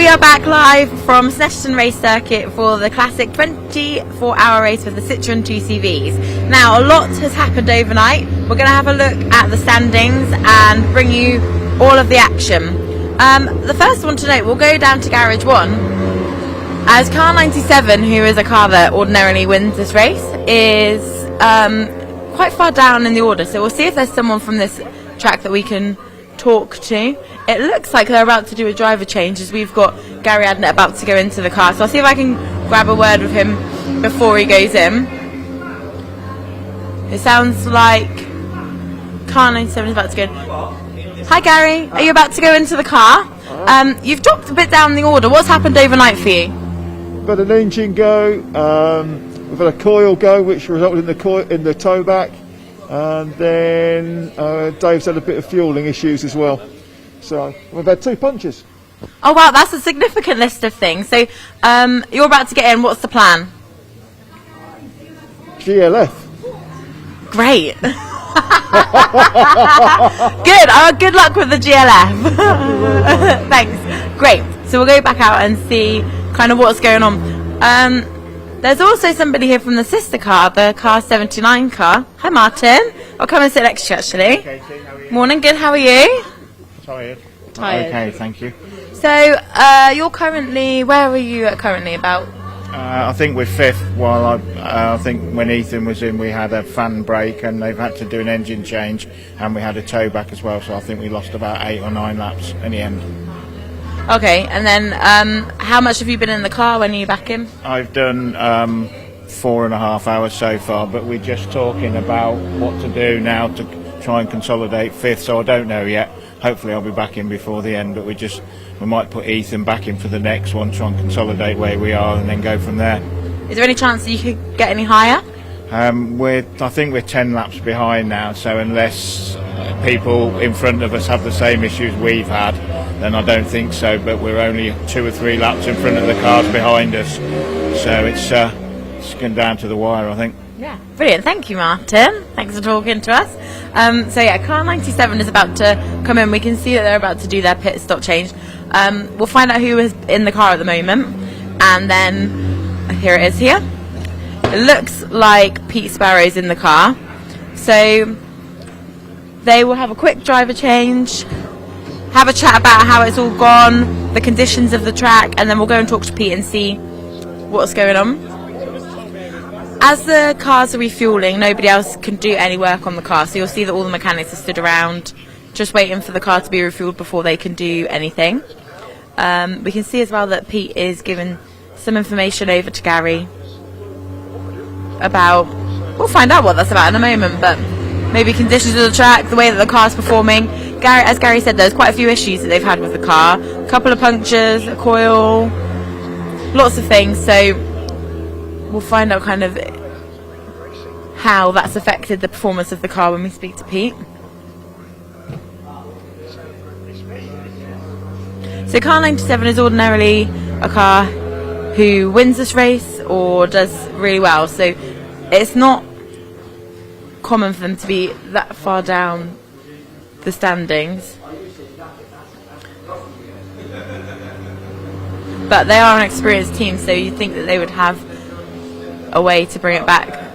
are back live from Snetterton race circuit for the classic 24-hour race with the Citroen 2CVs. Now, a lot has happened overnight. We're going to have a look at the standings and bring you all of the action. The first one to note, we'll go down to Garage 1, as car 97, who is a car that ordinarily wins this race, is quite far down in the order. So we'll see if there's someone from this track that we can talk to. It looks like they're about to do a driver change, as we've got Gary Adnett about to go into the car. So I'll see if I can grab a word with him before he goes in. It sounds like car 97 is about to go. Hi Gary, are you about to go into the car? You've dropped a bit down the order. What's happened overnight for you? We've had an engine go, we've had a coil go, which resulted in the tow back, and then Dave's had a bit of fueling issues as well. So we've had 2 punches. Oh wow, that's a significant list of things. So you're about to get in. What's the plan? GLF. Great. Good. Good luck with the GLF. Thanks. Great. So we'll go back out and see kind of what's going on. There's also somebody here from the sister car, the car 79 car. Hi Martin. I'll come and sit next to you actually. Okay, Steve, how are you? Morning. Good. How are you? Tired. Tired. Okay, thank you. So you're currently, where are you currently about? I think we're 5th, while I think when Ethan was in we had a fan break and they've had to do an engine change and we had a tow back as well, so I think we lost about 8 or 9 laps in the end. Okay, and then how much have you been in the car? When are you back in? I've done 4.5 hours so far, but we're just talking about what to do now to try and consolidate 5th, so I don't know yet. Hopefully I'll be back in before the end, but we might put Ethan back in for the next one, try and consolidate where we are and then go from there. Is there any chance that you could get any higher? I think we're 10 laps behind now, so unless people in front of us have the same issues we've had, then I don't think so, but we're only 2 or 3 laps in front of the cars behind us, so it's going down to the wire, I think. Yeah, brilliant. Thank you, Martin. Thanks for talking to us. So yeah, car 97 is about to come in. We can see that they're about to do their pit stop change. We'll find out who is in the car at the moment, and then here it is here. It looks like Pete Sparrow's in the car, so they will have a quick driver change, have a chat about how it's all gone, the conditions of the track, and then we'll go and talk to Pete and see what's going on. As the cars are refueling, nobody else can do any work on the car, so you'll see that all the mechanics are stood around just waiting for the car to be refueled before they can do anything. We can see as well that Pete is giving some information over to Gary about, we'll find out what that's about in a moment, but maybe conditions of the track, the way that the car's performing. As Gary said, there's quite a few issues that they've had with the car, a couple of punctures, a coil, lots of things, so we'll find out kind of how that's affected the performance of the car when we speak to Pete. So car 97 is ordinarily a car who wins this race or does really well, so it's not common for them to be that far down the standings, but they are an experienced team, so you'd think that they would have a way to bring it back.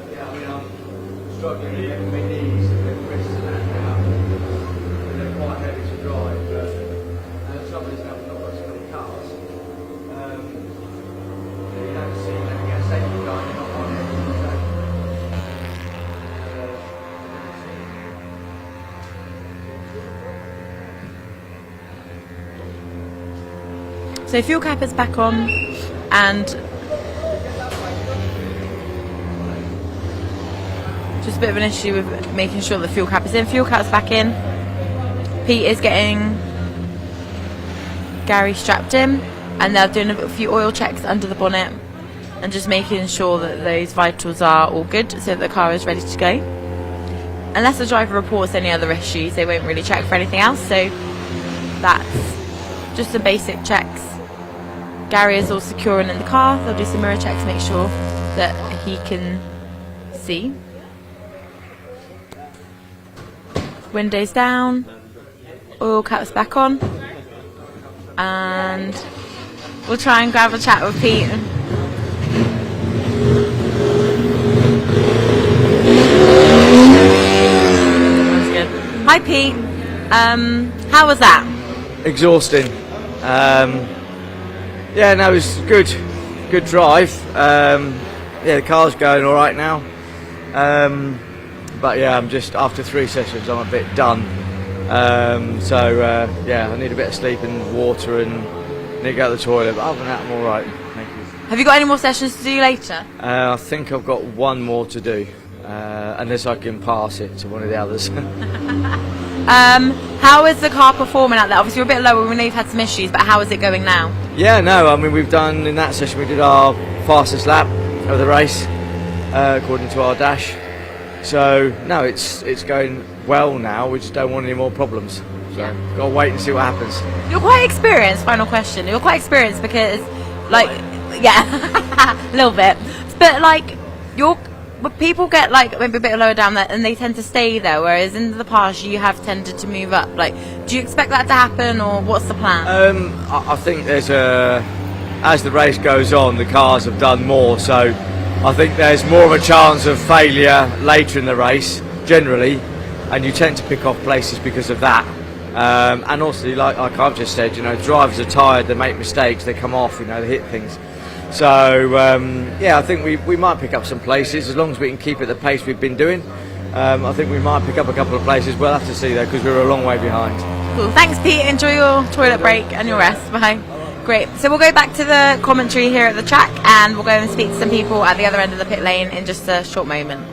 So fuel cap is back on, and just a bit of an issue with making sure the fuel cap is in. Fuel cap's back in. Pete is getting Gary strapped in, and they're doing a few oil checks under the bonnet and just making sure that those vitals are all good so that the car is ready to go. Unless the driver reports any other issues, they won't really check for anything else, so that's just some basic checks. Gary is all secure in the car. They'll do some mirror checks to make sure that he can see. Windows down, oil caps back on, and we'll try and grab a chat with Pete. That's good. Hi Pete. How was that? Exhausting. Yeah, no, it was good drive. Yeah, the car's going all right now. But yeah, I'm just after 3 sessions, I'm a bit done. So yeah, I need a bit of sleep and water and need to go to the toilet. But other than that, I'm all right. Thank you. Have you got any more sessions to do later? I think I've got one more to do, unless I can pass it to one of the others. How is the car performing out there? Obviously we're a bit lower, we know you've had some issues, but how is it going now? Yeah, no, I mean we've done, in that session we did our fastest lap of the race, according to our dash. So no, it's going well now, we just don't want any more problems. So gotta wait and see what happens. You're quite experienced, final question. You're quite experienced because, like, yeah, a little bit. But like, but people get like maybe a bit lower down there and they tend to stay there, whereas in the past you have tended to move up. Like, do you expect that to happen, or what's the plan? I think there's as the race goes on, the cars have done more, so I think there's more of a chance of failure later in the race, generally, and you tend to pick off places because of that. And also, like I've just said, you know, drivers are tired, they make mistakes, they come off, you know, they hit things. So yeah, I think we might pick up some places as long as we can keep at the pace we've been doing. I think we might pick up a couple of places. We'll have to see though, because we're a long way behind. Cool. Thanks, Pete. Enjoy your toilet break and your rest. Bye. Great. So we'll go back to the commentary here at the track, and we'll go and speak to some people at the other end of the pit lane in just a short moment.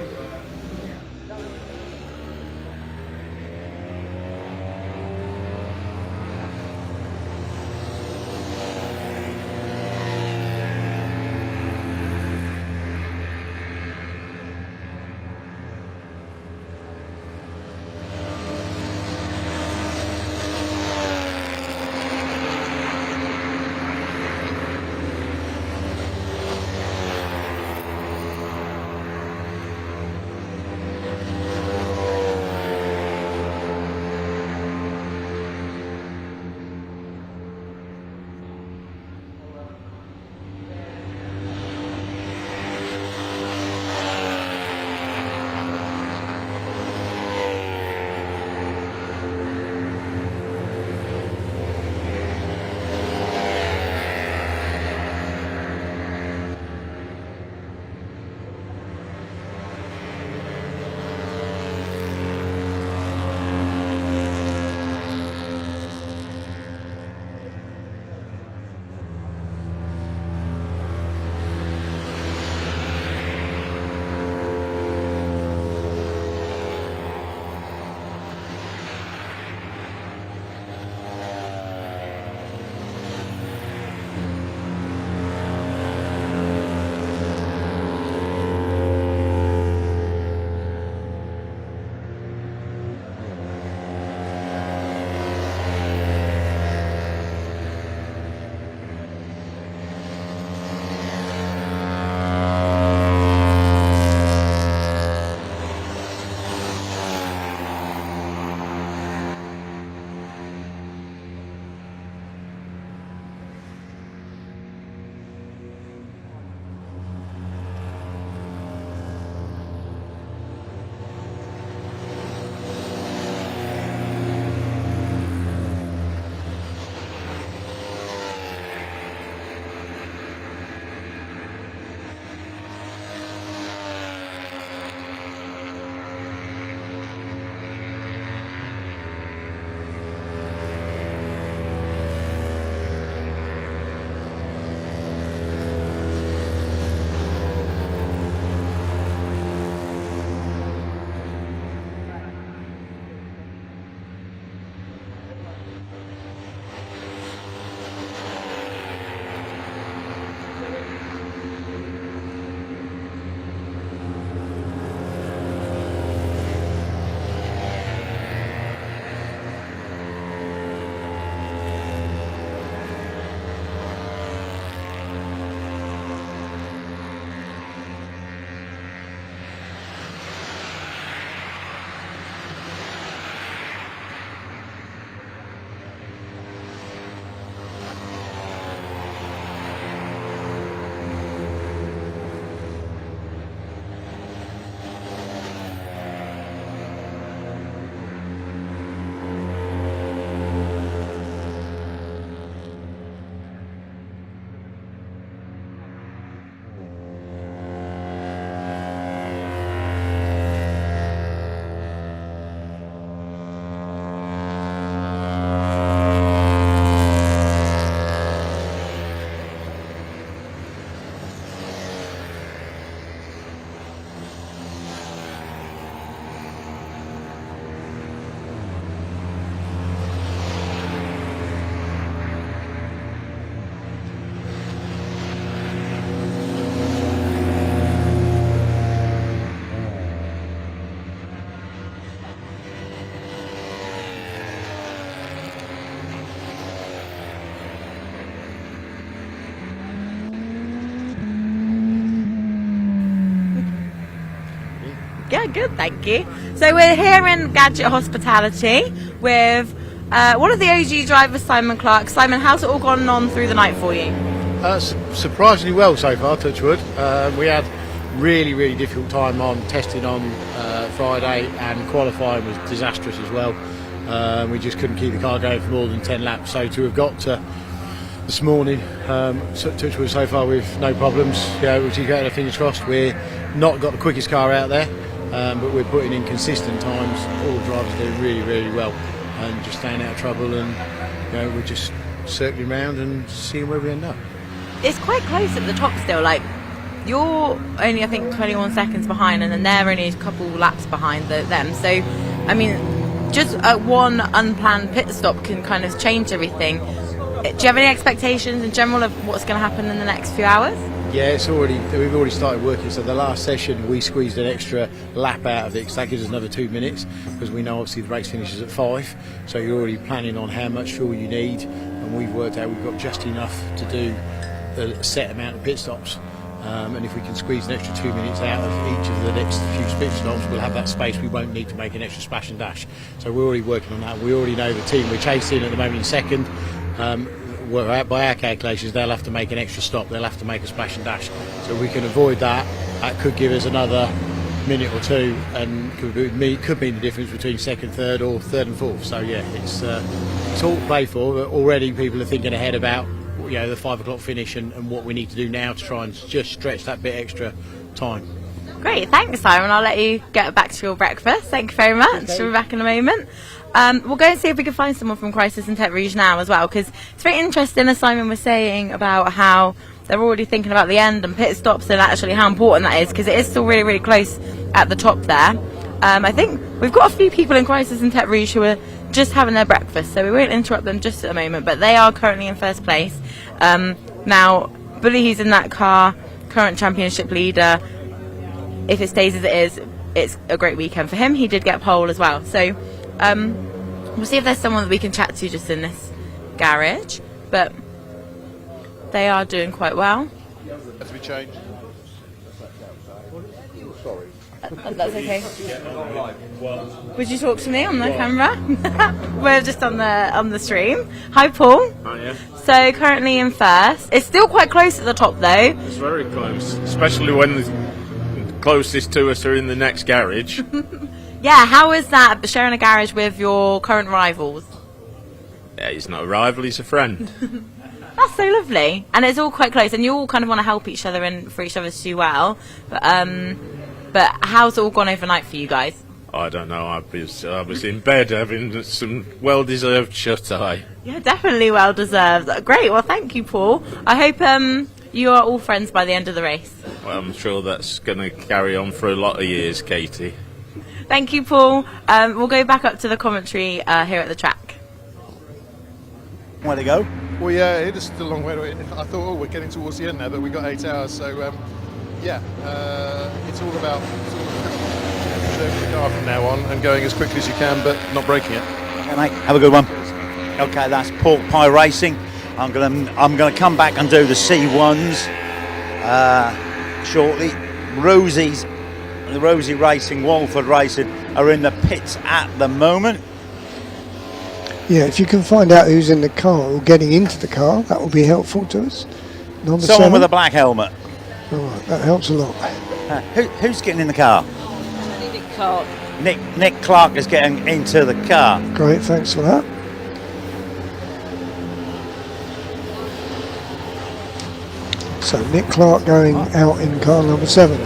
Yeah, good, thank you. So we're here in Gadget Hospitality with one of the OG drivers, Simon Clark. Simon, how's it all gone on through the night for you? Surprisingly well so far, touch wood. We had really difficult time on testing on Friday, and qualifying was disastrous as well. We just couldn't keep the car going for more than 10 laps. So to have got to this morning, touch wood so far with no problems. Which you get a fingers crossed. We're not got the quickest car out there, but we're putting in consistent times. All the drivers are doing really well, and just staying out of trouble. And we're just circling around and seeing where we end up. It's quite close at the top still. Like, you're only, I think, 21 seconds behind, and then they're only a couple laps behind them. So, I mean, just one unplanned pit stop can kind of change everything. Do you have any expectations in general of what's going to happen in the next few hours? Yeah, we've already started working. So the last session we squeezed an extra lap out of it, because that gives us another 2 minutes, because we know obviously the race finishes at 5. So you're already planning on how much fuel you need, and we've worked out we've got just enough to do a set amount of pit stops. And if we can squeeze an extra 2 minutes out of each of the next few pit stops, we'll have that space. We won't need to make an extra splash and dash. So we're already working on that. We already know the team we're chasing at the moment in second. By our calculations, they'll have to make an extra stop. They'll have to make a splash and dash. So we can avoid that. That could give us another minute or two, and could mean the difference between second, third, or third and fourth. So yeah, it's all to play for. But already people are thinking ahead about the 5 o'clock finish and what we need to do now to try and just stretch that bit extra time. Great, thanks Simon. I'll let you get back to your breakfast. Thank you very much. Okay. We'll be back in a moment. We'll go and see if we can find someone from Crisis and Tech Rouge now as well, because it's very interesting, as Simon was saying, about how they're already thinking about the end and pit stops, and actually how important that is, because it is still really close at the top there. I think we've got a few people in Crisis and Tech Rouge who are just having their breakfast, so we won't interrupt them just at the moment, but they are currently in first place. Now, Bully, who's in that car, current championship leader, if it stays as it is, it's a great weekend for him. He did get pole as well, so we'll see if there's someone that we can chat to just in this garage, but they are doing quite well. Has to be changed. That's okay. Would you talk to me on the camera? We're just on the stream. Hi Paul. Oh yeah. So currently in first. It's still quite close at the top though. It's very close, especially when the closest to us are in the next garage. Yeah, how is that, sharing a garage with your current rivals? Yeah, he's not a rival, he's a friend. That's so lovely. And it's all quite close, and you all kind of want to help each other and for each other to do well. But how's it all gone overnight for you guys? I don't know, I was in bed having some well-deserved shut-eye. Yeah, definitely well deserved. Great, well thank you Paul. I hope you are all friends by the end of the race. Well, I'm sure that's going to carry on for a lot of years, Katie. Thank you Paul. We'll go back up to the commentary here at the track. Where to go? Well, yeah, it is still a long way to it. I thought, we're getting towards the end now, but we've got 8 hours, so it's all about preserving the car from now on and going as quickly as you can, but not breaking it. Okay, mate, have a good one. Okay, that's Pork Pie Racing. I'm gonna come back and do the C1s shortly. The Rosie Racing, Walford Racing are in the pits at the moment. Yeah, if you can find out who's in the car or getting into the car, that will be helpful to us. Number Someone 7. with a black helmet. All right, that helps a lot. Who's getting in the car? Nick Clark. Nick Clark is getting into the car. Great, thanks for that. So Nick Clark going out in car number 7.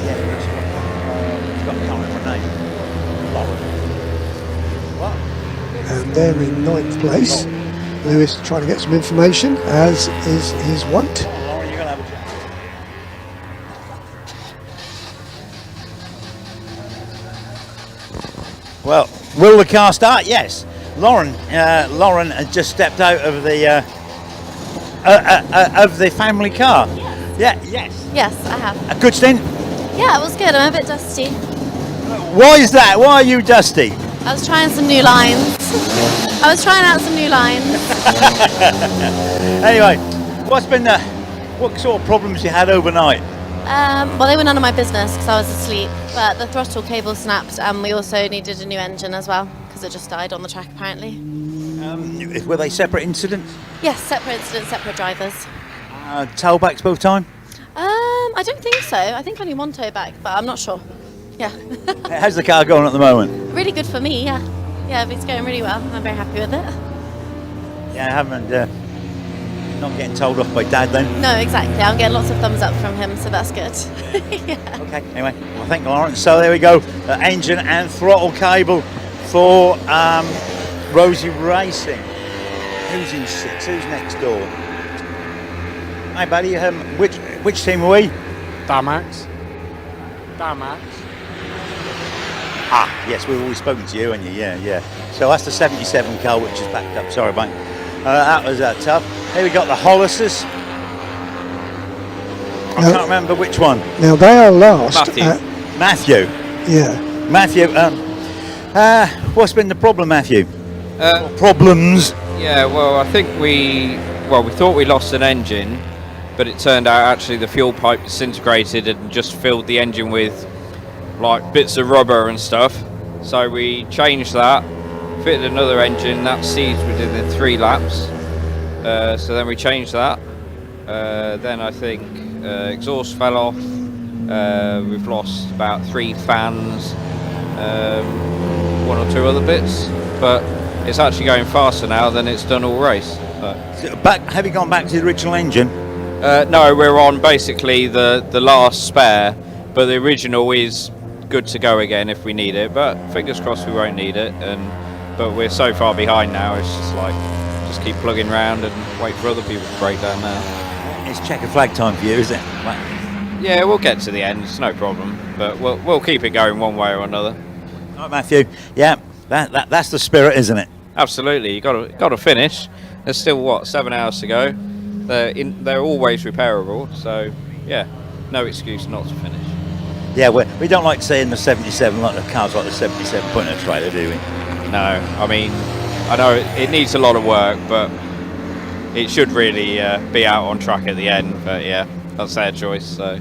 And they're in 9th place. Lewis trying to get some information, as is his wont. Well, will the car start? Yes. Lauren has just stepped out of the family car. Yeah. Yes. Yes, I have. A good stint. Yeah, it was good. I'm a bit dusty. Why is that? Why are you dusty? I was trying some new lines. I was trying out some new lines. Anyway, what sort of problems you had overnight? Well, they were none of my business because I was asleep, but the throttle cable snapped, and we also needed a new engine as well because it just died on the track apparently. Were they separate incidents? Yes, separate incidents, separate drivers. Tailbacks both time? I don't think so. I think only one toe back, but I'm not sure. Yeah. How's the car going at the moment? Really good for me, yeah. Yeah, it's going really well. I'm very happy with it. Yeah, I haven't. Not getting told off by Dad then? No, exactly. I'm getting lots of thumbs up from him, so that's good. Yeah. Okay, anyway, well, thank you, Lawrence. So there we go. Engine and throttle cable for Rosie Racing. Who's in 6? Who's next door? Hi, buddy. Which team are we? Damax. Ah, yes, we've always spoken to you, haven't you? Yeah. So that's the 77 car, which is backed up. Sorry, mate. That was tough. Here we got the Hollises. I can't remember which one. Now they are last. Matthew. Yeah. Matthew. What's been the problem, Matthew? Problems. Yeah, well, I think we thought we lost an engine, but it turned out actually the fuel pipe disintegrated and just filled the engine with like bits of rubber and stuff. So we changed that, fitted another engine, that seized within 3 laps. So then we changed that. Then I think exhaust fell off. We've lost about 3 fans, 1 or 2 other bits, but it's actually going faster now than it's done all race. So. Have you gone back to the original engine? No, we're on basically the last spare, but the original is good to go again if we need it. But fingers crossed we won't need it. But we're so far behind now. It's just keep plugging around and wait for other people to break down now. It's checker flag time for you, is it? Yeah, we'll get to the end. It's no problem. But we'll keep it going one way or another. All right, Matthew. Yeah, that's the spirit, isn't it? Absolutely. You got to finish. There's still 7 hours to go. They're always repairable. So yeah, no excuse not to finish. Yeah, we don't like saying the 77 like the cars like the 77 putting a trailer, do we? No, I mean, I know it needs a lot of work, but it should really be out on track at the end. But yeah, that's their choice. So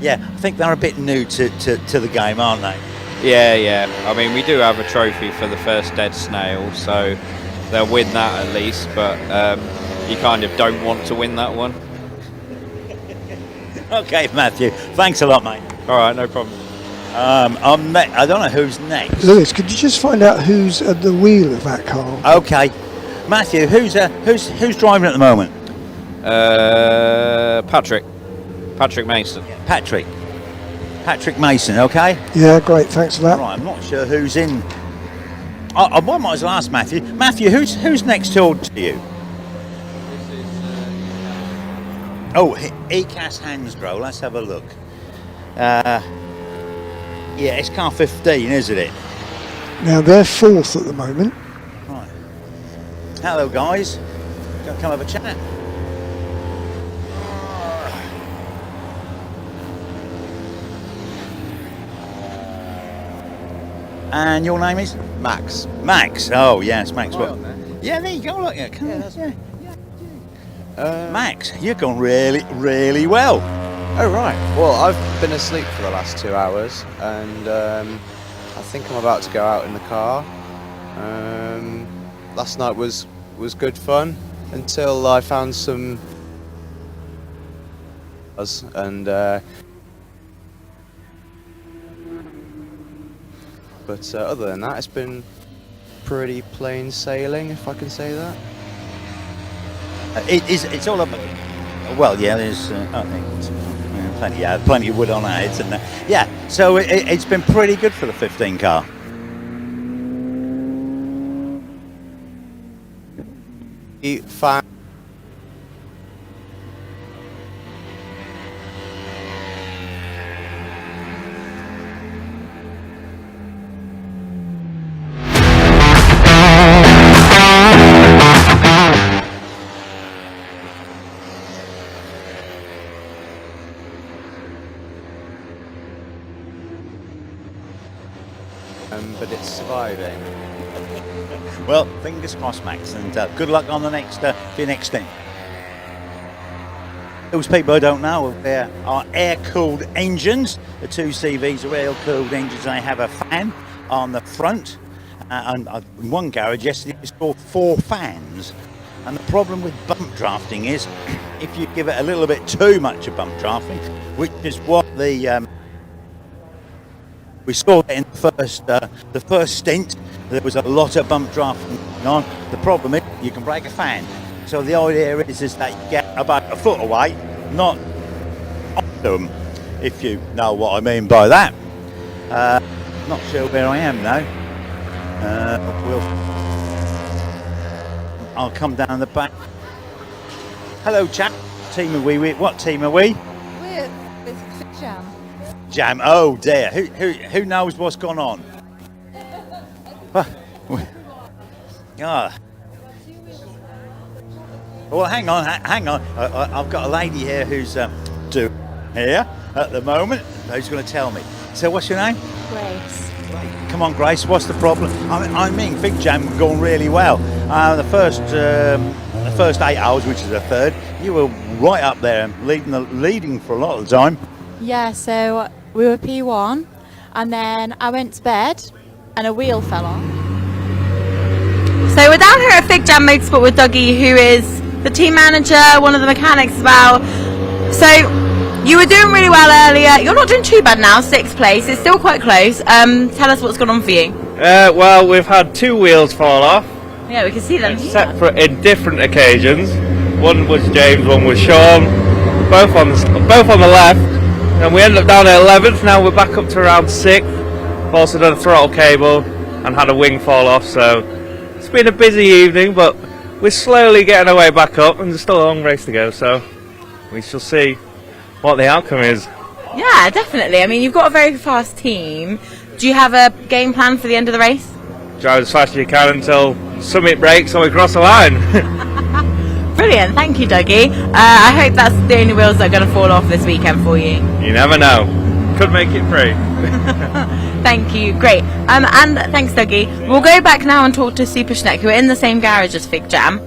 yeah, I think they're a bit new to the game, aren't they? Yeah. I mean, we do have a trophy for the first dead snail, so they'll win that at least. But you kind of don't want to win that one. Okay, Matthew. Thanks a lot, mate. All right, no problem. I don't know who's next. Lewis, could you just find out who's at the wheel of that car? Okay, Matthew. Who's driving at the moment? Patrick Mason. Patrick Mason. Okay. Yeah, great. Thanks for that. Right, I'm not sure who's in. I might as well ask Matthew. Matthew, who's next door to you? Oh, ECAS Hansgrohe. Let's have a look. Yeah, it's car 15, isn't it? Now they're 4th at the moment. Right. Hello, guys. Gonna come have a chat. And your name is? Max. Max. Oh, yes, Max. Yeah, there you go. Look, yeah. Max, you're going really, really well. Oh, right. Well, I've been asleep for the last 2 hours, and I think I'm about to go out in the car. Last night was good fun until I found some and but other than that, it's been pretty plain sailing, if I can say that. It's all about. Well, yeah, there's plenty of wood on our heads, and yeah. So it's been pretty good for the 15 car. But it's surviving. Well, fingers crossed, Max, and good luck on the next for your next stint. those people who don't know, there are air-cooled engines. The 2 CVs are air-cooled engines. They have a fan on the front. And in one garage yesterday, we saw 4 fans. And the problem with bump drafting is, if you give it a little bit too much of bump drafting, which is what we saw in the first stint, there was a lot of bump drafting going on. The problem is you can break a fan. So the idea is that you get about a foot away, not on them, if you know what I mean by that. Not sure where I am now. I'll come down the back. Hello, chap. Team are we with? What team are we? We're with Jam. Jam. Oh dear. Who knows what's gone on? Ah. Well, hang on. I've got a lady here who's here at the moment. Who's going to tell me? So, what's your name? Grace. Come on, Grace. What's the problem? I mean, Big Jam was going really well. The first 8 hours, which is the third, you were right up there and leading for a lot of the time. Yeah. So we were P1, and then I went to bed, and a wheel fell off. So we're down here at Big Jam Motorsport with Dougie, who is the team manager, one of the mechanics as well. So you were doing really well earlier. You're not doing too bad now, 6th place. It's still quite close. Tell us what's gone on for you. Well, we've had 2 wheels fall off. Yeah, we can see them. Separate in different occasions. One was James, one was Sean. Both on the left. And we ended up down at 11th. Now we're back up to around 6th. We've also done a throttle cable and had a wing fall off. So it's been a busy evening, but we're slowly getting our way back up, and there's still a long race to go. So we shall see what the outcome is. Yeah, definitely. I mean, you've got a very fast team. Do you have a game plan for the end of the race? Drive as fast as you can until Summit breaks and we cross the line. Brilliant, thank you, Dougie. I hope that's the only wheels that are going to fall off this weekend for you. You never know. Could make it free. Thank you, great. And thanks, Dougie. We'll go back now and talk to Super Schneck, who are in the same garage as Fig Jam,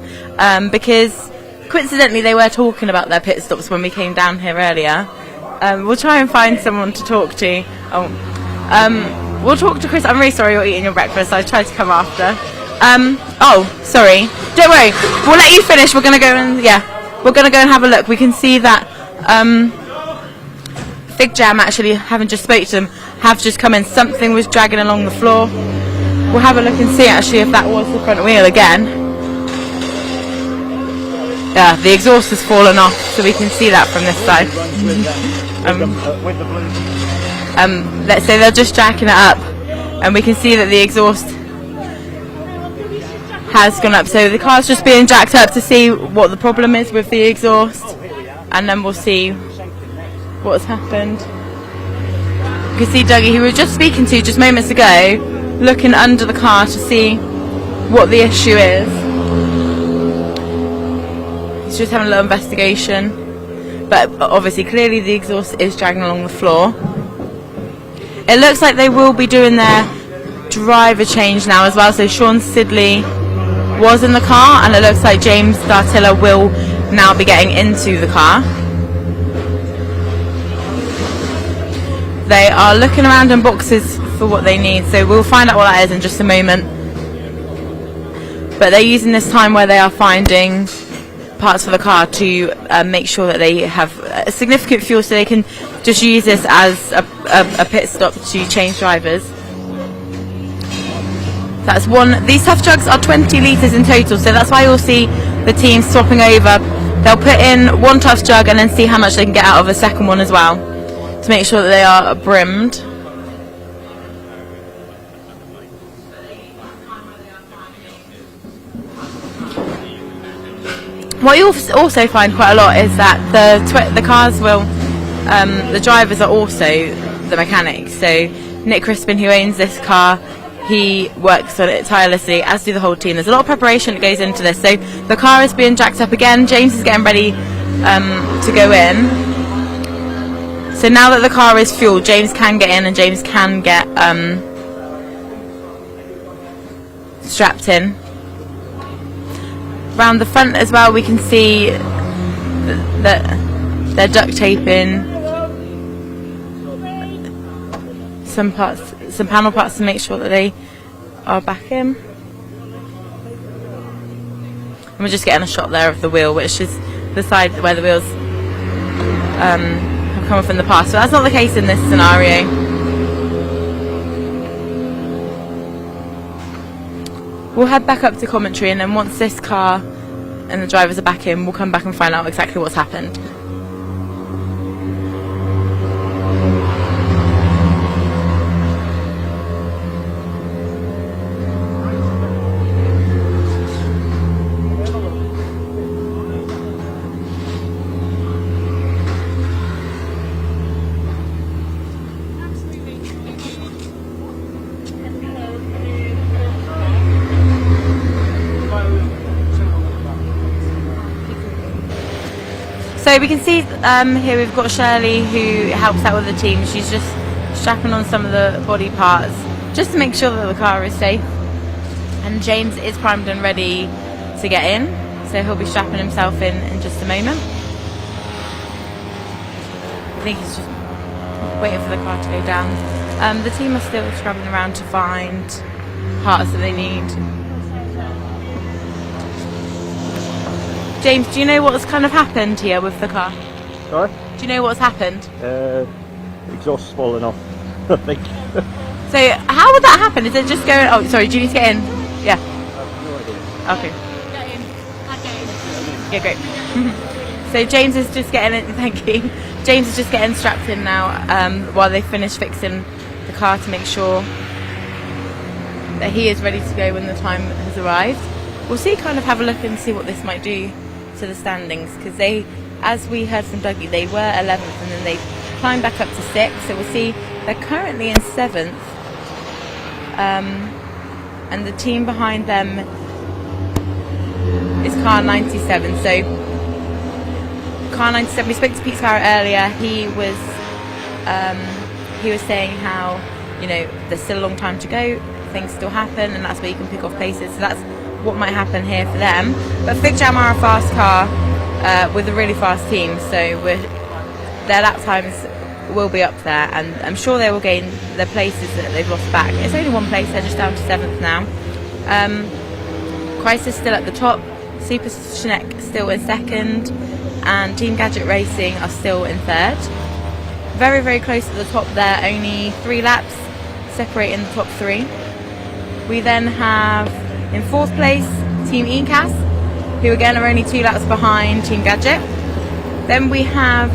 because coincidentally they were talking about their pit stops when we came down here earlier. We'll try and find someone to talk to. We'll talk to Chris. I'm really sorry you're eating your breakfast. I tried to come after. Oh, sorry. Don't worry. We'll let you finish. We're gonna go and have a look. We can see that Fig Jam, actually, having just spoke to them, have just come in. Something was dragging along the floor. We'll have a look and see actually if that was the front wheel again. Yeah, the exhaust has fallen off, so we can see that from this side. Let's say they're just jacking it up, and we can see that the exhaust has gone up. So the car's just being jacked up to see what the problem is with the exhaust, and then we'll see what's happened. You can see Dougie, who we were just speaking to just moments ago, looking under the car to see what the issue is. He's just having a little investigation, but obviously clearly the exhaust is dragging along the floor. It looks like they will be doing their driver change now as well, so Sean Sidley was in the car, and it looks like James Dartilla will now be getting into the car. They are looking around in boxes for what they need, so we'll find out what that is in just a moment. But they're using this time where they are finding parts for the car to make sure that they have significant fuel, so they can just use this as a pit stop to change drivers. That's one. These tough jugs are 20 litres in total, so that's why you'll see the team swapping over. They'll put in one tough jug and then see how much they can get out of a second one as well, to make sure that they are brimmed. What you'll also find quite a lot is that the cars will, the drivers are also the mechanics. So Nick Crispin, who owns this car, he works on it tirelessly, as do the whole team. There's a lot of preparation that goes into this. So the car is being jacked up again. James is getting ready to go in. So now that the car is fueled, James can get in and James can get strapped in. Round the front as well, we can see that They're duct taping some panel parts to make sure that they are back in. And we're just getting a shot there of the wheel, which is the side where the wheels have come off in the past. So that's not the case in this scenario. We'll head back up to commentary, and then once this car and the drivers are back in, we'll come back and find out exactly what's happened. So we can see here we've got Shirley, who helps out with the team. She's just strapping on some of the body parts just to make sure that the car is safe. And James is primed and ready to get in, so he'll be strapping himself in just a moment. I think he's just waiting for the car to go down. The team are still scrabbling around to find parts that they need. James, do you know what's kind of happened here with the car? Sorry? Do you know what's happened? Exhaust's fallen off, I think. So how would that happen? Is it just going... Oh, sorry, do you need to get in? Yeah. Okay. Get in. Yeah, great. So James is just getting in... Thank you. James is just getting strapped in now while they finish fixing the car to make sure that he is ready to go when the time has arrived. We'll see, kind of have a look and see what this might do to the standings, because they, as we heard from Dougie, they were 11th and then they climbed back up to 6th. So we'll see they're currently in 7th, and the team behind them is car 97. So car 97, we spoke to Pete Sparrow earlier. He was saying how, you know, there's still a long time to go, things still happen, and that's where you can pick off places. So that's what might happen here for them. But Fig Jam are a fast car with a really fast team, so their lap times will be up there, and I'm sure they will gain the places that they've lost back. It's only one place, they're just down to 7th now. Crisis still at the top, Super Schneck still in 2nd, and Team Gadget Racing are still in 3rd. Very, very close at the top there, only 3 laps separating the top 3. We then have in 4th place Team ECAS, who again are only 2 laps behind Team Gadget. Then we have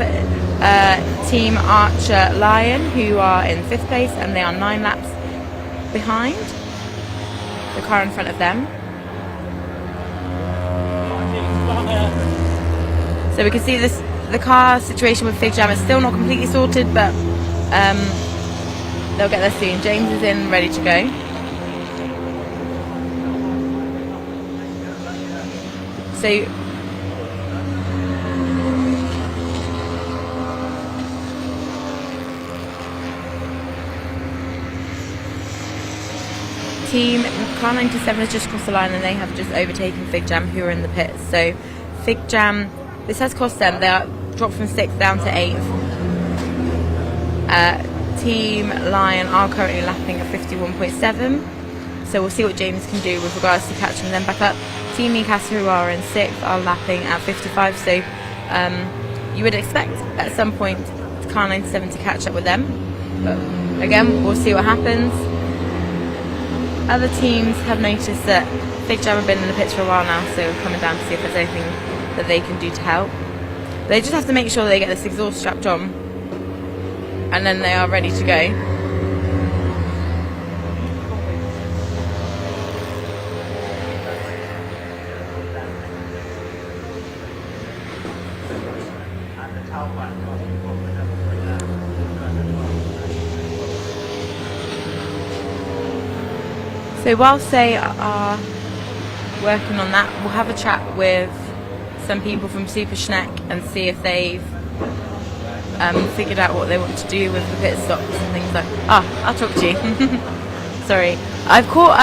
Team Archer Lion, who are in 5th place, and they are 9 laps behind the car in front of them. So we can see this, the car situation with Fig Jam is still not completely sorted, but they'll get there soon. James is in, ready to go. So Team car 97 has just crossed the line, and they have just overtaken Fig Jam, who are in the pits. So Fig Jam, this has cost them, they are dropped from 6th down to 8th. Team Lion are currently lapping at 51.7. So we'll see what James can do with regards to catching them back up. Team ECAS, who are in 6th, are lapping at 55. So you would expect at some point car 97 to catch up with them. But again, we'll see what happens. Other teams have noticed that Fig Jam have been in the pits for a while now, so we're coming down to see if there's anything that they can do to help. They just have to make sure they get this exhaust strapped on, and then they are ready to go. So whilst they are working on that, we'll have a chat with some people from Super Schneck and see if they've figured out what they want to do with the pit stops and things like that. I'll talk to you. Sorry. I've caught,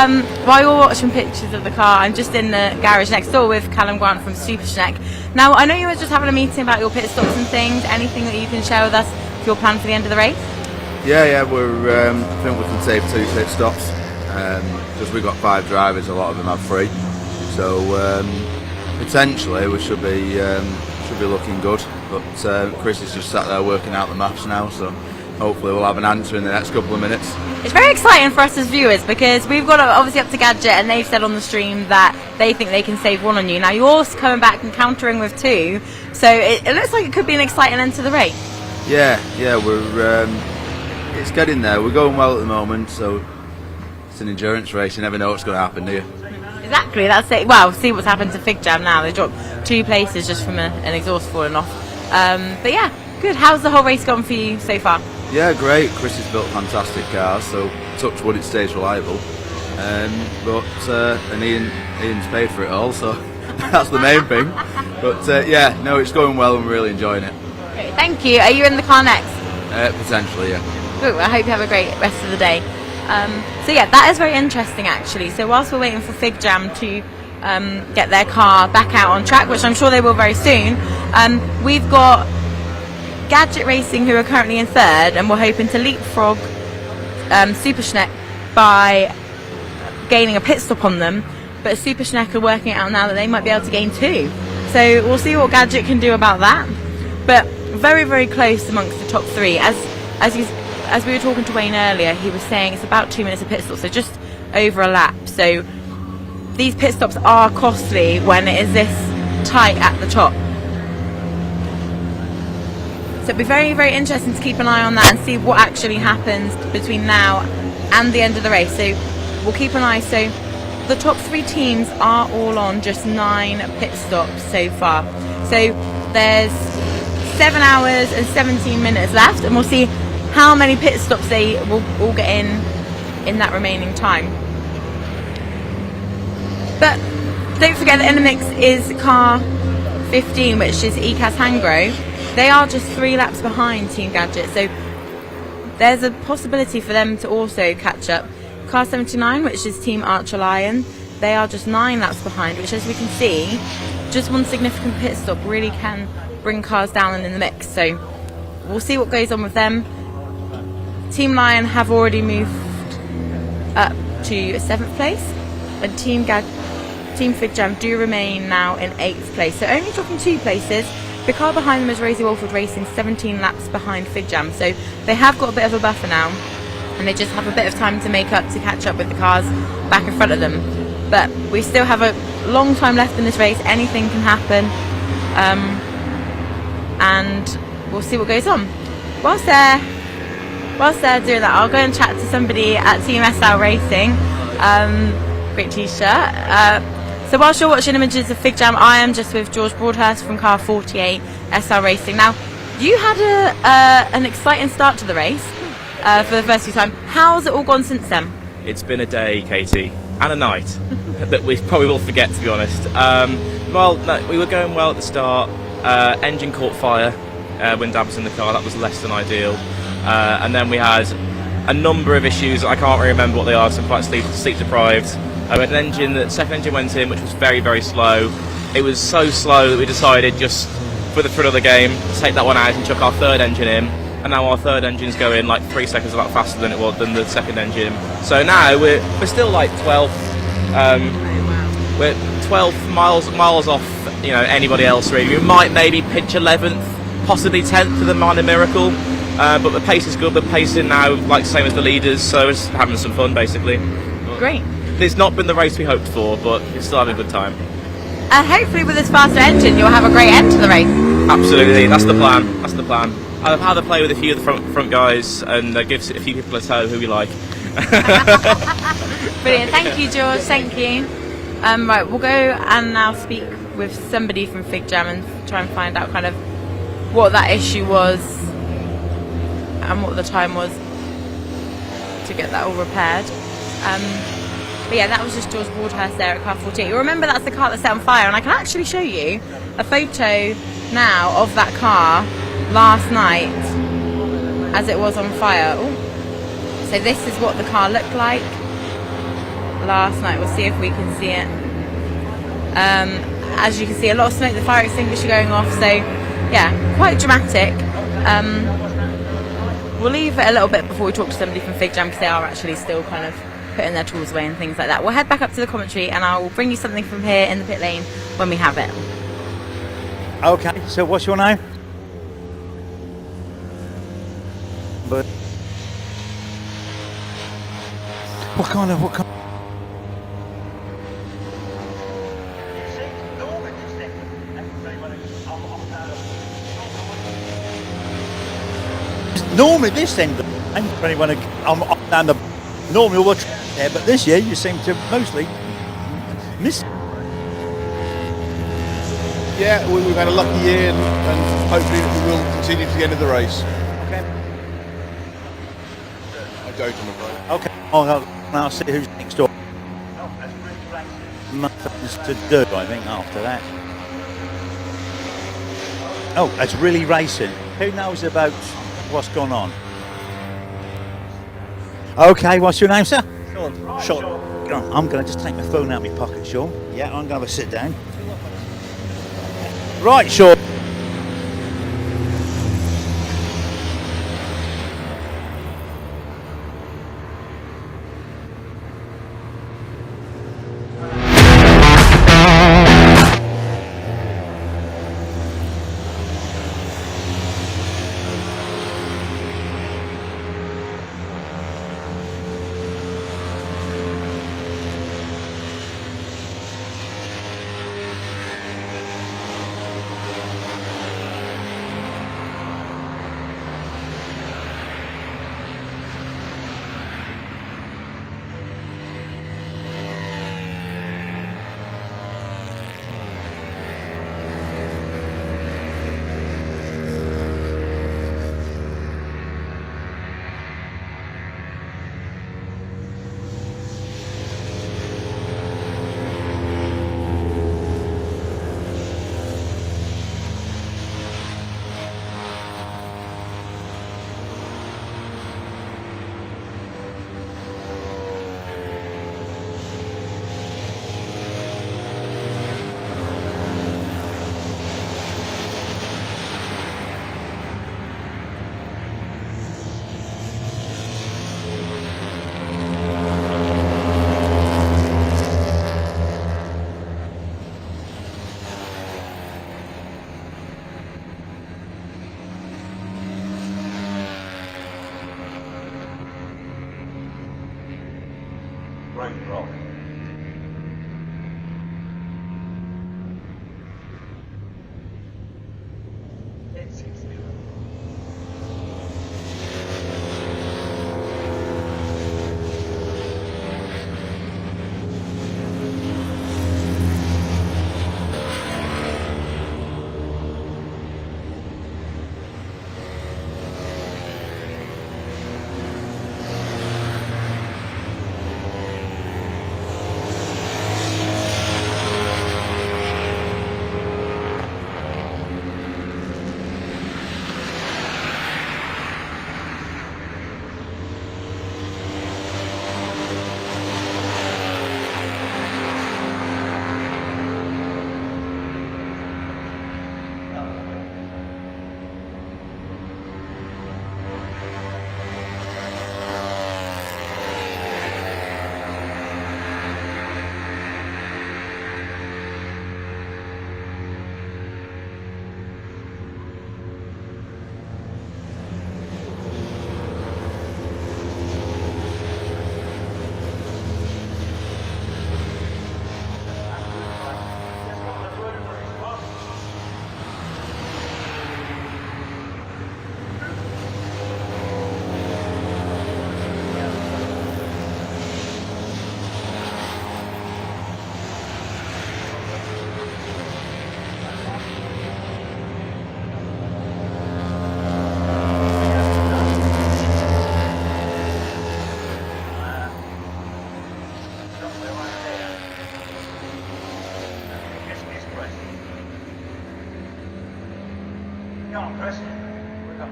while you're watching pictures of the car, I'm just in the garage next door with Callum Grant from Super Schneck. Now, I know you were just having a meeting about your pit stops and things. Anything that you can share with us for your plan for the end of the race? Yeah, we're. I think we can save 2 pit stops because we've got 5 drivers. A lot of them have 3, so potentially we should be looking good. But Chris is just sat there working out the maths now, so hopefully we'll have an answer in the next couple of minutes. It's very exciting for us as viewers because we've got obviously up to Gadget, and they've said on the stream that they think they can save 1 on you. Now you're coming back and countering with 2, so it looks like it could be an exciting end to the race. Yeah, we're. It's getting there. We're going well at the moment, so it's an endurance race. You never know what's going to happen, do you? Exactly, that's it. Well, see what's happened to Fig Jam now. They dropped 2 places just from an exhaust falling off. But yeah, good. How's the whole race gone for you so far? Yeah, great. Chris has built fantastic cars, so touch wood, it stays reliable. And Ian's paid for it all, so that's the main thing. But yeah, no, it's going well and we're really enjoying it. Great, thank you. Are you in the car next? Potentially, yeah. Ooh, I hope you have a great rest of the day. So yeah, that is very interesting actually. So whilst we're waiting for Fig Jam to get their car back out on track, which I'm sure they will very soon, we've got Gadget Racing who are currently in 3rd, and we're hoping to leapfrog Super Schneck by gaining a pit stop on them. But Super Schneck are working it out now that they might be able to gain 2. So we'll see what Gadget can do about that. But very, very close amongst the top 3. As we were talking to Wayne earlier, he was saying it's about 2 minutes of pit stop, so just over a lap. So these pit stops are costly when it is this tight at the top. So it'll be very, very interesting to keep an eye on that and see what actually happens between now and the end of the race. So we'll keep an eye. So the top 3 teams are all on just 9 pit stops so far. So there's 7 hours and 17 minutes left, and we'll see how many pit stops they will all get in that remaining time. But don't forget that in the mix is car 15, which is ECAS Hangro. They are just 3 laps behind Team Gadget, so there's a possibility for them to also catch up. Car 79, which is Team Archer Lion, they are just 9 laps behind, which, as we can see, just one significant pit stop really can bring cars down in the mix. So we'll see what goes on with them. Team Lion have already moved up to 7th place, and Team Fig Jam do remain now in 8th place, so only dropping 2 places. The car behind them is Rosie Walford Racing, 17 laps behind Fig Jam, so they have got a bit of a buffer now, and they just have a bit of time to make up to catch up with the cars back in front of them. But we still have a long time left in this race. Anything can happen, and we'll see what goes on. Whilst they're doing that, I'll go and chat to somebody at Team SL Racing. Great t-shirt. So whilst you're watching images of Fig Jam, I am just with George Broadhurst from car 48 SL Racing. Now, you had an exciting start to the race for the first few times. How's it all gone since then? It's been a day, Katie, and a night that we probably will forget, to be honest. Well, no, we were going well at the start. Engine caught fire when Dad was in the car. That was less than ideal. And then we had a number of issues. I can't really remember what they are, so I'm quite sleep deprived. We had the second engine went in, which was very, very slow. It was so slow that we decided, just for the thrill of the game, to take that one out and chuck our 3rd engine in. And now our 3rd engine's going like 3 seconds a lot faster than it was than the 2nd engine. So now we're still like 12. We're 12 miles off, you know, anybody else really. We might maybe pinch 11th, possibly 10th for the minor miracle. But the pace is good. We're pacing now like same as the leaders, so we're just having some fun basically. Great. It's not been the race we hoped for, but we're still having a good time. And hopefully with this faster engine, you'll have a great end to the race. Absolutely, that's the plan. That's the plan. I've had a play with a few of the front guys and give a few people a toe who we like. Brilliant. Thank you, George. Thank you. Right, we'll go and now speak with somebody from Fig Jam and try and find out kind of what that issue was and what the time was to get that all repaired. But yeah, that was just George Broadhurst there at car 48. You'll remember that's the car that set on fire, and I can actually show you a photo now of that car last night as it was on fire. Ooh. So this is what the car looked like. last night. We'll see if we can see it. As you can see, a lot of smoke, the fire extinguisher going off, so yeah, quite dramatic. We'll leave it a little bit before we talk to somebody from Fig Jam, because they are actually still kind of putting their tools away and things like that. We'll head back up to the commentary and I'll bring you something from here in the pit lane when we have it. Okay, so what's your name? But what kind of normally this end of the line, for anyone I'm down the normally we'll there, but this year you seem to mostly miss. Yeah, we've had a lucky year, and hopefully we will continue to the end of the race. Okay. I don't, I'm afraid. Okay, I'll see who's next door. Nothing's to do, I think, after that. Oh, it's really racing. Who knows about what's gone on? Okay, what's your name, sir? Sean. Sean. I'm going to just take my phone out of my pocket, Sean. Yeah, I'm going to have a sit down. Right, Sean.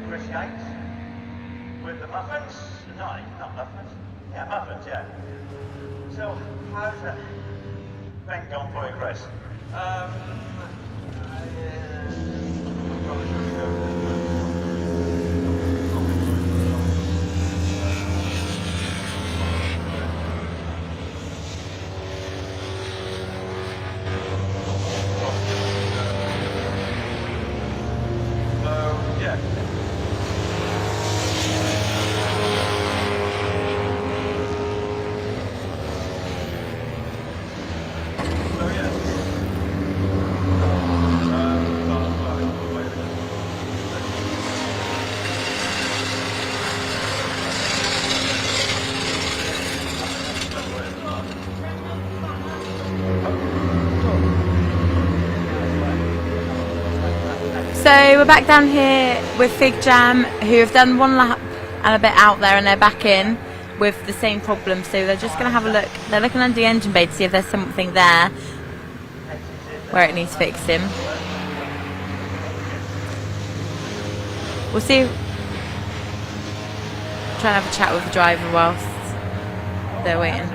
Chris Yates with the muffins. No, not muffins. Yeah, muffins, yeah. So, how's that bank gone for you, Chris? Yeah. So we're back down here with Fig Jam, who have done one lap and a bit out there, and they're back in with the same problem. So they're just going to have a look. They're looking under the engine bay to see if there's something there where it needs fixing. We'll see. Try and have a chat with the driver whilst they're waiting.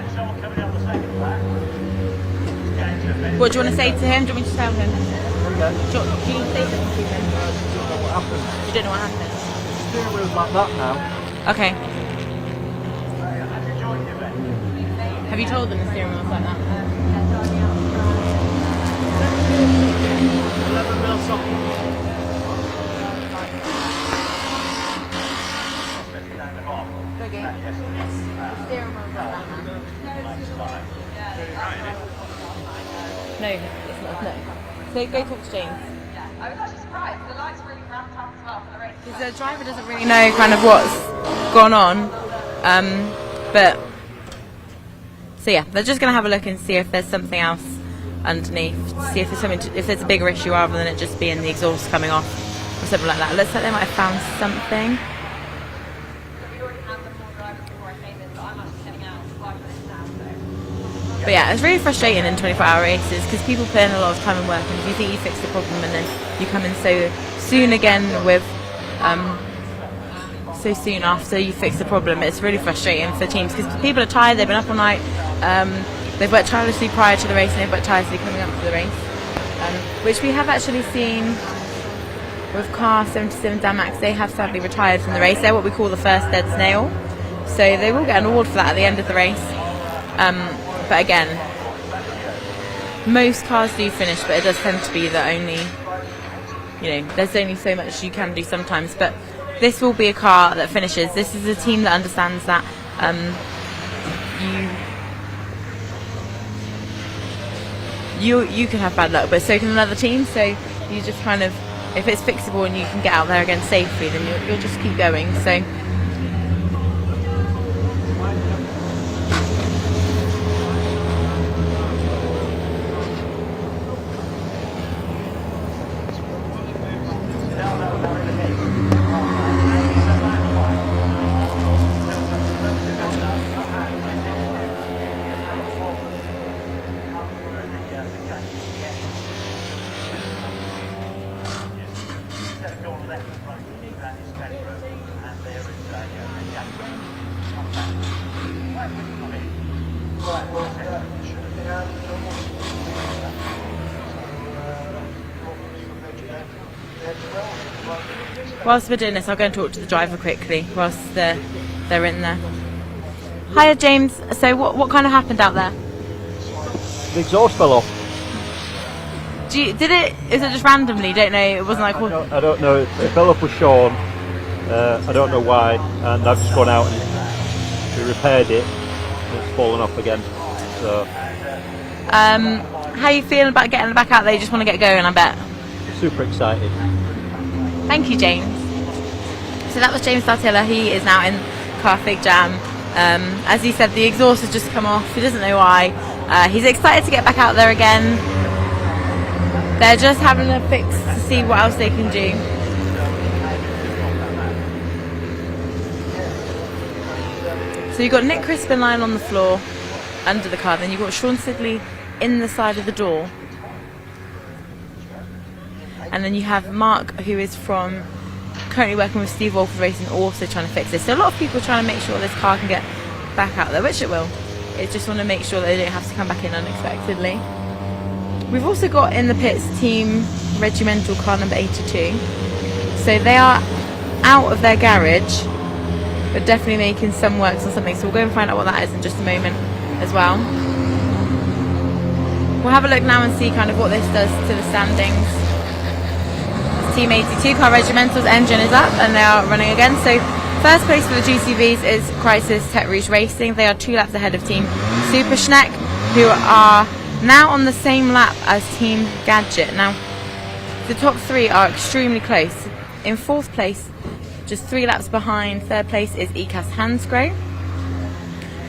What do you want to say to him? Do you want me to tell him? Do you say something to him? You don't know what happened? The steering wheel's like that now. Okay. Have you told them the steering wheel's like that? 11 mil socket. Okay. The steering wheel's like that now. No, it's not. No. So go talk to James. I was actually surprised. The lights really ramped up as well for the race. Because the driver doesn't really know kind of what's gone on. But so yeah, they're just going to have a look and see if there's something else underneath. See if there's something, if there's a bigger issue rather than it just being the exhaust coming off or something like that. Looks like they might have found something. But yeah, it's really frustrating in 24-hour races because people put in a lot of time and work, and if you think you fixed the problem and then you come in so soon again with so soon after you fix the problem, it's really frustrating for teams because people are tired, they've been up all night, they've worked tirelessly prior to the race and they've worked tirelessly coming up to the race, which we have actually seen with car 77 Dan Max. They have sadly retired from the race. They're what we call the first dead snail, so they will get an award for that at the end of the race. But again, most cars do finish, but it does tend to be that only, there's only so much you can do sometimes. But this will be a car that finishes. This is a team that understands that you can have bad luck, but so can another team. So you just kind of, if it's fixable and you can get out there again safely, then you'll just keep going. So. Whilst we're doing this, I'll go and talk to the driver quickly whilst they're in there. Hiya, James. So what kind of happened out there? The exhaust fell off. Is it just randomly? Don't know. It wasn't like. I don't know. It fell off with Sean. I don't know why, and I've just gone out and we repaired it, and it's fallen off again. So. How are you feeling about getting back out there? You just want to get going, I bet. Super excited. Thank you, James. So that was James Dartilla. He is now in car Fig Jam. As he said, the exhaust has just come off. He doesn't know why. He's excited to get back out there again. They're just having a fix to see what else they can do. So you've got Nick Crispin lying on the floor under the car. Then you've got Sean Sidley in the side of the door. And then you have Mark, who is currently working with Steve Walker Racing, also trying to fix this. So a lot of people trying to make sure this car can get back out there, which it will. It just want to make sure that they don't have to come back in unexpectedly. We've also got in the pits team regimental car number 82. So they are out of their garage, but definitely making some works on something. So we'll go and find out what that is in just a moment as well. We'll have a look now and see kind of what this does to the standings. Team 82 car regimental's engine is up and they are running again. So first place for the GCVs is Crisis Tech Rouge Racing. They are 2 laps ahead of Team Super Schneck, who are now on the same lap as Team Gadget. Now, the top 3 are extremely close. In 4th place, just 3 laps behind, 3rd place is ECAS Hansgrohe.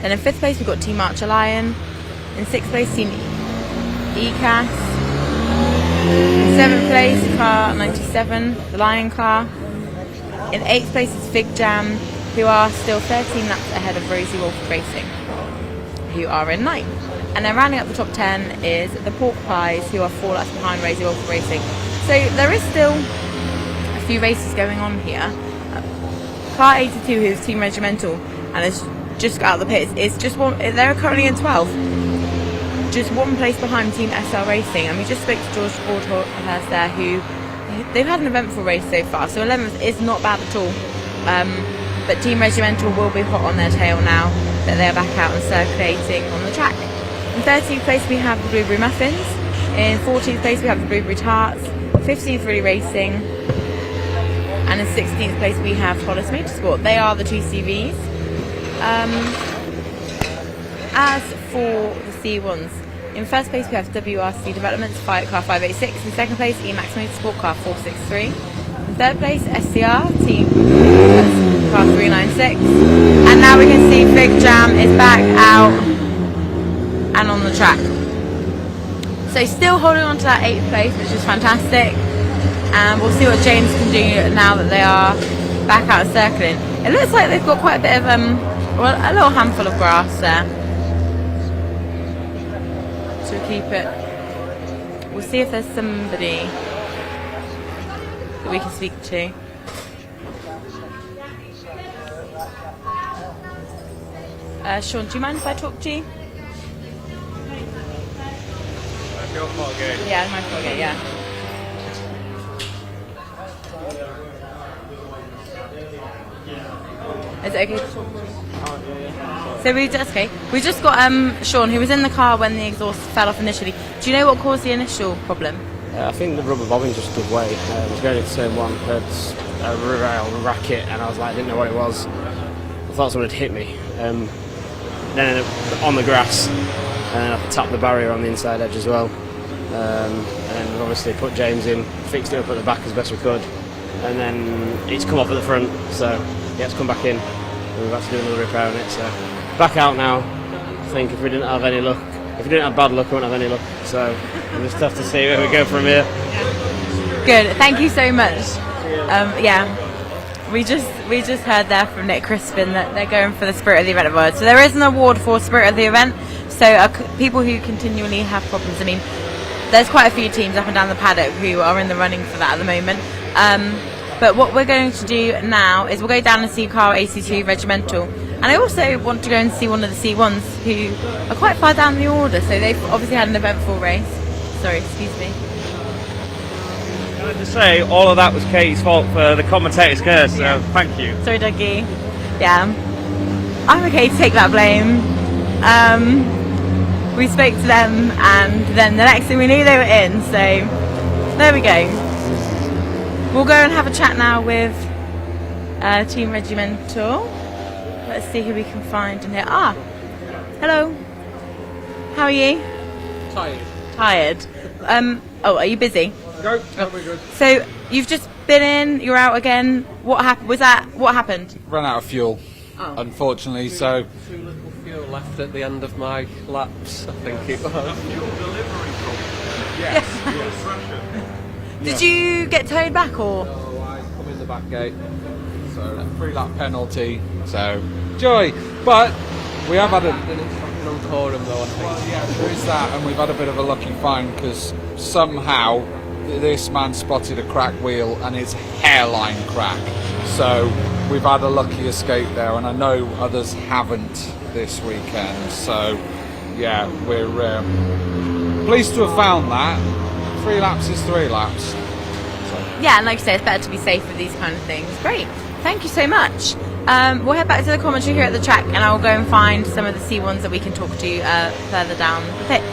Then in 5th place, we've got Team Archer Lion. In 6th place, Team ECAS. In 7th place, car 97, the Lion car. In 8th place is Fig Jam, who are still 13 laps ahead of Rosie Wolf Racing, who are in 9th. And then rounding up the top 10 is the Pork Pies, who are 4 laps behind Rosie Wolf Racing. So there is still a few races going on here. Car 82, who's Team Regimental, and has just got out of the pits, is just one. They're currently in 12th, just 1 place behind Team SL Racing. And we just spoke to George Broadhurst there, who they've had an eventful race so far. So 11th is not bad at all. But Team Regimental will be hot on their tail now that they're back out and circulating on the track. In 13th place we have the Blueberry Muffins. In 14th place we have the Blueberry Tarts. 15th Really Racing. And in 16th place we have Hollis Motorsport. They are the 2 CVs. As for the C1s, in 1st place we have WRC Developments Car 586. In 2nd place Emax Motorsport Car 463. In 3rd place SCR Team Car 396. And now we can see Big Jam is back out and on the track. So still holding on to that 8th place, which is fantastic. And we'll see what James can do now that they are back out circling. It looks like they've got quite a bit of well, a little handful of grass there to keep it. We'll see if there's somebody that we can speak to. Sean, do you mind if I talk to you? Your fault again. Yeah, my fault again, yeah. Is it okay to talk to you? So we just got Sean, who was in the car when the exhaust fell off initially. Do you know what caused the initial problem? I think the rubber bobbin just gave way. I was going into turn 1, heard a racket, and I was like, didn't know what it was. I thought someone had hit me. Then on the grass, and I tapped the barrier on the inside edge as well. And we obviously put James in, fixed it up at the back as best we could, and then it's come off at the front, so yeah, it's come back in, and we've had to do another repair on it. So back out now. I think if we didn't have any luck, if we didn't have bad luck, we wouldn't have any luck. So we'll just have to see where we go from here. Good, thank you so much. Yeah, we just heard there from Nick Crispin that they're going for the Spirit of the Event award. So there is an award for Spirit of the Event. So people who continually have problems. I mean, there's quite a few teams up and down the paddock who are in the running for that at the moment. But what we're going to do now is we'll go down and see car 82 Regimental. And I also want to go and see one of the C1s who are quite far down the order. So they've obviously had an eventful race. Sorry, excuse me. Can I just say, all of that was Katie's fault for the commentator's curse, so thank you. Sorry, Dougie. Yeah. I'm okay to take that blame. We spoke to them, and then the next thing we knew, they were in. So there we go. We'll go and have a chat now with Team Regimental. Let's see who we can find in here. Ah, hello. How are you? Tired. Tired. Oh, are you busy? No, we're good. So you've just been in. You're out again. What happened? What happened? Ran out of fuel, unfortunately. So Too little fuel left at the end of my laps, I think it was. yes. Did you get towed back or? No, I come in the back gate. So 3-lap penalty. So joy, but we have had a. On Coram though, I think. Yeah, there is that, and we've had a bit of a lucky find because somehow this man spotted a cracked wheel and it's hairline crack. So we've had a lucky escape there, and I know others haven't. this weekend. So, yeah, we're pleased to have found that. 3 laps is 3 laps. Yeah, and like I say, it's better to be safe with these kind of things. Great. Thank you so much. We'll head back to the commentary here at the track, and I will go and find some of the C1s that we can talk to further down the pits.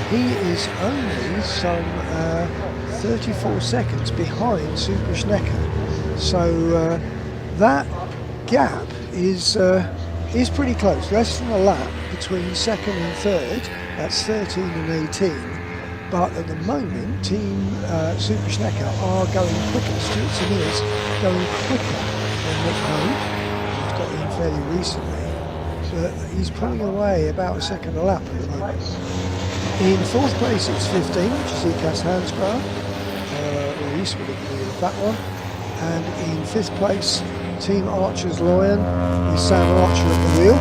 He is only some 34 seconds behind Super Schnecker, so that gap is pretty close, less than a lap between second and third. That's 13 and 18, but at the moment Team Super Schnecker are going quicker. Stewart is going quicker than Nick Hunt, who's got in fairly recently, but he's pulling away about a second a lap at the moment. In fourth place it's 15, which is ECAS Hansgrohe, Reese would agree with that one. And in fifth place, Team Archers Loyan with Sam Archer at the wheel.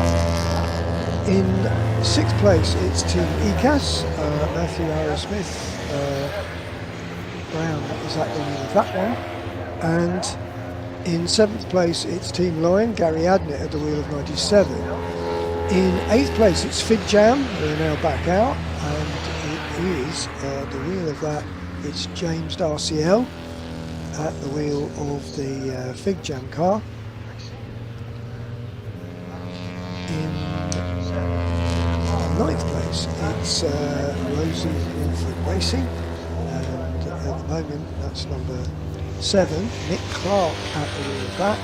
In sixth place it's Team ECAS, Matthew Arrow-Smith, Brown is at the wheel of that one. And in seventh place it's Team Loyan, Gary Adnett at the wheel of 97. In eighth place it's Fig Jam, who are now back out, and it is the wheel of that, it's James Darciel at the wheel of the Fig Jam car. In ninth place it's Rosie Wilford Racing, and at the moment that's number 7, Nick Clark at the wheel of that.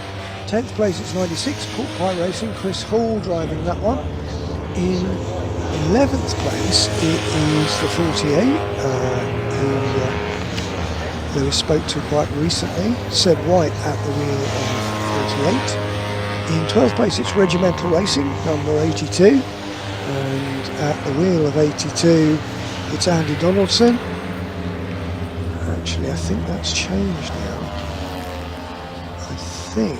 10th place it's 96, Pork Pie Racing, Chris Hall driving that one. In 11th place it is the 48, who Lewis spoke to quite recently, Seb White at the wheel of 48. In 12th place it's Regimental Racing, number 82, and at the wheel of 82 it's Andy Donaldson. Actually I think that's changed now. I think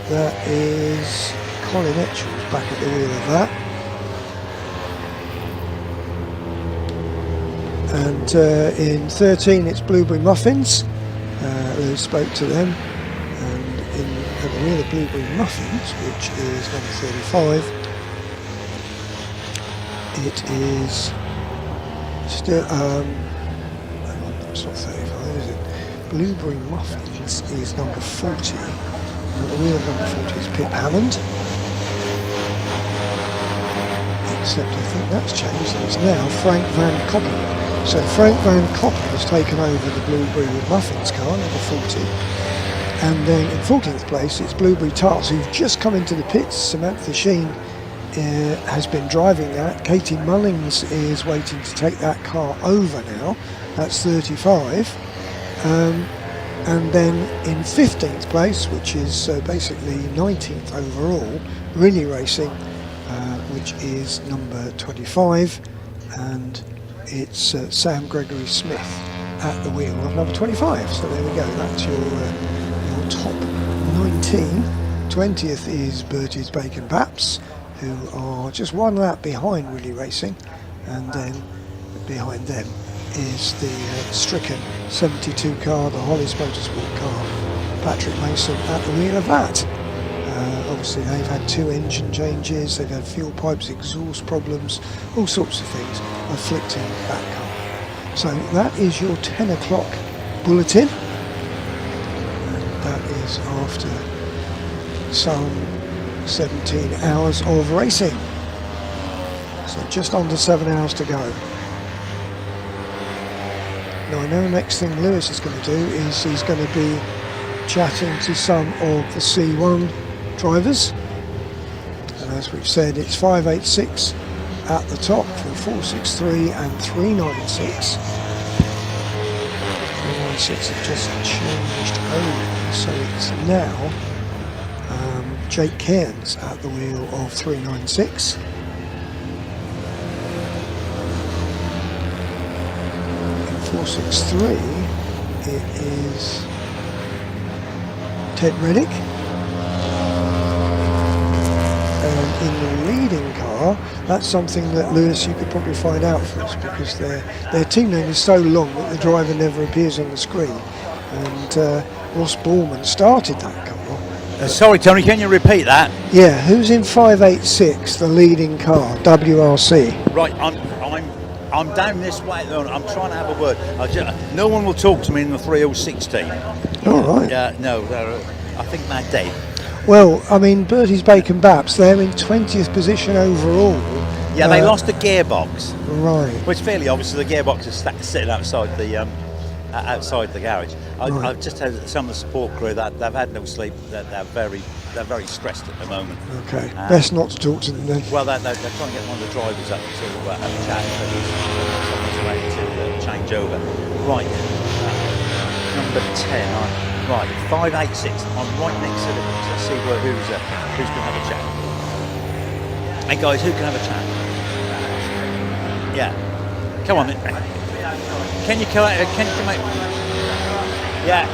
that is Colin Etchell's back at the wheel of that. And in 13 it's Blueberry Muffins, who spoke to them, and at the wheel of Blueberry Muffins, which is number 35, it is still, hang on, it's not 35, is it? Blueberry Muffins is number 40, and at the wheel of number 40 is Pip Hammond. Except I think that's changed, it's now Frank Van Koppen. So Frank Van Koppen has taken over the Blueberry Muffins car, number 40. And then in 14th place it's Blueberry Tarts, who've just come into the pits. Samantha Sheen has been driving that. Katie Mullings is waiting to take that car over now. That's 35. And then in 15th place, which is basically 19th overall, Really Racing, which is number 25, and it's Sam Gregory Smith at the wheel of number 25. So there we go, that's your top 19. 20th is Bertie's Bacon Baps, who are just one lap behind Really Racing, and then behind them is the Stricken 72 car, the Hollis Motorsport car. Patrick Mason at the wheel of that. Obviously they've had 2 engine changes, they've had fuel pipes, exhaust problems, all sorts of things afflicting that car. So that is your 10 o'clock bulletin, and that is after some 17 hours of racing. So just under 7 hours to go. Now I know the next thing Lewis is going to do is he's going to be chatting to some of the C1 drivers, and as we've said, it's 586 at the top for 463 and 396. 396 have just changed over, so it's now Jake Cairns at the wheel of 396. In 463 it is Ted Reddick. In the leading car, that's something that, Lewis, you could probably find out for us, because their team name is so long that the driver never appears on the screen, and Ross Ballman started that car. Sorry Tony, can you repeat that? Yeah, who's in 586, the leading car, WRC? Right, I'm down this way at the moment. I'm trying to have a word. No one will talk to me in the 306 team. All right. No, I think they're dead. Well, I mean, Bertie's Bacon Baps, they're in 20th position overall. Yeah, they lost a gearbox. Right. Which fairly obviously the gearbox is sitting outside the garage. I've just heard that some of the support crew that they've had no sleep. They're very stressed at the moment. Okay. Best not to talk to them then. Well, they're trying to get one of the drivers up to have a chat, but someone's ready to change over. Right. Number 10. Right, 586. I'm right next to them. Let's see who's going to have a chat. Hey guys, who can have a chat? Yeah. Come on. Can you come out? Can you come out? Yeah.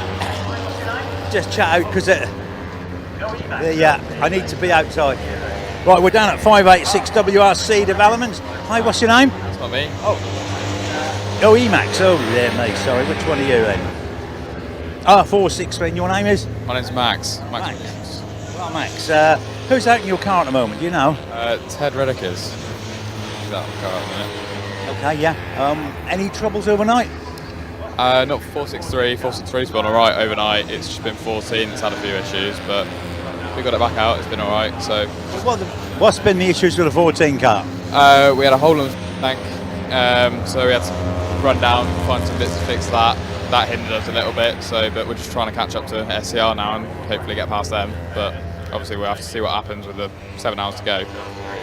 Just chat out, because yeah, I need to be outside. Right, we're down at 586 WRC Developments. Hi, what's your name? It's not me. Oh, Emacs. Oh, yeah, mate. Sorry. Which one are you then? 463. Your name is? My name's Max. Max. Well, Max, who's out in your car at the moment? Do you know? Ted Reddick is. He's out of the car at the minute. Okay, yeah. Any troubles overnight? Not 463. 463's been alright overnight. It's just been 14. It's had a few issues, but we got it back out. It's been alright. So. What's been the issues with the 14 car? We had a hole in the tank, so we had to run down, find some bits to fix that. That hindered us a little bit, but we're just trying to catch up to SCR now and hopefully get past them. But obviously we'll have to see what happens with the 7 hours to go.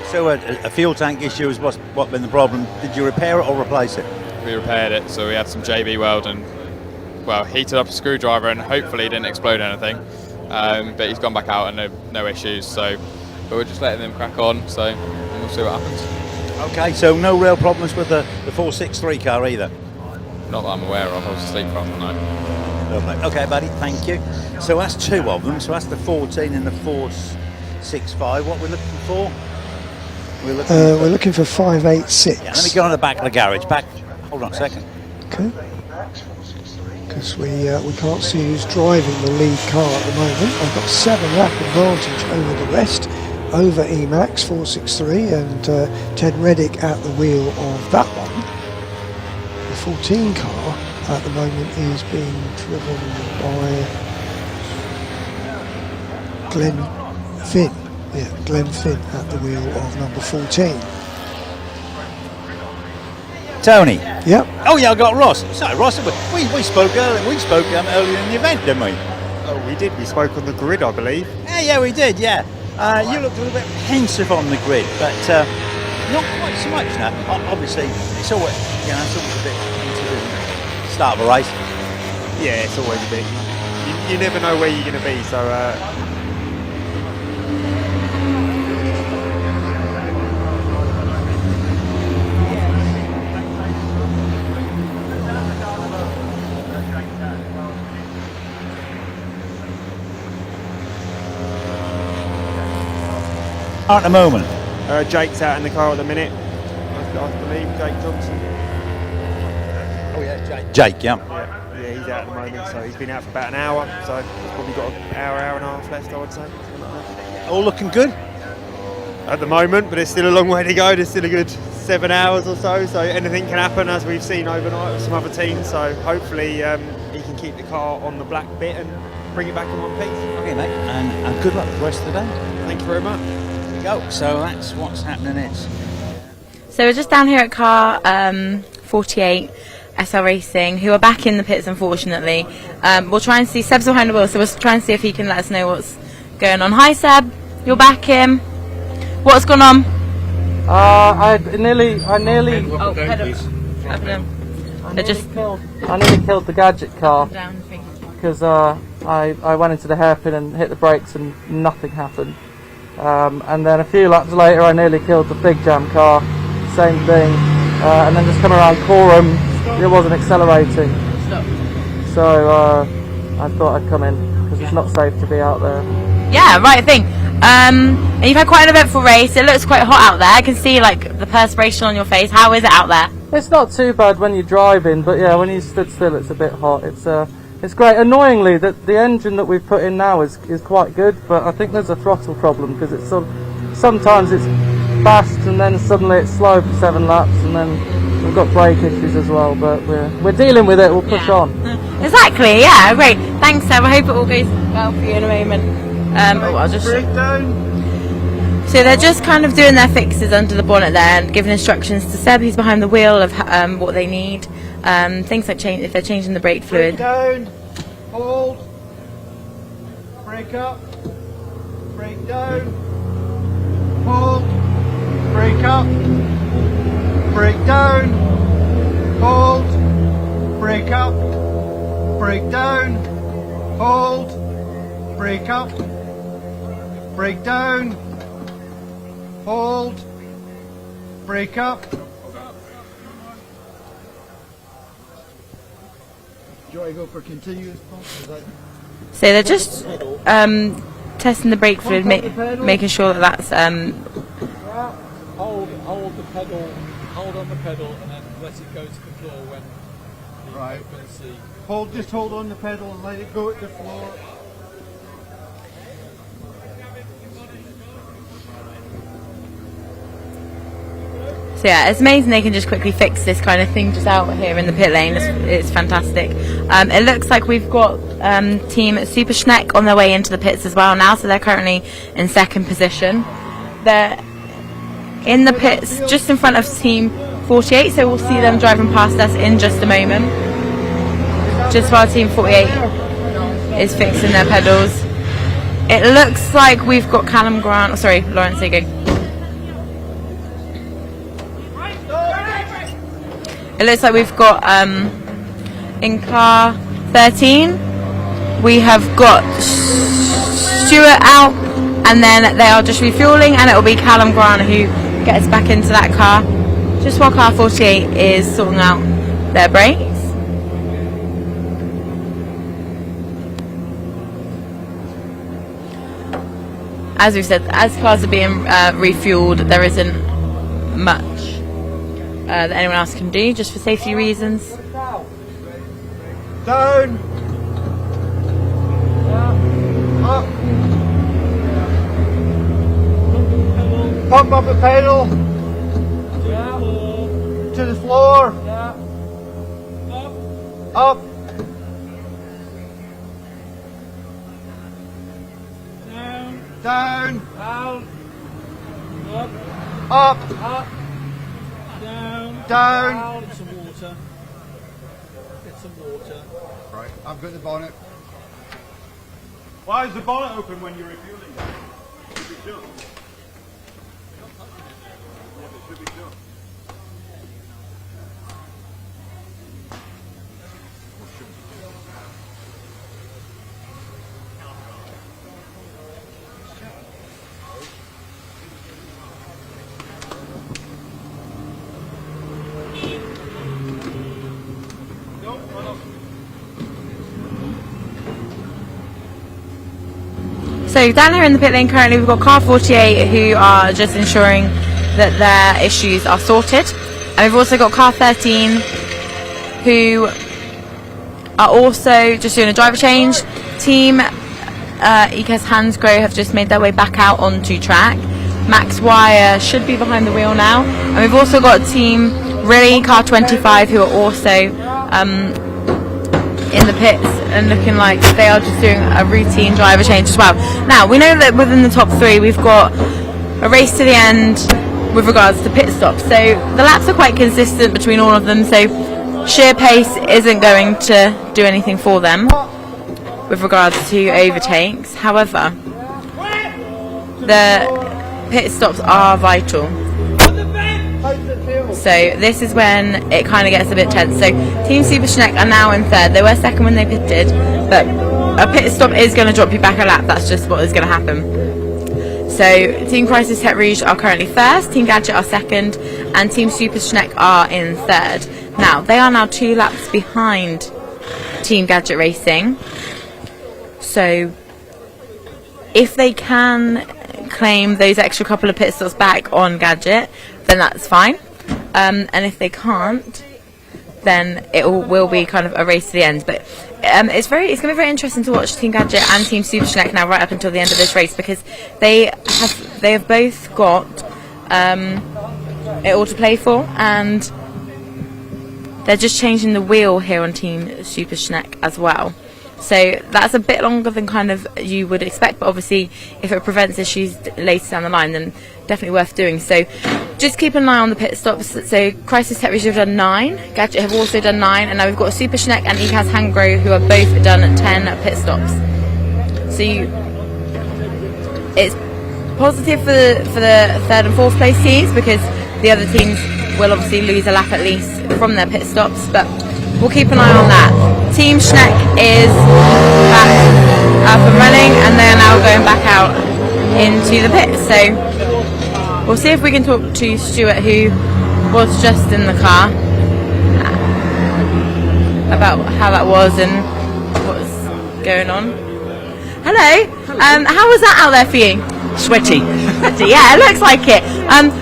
So a fuel tank issue is what been the problem. Did you repair it or replace it? We repaired it, so we had some JB weld and, well, heated up a screwdriver and hopefully didn't explode anything. But he's gone back out and no issues. So, but we're just letting them crack on. So we'll see what happens. Okay, so no real problems with the 463 car either. Not that I'm aware of. I was asleep for half the night. Lovely. Okay, buddy. Thank you. So that's 2 of them. So that's the 14 and the 465. What we're looking for? We're looking for 586. Yeah, let me go on the back of the garage. Hold on a second. Okay. Because we can't see who's driving the lead car at the moment. I've got 7 lap advantage over the rest, over Emacs 463 and Ted Reddick at the wheel of that one. The 14 car at the moment is being driven by Glenn Finn. Yeah, Glenn Finn at the wheel of number 14. Tony. Yep. Oh yeah, I got Ross. Sorry, Ross. We spoke earlier. We spoke earlier in the event, didn't we? Oh, we did. We spoke on the grid, I believe. Yeah, we did. Yeah. You looked a little bit pensive on the grid, but not quite so much now. Obviously, it's always, it's always a bit pensive, isn't it? Start of a race. Yeah, it's always a bit. You never know where you're going to be, so. At the moment. Jake's out in the car at the minute. I believe Jake Johnson. Oh yeah, Jake. Jake, yeah. Yeah, he's out at the moment, so he's been out for about an hour, so he's probably got an hour and a half left, I would say. All looking good? At the moment, but there's still a long way to go. There's still a good 7 hours or so anything can happen, as we've seen overnight with some other teams, so hopefully he can keep the car on the black bit and bring it back in one piece. Okay, mate, and good luck for the rest of the day. Thank you very much. Go. So that's what's happening next. So we're just down here at car 48 SL Racing, who are back in the pits, unfortunately. We'll try and see, Seb's behind the wheel, so we'll try and see if he can let us know what's going on. Hi Seb, you're back in. What's gone on? I nearly I nearly killed the gadget car because I went into the hairpin and hit the brakes and nothing happened. And then a few laps later I nearly killed the big jam car, same thing, and then just come around Coram, it wasn't accelerating, so I thought I'd come in because it's not safe to be out there. Yeah, right thing. And you've had quite an eventful race. It looks quite hot out there. I can see like the perspiration on your face. How is it out there? It's not too bad when you're driving, but yeah, when you stood still it's a bit hot. It's great. Annoyingly, that the engine that we've put in now is quite good, but I think there's a throttle problem because it's sometimes it's fast and then suddenly it's slow for 7 laps, and then we've got brake issues as well. But we're dealing with it. We'll push on. Exactly. Yeah. Great. Thanks, Seb. I hope it all goes well for you in a moment. I'll just. So they're just kind of doing their fixes under the bonnet there and giving instructions to Seb, who's behind the wheel, of what they need. Things like if they're changing the brake fluid. Brake down, hold, brake up, brake down, hold, brake up, brake down, hold, brake up, brake down, hold, brake up, brake down, hold, brake up. Do you want to go for continuous pump? So they're just testing the brake fluid, making sure that that's. Hold the pedal, hold on the pedal, and then let it go to the floor when you open the seat. Just hold on the pedal and let it go at the floor. So yeah, it's amazing they can just quickly fix this kind of thing just out here in the pit lane. It's fantastic. It looks like we've got team Super Schneck on their way into the pits as well now, so they're currently in second position. They're in the pits just in front of team 48, so we'll see them driving past us in just a moment. Just while team 48 is fixing their pedals. It looks like we've got Lawrence Sigig. It looks like we've got, in car 13, we have got Stuart out, and then they are just refueling, and it will be Callum Grant who gets back into that car, just while car 48 is sorting out their brakes. As we've said, as cars are being refueled, there isn't much that anyone else can do, just for safety reasons. Down. Up. Pump up the pedal. To the floor. Up. Down. Up. Down. Get some water. Get some water. Right, I've got the bonnet. Why is the bonnet open when you're refueling? So down here in the pit lane currently we've got car 48 who are just ensuring that their issues are sorted, and we've also got car 13 who are also just doing a driver change. Team EKS Hansgrohe have just made their way back out onto track. Max Wire should be behind the wheel now, and we've also got Team Really car 25 who are also in the pits and looking like they are just doing a routine driver change as well. Now we know that within the top three we've got a race to the end with regards to pit stops, so the laps are quite consistent between all of them, so sheer pace isn't going to do anything for them with regards to overtakes. However, the pit stops are vital. So this is when it kind of gets a bit tense. So Team Super Schneck are now in third. They were second when they pitted, but a pit stop is going to drop you back a lap. That's just what is going to happen. So Team Crisis Tech Rouge are currently first, Team Gadget are second, and Team Super Schneck are in third. Now they are now 2 laps behind Team Gadget Racing. So if they can claim those extra couple of pit stops back on Gadget, then that's fine. And if they can't, then it will be kind of a race to the end. But it's going to be very interesting to watch Team Gadget and Team Super Schneck now right up until the end of this race, because they have both got it all to play for, and they're just changing the wheel here on Team Super Schneck as well. So that's a bit longer than kind of you would expect, but obviously if it prevents issues later down the line, then definitely worth doing. So just keep an eye on the pit stops. So Crisis Tech Rouge have done 9, Gadget have also done 9, and now we've got Super Schneck and EKS Hansgrohe who have both done 10 pit stops. So it's positive for the 3rd and 4th place teams, because the other teams will obviously lose a lap at least from their pit stops, but we'll keep an eye on that. Team Schneck is back up and running, and they're now going back out into the pit. So we'll see if we can talk to Stuart, who was just in the car, about how that was and what's going on. Hello. How was that out there for you? Sweaty. Yeah, it looks like it.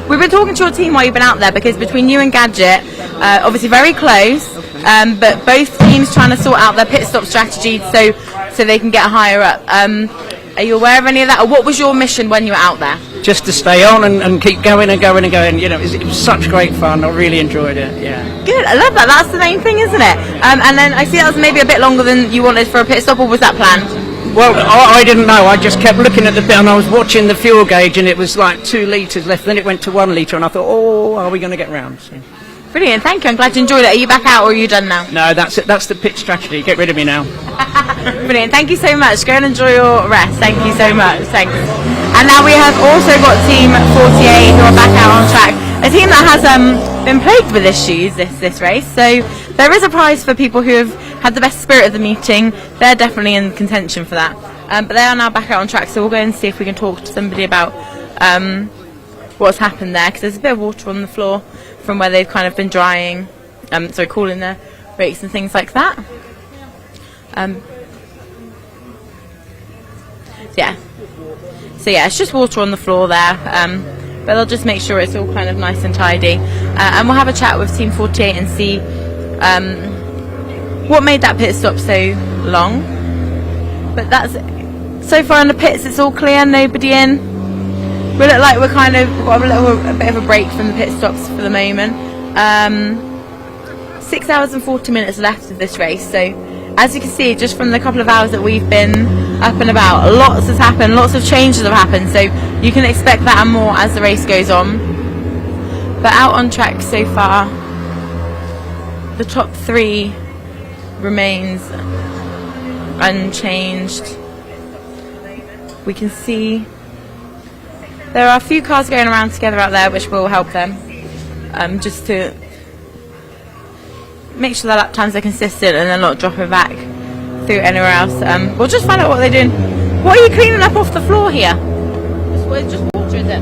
We've been talking to your team while you've been out there, because between you and Gadget, obviously very close, but both teams trying to sort out their pit stop strategy so they can get higher up. Are you aware of any of that, or what was your mission when you were out there? Just to stay on and keep going and going and going. You know, it was such great fun. I really enjoyed it. Yeah. Good. I love that. That's the main thing, isn't it? And then I see that was maybe a bit longer than you wanted for a pit stop, or was that planned? Well, I didn't know. I just kept looking at the bit, and I was watching the fuel gauge, and it was like 2 litres left. Then it went to 1 litre, and I thought, oh, are we going to get round? So. Brilliant. Thank you. I'm glad you enjoyed it. Are you back out, or are you done now? No, that's it. That's the pit strategy. Get rid of me now. Brilliant. Thank you so much. Go and enjoy your rest. Thank you so much. Thanks. And now we have also got Team 48 who are back out on track. A team that has been plagued with issues this race. So there is a prize for people who have had the best spirit of the meeting. They're definitely in contention for that. But they are now back out on track. So we'll go and see if we can talk to somebody about what's happened there, because there's a bit of water on the floor from where they've kind of been drying, cooling their brakes and things like that. So yeah, it's just water on the floor there, but they'll just make sure it's all kind of nice and tidy. And we'll have a chat with Team 48 and see what made that pit stop so long. But that's so far in the pits, it's all clear, nobody in. We look like we're kind of got a bit of a break from the pit stops for the moment. 6 hours and 40 minutes left of this race, so as you can see, just from the couple of hours that we've been up and about, lots has happened, lots of changes have happened, so you can expect that and more as the race goes on. But out on track so far, the top 3 remains unchanged. We can see There are a few cars going around together out there, which will help them, just to make sure their lap times are consistent and they're not dropping back through anywhere else. We'll just find out what they're doing. What are you cleaning up off the floor here? Just water, is it?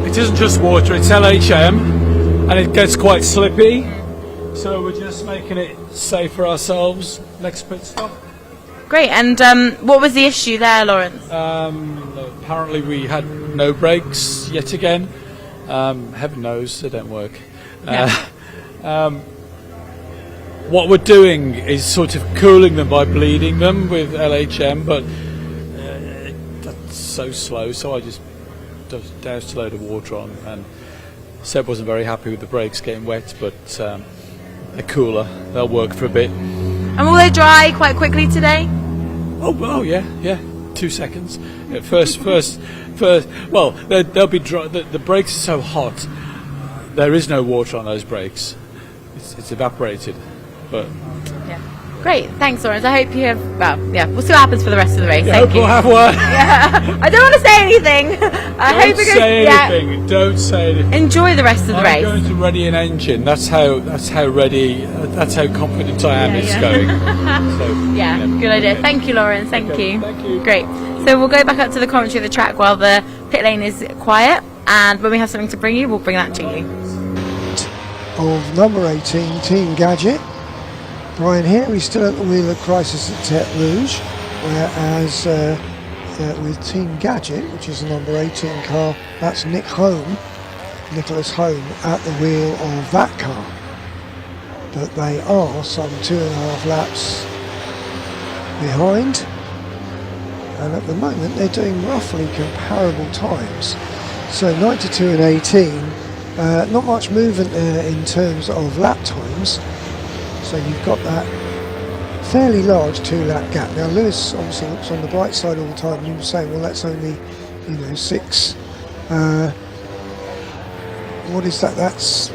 It isn't just water, it's LHM, and it gets quite slippy. So we're just making it safe for ourselves. Next pit stop. Great, and what was the issue there, Lawrence? Apparently we had no brakes yet again. Heaven knows they don't work. What we're doing is sort of cooling them by bleeding them with LHM, but that's so slow, so I just doused a load of water on, and Seb wasn't very happy with the brakes getting wet, but they're cooler, they'll work for a bit. And will they dry quite quickly today? Oh yeah, 2 seconds. Yeah, first. Well, they'll be dry. The brakes are so hot. There is no water on those brakes. It's evaporated. But great, thanks, Lawrence. I hope you have. Well, yeah, we'll see what happens for the rest of the race. Yeah, Thank you. we'll have one. Yeah, I don't want to say anything. I hope it goes. Don't say anything. Enjoy the rest of the race. I'm going to ready an engine. That's how ready. That's how confident I am it's going. So, good idea. Thank you, Lawrence. Thank you. Great. So we'll go back up to the commentary of the track while the pit lane is quiet, and when we have something to bring you, we'll bring that to you. Of number 18, Team Gadget. Brian here, he's still at the wheel of Crisis at Tete Rouge, whereas with Team Gadget, which is the number 18 car, that's Nicholas Home at the wheel of that car. But they are some 2.5 laps behind, and at the moment they're doing roughly comparable times. So 92 and 18, not much movement there in terms of lap times. So you've got that fairly large 2-lap gap. Now Lewis obviously looks on the bright side all the time, and you were saying, well, that's only 6. What is that? That's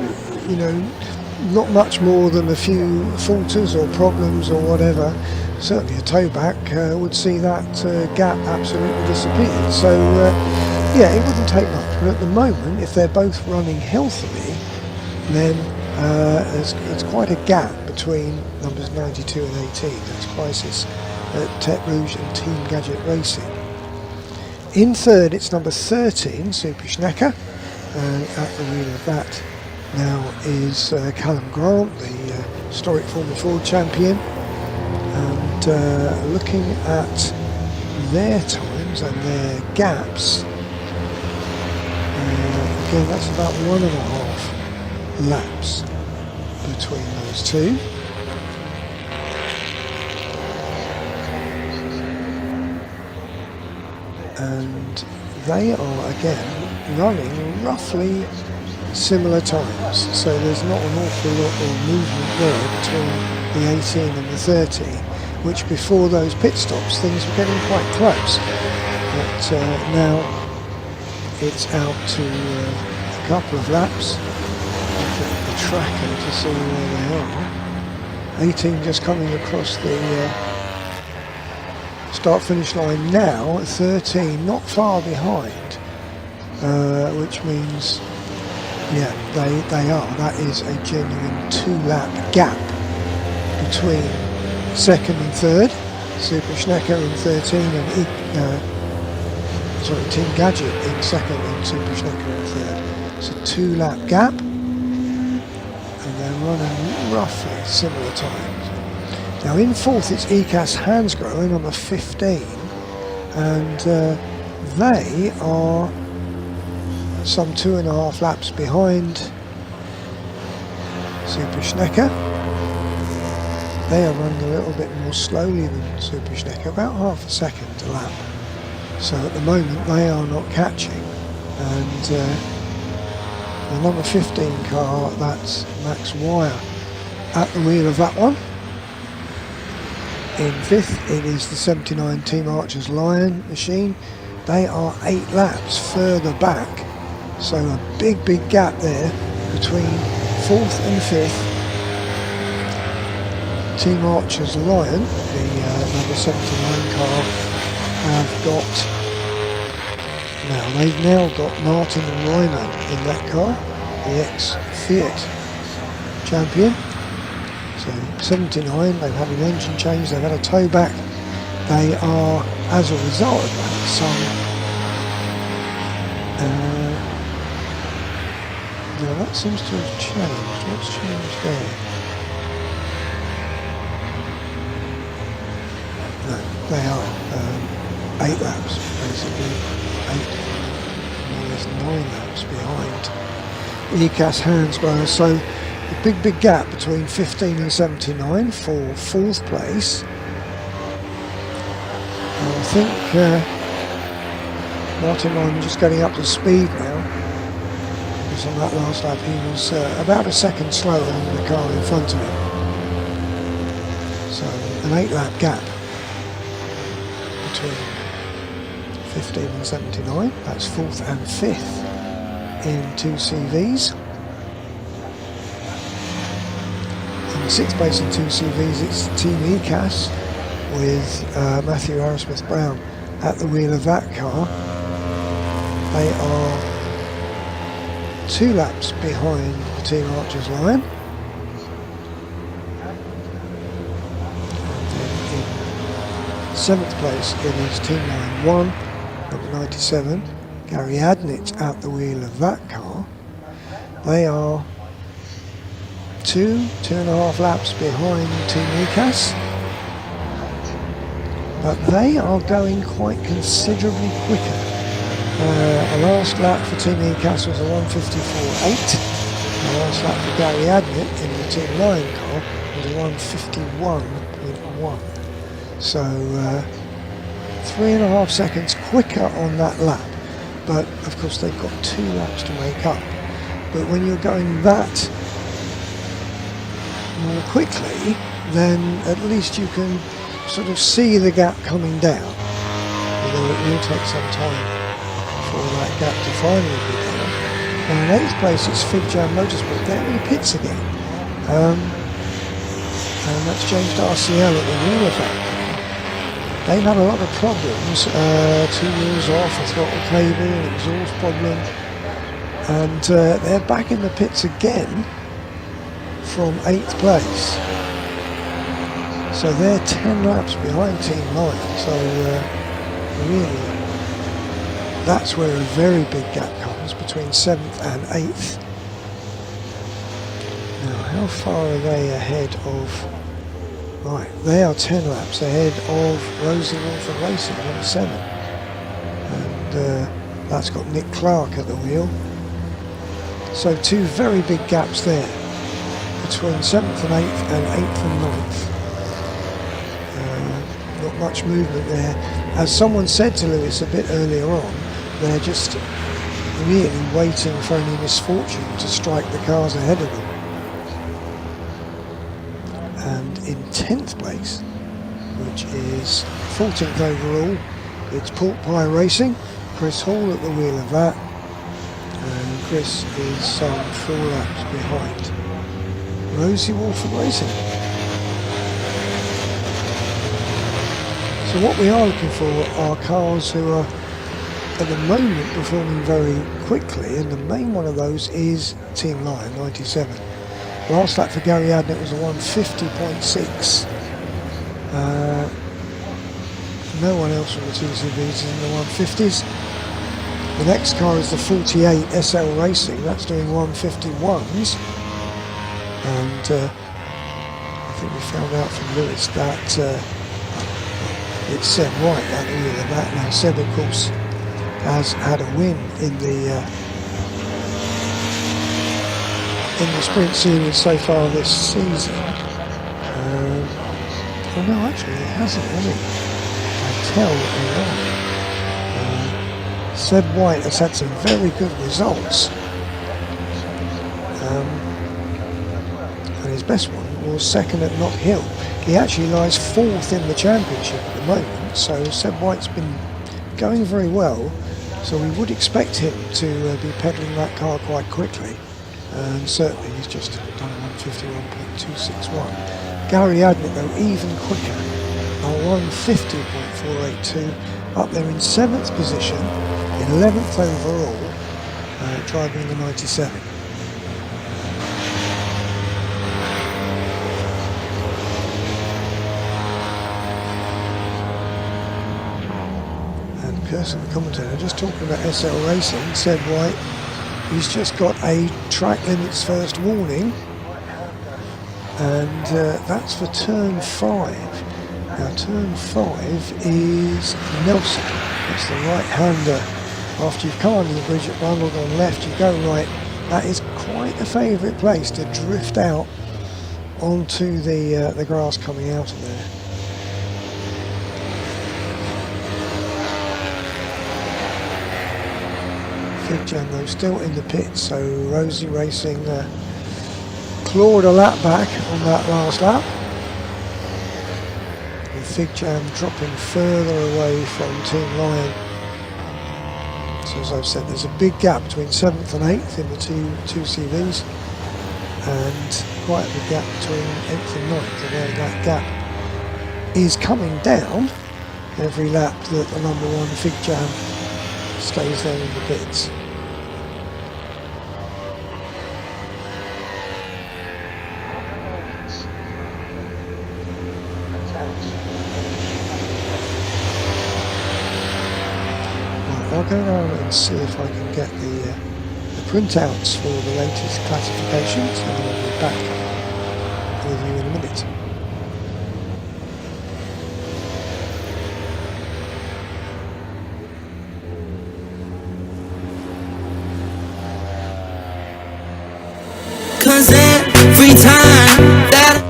not much more than a few falters or problems or whatever. Certainly a towback would see that gap absolutely disappear. So it wouldn't take much. But at the moment, if they're both running healthily, then it's quite a gap between numbers 92 and 18. That's Crisis at Tete Rouge and Team Gadget Racing. In third, it's number 13, Super Schnecker, and at the wheel of that now is Callum Grant, the historic Formula Ford champion. And looking at their times and their gaps, again, that's about 1.5 laps between those two. And they are again running roughly similar times, so there's not an awful lot of movement there between the 18 and the 13, which before those pit stops things were getting quite close, but now it's out to a couple of laps. The tracker to see where they are. 18 just coming across the start-finish line now. 13 not far behind, which means they are. That is a genuine 2-lap gap between second and third. Super Schnecker in 13 and Team Gadget in second and Super Schnecker in third. It's a 2-lap gap. They're running roughly similar times. Now in fourth it's ECAS Hansgrohe, number 15, and they are some 2.5 laps behind Super Schnecker. They are running a little bit more slowly than Super Schnecker, about half a second a lap. So at the moment they are not catching, and the number 15 car, that's Max Wire at the wheel of that one. In fifth, it is the 79 Team Archers Lion machine. They are 8 laps further back, so a big gap there between fourth and fifth. Team Archers Lion, the number 79 car, have got Now they've now got Martin Ryman in that car, the ex-Fiat champion. So 79, they've had an engine change, they've had a tow back. They are, as a result of that, now that seems to have changed. What's changed there? No, they are 8 laps, basically. 8, more or less 9 laps behind ECAS Hansgrohe. So a big gap between 15 and 79 for 4th place. And I think Martin Ryman just getting up to speed now. Because on that last lap he was about a second slower than the car in front of him. So an 8 lap gap between 15 and 79. That's 4th and 5th in 2 CVs. In 6th place in 2 CVs, it's Team ECAS with Matthew Arrowsmith-Brown at the wheel of that car. They are 2 laps behind the Team Archers Lion. And then in 7th place it is Team Lion 1, number 97, Gary Adnett at the wheel of that car. They are 2.5 laps behind Team ECAS, but they are going quite considerably quicker. The last lap for Team ECAS was a 1:54.8. The last lap for Gary Adnett in the Team Lion car was a 1:51.1. So 3.5 seconds quicker on that lap, but of course they've got 2 laps to make up. But when you're going that more quickly, then at least you can sort of see the gap coming down, although it will take some time for that gap to finally be down. Now in 8th place it's Figjam Motorsport, they're in the pits again, and that's James Darciel at the wheel of that car. They've had a lot of problems, 2 wheels off, a throttle cable, an exhaust problem, and they're back in the pits again from 8th place. So they're 10 laps behind Team Lion, so really that's where a very big gap comes between 7th and 8th. Now how far are they ahead of... Right, they are 10 laps ahead of Rosie Wolf Racing, number 7. And that's got Nick Clark at the wheel. So 2 very big gaps there between 7th and 8th and 8th and 9th. Not much movement there. As someone said to Lewis a bit earlier on, they're just really waiting for any misfortune to strike the cars ahead of them. And in 10th place, which is 14th overall, it's Pork Pie Racing, Chris Hall at the wheel of that, and Chris is some 4 laps behind Rosie Wolford Racing. So what we are looking for are cars who are at the moment performing very quickly, and the main one of those is Team Lion 97. Last lap for Gary Adnett was a 1:50.6. No one else from the 2 CVs is in the 150s. The next car is the 48 SL Racing, that's doing 151s. And I think we found out from Lewis that it's Seb White at the wheel of that. Now Seb of course has had a win in the sprint series so far this season. Oh no, actually he hasn't, has he? I tell you. Seb White has had some very good results. And his best one was 2nd at Knock Hill. He actually lies 4th in the championship at the moment, so Seb White's been going very well, so we would expect him to be pedaling that car quite quickly, and certainly he's just done 151.261. Gary Adnett though even quicker, a 150.482, up there in 7th position 11th overall, driving the 97. And Pearson, the commentator, just talking about SL Racing, said White, he's just got a track limits first warning, and that's for turn 5. Now turn 5 is Nelson. That's the right-hander. After you've come under the bridge at one or gone left, you go right. That is quite a favourite place to drift out onto the grass coming out of there. Fig Jam though still in the pit, so Rosie Racing clawed a lap back on that last lap. Fig Jam dropping further away from Team Lion. So as I've said, there's a big gap between 7th and 8th in the two CVs, and quite a big gap between 8th and 9th, although that gap is coming down every lap that the number 1 Fig Jam stays there in the pits. I'll go around and see if I can get the printouts for the latest classifications, and I'll be back with you in a minute. Cause every time that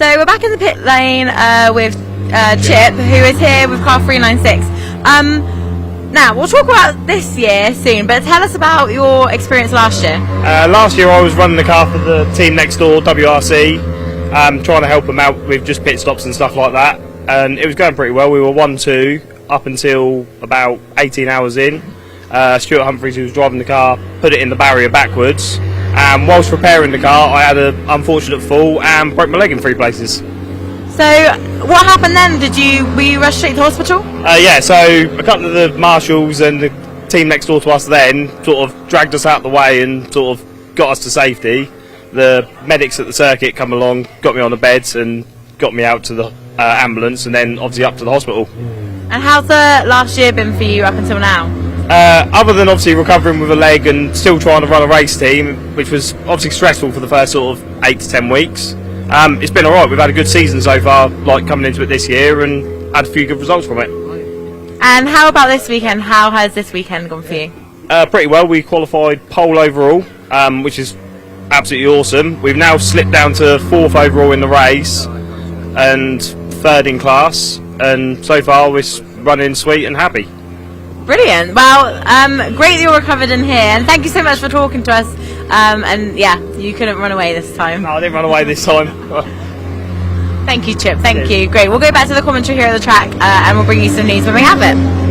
So we're back in the pit lane with Chip, who is here with car 396. Now, we'll talk about this year soon, but tell us about your experience last year. Last year I was running the car for the team next door, WRC, trying to help them out with just pit stops and stuff like that. and it was going pretty well. We were 1-2 up until about 18 hours in. Stuart Humphreys, who was driving the car, put it in the barrier backwards, and whilst repairing the car I had an unfortunate fall and broke my leg in 3 places. So what happened then? Were you rushed straight to hospital? Yeah, so a couple of the marshals and the team next door to us then sort of dragged us out the way and sort of got us to safety. The medics at the circuit come along, got me on the beds and got me out to the ambulance, and then obviously up to the hospital. And how's the last year been for you up until now? Other than obviously recovering with a leg and still trying to run a race team, which was obviously stressful for the first sort of 8 to 10 weeks, it's been alright. We've had a good season so far, like coming into it this year, and had a few good results from it. And how about this weekend? How has this weekend gone for you? Pretty well. We qualified pole overall, which is absolutely awesome. We've now slipped down to 4th overall in the race and 3rd in class, and so far we're running sweet and happy. Brilliant. Well, great that you're recovered in here, and thank you so much for talking to us. And yeah, you couldn't run away this time. No, I didn't run away this time. Thank you, Chip. Thank you. Great. We'll go back to the commentary here at the track, and we'll bring you some news when we have it.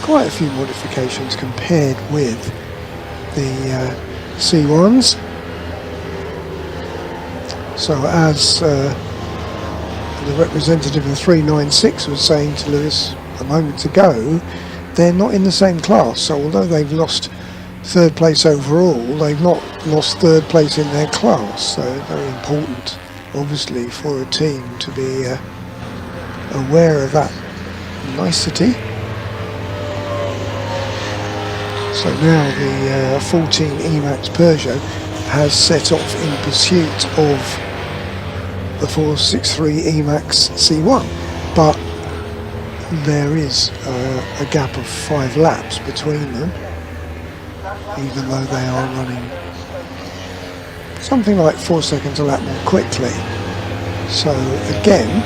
quite a few modifications compared with the C1s. So as the representative of 396 was saying to Lewis a moment ago, they're not in the same class. So although they've lost third place overall, they've not lost third place in their class. So very important, obviously, for a team to be aware of that nicety. So now the 14 Emax Peugeot has set off in pursuit of the 463 Emax C1, but there is a gap of 5 laps between them, even though they are running something like 4 seconds a lap more quickly. So again,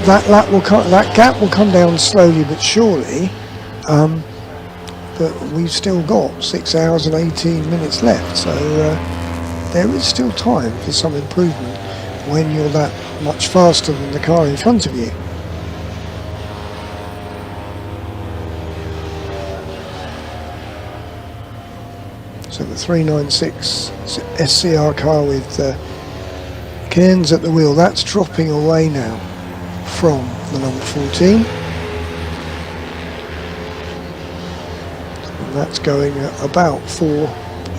that gap will come down slowly but surely, but we've still got 6 hours and 18 minutes left, so there is still time for some improvement when you're that much faster than the car in front of you. So the 396 SCR car with Cairns at the wheel, that's dropping away now from the number 14. And that's going about 4,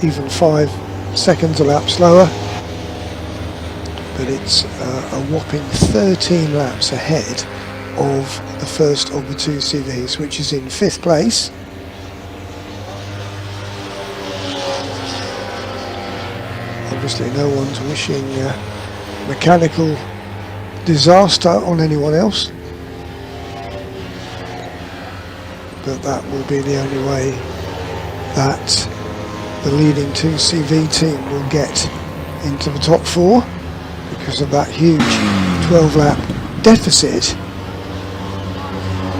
even 5 seconds a lap slower. But it's a whopping 13 laps ahead of the first of the 2 CVs, which is in 5th place. Obviously no one's wishing mechanical disaster on anyone else, but that will be the only way that the leading 2 CV team will get into the top 4, because of that huge 12-lap deficit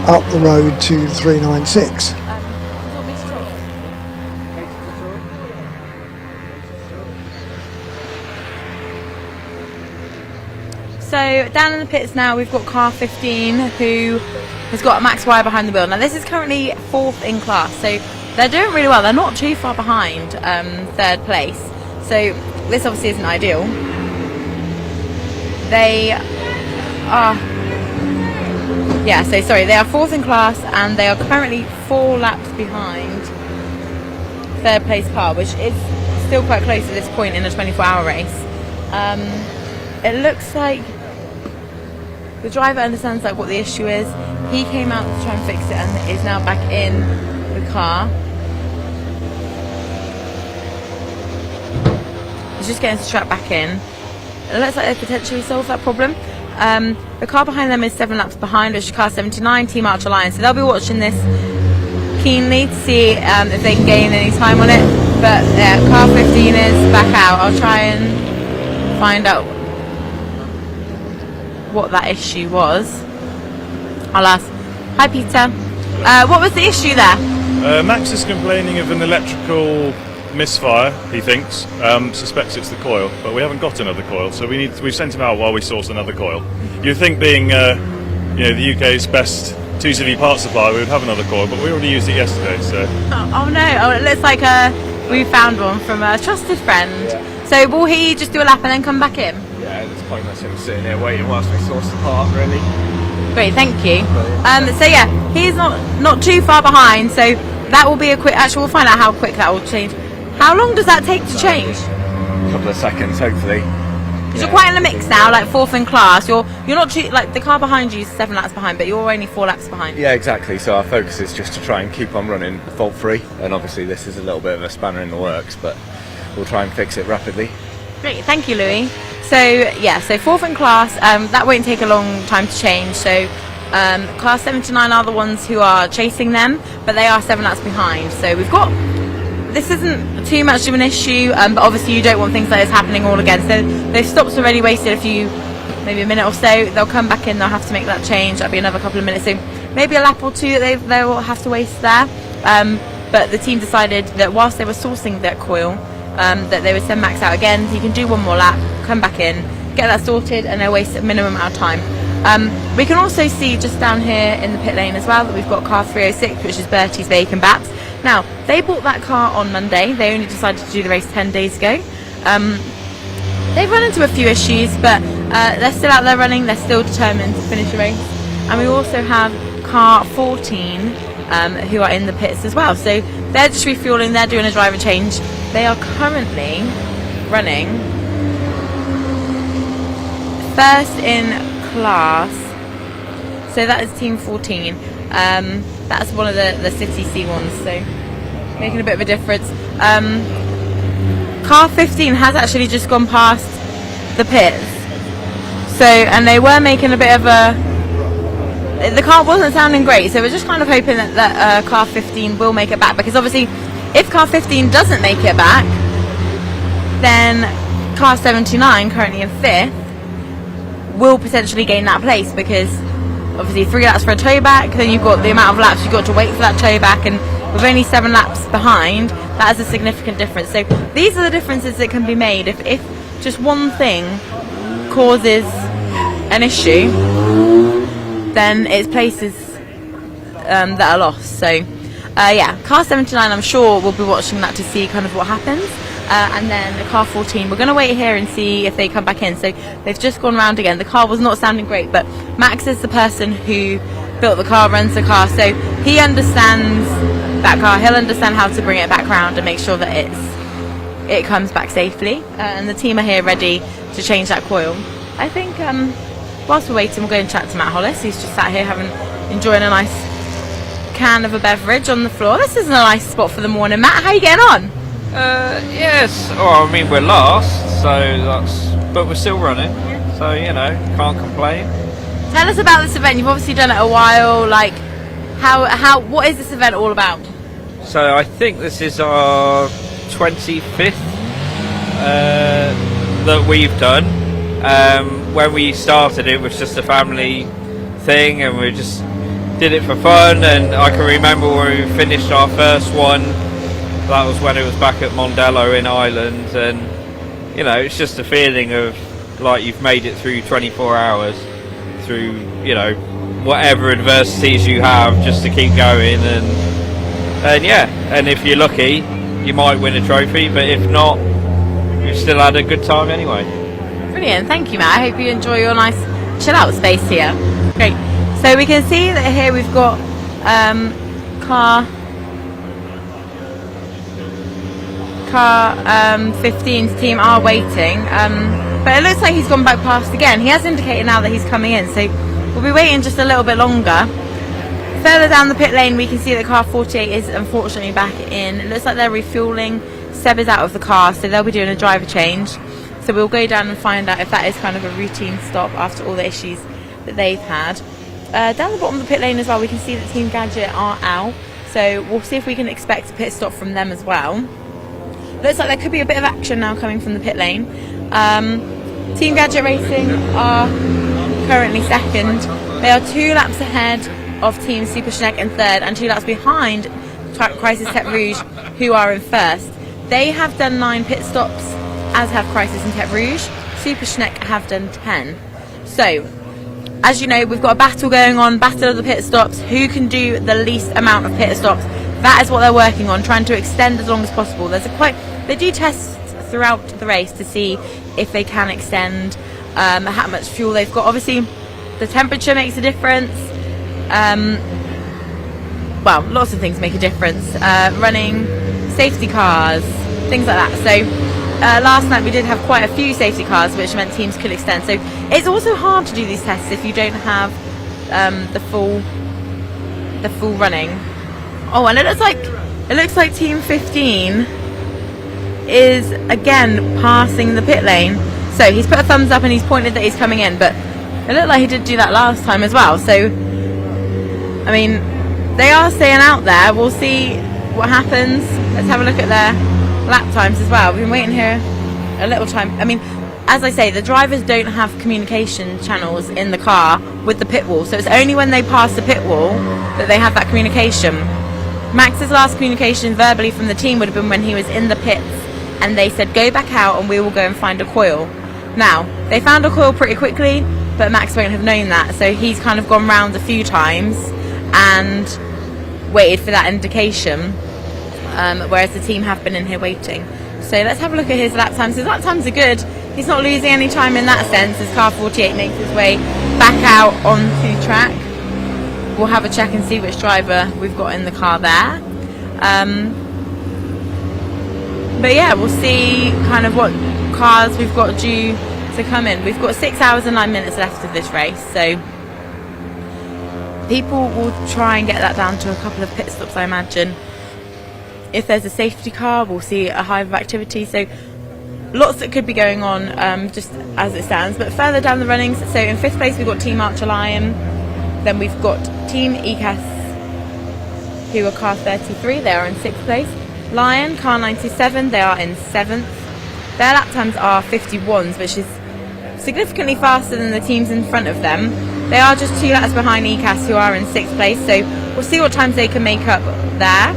up the road to 396. So down in the pits now we've got car 15 who has got a max wire behind the wheel. Now this is currently 4th in class, so they're doing really well. They're not too far behind 3rd place, so this obviously isn't ideal. They are, they are 4th in class and they are currently 4 laps behind 3rd place car, which is still quite close at this point in a 24-hour race. It looks like the driver understands what the issue is. He came out to try and fix it and is now back in the car. He's just getting his track back in. It looks like they've potentially solved that problem. The car behind them is 7 laps behind, which is car 79, Team Arch Alliance. So they'll be watching this keenly to see if they can gain any time on it. But yeah, car 15 is back out. I'll try and find out what that issue was. I'll ask. Hi Peter. What was the issue there? Max is complaining of an electrical misfire, he thinks. Suspects it's the coil, but we haven't got another coil, so we've sent him out while we source another coil. You'd think, being the UK's best 2CV part supplier, we would have another coil, but we already used it yesterday, so... Oh no, it looks like we found one from a trusted friend. Yeah. So will he just do a lap and then come back in? Yeah, it's pointless him sitting here waiting whilst we source the part, really. Great, thank you. So yeah, he's not too far behind, so that will be a quick... Actually, we'll find out how quick that will change. How long does that take to change? A couple of seconds, hopefully. Because you're quite in the mix now, like 4th in class. You're not too, like, the car behind you is 7 laps behind, but you're only 4 laps behind. Yeah, exactly. So our focus is just to try and keep on running fault-free, and obviously this is a little bit of a spanner in the works, but we'll try and fix it rapidly. Great, thank you, Louis. So yeah, so 4th in class. That won't take a long time to change. So class 79 are the ones who are chasing them, but they are 7 laps behind. So we've got. This isn't too much of an issue, but obviously you don't want things like this happening all again. So they've stopped already, wasted maybe a minute or so. They'll come back in, they'll have to make that change. That'll be another couple of minutes. So maybe a lap or two that they will have to waste there. But the team decided that whilst they were sourcing that coil, that they would send Max out again. He can do one more lap, come back in, get that sorted, and they'll waste a minimum amount of time. We can also see just down here in the pit lane as well that we've got car 306, which is Bertie's Bacon Baps. Now, they bought that car on Monday. They only decided to do the race 10 days ago. They've run into a few issues, but they're still out there running. They're still determined to finish the race. And we also have car 14 who are in the pits as well. So they're just refueling. They're doing a driver change. They are currently running first in class. So that is team 14. That's one of the City C ones. So making a bit of a difference. Car 15 has actually just gone past the pits. So, and they were making a bit of the car wasn't sounding great, so we're just kind of hoping that car 15 will make it back, because obviously if car 15 doesn't make it back, then car 79, currently in 5th, will potentially gain that place, because obviously 3 laps for a tow back, then you've got the amount of laps you've got to wait for that tow back, and with only 7 laps behind, that is a significant difference. So these are the differences that can be made if just one thing causes an issue, then it's places that are lost. So yeah, car 79 I'm sure we'll be watching that to see kind of what happens, and then the car 14 we're going to wait here and see if they come back in. So they've just gone round again. The car was not sounding great, but Max is the person who built the car, runs the car, so he understands that car. He'll understand how to bring it back round and make sure that it comes back safely, and the team are here ready to change that coil. I think whilst we're waiting, we'll go and chat to Matt Hollis. He's just sat here enjoying a nice can of a beverage on the floor. This is a nice spot for the morning. Matt, how are you getting on? Yes. Oh, I mean, we're last, but we're still running. Yeah. So, you know, can't complain. Tell us about this event. You've obviously done it a while. Like, what is this event all about? So I think this is our 25th that we've done. When we started, it was just a family thing, and we just did it for fun. And I can remember when we finished our first one, that was when it was back at Mondello in Ireland, and you know, it's just a feeling of like you've made it through 24 hours through, you know, whatever adversities you have, just to keep going. And yeah, and if you're lucky, you might win a trophy, but if not, you've still had a good time anyway. Brilliant, thank you, Matt. I hope you enjoy your nice chill out space here. Great. So we can see that here we've got car 15's team are waiting, but it looks like he's gone back past again. He has indicated now that he's coming in, so we'll be waiting just a little bit longer. Further down the pit lane we can see that car 48 is unfortunately back in. It looks like they're refueling. Seb is out of the car, so they'll be doing a driver change. So we'll go down and find out if that is kind of a routine stop after all the issues that they've had. Down the bottom of the pit lane as well, we can see that Team Gadget are out. So we'll see if we can expect a pit stop from them as well. Looks like there could be a bit of action now coming from the pit lane. Team Gadget Racing are currently second. They are 2 laps ahead of Team Super Schneck in third, and 2 laps behind Crisis Tech Rouge, who are in first. They have done 9 pit stops, as have Crisis and Tech Rouge. Super Schneck have done 10. So, as you know, we've got a battle going on, battle of the pit stops. Who can do the least amount of pit stops? That is what they're working on, trying to extend as long as possible. They do tests throughout the race to see if they can extend, how much fuel they've got. Obviously, the temperature makes a difference. Well, lots of things make a difference. Running safety cars, things like that. So last night we did have quite a few safety cars, which meant teams could extend. So it's also hard to do these tests if you don't have the full running. Oh, and it looks like Team 15 is again passing the pit lane. So he's put a thumbs up and he's pointed that he's coming in, but it looked like he did do that last time as well. So I mean, they are staying out there. We'll see what happens. Let's have a look at their lap times as well. We've been waiting here a little time. I mean, as I say, the drivers don't have communication channels in the car with the pit wall, so it's only when they pass the pit wall that they have that communication. Max's last communication verbally from the team would have been when he was in the pits and they said go back out and we will go and find a coil. Now, they found a coil pretty quickly. but Max won't have known that, so he's kind of gone round a few times and waited for that indication, whereas the team have been in here waiting. So let's have a look at his lap times. His lap times are good. He's not losing any time in that sense as car 48 makes his way back out onto track. We'll have a check and see which driver we've got in the car there. But yeah, we'll see kind of what cars we've got due to come in. We've got 6 hours and 9 minutes left of this race, so people will try and get that down to a couple of pit stops, I imagine. If there's a safety car, we'll see a hive of activity, so lots that could be going on just as it stands. But further down the runnings, so in 5th place we've got Team Archer Lion, then we've got Team ECAS, who are car 33, they are in 6th place. Lion, car 97, they are in 7th. Their lap times are 51s, which is significantly faster than the teams in front of them. They are just 2 laps behind ECAS, who are in 6th place, so we'll see what times they can make up there.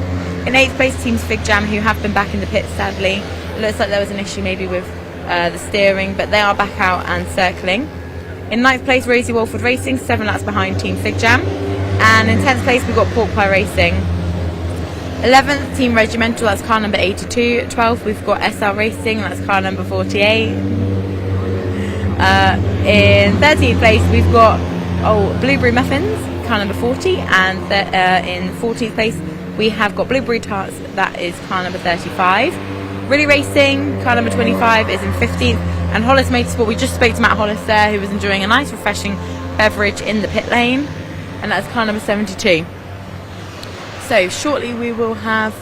In 8th place, Teams Fig Jam, who have been back in the pits, sadly. It looks like there was an issue maybe with the steering, but they are back out and circling. In 9th place, Rosie Wolford Racing, 7 laps behind Team Fig Jam. And in 10th place, we've got Pork Pie Racing. 11th, Team Regimental, that's car number 82. 12th, we've got SR Racing, that's car number 48. In 13th place, we've got Blueberry Muffins, car number 40. And in 14th place, we have got Blueberry Tarts, that is car number 35. Really Racing, car number 25, is in 15th. And Hollis Motorsport, we just spoke to Matt Hollis there, who was enjoying a nice refreshing beverage in the pit lane. And that's car number 72. So shortly we will have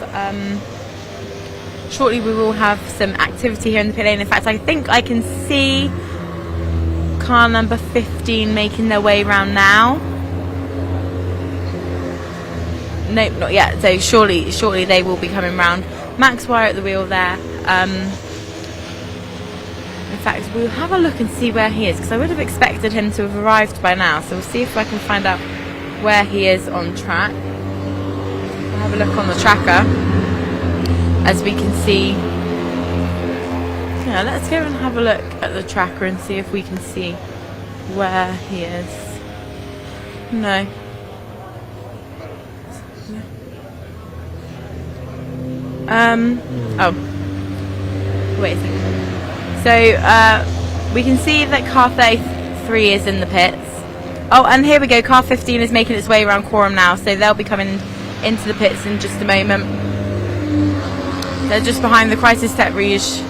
some activity here in the pit lane. In fact, I think I can see car number 15 making their way around now. Nope, not yet. So shortly they will be coming round. Max Wire at the wheel there. In fact, we'll have a look and see where he is, because I would have expected him to have arrived by now. So we'll see if I can find out where he is on track. We'll have a look on the tracker, as we can see. Yeah, let's go and have a look at the tracker and see if we can see where he is. No. Oh. Wait a second. So, we can see that car 33 is in the pits. Oh, and here we go. Car 15 is making its way around Quorum now, so they'll be coming into the pits in just a moment. They're just behind the Crisis Tech Rouge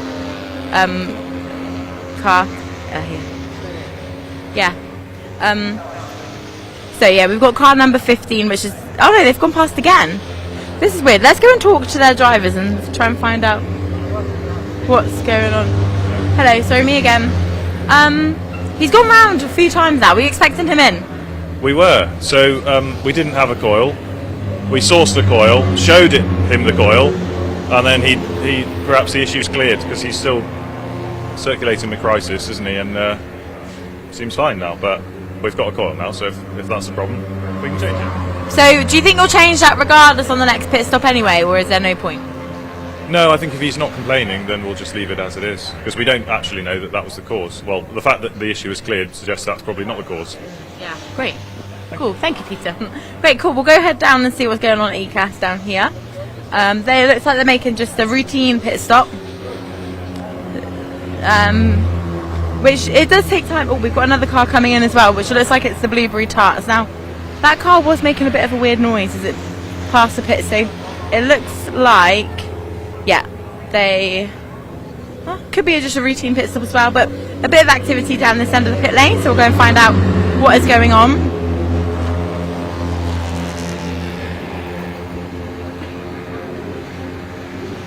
car. Here. Yeah. So yeah, we've got car number 15, which is... Oh no, they've gone past again. This is weird. Let's go and talk to their drivers and try and find out what's going on. Hello, sorry, me again. He's gone round a few times now. Were you expecting him in? We were. So we didn't have a coil. We sourced the coil, showed him the coil, and then he perhaps the issue's cleared because he's still circulating the Crisis, isn't he? And seems fine now. But we've got a coil now, so if that's a problem, we can change it. So, do you think you'll change that regardless on the next pit stop anyway, or is there no point? No, I think if he's not complaining, then we'll just leave it as it is, because we don't actually know that was the cause. Well, the fact that the issue is cleared suggests that's probably not the cause. Yeah, great. Cool, thank you, Peter. Great, cool. We'll go head down and see what's going on at ECAS down here. They looks like they're making just a routine pit stop, which it does take time. Oh, we've got another car coming in as well, which looks like it's the Blueberry Tarts. Now, that car was making a bit of a weird noise as it passed the pit, so it looks like, yeah, they could be just a routine pit stop as well, but a bit of activity down this end of the pit lane, so we'll go and find out what is going on.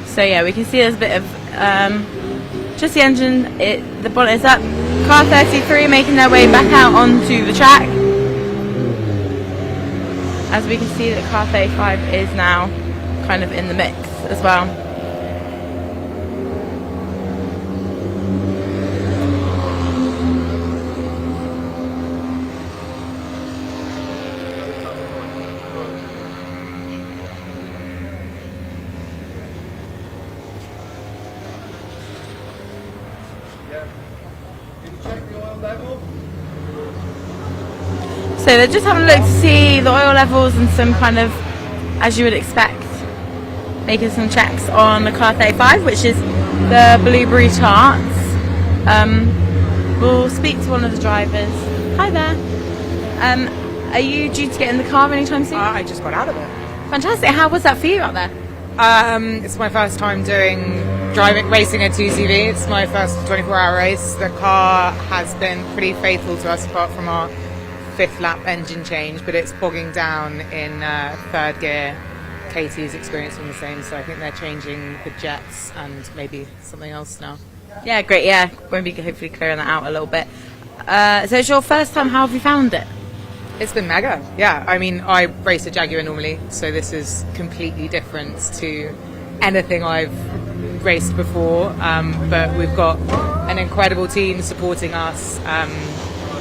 So yeah, we can see there's a bit of just the engine, the bonnet is up. Car 33 making their way back out onto the track. As we can see that car 35 is now kind of in the mix as well. So they're just having a look to see the oil levels and some kind of, as you would expect, making some checks on the car 35, which is the Blueberry Tarts. We'll speak to one of the drivers. Hi there. Are you due to get in the car anytime soon? I just got out of it. Fantastic. How was that for you out there? It's my first time racing a 2CV. It's my first 24-hour race. The car has been pretty faithful to us apart from our 5th lap engine change, but it's bogging down in 3rd gear. Katie's experiencing the same, so I think they're changing the jets and maybe something else now. Yeah, great. Yeah, we'll be hopefully clearing that out a little bit. So it's your first time. How have you found it? It's been mega. Yeah, I mean, I race a Jaguar normally, so this is completely different to anything I've raced before. But we've got an incredible team supporting us.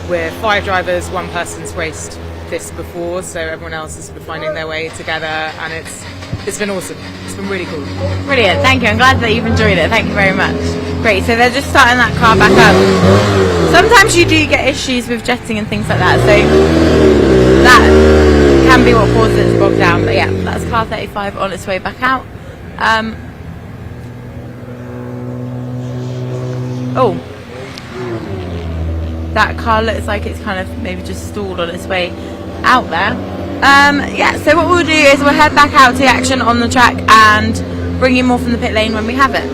We're 5 drivers, 1 person's raced this before, so everyone else is sort of finding their way together, and it's been awesome. It's been really cool. Brilliant, thank you. I'm glad that you've enjoyed it. Thank you very much. Great, so they're just starting that car back up. Sometimes you do get issues with jetting and things like that, so that can be what causes it to bog down. But yeah, that's car 35 on its way back out. That car looks like it's kind of maybe just stalled on its way out there. Yeah, so what we'll do is we'll head back out to the action on the track and bring you more from the pit lane when we have it.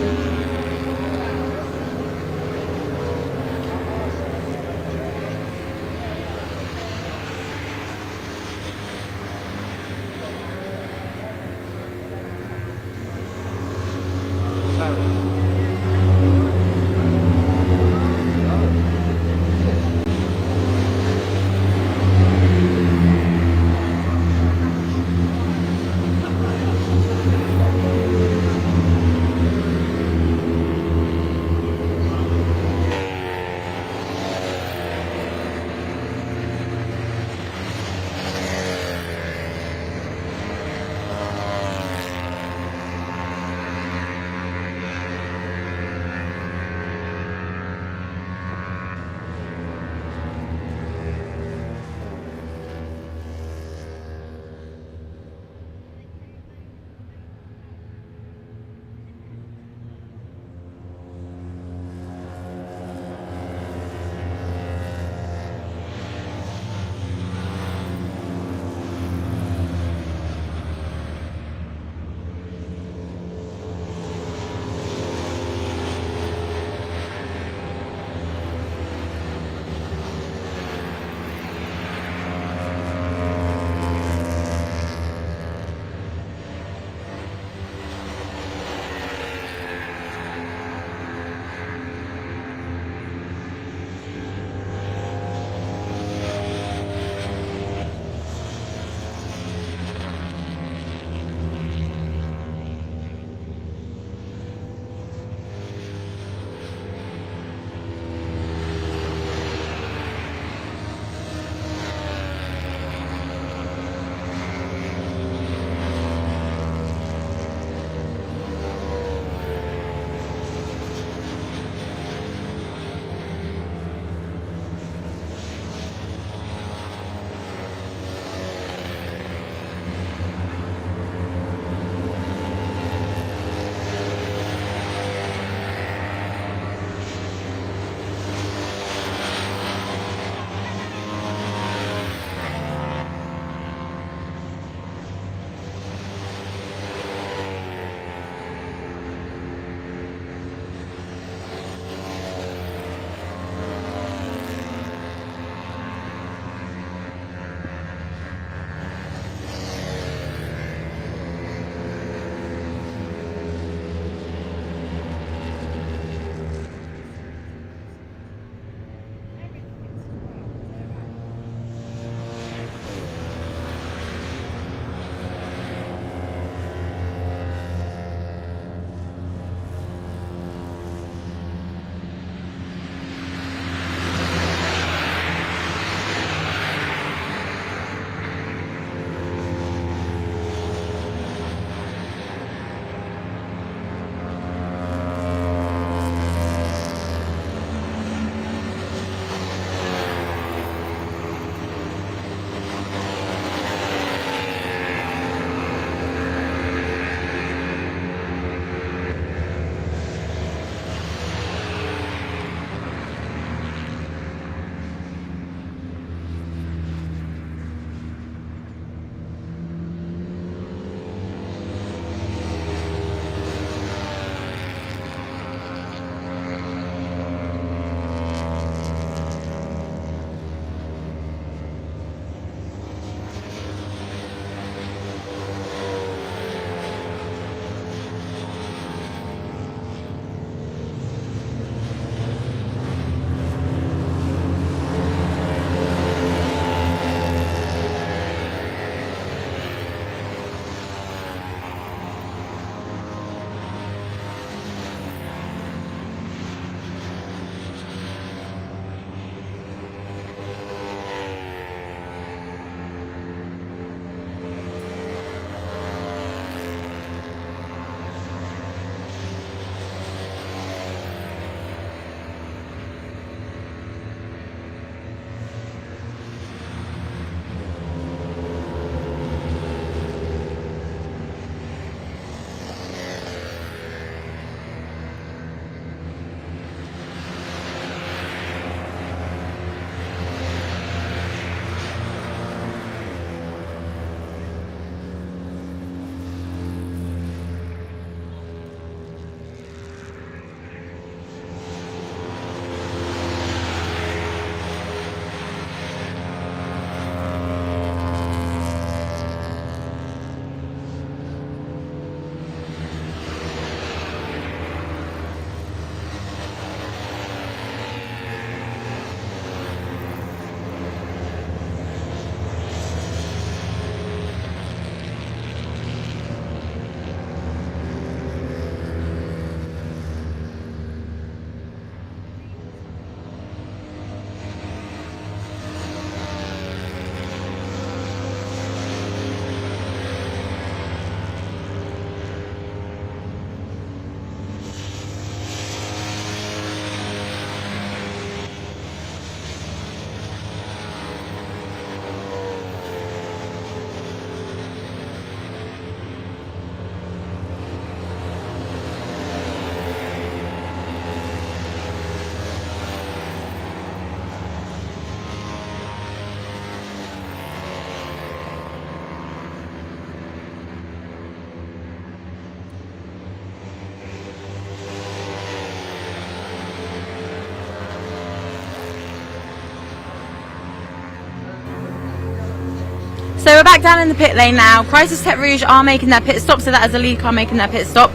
So we're back down in the pit lane now. Crisis Tech Rouge are making their pit stop, so that is a lead car making their pit stop.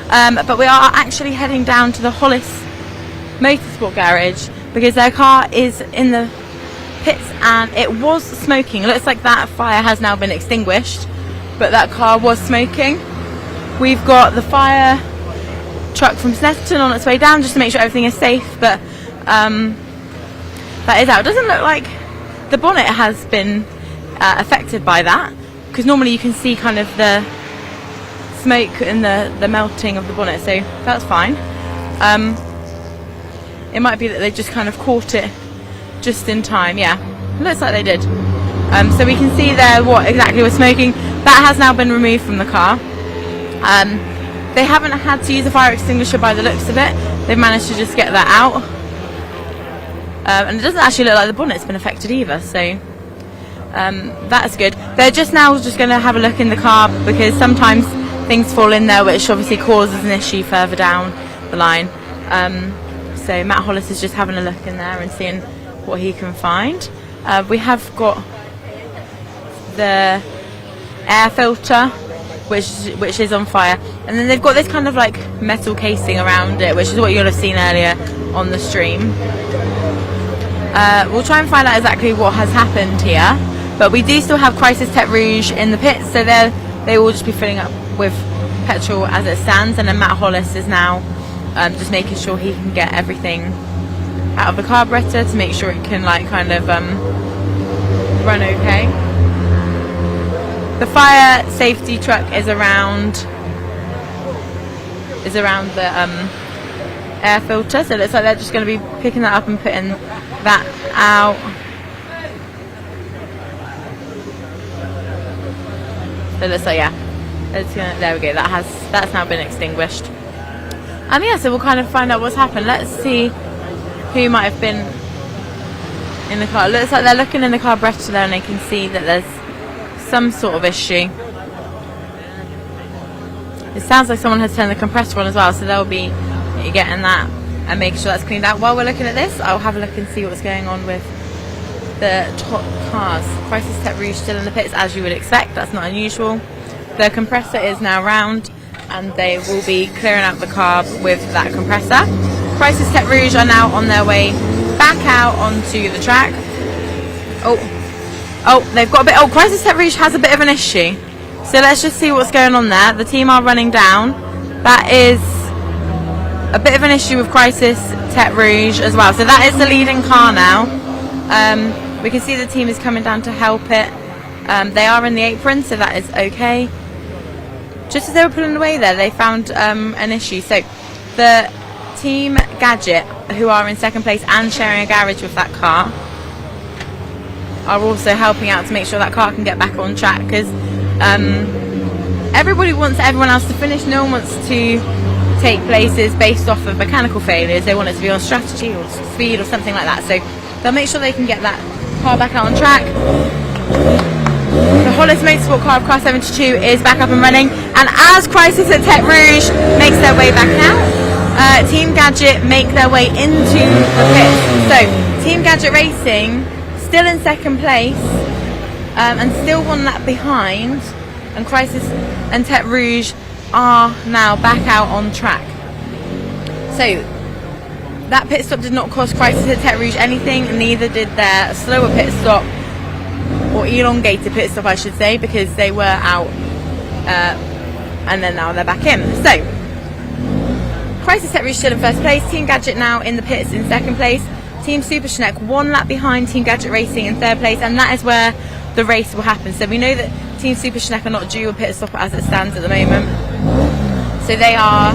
But we are actually heading down to the Hollis Motorsport garage because their car is in the pits and it was smoking. It looks like that fire has now been extinguished, but that car was smoking. We've got the fire truck from Snetterton on its way down just to make sure everything is safe, but that is out. It doesn't look like the bonnet has been affected by that, because normally you can see kind of the smoke and the melting of the bonnet, so that's fine. It might be that they just kind of caught it just in time. Yeah, looks like they did. So we can see there what exactly was smoking. That has now been removed from the car. They haven't had to use a fire extinguisher by the looks of it. They've managed to just get that out. And it doesn't actually look like the bonnet's been affected either, so that's good. They're just now going to have a look in the car because sometimes things fall in there, which obviously causes an issue further down the line. So Matt Hollis is just having a look in there and seeing what he can find. We have got the air filter, which is on fire, and then they've got this kind of like metal casing around it, which is what you'll have seen earlier on the stream. We'll try and find out exactly what has happened here, but we do still have Crisis Tech Rouge in the pits, so they will just be filling up with petrol as it stands, and then Matt Hollis is now just making sure he can get everything out of the carburetor to make sure it can like kind of run okay. The fire safety truck is around the air filter, so it looks like they're just going to be picking that up and putting that out. So it looks like, yeah, there we go, that's now been extinguished. Yeah, so we'll kind of find out what's happened. Let's see who might have been in the car. It looks like they're looking in the carburetor there and they can see that there's some sort of issue. It sounds like someone has turned the compressor on as well, so they'll be getting that and making sure that's cleaned out. While we're looking at this, I'll have a look and see what's going on with the top cars. Crisis Tech Rouge still in the pits, as you would expect. That's not unusual. The compressor is now round and they will be clearing out the carb with that compressor. Crisis Tech Rouge are now on their way back out onto the track. Oh, they've got a bit. Oh, Crisis Tech Rouge has a bit of an issue. So let's just see what's going on there. The team are running down. That is a bit of an issue with Crisis Tech Rouge as well. So that is the leading car now. We can see the team is coming down to help it. They are in the apron, so that is okay. Just as they were pulling away there, they found an issue. So the Team Gadget, who are in second place and sharing a garage with that car, are also helping out to make sure that car can get back on track, because everybody wants everyone else to finish. No one wants to take places based off of mechanical failures. They want it to be on strategy or speed or something like that, so they'll make sure they can get that car back out on track. The Hollis Motorsport car of car 72 is back up and running, and as Crisis at Tech Rouge makes their way back out, Team Gadget make their way into the pits. So Team Gadget Racing still in second place and still one lap behind, and Crisis and Tech Rouge are now back out on track. So that pit stop did not cost Crisis and Tech Rouge anything, neither did their slower pit stop, or elongated pit stop I should say, because they were out and then now they're back in. So Crisis Tech Rouge still in first place, Team Gadget now in the pits in second place, Team Super Schneck one lap behind Team Gadget Racing in third place, and that is where the race will happen. So we know that Team Super Schneck are not due a pit stop as it stands at the moment, so they are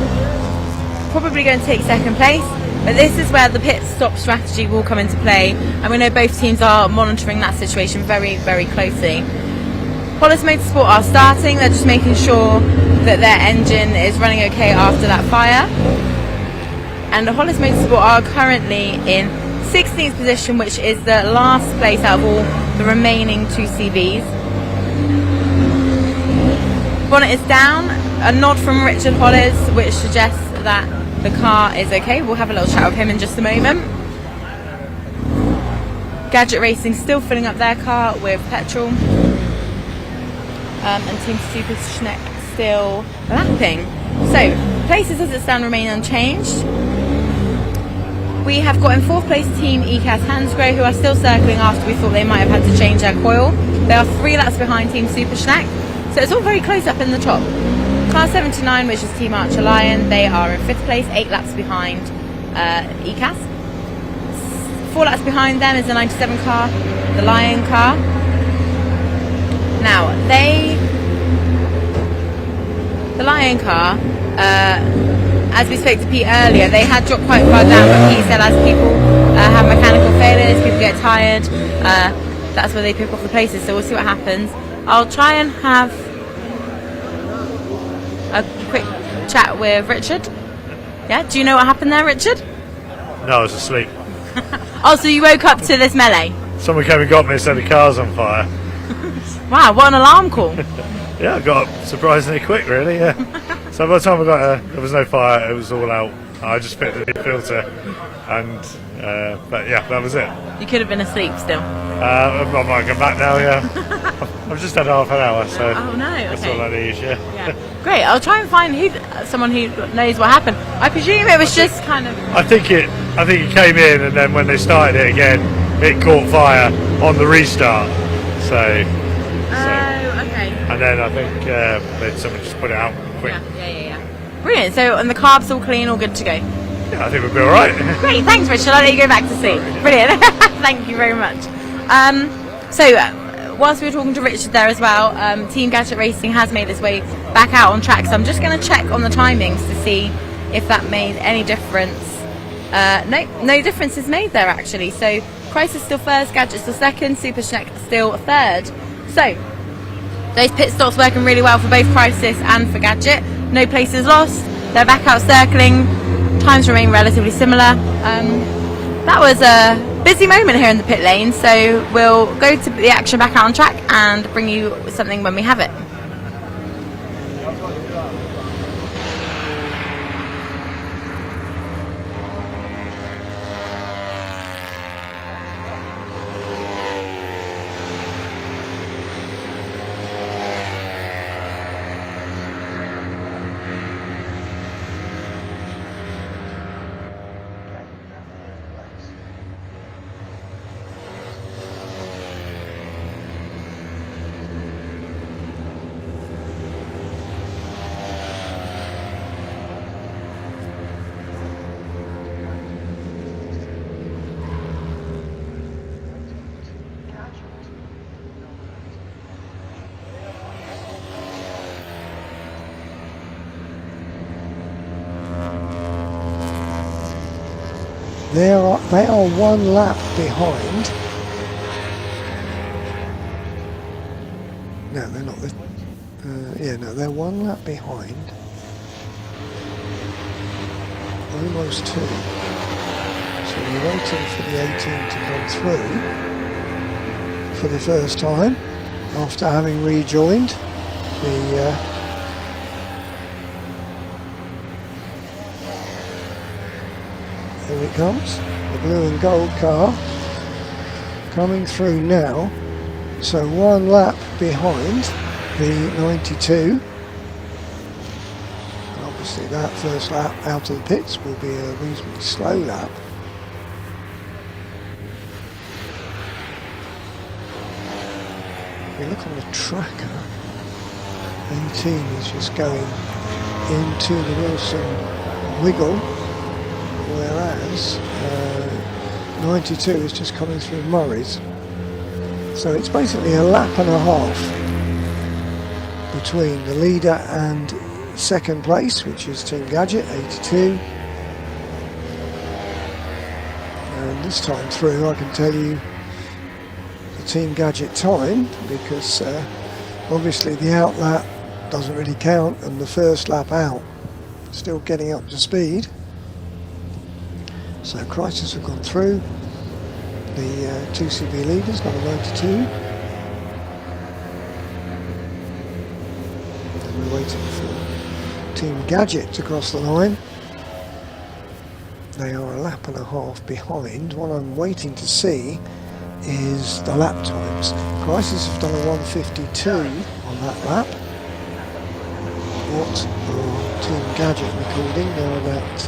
probably going to take second place, but this is where the pit stop strategy will come into play, and we know both teams are monitoring that situation very, very closely. Hollis Motorsport are starting, they're just making sure that their engine is running okay after that fire, and the Hollis Motorsport are currently in 16th position, which is the last place out of all the remaining two CVs. Bonnet is down, a nod from Richard Hollis, which suggests that the car is okay. We'll have a little chat with him in just a moment. Gadget Racing still filling up their car with petrol. and Team Super Schneck still lapping. So places as it stands remain unchanged. We have got in 4th place Team ECAS Hansgrohe, who are still circling after we thought they might have had to change their coil. They are 3 laps behind Team Super Schneck, so it's all very close up in the top. Class 79, which is Team Archer Lion, they are in 5th place, 8 laps behind ECAS. 4 laps behind them is the 97 car, the Lion car. Now, the Lion car, as we spoke to Pete earlier, they had dropped quite far down, but Pete said as people have mechanical failures, people get tired, that's where they pick off the places, so we'll see what happens. I'll try and have a quick chat with Richard. Yeah, do you know what happened there, Richard? No, I was asleep. Oh, so you woke up to this melee? Someone came and got me and said the car's on fire. Wow, what an alarm call. Yeah, I got up surprisingly quick, really, yeah. So by the time I got there, there was no fire, it was all out. I just fit the new filter, and but yeah, that was it. You could have been asleep still. I might come back now, yeah. I've just had half an hour, so Oh no, that's okay. all I need, yeah. Great, I'll try and find someone who knows what happened. I presume it was just kind of... I think it came in, and then when they started it again, it caught fire on the restart. So okay. and then I think someone just put it out quick. Yeah. Brilliant, so and the carb's all clean, all good to go? Yeah, I think we'll be alright. Great, thanks Richard, I'll let you go back to sleep. Brilliant, thank you very much. Whilst we were talking to Richard there as well, Team Gadget Racing has made its way back out on track, so I'm just going to check on the timings to see if that made any difference. No difference is made there actually, so Crisis still first, Gadget still second, Super Schneck still third. So those pit stops working really well for both Crisis and for Gadget. No places lost, they're back out circling, times remain relatively similar. That was a busy moment here in the pit lane, so we'll go to the action back out on track and bring you something when we have it. They are 1 lap behind. No, they're not. They're 1 lap behind. Almost 2. So we're waiting for the 18 to come through for the first time after having rejoined the here it comes, the blue and gold car coming through now. So 1 lap behind the 92. And obviously that first lap out of the pits will be a reasonably slow lap. If you look on the tracker, 18 is just going into the Wilson wiggle, whereas 92 is just coming through Murray's. So it's basically a lap and a half between the leader and second place, which is Team Gadget, 82. And this time through I can tell you the Team Gadget time, because obviously the out lap doesn't really count and the first lap out still getting up to speed. So Crisis have gone through, the 2CB leaders, number 92. And we're waiting for Team Gadget to cross the line. They are a lap and a half behind. What I'm waiting to see is the lap times. Crisis have done a 1:52 on that lap. What are Team Gadget recording now that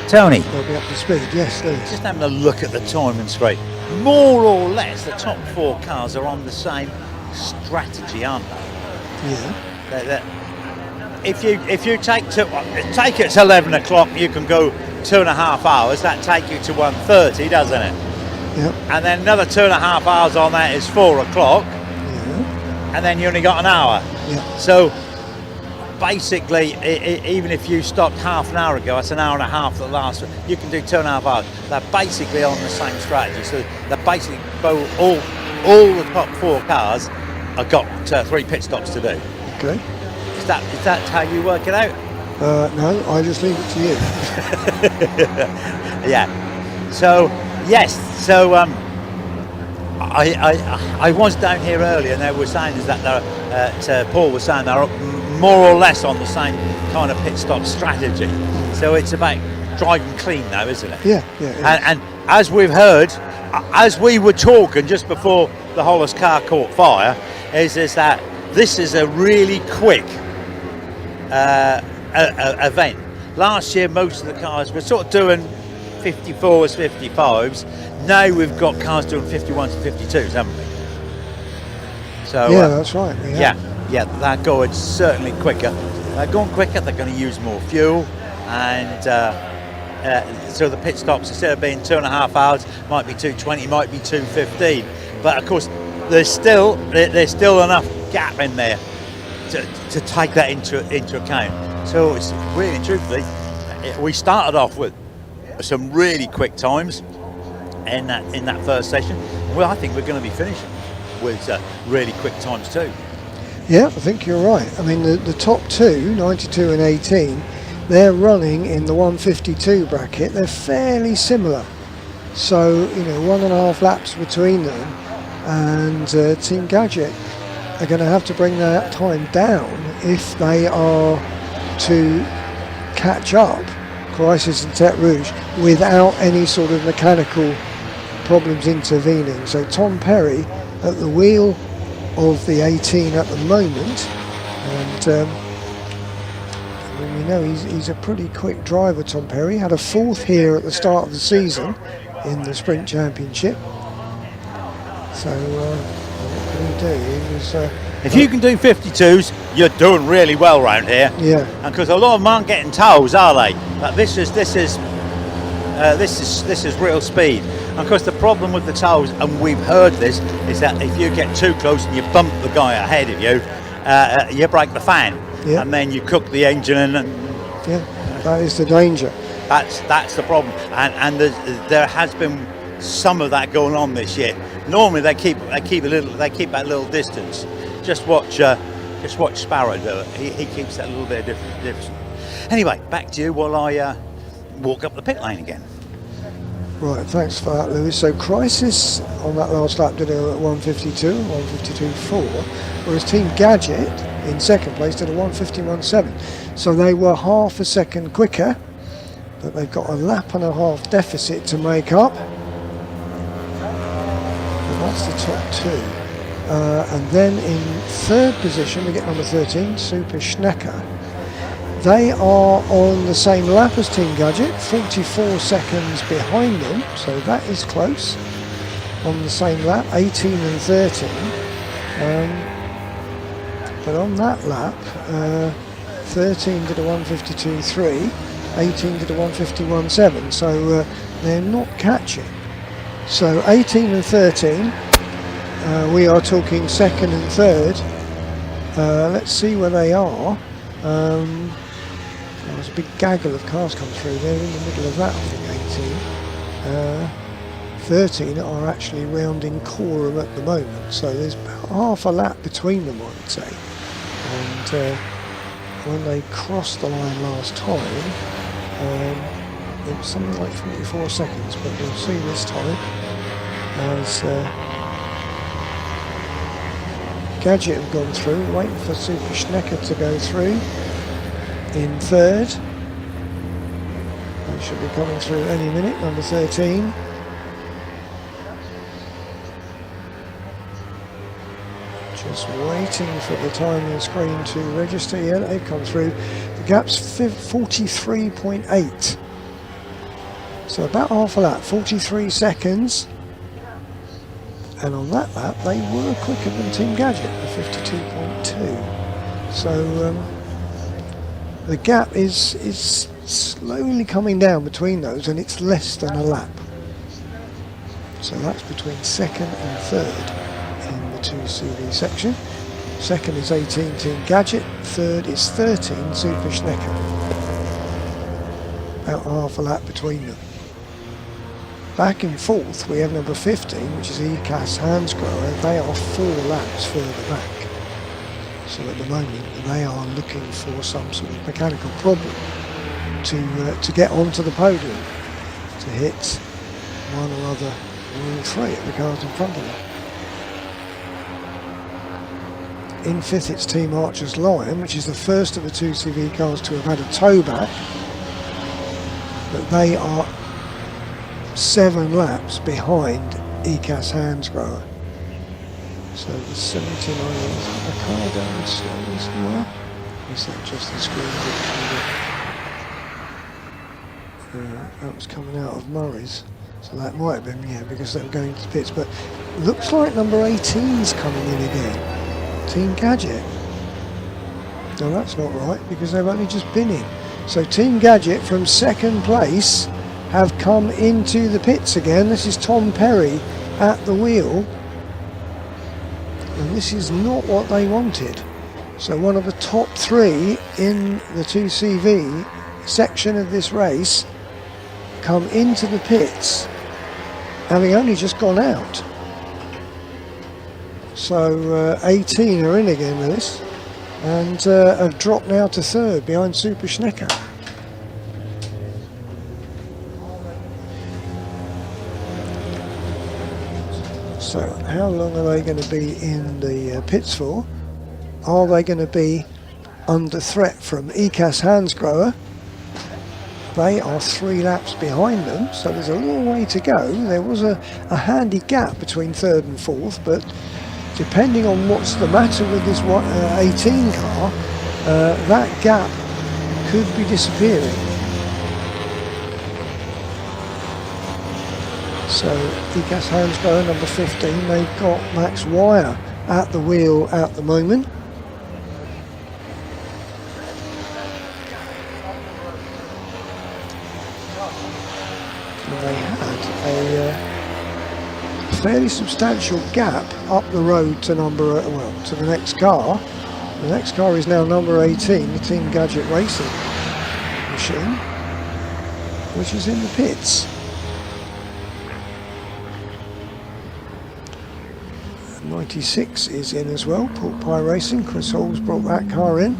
Tony, they'll be up to speed? Yes, Lewis. just having a look at the timing screen. More or less, the top 4 cars are on the same strategy, aren't they? Yeah. If you take it to 11 o'clock, you can go 2.5 hours. That take you to 1:30, doesn't it? Yep. And then another 2.5 hours on that is 4 o'clock. Yeah. And then you only got an hour. Yeah. So basically, even if you stopped half an hour ago, that's an hour and a half that lasts. You can do 2.5 hours. They're basically on the same strategy. So they're basically all the top 4 cars have got 3 pit stops to do. Okay. Is that how you work it out? No, I just leave it to you. Yeah. So yes. So I was down here earlier, and they were saying is that Paul was saying they're more or less on the same kind of pit stop strategy. So it's about driving clean now, isn't it? Yeah. And as we've heard, as we were talking just before the Hollis car caught fire, is that this is a really quick event. Last year, most of the cars were sort of doing 54s, 55s. Now we've got cars doing 51s and 52s, haven't we? So yeah, that's right. Yeah, they're going certainly quicker. They're going quicker. They're going to use more fuel, and so the pit stops, instead of being 2.5 hours, might be 2:20, might be 2:15. But of course, there's still enough gap in there to take that into account. So it's really, truthfully, we started off with some really quick times in that first session. Well, I think we're going to be finishing with really quick times too. Yeah, I think you're right. I mean, the top 2, 92 and 18, they're running in the 152 bracket. They're fairly similar. So, 1.5 laps between them, and Team Gadget are going to have to bring that time down if they are to catch up Crisis and Tete Rouge without any sort of mechanical problems intervening. So Tom Perry at the wheel of the 18 at the moment, and we know he's a pretty quick driver. Tom Perry had a 4th here at the start of the season in the Sprint Championship. So what can he do? He was, if you can do 52s, you're doing really well round here. Yeah. And because a lot of them aren't getting tolls, are they? But this is real speed. And of course, the problem with the tolls, and we've heard this, is that if you get too close and you bump the guy ahead of you, you break the fan, and then you cook the engine. And yeah, that is the danger. That's the problem. And there has been some of that going on this year. Normally they keep that little distance. Just watch Sparrow do it. He keeps that little bit of difference. Anyway, back to you while I walk up the pit lane again. Right, thanks for that, Lewis. So Crisis on that last lap did a 152, 152.4, whereas Team Gadget in second place did a 151.7. So they were half a second quicker, but they've got a lap and a half deficit to make up. And that's the top 2. And then in third position we get number 13, Super Schnecker. They are on the same lap as Team Gadget, 44 seconds behind them, so that is close. On the same lap, 18 and 13. But on that lap, 13 did a 152.3, 18 did a 151.7, so they're not catching. So 18 and 13, we are talking second and third. Let's see where they are. There's a big gaggle of cars come through. They're in the middle of that, I think, 18. 13 are actually rounding Coram at the moment, so there's half a lap between them, I would say. And when they crossed the line last time, it was something like 44 seconds, but we'll see this time as Gadget have gone through, waiting for Super Schnecker to go through in third. They should be coming through any minute, number 13. Just waiting for the timing screen to register. Yeah, they've come through. The gap's 43.8. So about half a lap, 43 seconds. And on that lap, they were quicker than Team Gadget at 52.2. So the gap is slowly coming down between those, and it's less than a lap. So that's between second and third in the 2CV section. Second is 18 Team Gadget, third is 13 Super Schnecker. About half a lap between them. Back in fourth we have number 15, which is ECAS Hansgrohe. They are 4 laps further back. So at the moment they are looking for some sort of mechanical problem to get onto the podium, to hit one or other or all 3 of the cars in front of them. In fifth it's Team Archer's Lion, which is the first of the 2CV cars to have had a tow back, but they are 7 laps behind ECAS Hansgrohe. So the 79 is a car down slowly somewhere. Is that just the screen? That was coming out of Murray's. So that might have been, yeah, because they were going to the pits. But looks like number 18's coming in again. Team Gadget. No, that's not right, because they've only just been in. So Team Gadget from second place have come into the pits again. This is Tom Perry at the wheel. And this is not what they wanted. So one of the top 3 in the 2CV section of this race come into the pits, having only just gone out. So 18 are in again with this, and have dropped now to third behind Super Schnecker. So how long are they going to be in the pits for? Are they going to be under threat from ECAS Hansgrohe? They are 3 laps behind them, so there's a long way to go. There was a handy gap between third and fourth, but depending on what's the matter with this 18 car, that gap could be disappearing. So ECAS Hansgrohe, number 15, they've got Max Wire at the wheel at the moment. And they had a fairly substantial gap up the road to to the next car. The next car is now number 18, the Team Gadget Racing machine, which is in the pits. 96 is in as well, Pork Pie Racing. Chris Hall's brought that car in.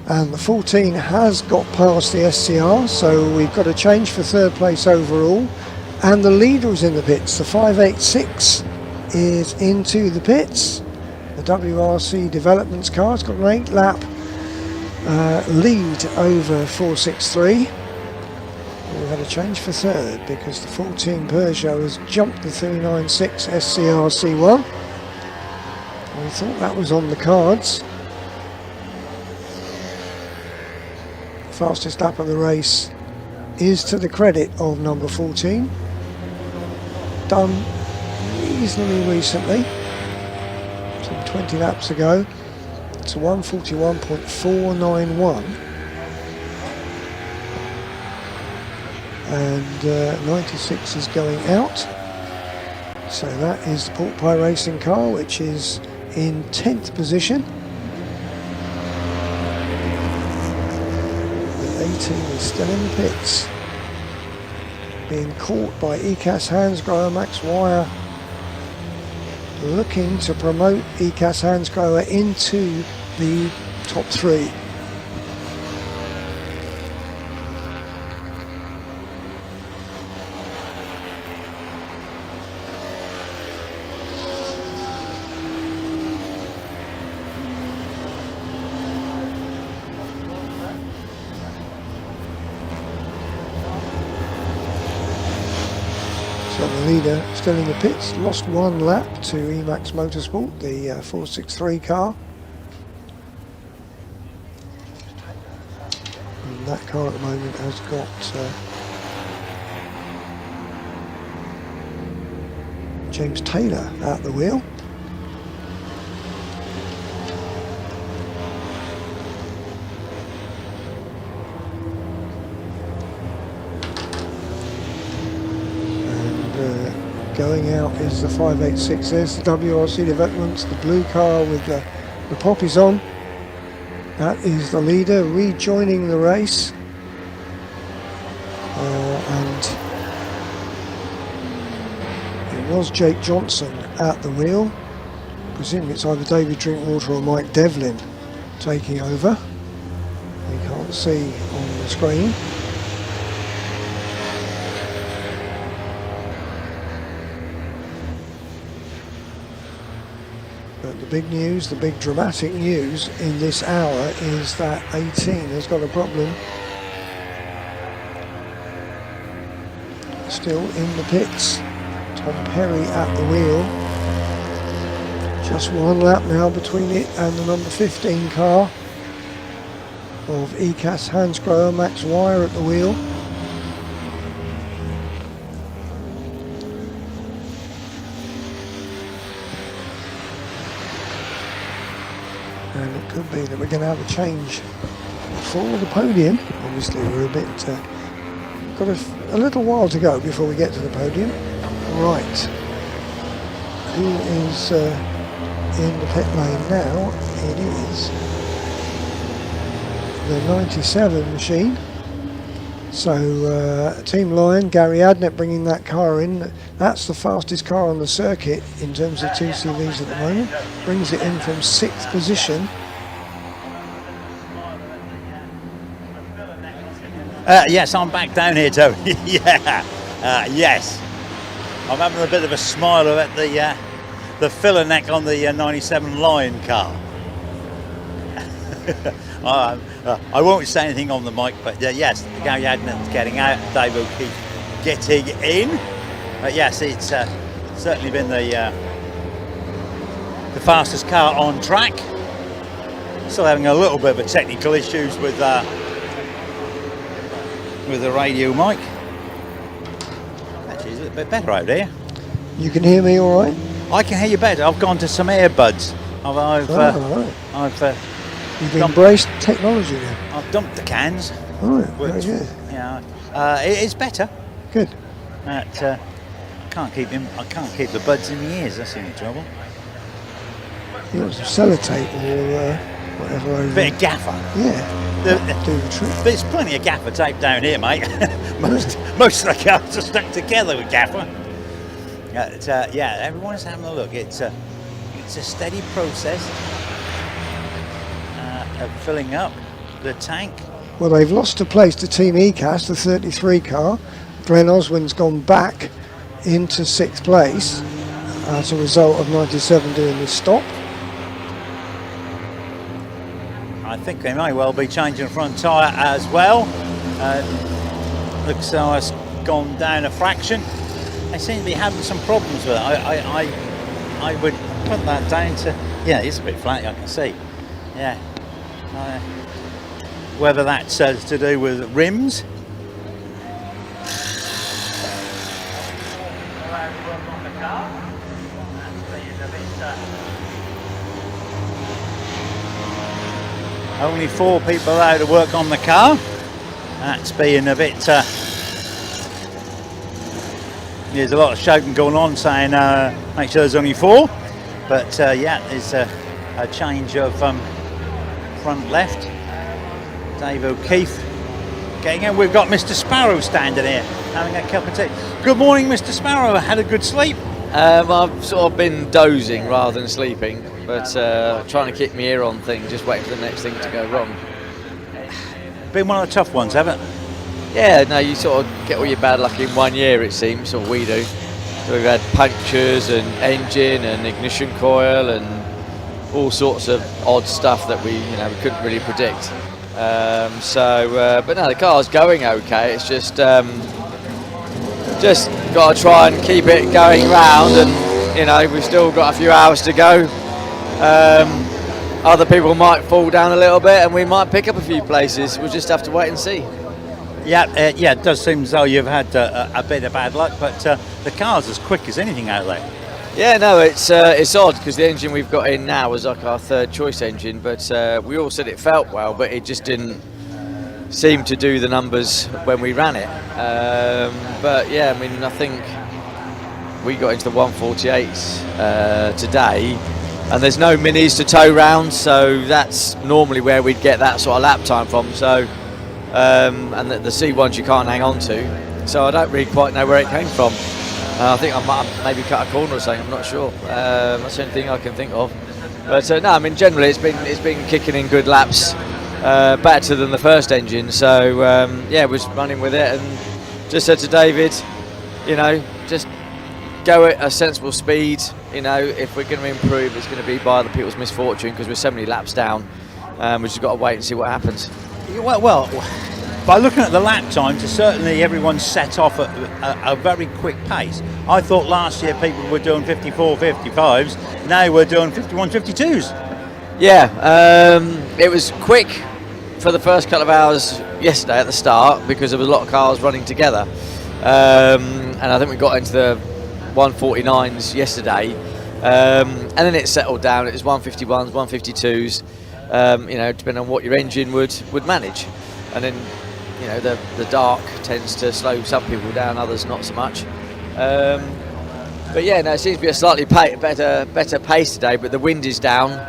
And the 14 has got past the SCR, so we've got a change for third place overall. And the leader is in the pits. The 586 is into the pits. The WRC Developments car has got an 8-lap lead over 463. We've had a change for third because the 14 Peugeot has jumped the 396 SCR C1. We thought that was on the cards. Fastest lap of the race is to the credit of number 14. Done reasonably recently, some 20 laps ago. It's a 141.491, and 96 is going out. So that is the Pork Pie Racing car, which is in 10th position. The 18 is still in the pits, being caught by ECAS Hansgrohe. Max Wire looking to promote ECAS Hansgrohe into the top 3. leader still in the pits, lost one lap to Emax Motorsport, the 463 car. And that car at the moment has got James Taylor at the wheel. Going out is the 586. There's the WRC developments, the blue car with the poppies on. That is the leader rejoining the race. And it was Jake Johnson at the wheel. Presumably it's either David Drinkwater or Mike Devlin taking over. You can't see on the screen. But the big news, the big dramatic news in this hour is that 18 has got a problem. Still in the pits, Tom Perry at the wheel. Just one lap now between it and the number 15 car of ECAS Hansgrohe, Max Wire at the wheel. And it could be that we're going to have a change for the podium. Obviously we're a bit, got a little while to go before we get to the podium. Right, who is in the pit lane now? It is the 97 machine. So Team Lion, Gary Adnett bringing that car in. That's the fastest car on the circuit in terms of TCVs at the moment. Brings it in from 6th position. Yes, I'm back down here, Tony. Yeah, yes. I'm having a bit of a smile at the filler neck on the 97 Lion car. I won't say anything on the mic, but yes, Gary Adnet's getting out, Dave O'Keefe getting in. Yes, it's certainly been the fastest car on track. Still having a little bit of a technical issues with the radio mic. Actually, it's a little bit better out here. You can hear me all right? I can hear you better. I've gone to some earbuds. You've embraced technology then? I've dumped the cans. Right, very good. Yeah, it is better. Good. I can't keep the buds in the ears. That's the only trouble. You got some sellotape or whatever over. Bit of gaffer. Yeah. Do the trick. There's plenty of gaffer tape down here, mate. most of the cars are stuck together with gaffer. Yeah, everyone's having a look. It's a steady process of filling up the tank. Well, they've lost a place to Team ECAS, the 33 car. Glenn Oswin's gone back into 6th place as a result of 97 doing this stop. I think they may well be changing the front tyre as well. Looks like it's gone down a fraction. They seem to be having some problems with it. I would put that down to, yeah, it's a bit flat, I can see. Yeah. Whether that's to do with rims. Only 4 people allowed to work on the car. That's being a bit. There's a lot of shouting going on saying make sure there's only 4. But yeah, there's a change of front left. Dave O'Keefe getting in. We've got Mr. Sparrow standing here having a cup of tea. Good morning, Mr. Sparrow. Had a good sleep? I've sort of been dozing rather than sleeping, but trying to keep my ear on things, just waiting for the next thing to go wrong. Been one of the tough ones, haven't it? Yeah, no, you sort of get all your bad luck in 1 year, it seems, or we do. So we've had punctures and engine and ignition coil and all sorts of odd stuff that we couldn't really predict. But no, the car's going okay. It's just got to try and keep it going round, and you know, we've still got a few hours to go. Other people might fall down a little bit, and we might pick up a few places. We'll just have to wait and see. Yeah, it does seem as though you've had a bit of bad luck, but the car's as quick as anything out there. Yeah, no, it's odd because the engine we've got in now was like our third choice engine, but we all said it felt well, but it just didn't seem to do the numbers when we ran it. But yeah, I mean, I think we got into the 148s today, and there's no minis to tow round, so that's normally where we'd get that sort of lap time from. So, and the C1s you can't hang on to, so I don't really quite know where it came from. I think I might have maybe cut a corner or something. I'm not sure. That's the only thing I can think of. But no, I mean, generally it's been kicking in good laps, better than the first engine. So yeah, was running with it and just said to David, you know, just go at a sensible speed. You know, if we're going to improve, it's going to be by other people's misfortune because we're so many laps down. We've just got to wait and see what happens. Well, by looking at the lap times, certainly everyone's set off at a very quick pace. I thought last year people were doing 54, 55s. Now we're doing 51, 52s. Yeah, it was quick for the first couple of hours yesterday at the start because there was a lot of cars running together. And I think we got into the 149s yesterday, and then it settled down. It was 151s, 152s, you know, depending on what your engine would manage. And then, you know, the dark tends to slow some people down, others not so much. But yeah, no, it seems to be a slightly better pace today. But the wind is down,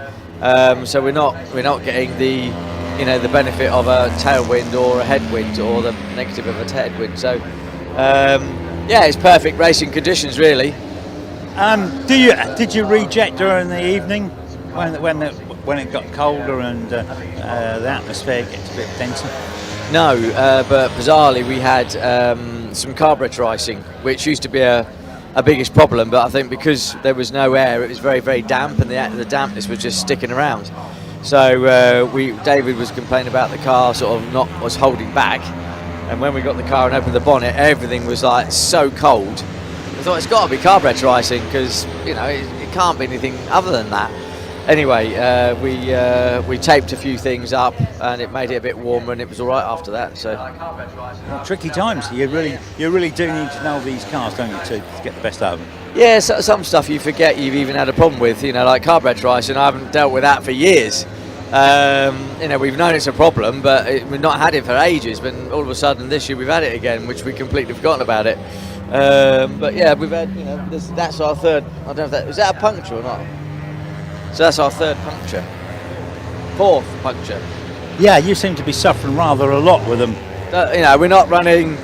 so we're not getting the, you know, the benefit of a tailwind or a headwind or the negative of a headwind. So yeah, it's perfect racing conditions, really. Did you reject during the evening when it got colder and the atmosphere gets a bit denser? No, but bizarrely we had some carburetor icing, which used to be a biggest problem, but I think because there was no air, it was very, very damp, and the dampness was just sticking around. So David was complaining about the car sort of was holding back, and when we got the car and opened the bonnet, everything was like so cold. I thought it's got to be carburetor icing because, you know, it can't be anything other than that. Anyway, we taped a few things up and it made it a bit warmer, and it was all right after that. So tricky times. You really do need to know these cars, don't you, to get the best out of them? Yeah, so, some stuff you forget you've even had a problem with. You know, like carburetor icing. I haven't dealt with that for years. You know, we've known it's a problem, but we've not had it for ages. But all of a sudden this year we've had it again, which we completely forgotten about it. But yeah, we've had, you know, that's our third. I don't know if that was that a puncture or not. So that's our third puncture. Fourth puncture. Yeah, you seem to be suffering rather a lot with them. You know, we're not running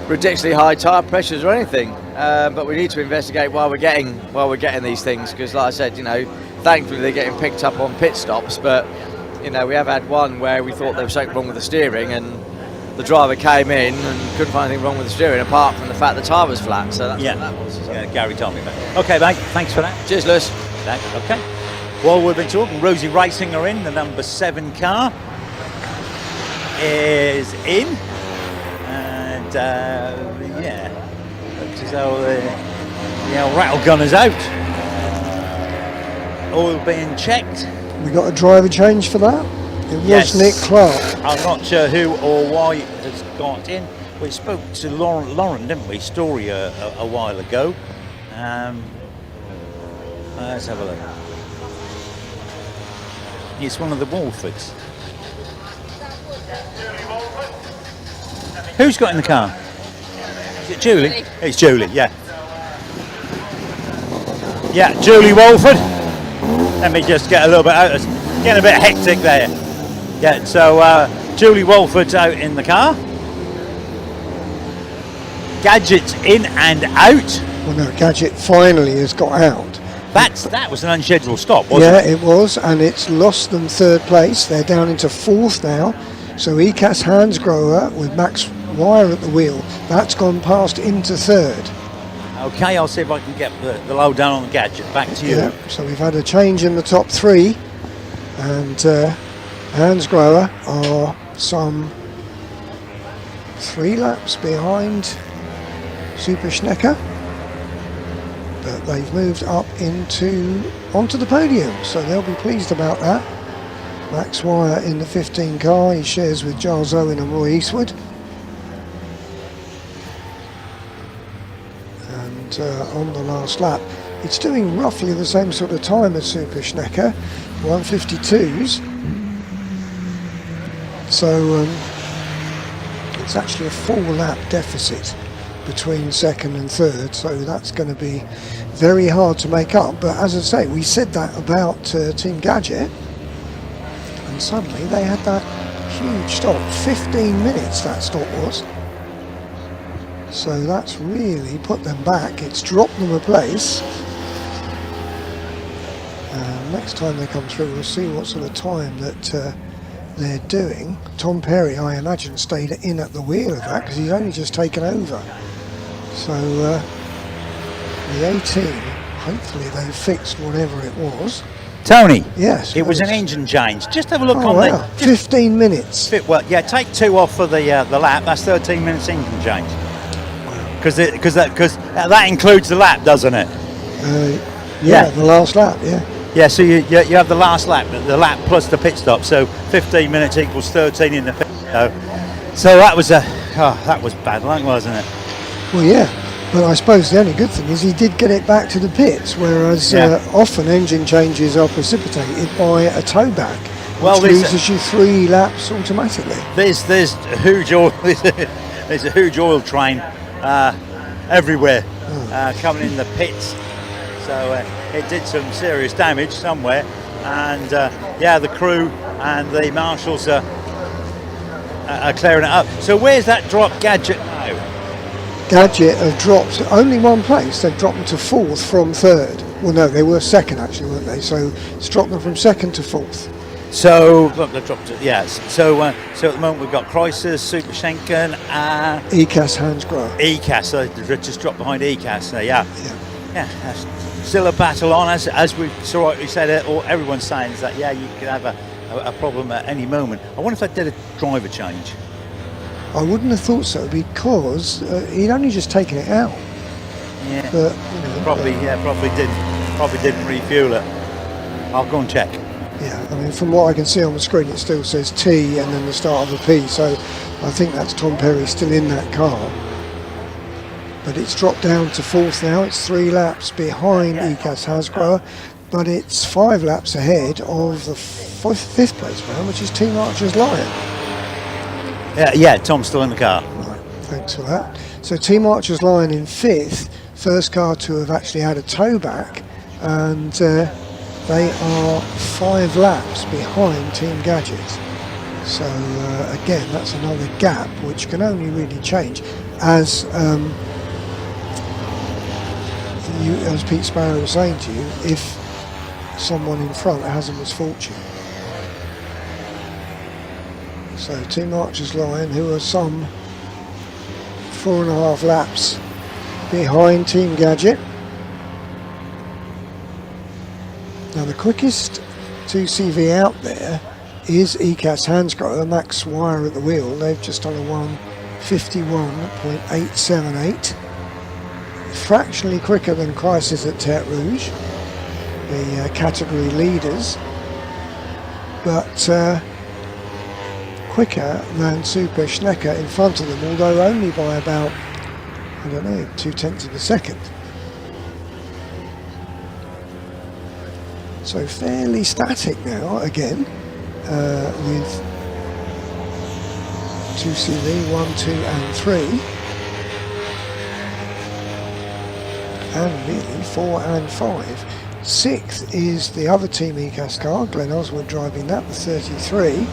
ridiculously high tyre pressures or anything, but we need to investigate while we're getting these things, because like I said, you know, thankfully they're getting picked up on pit stops, but you know, we have had one where we thought there was something wrong with the steering, and the driver came in and couldn't find anything wrong with the steering apart from the fact the tyre was flat. So that's what that was. So. Yeah, Gary told me about it. Okay, mate, thanks for that. Cheers, Lewis. Okay. Well, we've been talking. Rosie Racing are in. The number 7 car is in, and yeah, looks as though the old rattle gun is out. All being checked. We got a driver change for that. It was Nick Clark. I'm not sure who or why has got in. We spoke to Lauren, didn't we? Story a while ago. Let's have a look. It's one of the Wolfords. Who's got in the car? Is it Julie? It's Julie, yeah. Yeah, Julie Wolford. Let me just get a little bit out. It's getting a bit hectic there. Yeah, so Julie Wolford's out in the car. Gadget's in and out. Well, no, Gadget finally has got out. That was an unscheduled stop, wasn't it? Yeah, it was, and it's lost them third place. They're down into fourth now. So ECAS Hansgrohe with Max Wire at the wheel, that's gone past into third. Okay, I'll see if I can get the lowdown on the Gadget. Back to you. Yeah, so we've had a change in the top 3, and Hansgrohe are some 3 laps behind Super Schnecker. But they've moved up onto the podium, so they'll be pleased about that. Max Wire in the 15 car, he shares with Giles Owen and Roy Eastwood. And on the last lap, it's doing roughly the same sort of time as Super Schnecker, 1:52s. So it's actually a 4-lap deficit between second and third, so that's going to be very hard to make up. But as I say, we said that about Team Gadget, and suddenly they had that huge stop. 15 minutes that stop was. So that's really put them back. It's dropped them a place. Next time they come through, we'll see what sort of time that they're doing. Tom Perry, I imagine, stayed in at the wheel of that because he's only just taken over. So the 18, hopefully they fixed whatever it was. Tony, yes, it was an engine change. Just have a look on wow. 15 minutes. Well, yeah, take 2 off for the lap. That's 13 minutes engine change. Because that includes the lap, doesn't it? Yeah, the last lap. Yeah. Yeah, so you have the last lap, the lap plus the pit stop. So 15 minutes equals 13 in the pit. So that was bad luck, wasn't it? Well, yeah, but I suppose the only good thing is he did get it back to the pits, whereas often engine changes are precipitated by a tow back, which loses you 3 laps automatically. There's a huge oil, there's a huge oil train everywhere coming in the pits. So it did some serious damage somewhere, and the crew and the marshals are clearing it up. So where's that drop Gadget now? Gadget have dropped only one place. They've dropped them to 4th from 3rd. Well, no, they were 2nd actually, weren't they? So it's dropped them from 2nd to 4th. So look, they've dropped it. Yes. So at the moment we've got Chrysler, Super Schenken, ECAS Hansgrohe. ECAS. So they've just dropped behind ECAS. Yeah. That's still a battle on, as we've so rightly said. Or everyone's saying is that you could have a problem at any moment. I wonder if they did a driver change. I wouldn't have thought so, because he'd only just taken it out. Yeah. But probably didn't refuel it. I'll go and check. Yeah, I mean, from what I can see on the screen, it still says T and then the start of a P. So I think that's Tom Perry still in that car. But it's dropped down to 4th now. It's 3 laps behind ECAS Hansgrohe, but it's 5 laps ahead of the 5th place man, which is Team Archer's Lion. Yeah, Tom's still in the car. Right, thanks for that. So Team Archer's Lion in 5th, first car to have actually had a tow back, and they are 5 laps behind Team Gadget. So again, that's another gap which can only really change as Pete Sparrow was saying to you, if someone in front has a misfortune. So Team Archer's Lion, who are some 4.5 laps behind Team Gadget. Now the quickest 2CV out there is ECAS Hansgrohe, Max Wire at the wheel. They've just done a 1:51.878. Fractionally quicker than Crisis at Terre Rouge, the category leaders, but quicker than Super Schnecker in front of them, although only by about, 0.2 of a second. So fairly static now again, with 2CV, 1, 2 and 3. And really 4 and 5. 6th is the other Team ECAS car, Glenn Oswald driving that, the 33,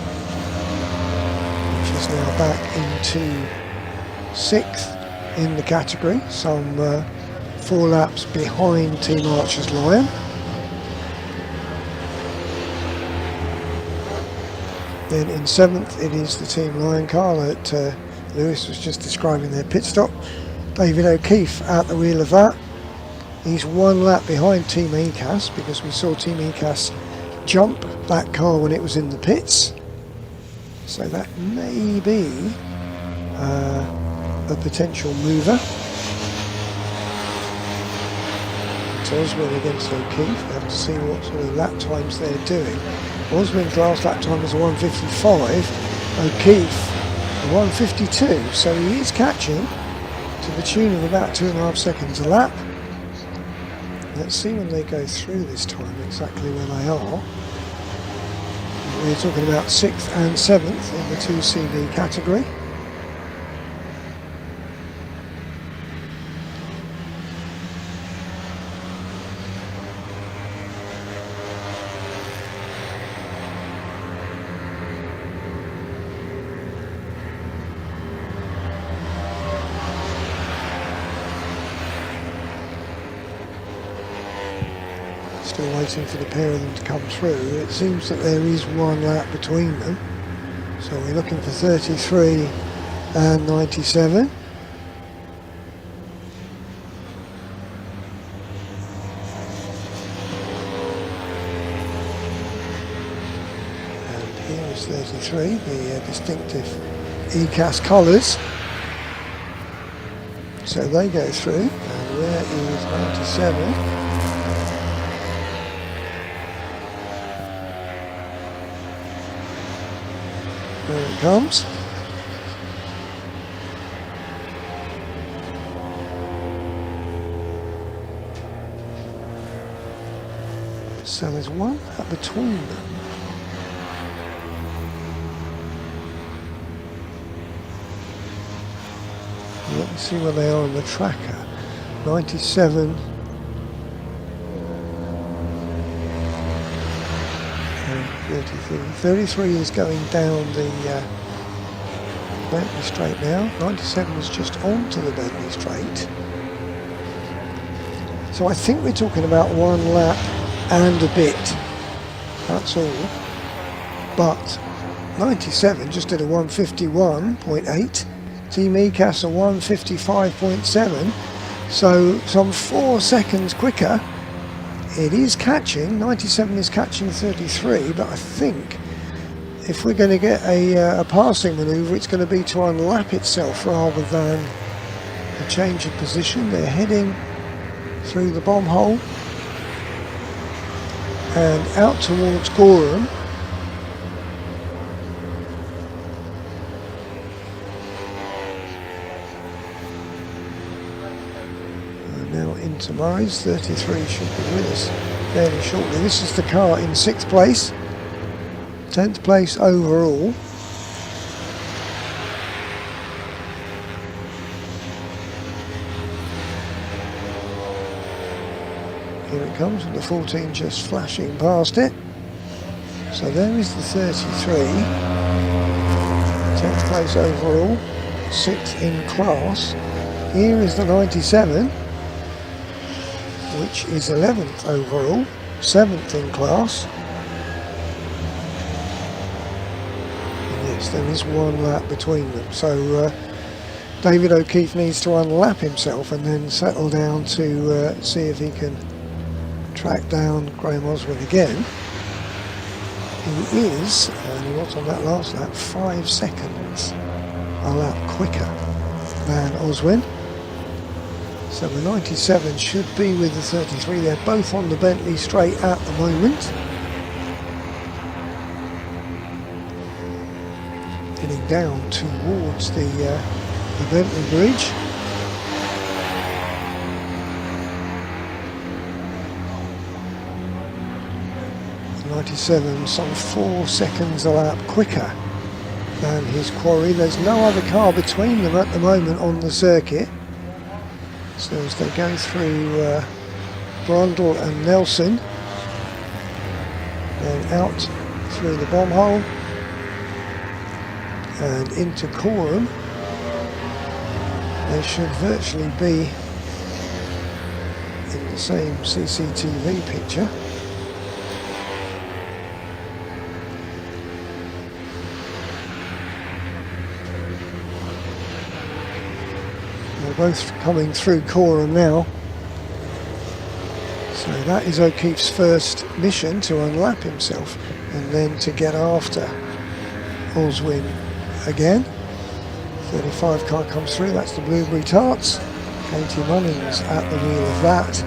which is now back into 6th in the category, some 4 laps behind Team Archer's Lion. Then in 7th it is the Team Lion car that Lewis was just describing their pit stop. David O'Keefe at the wheel of that. He's 1 lap behind Team ECAS, because we saw Team ECAS jump that car when it was in the pits. So that may be a potential mover. It's Oswin against O'Keefe. We have to see what sort of lap times they're doing. Oswin's last lap time was a 1:55. O'Keefe a 1:52. So he is catching to the tune of about 2.5 seconds a lap. Let's see when they go through this time exactly where they are. We're talking about 6th and 7th in the 2CV category. Still waiting for the pair of them to come through. It seems that there is one lap between them. So we're looking for 33 and 97. And here is 33, the distinctive ECAS colours. So they go through. And where is 97? There it comes. So there's one up between them. Let me see where they are on the tracker. 97. 33 is going down the Bentley Straight now. 97 is just onto the Bentley Straight. So I think we're talking about one lap and a bit. That's all. But 97 just did a 1:51.8. Team ECAS a 1:55.7. So some 4 seconds quicker. It is catching, 97 is catching 33, but I think if we're going to get a passing manoeuvre, it's going to be to unlap itself rather than a change of position. They're heading through the bomb hole and out towards Gorham. Now into Murray's. 33 should be with us fairly shortly. This is the car in 6th place, 10th place overall. Here it comes with the 14 just flashing past it. So there is the 33, 10th place overall, 6th in class. Here is the 97, which is 11th overall, 7th in class. And yes, there is one lap between them. So David O'Keefe needs to unlap himself and then settle down to see if he can track down Graham Oswin again. He is, and he was on that last lap, 5 seconds a lap quicker than Oswin. So the 97 should be with the 33. They're both on the Bentley Straight at the moment. Getting down towards the Bentley Bridge. The 97 some 4 seconds a lap quicker than his quarry. There's no other car between them at the moment on the circuit. So as they go through Brundle and Nelson, then out through the bomb hole and into Corham, they should virtually be in the same CCTV picture. Both coming through Corham now. So that is O'Keefe's first mission, to unlap himself and then to get after Oswin again. 35 car comes through, that's the Blueberry Tarts. Katie Munnings at the wheel of that.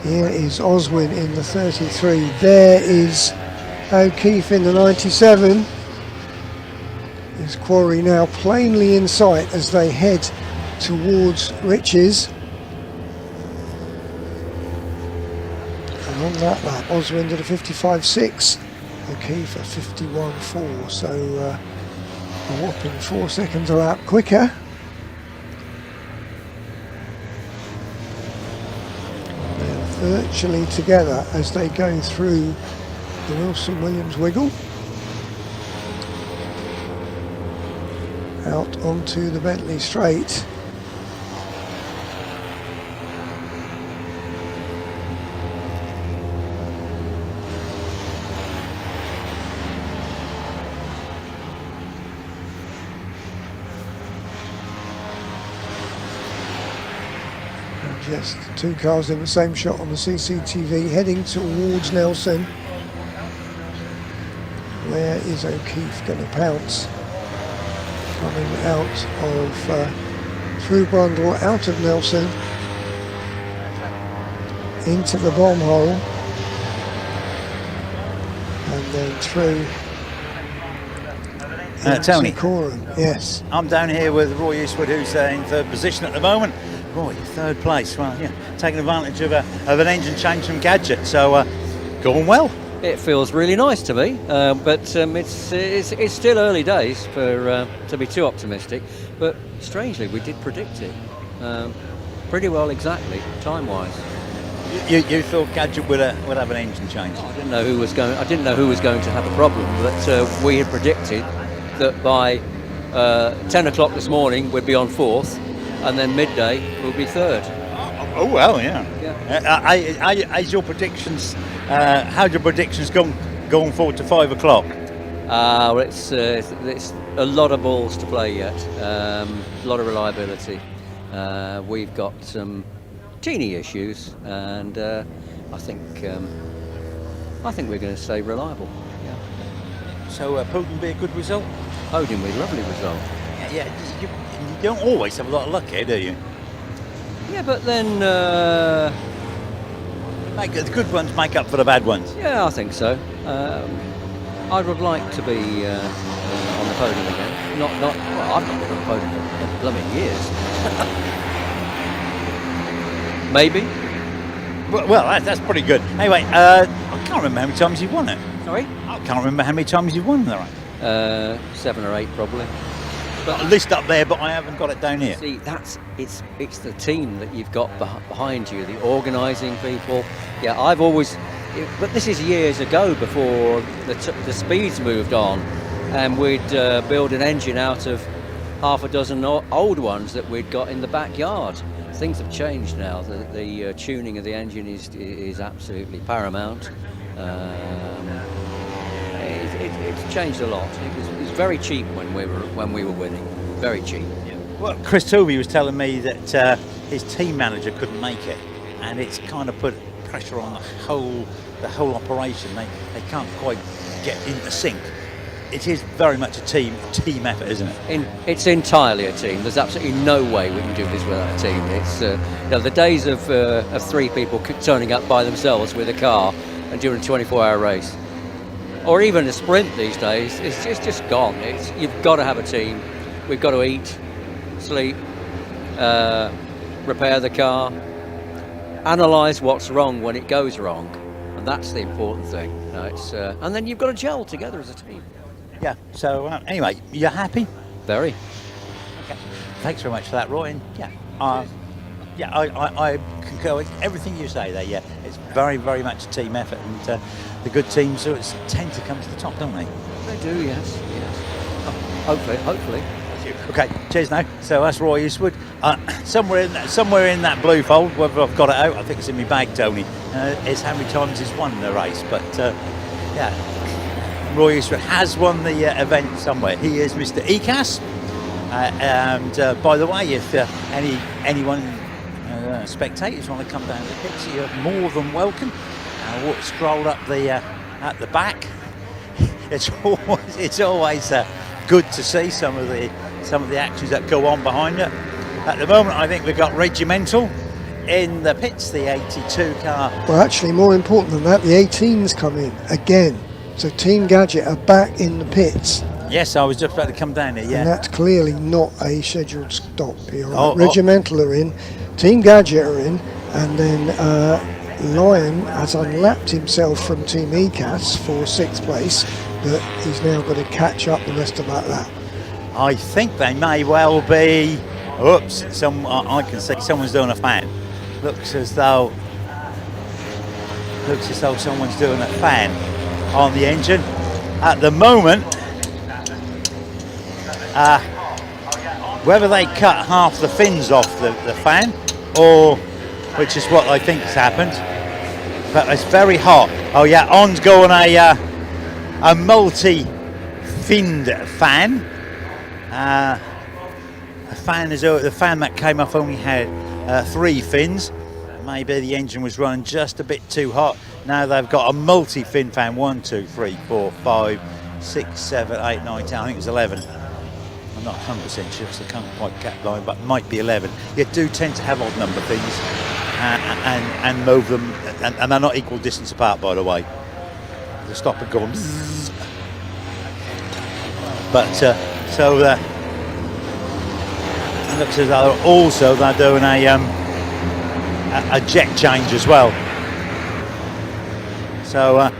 Here is Oswin in the 33. There is O'Keefe in the 97. His quarry now plainly in sight as they head towards Riches. And on that lap, Oswin did a 55.6, O'Keefe a 51.4, so a whopping 4 seconds a lap quicker. They're virtually together as they go through the Wilson-Williams wiggle. Out onto the Bentley straight. And just two cars in the same shot on the CCTV heading towards Nelson. Where is O'Keefe going to pounce? Coming out of through Brundle, out of Nelson, into the bomb hole, and then through Tony, Coram. Yes, I'm down here with Roy Eastwood, who's in third position at the moment. Roy, third place. Well, yeah, taking advantage of an engine change from Gadget, so going well. It feels really nice to me, but it's still early days for to be too optimistic. But strangely, we did predict it pretty well, exactly time-wise. You thought Gadget would have an engine change? I didn't know who was going. I didn't know who was going to have a problem, but we had predicted that by 10 o'clock this morning we'd be on fourth, and then midday we'll be third. Oh well, yeah. As your predictions, how's your predictions going forward to 5 o'clock? Well, it's a lot of balls to play yet. A lot of reliability. We've got some teeny issues, and I think we're going to stay reliable. Yeah. So podium be a good result? Podium be a lovely result. Yeah. You don't always have a lot of luck here, do you? Yeah, but then the good ones make up for the bad ones. Yeah, I think so. I would like to be on the podium again. Not. Well, I've not been on the podium for blooming years. Maybe. Well, that's pretty good. Anyway, I can't remember how many times you've won it. Sorry? I can't remember how many times you've won the race. 7 or 8 probably. But a list up there, but I haven't got it down here. See, it's the team that you've got behind you, the organising people. Yeah, I've always, but this is years ago before the speeds moved on, and we'd build an engine out of half a dozen old ones that we'd got in the backyard. Things have changed now. The tuning of the engine is absolutely paramount. It's changed a lot. It was very cheap when we were winning. Very cheap. Yeah. Well, Chris Toby was telling me that his team manager couldn't make it, and it's kind of put pressure on the whole operation. They can't quite get into sync. It is very much a team effort, isn't it? It's entirely a team. There's absolutely no way we can do this without a team. It's the days of 3 people turning up by themselves with a car and doing a 24-hour race, or even a sprint these days, it's just gone. You've got to have a team. We've got to eat, sleep, repair the car, analyse what's wrong when it goes wrong, and that's the important thing. And then you've got to gel together as a team. Yeah. So anyway, you're happy? Very. Okay. Thanks very much for that, Roy. And I concur with everything you say there. Yeah, it's very, very much a team effort, and the good teams tend to come to the top, don't they? They do, yes. Hopefully. Okay, cheers now. So that's Roy Eastwood. Somewhere in that blue fold, whether I've got it out, I think it's in my bag, Tony, is how many times he's won the race. But Roy Eastwood has won the event somewhere. He is Mr. ECAS. And by the way, if anyone spectators want to come down to the pits, you're more than welcome. Scroll up at the back. It's always good to see some of the actions that go on behind it. At the moment, I think we've got Regimental in the pits, the 82 car. Well, actually, more important than that, the 18s come in again. So Team Gadget are back in the pits. Yes, I was just about to come down here, yeah. And that's clearly not a scheduled stop. You're right. Oh, Regimental are in, Team Gadget are in, and then Lion has unlapped himself from Team ECAS for 6th place, but he's now got to catch up the rest of that lap. I think they may well be. Oops! I can see someone's doing a fan. Looks as though someone's doing a fan on the engine at the moment. Whether they cut half the fins off the fan, or which is what I think has happened, but it's very hot. Oh yeah, on's going a multi-finned fan. The fan that came off only had 3 fins. Maybe the engine was running just a bit too hot. Now they've got a multi-fin fan. 1, 2, 3, 4, 5, 6, 7, 8, 9, 10. I think it was 11. I'm not 100% sure, so I can't quite cap line, but it might be 11. You do tend to have odd number fins and move them, and they're not equal distance apart, by the way. The stopper going. But so it looks as though also they're doing a jet change as well. So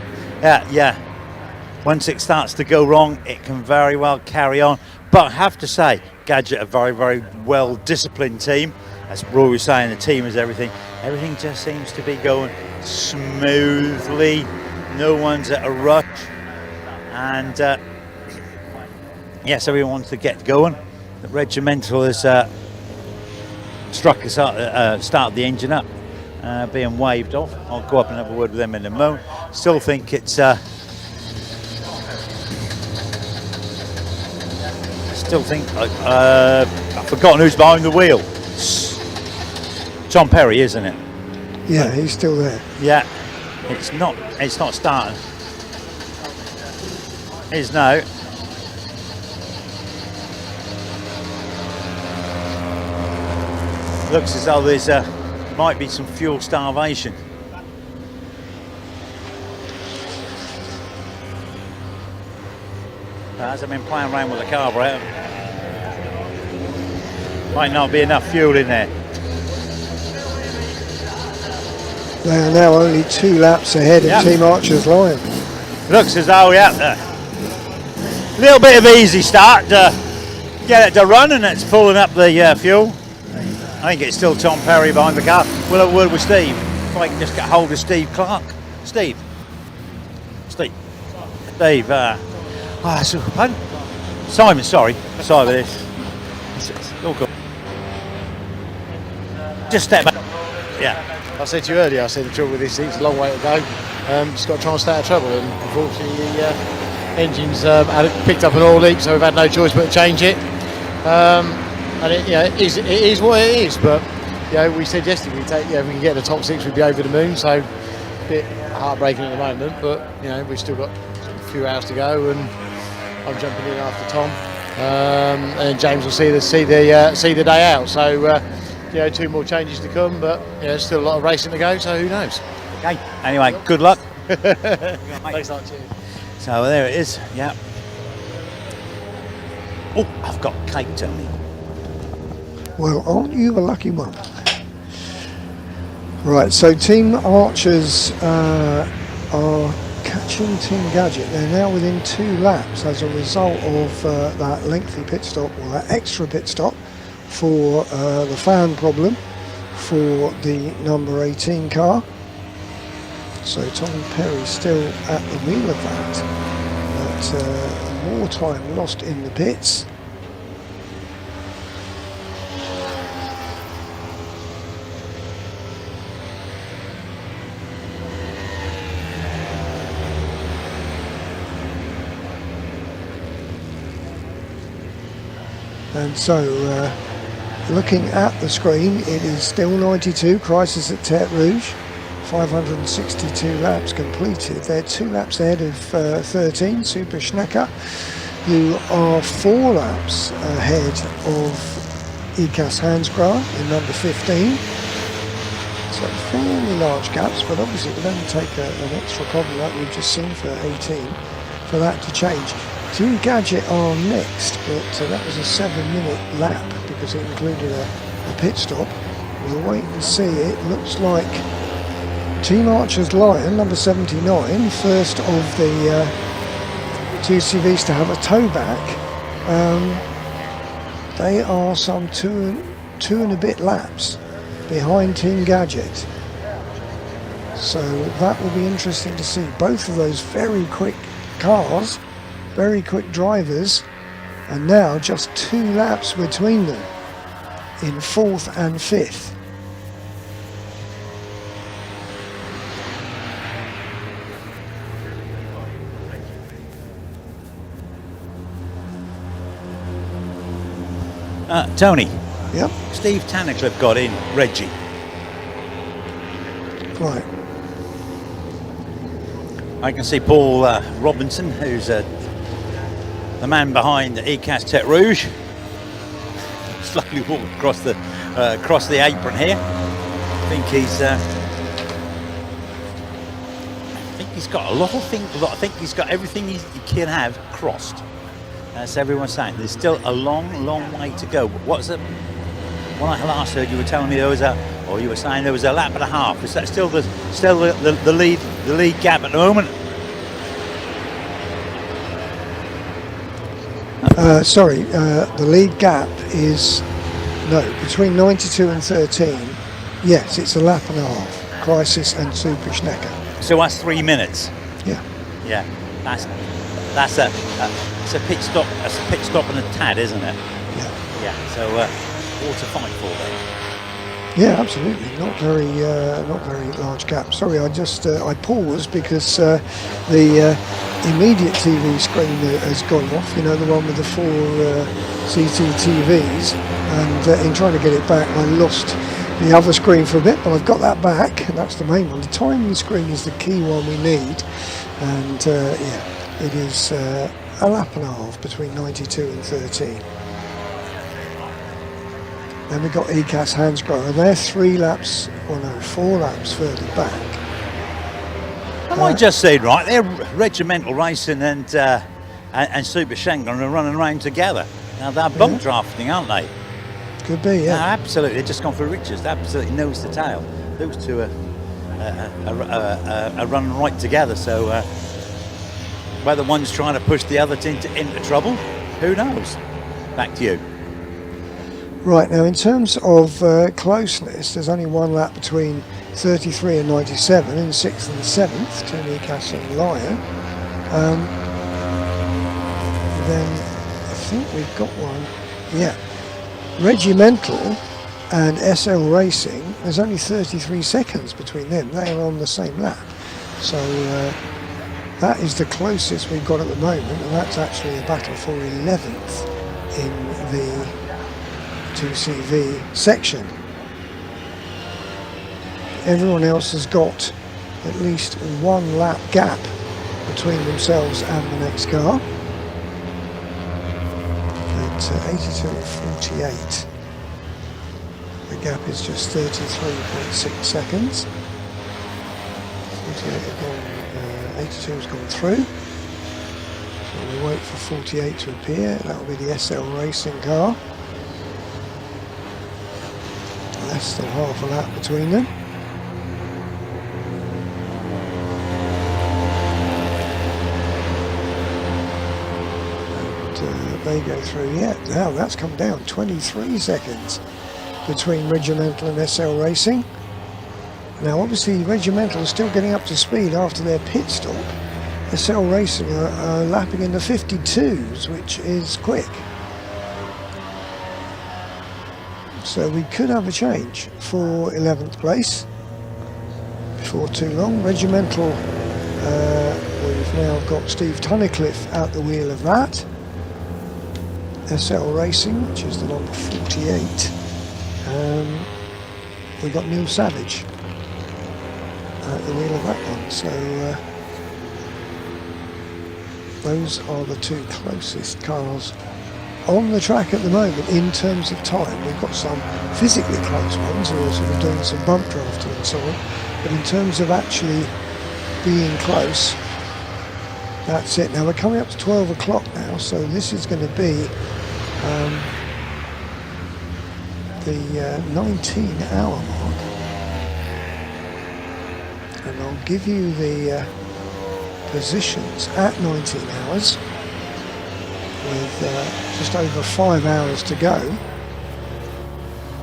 yeah, once it starts to go wrong, it can very well carry on. But I have to say, Gadget are a very, very well disciplined team. As Roy was saying, the team is everything. Everything just seems to be going smoothly. No one's at a rush, and yes, everyone wants to get going. The Regimental has started the engine up, being waved off. I'll go up and have a word with them in a moment. Still think it's I've forgotten who's behind the wheel. Tom Perry, isn't it? Yeah, he's still there. Yeah, it's not starting. Is now. Looks as though there's might be some fuel starvation. Hasn't been playing around with the carburetor. Might not be enough fuel in there. They are now only 2 laps ahead of Team Archer's Lion. Looks as though, a little bit of easy start to get it to run, and it's pulling up the fuel. I think it's still Tom Perry behind the car. We'll have a word with Steve. If I can just get hold of Steve Clark. Steve. Simon, sorry for this. It's all good. Just step back. Yeah. I said to you earlier, I said the trouble with this thing's a long way to go. Just got to try and stay out of trouble, and unfortunately the engine's picked up an oil leak, so we've had no choice but to change it. And it is what it is. But we said yesterday if we can get the top 6, we'd be over the moon. So a bit heartbreaking at the moment, but we've still got a few hours to go, and I'm jumping in after Tom, and James will see the day out. So 2 more changes to come, but still a lot of racing to go. So who knows? Okay. Anyway, good luck. Thanks a lot. Cheers. So there it is. Yeah. Oh, I've got cake, Tony. Well, aren't you a lucky one? Right, so Team Archers are catching Team Gadget. They're now within 2 laps as a result of that lengthy pit stop, or that extra pit stop for the fan problem for the number 18 car. So Tom Perry still at the wheel of that, but more time lost in the pits. And so, looking at the screen, it is still 92, crisis at Tete Rouge, 562 laps completed. They're 2 laps ahead of 13, Super Schnecker, who are 4 laps ahead of ECAS Hansgrohe in number 15. So fairly large gaps, but obviously it would only take an extra problem like we've just seen for 18 for that to change. Team Gadget are next, but that was a 7-minute lap because it included a pit stop. We'll wait and see. It looks like Team Archer's Lion, number 79, first of the two CVs to have a tow back. They are some two and a bit laps behind Team Gadget. So that will be interesting to see. Both of those very quick cars, very quick drivers, and now just 2 laps between them in 4th and 5th. Tony. Yep. Steve Tannercliffe got in Reggie. Right. I can see Paul Robinson, who's the man behind the ECAS Tête Rouge, slowly walk across the apron here. I think he's got a lot of things. I think he's got everything he can have crossed. That's everyone's saying. There's still a long way to go. What's it? When I last heard, you were telling me you were saying there was a lap and a half. Is that still the lead gap at the moment? Sorry, the lead gap is between 92 and 13. Yes, it's a lap and a half. Crisis and Super Schnecker. So that's 3 minutes. Yeah. Yeah. That's a pit stop. That's a pit stop and a tad, isn't it? Yeah. Yeah. So all to fight for then. Yeah, absolutely. Not very large gap. Sorry, I paused because the immediate TV screen has gone off. You know, the one with the 4 CCTVs, and in trying to get it back, I lost the other screen for a bit, but I've got that back, and that's the main one. The timing screen is the key one we need, and yeah, it is a lap and a half between 92 and 13. Then we've got ECAS Hansgrohe. They're 4 laps further back. Am I just saying right? They're Regimental Racing and Super Schengen are running around together. Now they're bump drafting, aren't they? Could be, yeah. No, absolutely. They've just gone for Richards. They absolutely nose to tail. Those two are running right together. So whether one's trying to push the other into trouble, who knows? Back to you. Right, now in terms of closeness, there's only 1 lap between 33 and 97 in 6th and 7th, Tony Cass and Lion. Then I think we've got one, yeah. Regimental and SL Racing, there's only 33 seconds between them. They are on the same lap. So that is the closest we've got at the moment, and that's actually a battle for 11th in the 2CV section. Everyone else has got at least 1 lap gap between themselves and the next car. At 82 and 48, the gap is just 33.6 seconds. 82 has gone through. So we wait for 48 to appear. That will be the SL Racing car. Less than half a lap between them. And they go through, yeah, now that's come down 23 seconds between Regimental and SL Racing. Now obviously Regimental is still getting up to speed after their pit stop. SL Racing are lapping in the 52s, which is quick. So we could have a change for 11th place before too long. Regimental, we've now got Steve Tunnicliffe out the wheel of that. SL Racing, which is the number 48. We've got Neil Savage out the wheel of that one. So those are the 2 closest cars on the track at the moment in terms of time. We've got some physically close ones who are sort of doing some bump drafting and so on, but in terms of actually being close, that's it. Now we're coming up to 12 o'clock now, so this is going to be the 19-hour mark, and I'll give you the positions at 19 hours with just over 5 hours to go.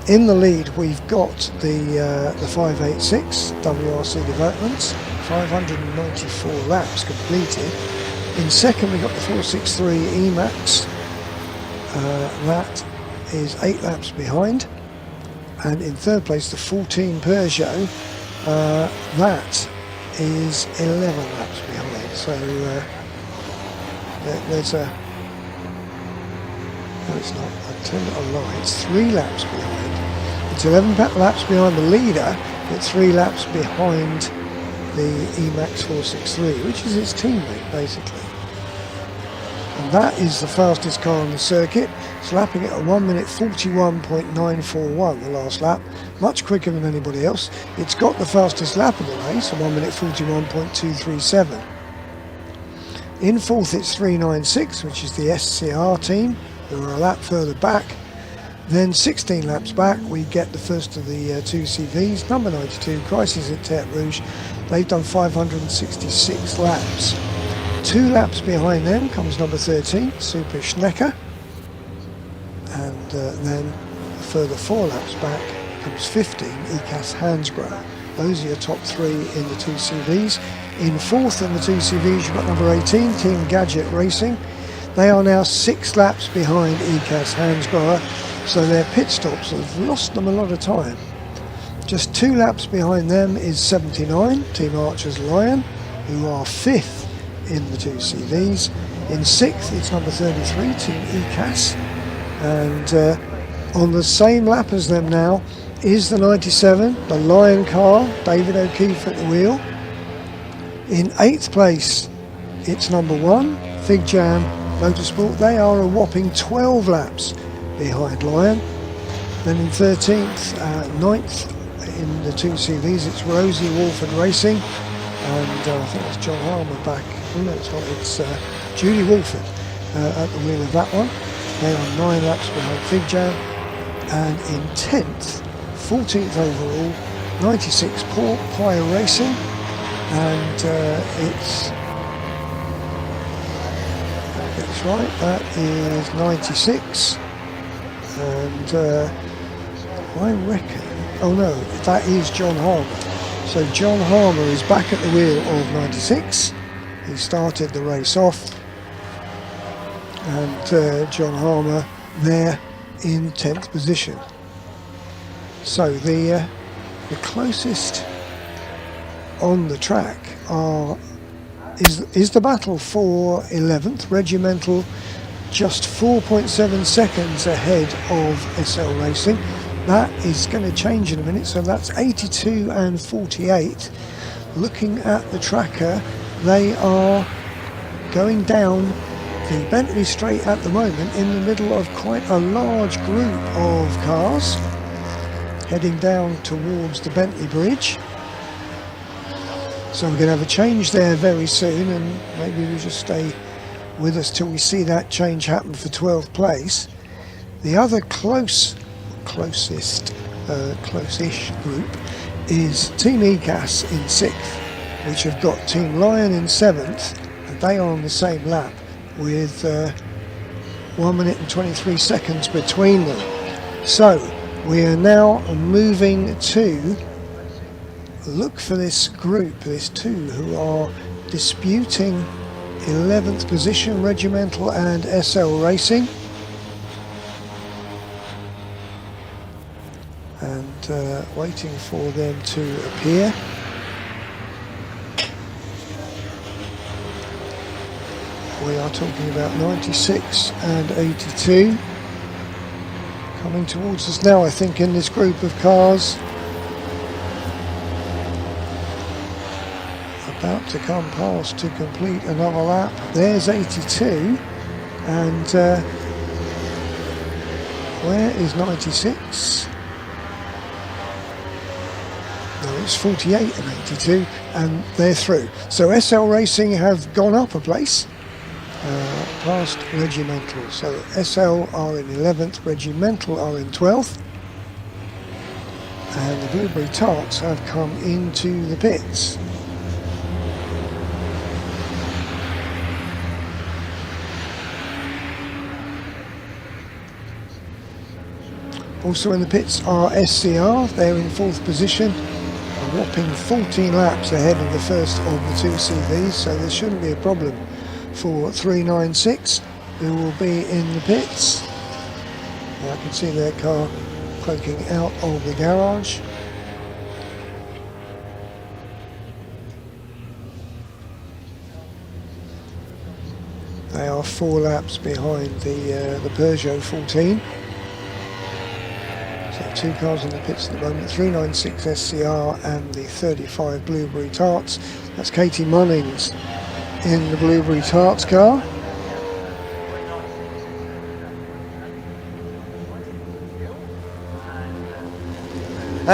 In the lead we've got the 586 WRC Developments, 594 laps completed. In second we've got the 463 Emax, that is 8 laps behind, and in third place the 14 Peugeot, that is 11 laps behind. So there's a, no it's not, I tell you a lie, it's 3 laps behind. It's 11 laps behind the leader, but 3 laps behind the Emax 463, which is its teammate basically. And that is the fastest car on the circuit. It's lapping at a 1 minute 41.941 the last lap, much quicker than anybody else. It's got the fastest lap of the race, a 1 minute 41.237. In fourth it's 396, which is the SCR team, who are a lap further back. Then 16 laps back we get the first of the 2 CVs, number 92, Crisis at Terre Rouge. They've done 566 laps. 2 laps behind them comes number 13, Super Schnecker, and then a further 4 laps back comes 15, ECAS Hansgrohe. Those are your top 3 in the 2 CVs. In fourth in the 2 CVs you've got number 18, Team Gadget Racing. They are now 6 laps behind ECAS Hansgrohe, so their pit stops have lost them a lot of time. Just 2 laps behind them is 79, Team Archers Lion, who are 5th in the 2 CVs. In 6th it's number 33, Team ECAS, and on the same lap as them now is the 97, the Lion car, David O'Keefe at the wheel. In 8th place it's number 1, Fig Jam Motorsport. They are a whopping 12 laps behind Lion. Then in 13th, 9th in the 2 CVs it's Rosie Walford Racing, and I think it's John Harmer back. Oh no, it's not, it's Julie Walford at the wheel of that one. They are 9 laps behind Fig Jam. And in 10th, 14th overall, 96 Port Choir Racing, and it's, that's right, that is 96, and I reckon, oh no, that is John Harmer. So John Harmer is back at the wheel of 96. He started the race off, and John Harmer there in 10th position. So the closest on the track is the battle for 11th. Regimental just 4.7 seconds ahead of SL Racing. That is going to change in a minute, so that's 82 and 48. Looking at the tracker, they are going down the Bentley Straight at the moment in the middle of quite a large group of cars heading down towards the Bentley Bridge. So we're going to have a change there very soon, and maybe we'll just stay with us till we see that change happen for 12th place. The other close-ish group is Team ECAS in 6th, which have got Team Lion in 7th, and they are on the same lap with 1 minute and 23 seconds between them. So we are now moving to look for this group, this 2 who are disputing 11th position, Regimental and SL Racing, and waiting for them to appear. We are talking about 96 and 82 coming towards us now, I think, in this group of cars. About to come past to complete another lap. There's 82, and Where is 96? No, it's 48 and 82, and they're through. So SL Racing have gone up a place, past Regimental. So SL are in 11th, Regimental are in 12th, and the Blueberry Tarts have come into the pits. Also in the pits are SCR, they're in 4th position, a whopping 14 laps ahead of the first of the 2 CVs, so there shouldn't be a problem for 396, who will be in the pits. I can see their car cloaking out of the garage. They are 4 laps behind the Peugeot 14. 2 cars in the pits at the moment, 396 SCR and the 35 Blueberry Tarts. That's Katie Munnings in the Blueberry Tarts car.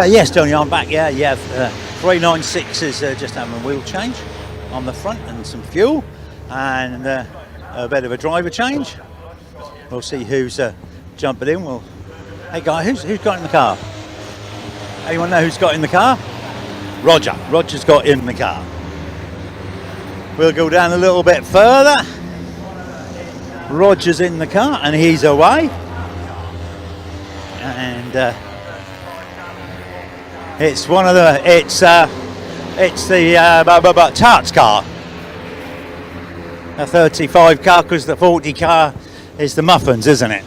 Yes, Tony, I'm back. Yeah, 396 is just having a wheel change on the front and some fuel and a bit of a driver change. We'll see who's jumping in. Hey guys, who's got in the car? Anyone know who's got in the car? Roger. Roger's got in the car. We'll go down a little bit further. Roger's in the car and he's away. And it's one of the it's the Tarts car. A 35 car, because the 40 car is the Muffins, isn't it?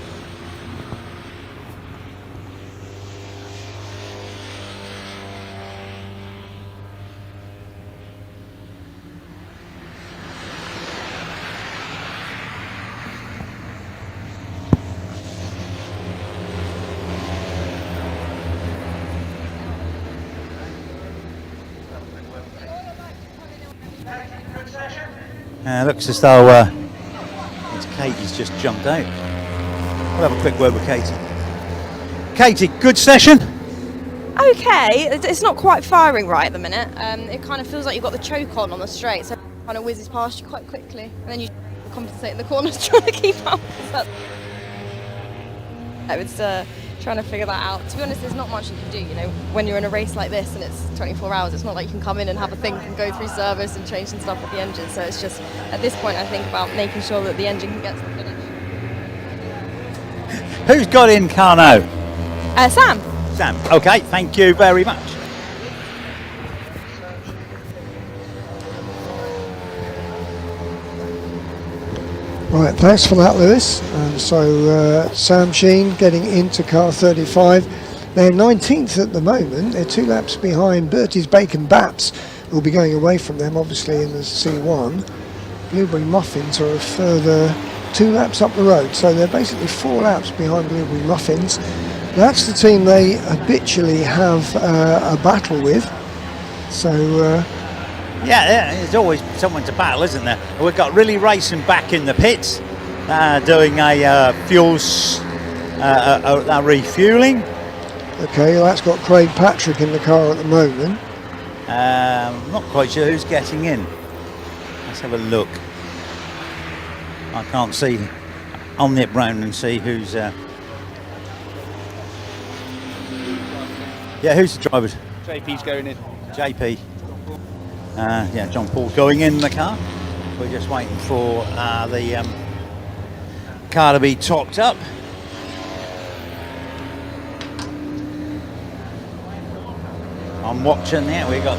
Looks as though Katie's just jumped out. We'll have a quick word with Katie. Katie, good session? Okay, it's not quite firing right at the minute. It kind of feels like you've got the choke on the straight, so it kind of whizzes past you quite quickly. And then you compensate in the corners trying to keep up. I was trying to figure that out. To be honest, there's not much you can do, you know, when you're in a race like this and it's 24 hours, it's not like you can come in and have a think and go through service and change some stuff with the engine. So it's just, at this point, I think about making sure that the engine can get to the finish. Who's got in car now? Sam. Sam, okay, thank you very much. Right, thanks for that, Lewis. So Sam Sheen getting into car 35. They're 19th at the moment. They're 2 laps behind Bertie's Bacon Baps, who will be going away from them, obviously, in the C1. Blueberry Muffins are a further 2 laps up the road. So they're basically 4 laps behind Blueberry Muffins. That's the team they habitually have a battle with. So... Yeah, there's always someone to battle, isn't there? We've got Really Racing back in the pits, doing a refueling. Okay, well, that's got Craig Patrick in the car at the moment. Not quite sure who's getting in. Let's have a look. I can't see. I'll nip round and see who's... Yeah, who's the driver? JP's going in. JP. Yeah, John Paul's going in the car. We're just waiting for the car to be topped up. I'm watching there. We got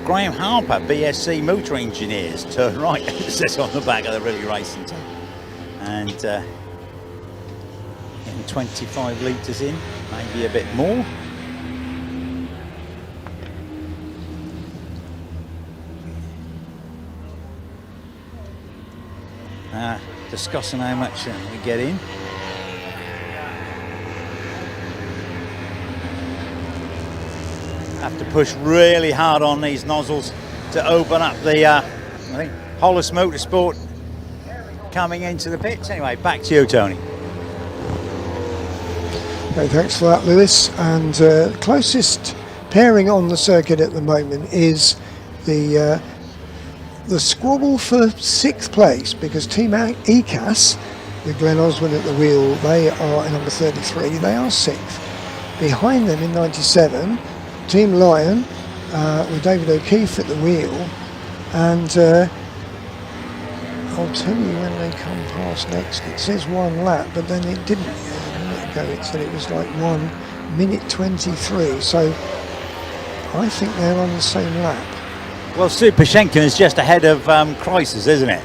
Graham Harper, BSC Motor Engineers. Turn right, it says on the back of the Really Racing team. And getting 25 litres in, maybe a bit more. Discussing how much we get in. Have to push really hard on these nozzles to open up the I think Hollis Motorsport coming into the pits. Anyway, back to you, Tony. Okay, thanks for that, Lewis. And closest pairing on the circuit at the moment is the squabble for 6th place, because Team ECAS, with Glenn Osborne at the wheel, they are in number 33, they are 6th. Behind them in 97, Team Lion, with David O'Keefe at the wheel, and I'll tell you when they come past next. It says 1 lap, but then it didn't. A minute ago it said it was like 1 minute 23, so I think they're on the same lap. Well, Supershenkin is just ahead of Crisis, isn't it?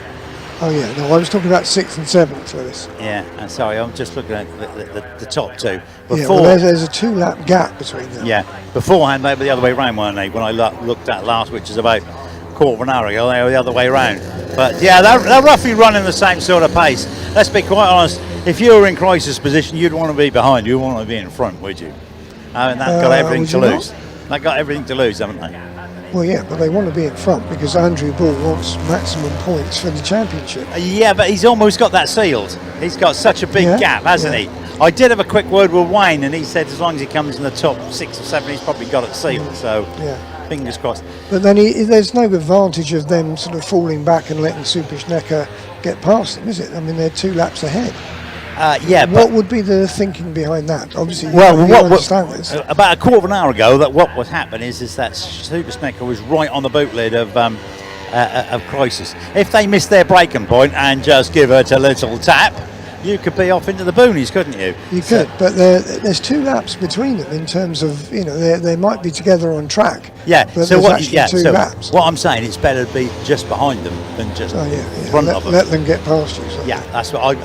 Oh yeah, no, I was talking about 6th and 7th, Lewis. Yeah, sorry, I'm just looking at the top two. Yeah, well, there's a 2-lap gap between them. Yeah, beforehand they were the other way round, weren't they? When I looked at last, which is about quarter of an hour ago, they were the other way round. But yeah, they're roughly running the same sort of pace. Let's be quite honest, if you were in Crisis position, you'd want to be behind, you wouldn't want to be in front, would you? And that got everything to lose. They got everything to lose, haven't they? Well, yeah, but they want to be in front because Andrew Ball wants maximum points for the championship. Yeah, but he's almost got that sealed. He's got such a big gap, hasn't he? I did have a quick word with Wayne, and he said as long as he comes in the top 6 or 7, he's probably got it sealed. So, fingers crossed. But then there's no advantage of them sort of falling back and letting Superschnecker get past them, is it? I mean, they're 2 laps ahead. What would be the thinking behind that? Obviously, you understand this. About a quarter of an hour ago, what would happen is that Superschnecker was right on the boot lid of Crisis. If they missed their braking point and just give it a little tap, you could be off into the boonies, couldn't you? You could, but there's 2 laps between them in terms of, they might be together on track. Yeah, but so there's actually 2 laps. What I'm saying, it's better to be just behind them than just in front of them. Let them get past you. So. Yeah, that's what I would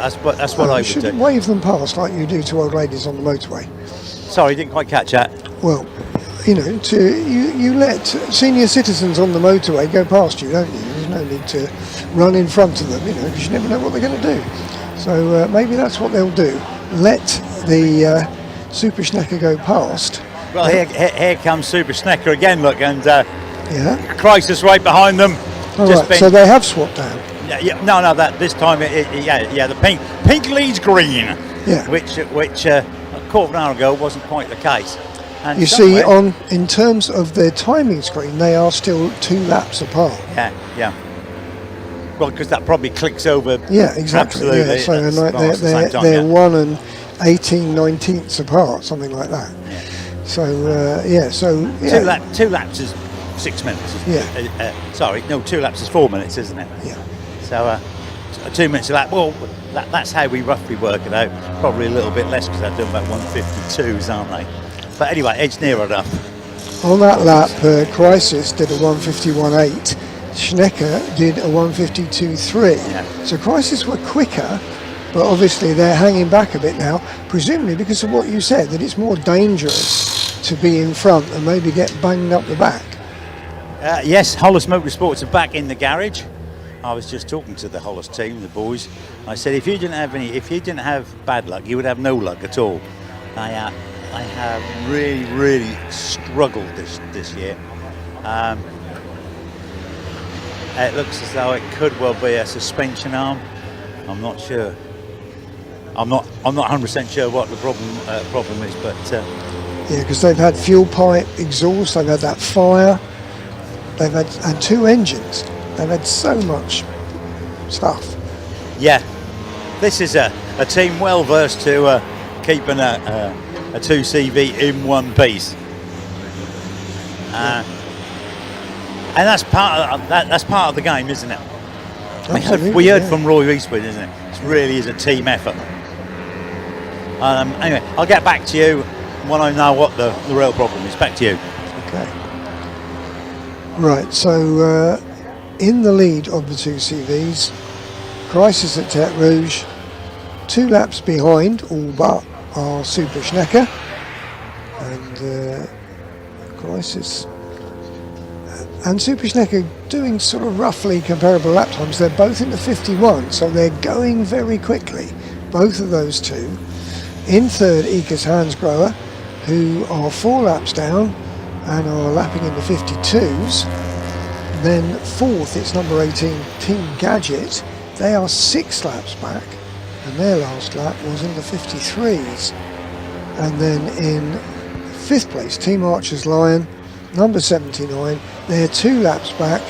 do. You should wave them past like you do to old ladies on the motorway. Sorry, didn't quite catch that. Well, you let senior citizens on the motorway go past you, don't you? There's no need to run in front of them, because you never know what they're going to do. So maybe that's what they'll do. Let the Superschnecker go past. Well, here comes Superschnecker again, look, and Crisis right behind them. All right, so they have swapped down. No, that this time, the pink leads green. Yeah. Which a quarter of an hour ago wasn't quite the case. And you see, in terms of their timing screen, they are still 2 laps apart. Yeah. Well, because that probably clicks over. Yeah, exactly. Absolutely. Yeah, so they're 1 and 18/19ths apart, something like that. Yeah. So 2 laps is 6 minutes. Sorry, no, 2 laps is 4 minutes, isn't it? Yeah. So 2 minutes a lap. Well, that's how we roughly work it out. Probably a little bit less because they're doing about 152s, aren't they? But anyway, it's near enough. On that lap, Crisis did a 151.8. Schnecker did a 152.3. So Crisis were quicker, but obviously they're hanging back a bit now, presumably because of what you said, that it's more dangerous to be in front and maybe get banged up the back. Yes, Hollis Motorsports are back in the garage. I was just talking to the Hollis team, the boys. I said, if you didn't have bad luck, you would have no luck at all. I have really struggled this year. It looks as though it could well be a suspension arm. I'm not sure. I'm not 100% sure what the problem is, but yeah, because they've had fuel pipe exhaust, they've had that fire, they've had 2 engines. They've had so much stuff. Yeah, this is a team well versed to keeping a 2CV in one piece. And that's part of the game, isn't it? We heard from Roy Eastwood, isn't it? It really is a team effort. Anyway, I'll get back to you when I know what the real problem is. Back to you. Okay. Right, so in the lead of the 2 CVs, Crisis at Terre Rouge, 2 laps behind, all but are Superschnecker and Crisis. And Superschnecker doing sort of roughly comparable lap times. They're both in the 51, so they're going very quickly, both of those 2. In third, Ika's Hansgrohe, who are 4 laps down and are lapping in the 52s. Then fourth, it's number 18, Team Gadget, They are 6 laps back, and their last lap was in the 53s. And then in 5th place, Team Archers Lion, number 79, they're 2 laps back.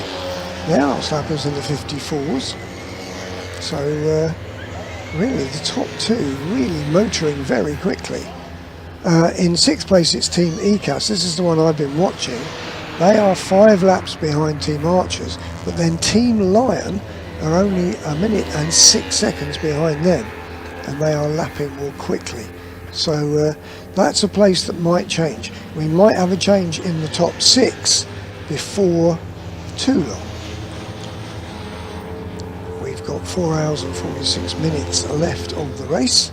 Their last lap was in the 54s. So really the top 2 really motoring very quickly. In 6th place it's Team ECAS. This is the one I've been watching. They are 5 laps behind Team Archers, but then Team Lion are only 1 minute and 6 seconds behind them, and they are lapping more quickly. So that's a place that might change. We might have a change in the top 6 before too long. We've got 4 hours and 46 minutes left of the race.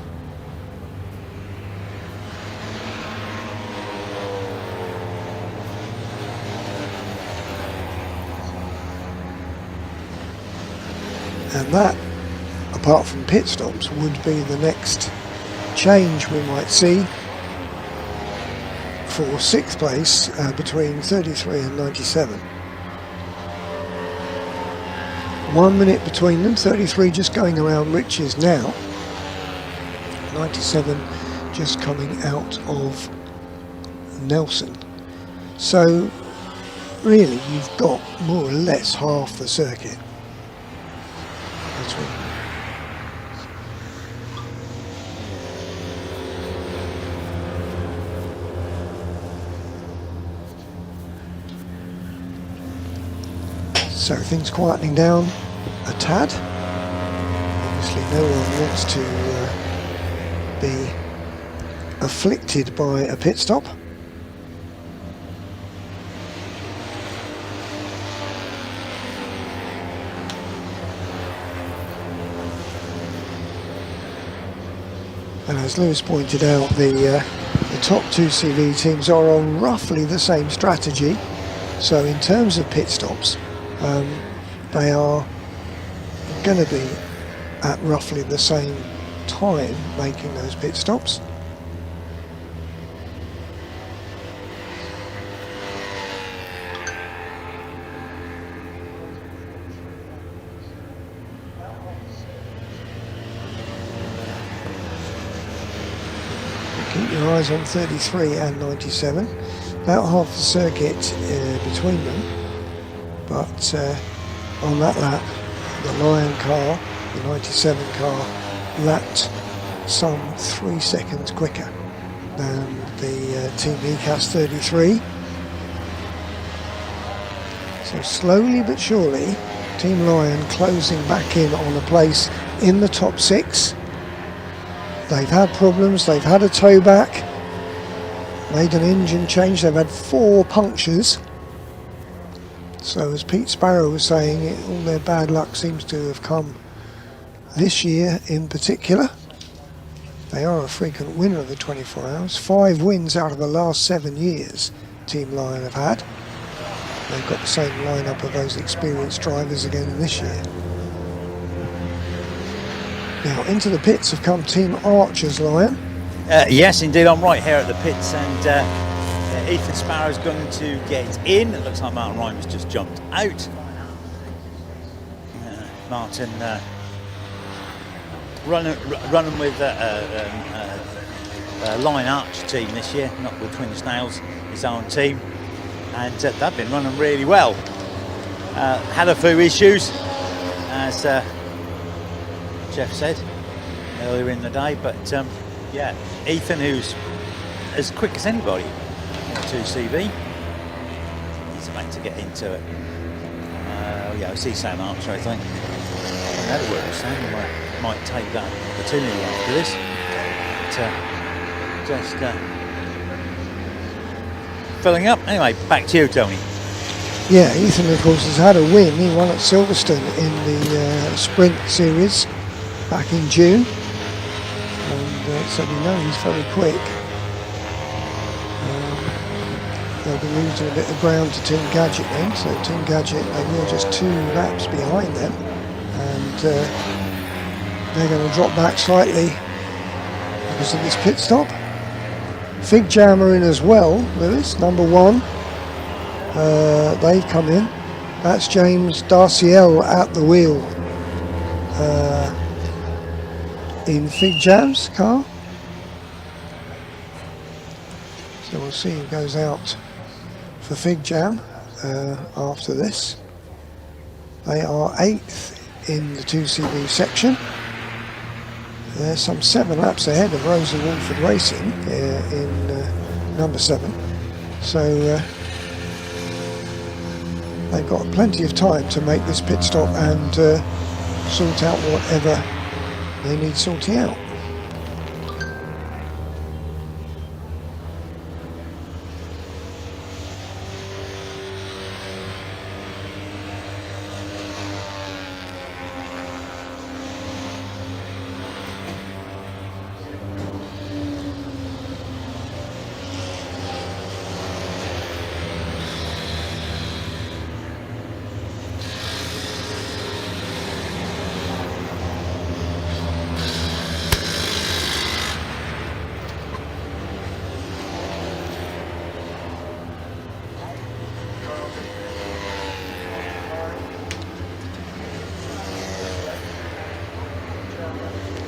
And that, apart from pit stops, would be the next change we might see for 6th place between 33 and 97. 1 minute between them, 33 just going around Rich's now, 97 just coming out of Nelson. So really you've got more or less half the circuit between. So things quietening down a tad. Obviously no one wants to be afflicted by a pit stop. And as Lewis pointed out, the top 2 CV teams are on roughly the same strategy. So in terms of pit stops, they are going to be at roughly the same time making those pit stops. Keep your eyes on 33 and 97, about half the circuit between them. But on that lap, the Lion car, the 97 car, lapped some 3 seconds quicker than the Team ECAS 33. So slowly but surely, Team Lion closing back in on a place in the top 6. They've had problems, they've had a tow back, made an engine change, they've had 4 punctures. So as Pete Sparrow was saying, all their bad luck seems to have come this year in particular. They are a frequent winner of the 24 hours. 5 wins out of the last 7 years Team Lion have had. They've got the same lineup of those experienced drivers again this year. Now into the pits have come Team Archers Lion. Yes, indeed, I'm right here at the pits, and Ethan Sparrow's going to get in. It looks like Martin Rhymes just jumped out. Martin running with Lion Archer team this year, not with Twin Snails, his own team, and they've been running really well. Had a few issues, as Jeff said earlier in the day, but yeah, Ethan, who's as quick as anybody in 2CV, he's about to get into it. Yeah, I see Sam Archer, I think. That'll work. Sam might take that opportunity after this. But, just filling up. Anyway, back to you, Tony. Yeah, Ethan, of course, has had a win. He won at Silverstone in the Sprint Series back in June. And so we know he's very quick. They'll be losing a bit of ground to Team Gadget then. So Team Gadget, they were just 2 laps behind them. And they're going to drop back slightly because of this pit stop. Fig Jam are in as well, Lewis, number 1. They've come in. That's James Darciel at the wheel. in Fig Jam's car. So we'll see who goes out for Fig Jam after this. They are 8th in the 2CV section. They're some 7 laps ahead of Rosie Walford Racing in number 7. So they've got plenty of time to make this pit stop and sort out whatever they need sorting out.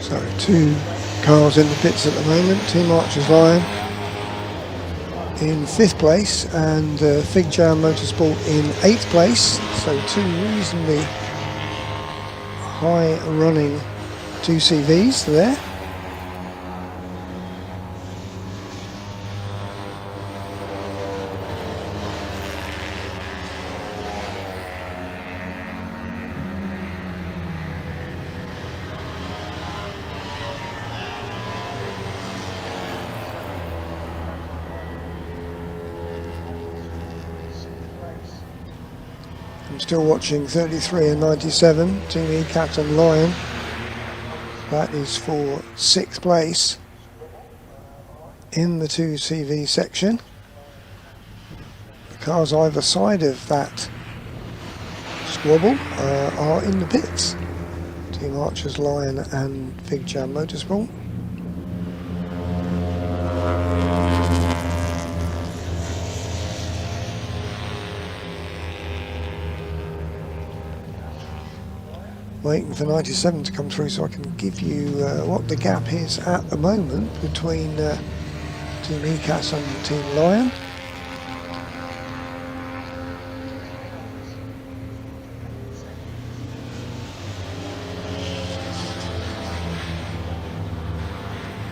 So 2 cars in the pits at the moment. Team Archer's Lion in 5th place and Fig Jam Motorsport in 8th place. So 2 reasonably high running 2CVs there. I'm still watching 33 and 97, Team E-Cat and Lion. That is for 6th place in the 2CV section. The cars either side of that squabble are in the pits. Team Archer's Lion and Fig Jam Motorsport. Waiting for 97 to come through so I can give you what the gap is at the moment between Team ECAS and Team Lion.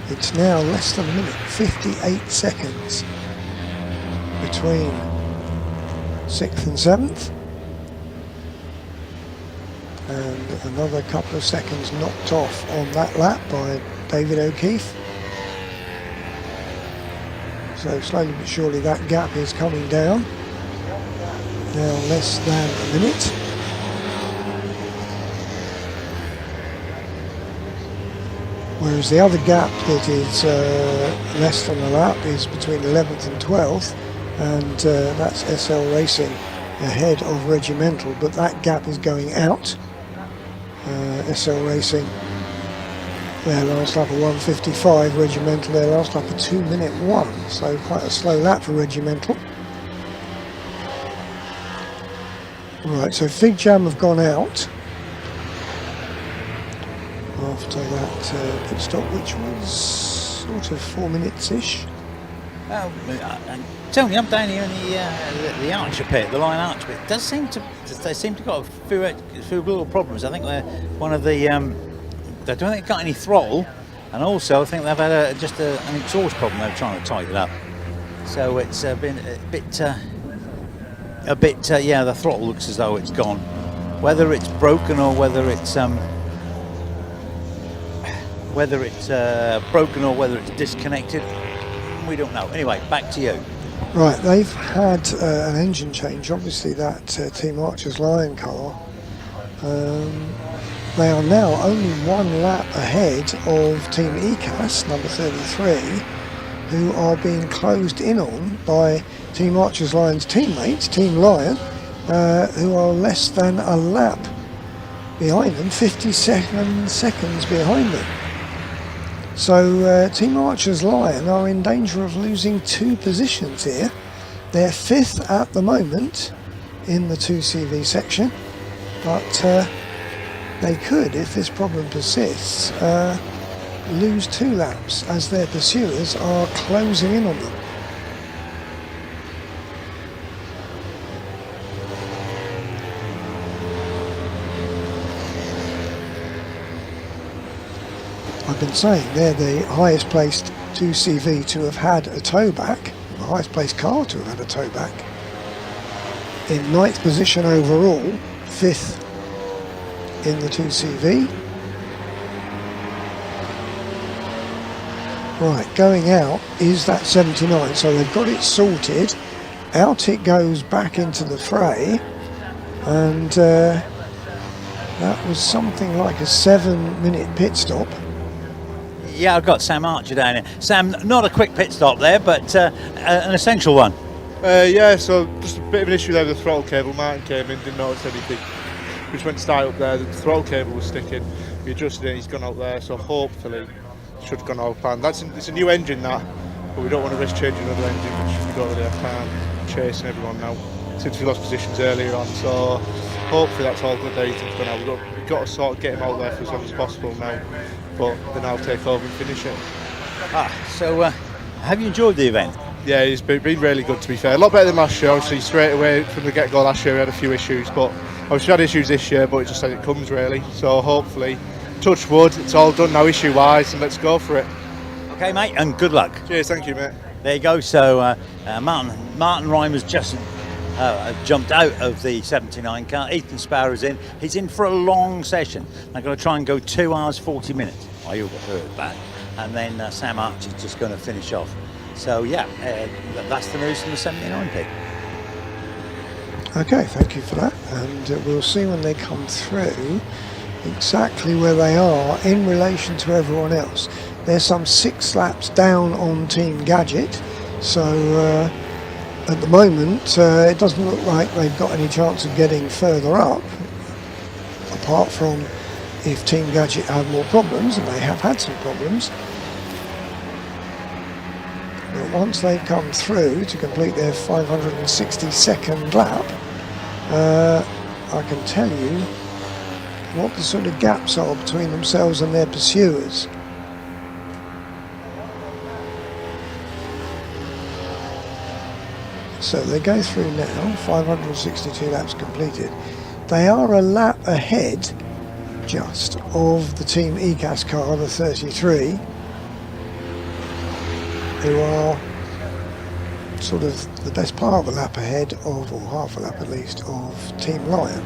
It's now less than a minute, 58 seconds between 6th and 7th. And another couple of seconds knocked off on that lap by David O'Keefe. So slowly but surely that gap is coming down. Now less than a minute. Whereas the other gap that is less than a lap is between 11th and 12th, and that's SL Racing ahead of Regimental, but that gap is going out. SL Racing, their last lap of 1:55, Regimental their last lap of 2:01, so quite a slow lap for Regimental. Right, so Fig Jam have gone out after that pit stop, which was sort of 4 minutes-ish. Tony, I'm down here in the Archer pit, the Lion Archer pit. They seem to have got a few little problems. I think they're one of the they don't think they've got any throttle, and also I think they've had just an exhaust problem. They're trying to tighten it up, so it's been a bit. Yeah, the throttle looks as though it's gone. Whether it's broken or whether it's broken or whether it's disconnected, we don't know. Anyway, back to you. Right, they've had an engine change, obviously that Team Archer's Lion car. They are now only 1 lap ahead of Team ECAS, number 33, who are being closed in on by Team Archer's Lion's teammates, Team Lion, who are less than a lap behind them, 57 seconds behind them. So Team Archer's Lion are in danger of losing 2 positions here. They're 5th at the moment in the 2CV section, but they could, if this problem persists, lose 2 laps as their pursuers are closing in on them. I've been saying they're the highest placed 2CV to have had a tow back, the highest placed car to have had a tow back. In 9th position overall, 5th in the 2CV. Right, going out is that 79, so they've got it sorted. Out it goes back into the fray, and that was something like a 7-minute pit stop. Yeah, I've got Sam Archer down here. Sam, not a quick pit stop there, but an essential one. Yeah, so just a bit of an issue there with the throttle cable. Martin came in, didn't notice anything. We just went to start up there, the throttle cable was sticking. We adjusted it, he's gone out there, so hopefully it should have gone out of plan. It's a new engine that, but we don't want to risk changing another engine, which we don't really have time chasing everyone now, since we lost positions earlier on. So hopefully that's all good that he's gone out. We've got to sort of get him out there for as long as possible now, but then I'll take over and finish it. So have you enjoyed the event? Yeah, it's been really good, to be fair. A lot better than last year. Obviously, straight away from the get-go last year we had a few issues, but obviously we had issues this year, but it's just as it comes really. So hopefully, touch wood, it's all done now issue-wise, and let's go for it. Okay, mate, and good luck. Cheers, thank you, mate. There you go. So Martin Reimer's just jumped out of the 79 car. Ethan Sparrow's in. He's in for a long session. They're going to try and go 2 hours 40 minutes. I overheard that. And then Sam Archer's just going to finish off. So yeah, that's the news from the 79 pit. Okay, thank you for that, and we'll see when they come through exactly where they are in relation to everyone else. They're some 6 laps down on Team Gadget, so at the moment it doesn't look like they've got any chance of getting further up, apart from if Team Gadget have more problems, and they have had some problems. But once they come through to complete their 562nd lap, I can tell you what the sort of gaps are between themselves and their pursuers. So they go through now, 562 laps completed. They are a lap ahead just of the Team ECAS car, the 33, who are sort of the best part of a lap ahead of, or half a lap at least, of Team Lion.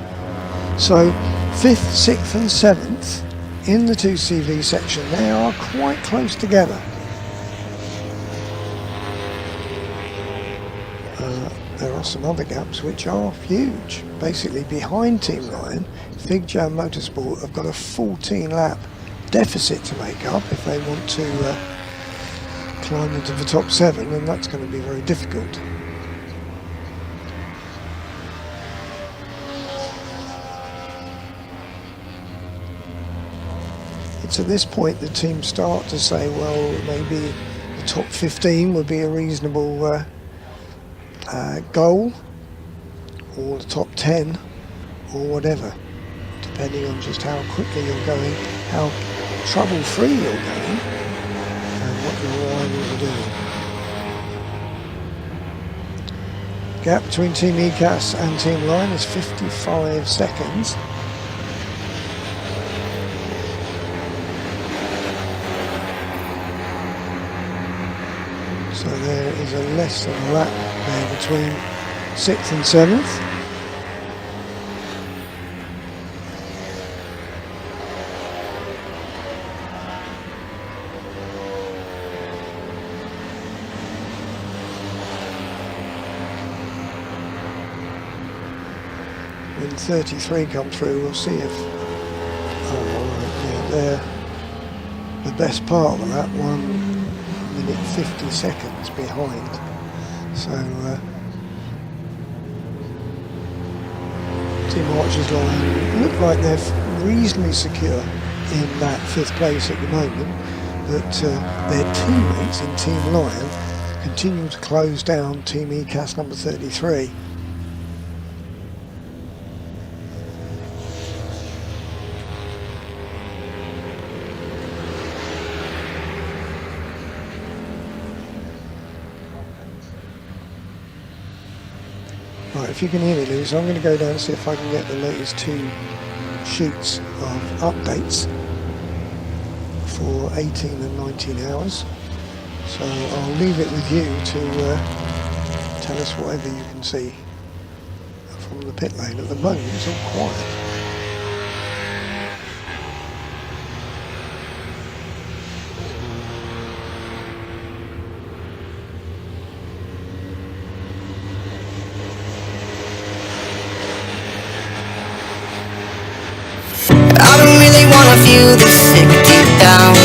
So 5th, 6th and 7th in the 2CV section, they are quite close together. There are some other gaps which are huge. Basically behind Team Lion, Fig Jam Motorsport have got a 14 lap deficit to make up if they want to climb into the top 7, and that's going to be very difficult. It's at this point that teams start to say, well, maybe the top 15 would be a reasonable goal, or the top 10, or whatever, depending on just how quickly you're going, how trouble-free you're going, and what your rivals are doing. Gap between Team ECAS and Team Lion is 55 seconds. So there is a less than a lap there between 6th and 7th. When 33 come through, we'll see if they're the best part of that 1 minute 50 seconds behind. So Team Archer's line look like they're reasonably secure in that 5th place at the moment, but their teammates in Team Lion continue to close down Team ECAS number 33. Right, if you can hear me, Lewis, I'm going to go down and see if I can get the latest 2 sheets of updates for 18 and 19 hours. So I'll leave it with you to tell us whatever you can see from the pit lane. At the moment, it's all quiet. I don't really wanna feel this sick deep down.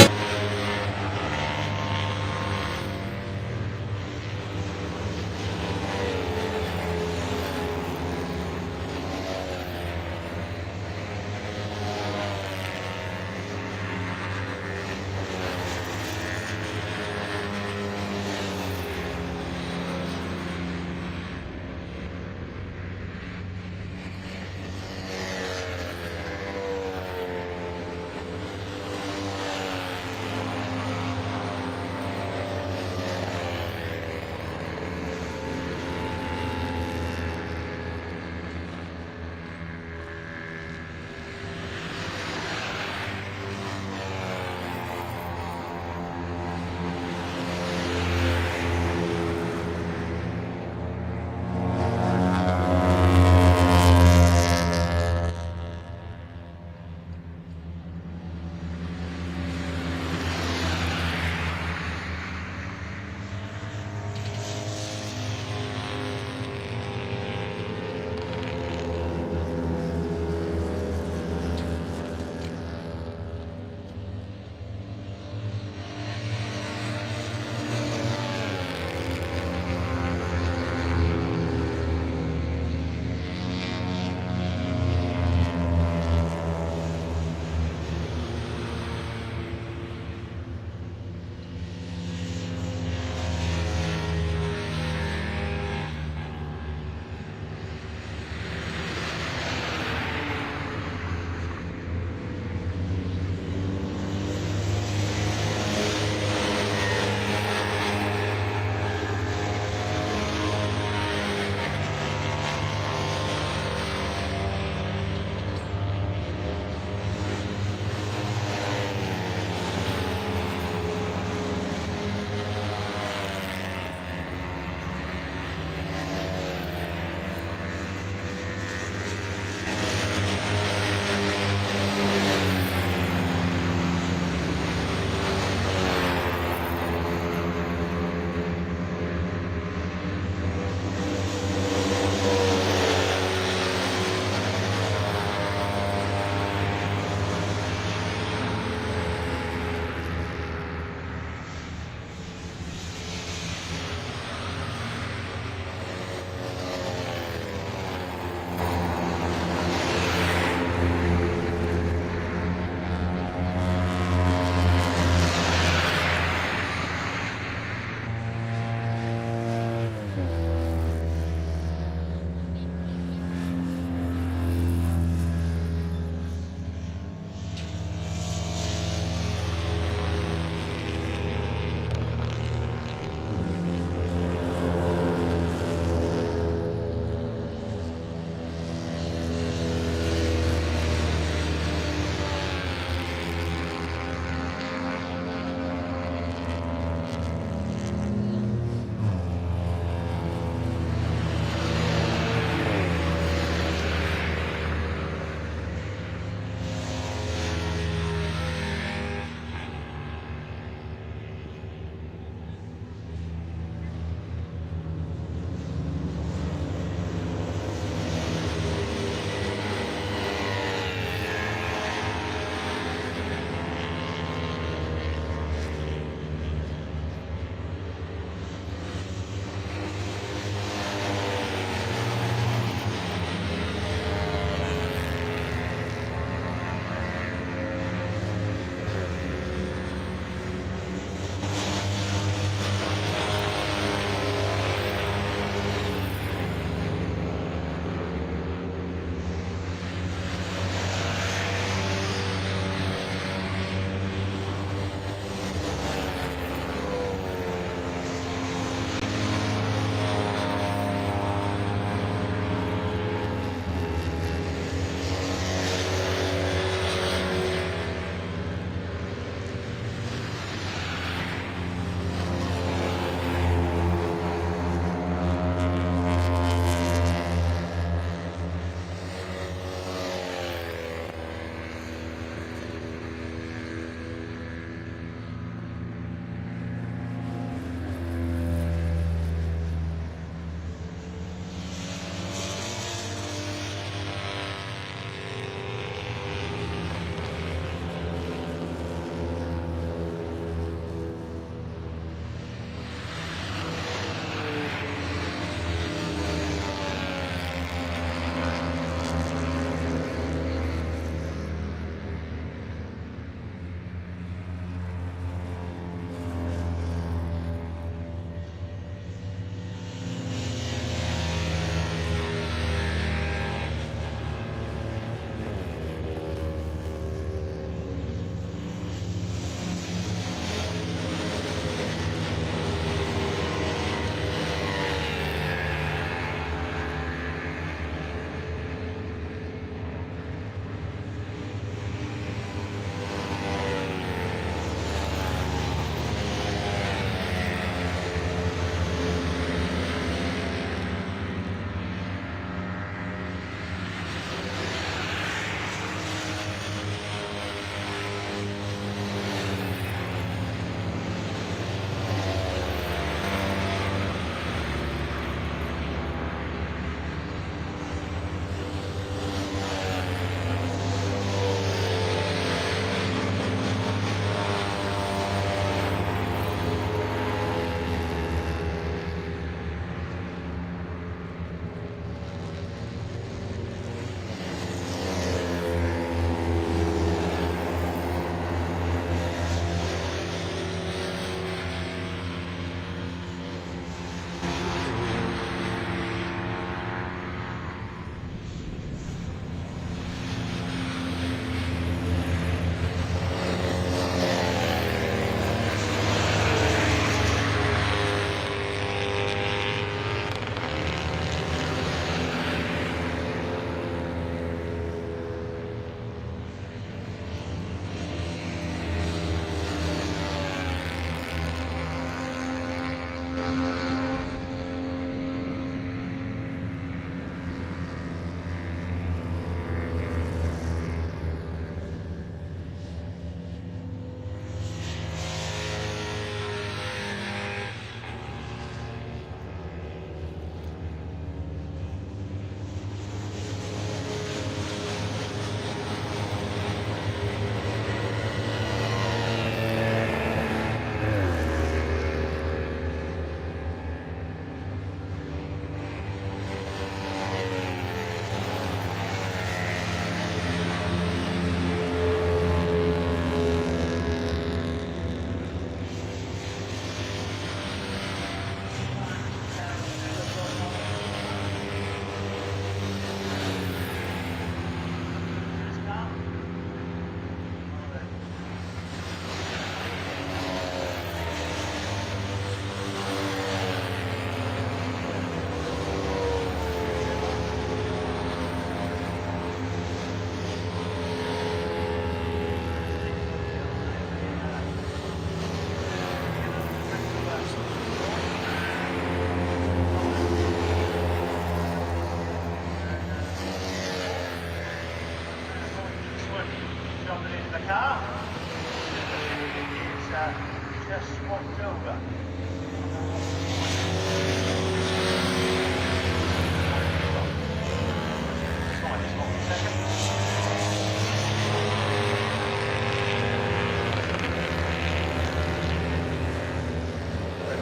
just swapped over.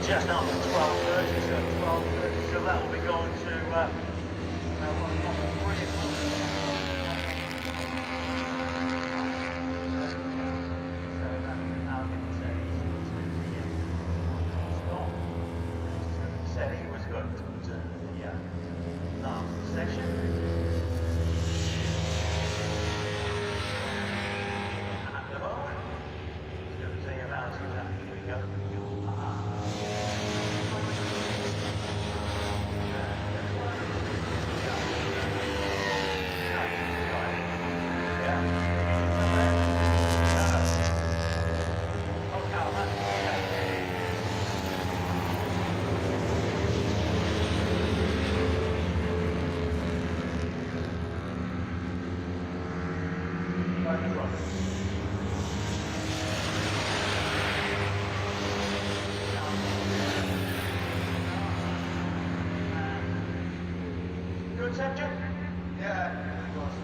Just after 12:30, so 12:30, so that will be going to said he was going to the last section. And at the moment, he's going to say about that. Here we go. Good section? Yeah, it was.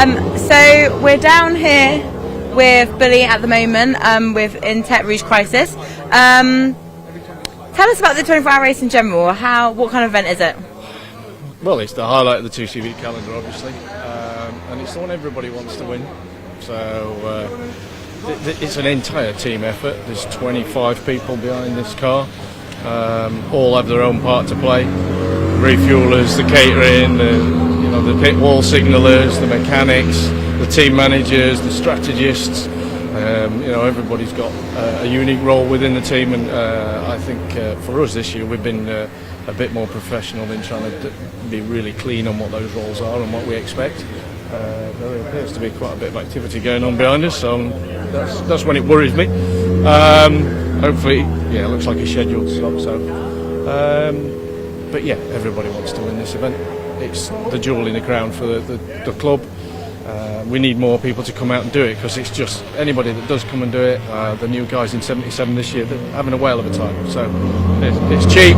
So we're down here with Billy at the moment, in Tech Rouge Crisis. Tell us about the 24-hour race in general. What kind of event is it? Well, it's the highlight of the 2CV calendar, obviously, and it's the one everybody wants to win. So it's an entire team effort. There's 25 people behind this car. All have their own part to play. Refuelers, the catering, the pit wall signallers, the mechanics, the team managers, the strategists. Everybody's got a unique role within the team, and I think for us this year we've been a bit more professional in trying to be really clean on what those roles are and what we expect. There appears to be quite a bit of activity going on behind us, so that's when it worries me. Hopefully, it looks like a scheduled stop. But yeah, everybody wants to win this event. It's the jewel in the crown for the club. We need more people to come out and do it, because it's just anybody that does come and do it. The new guys in 77 this year, they're having a whale of a time. So it's cheap,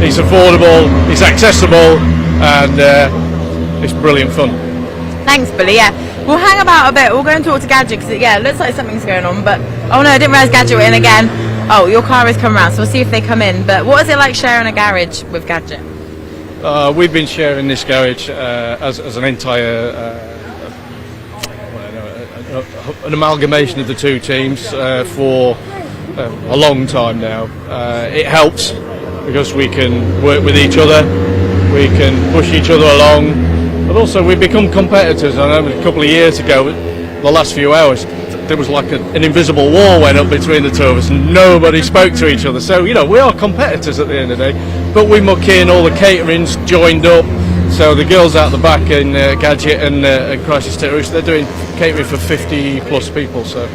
it's affordable, it's accessible, and it's brilliant fun. Thanks, Billy. Yeah, we'll hang about a bit. We'll go and talk to Gadget, because it looks like something's going on. But oh no, I didn't realise Gadget were in again. Oh, your car is coming around, so we'll see if they come in. But what is it like sharing a garage with Gadget? We've been sharing this garage as an entire an amalgamation of the two teams for a long time now. It helps because we can work with each other, we can push each other along, but also we become competitors. I know a couple of years ago, the last few hours, there was like an invisible wall went up between the two of us, and nobody spoke to each other. So we are competitors at the end of the day, but we muck in, all the catering's joined up. So the girls out the back in Gadget and Crisis Tech Rouge, they're doing catering for 50 plus people. So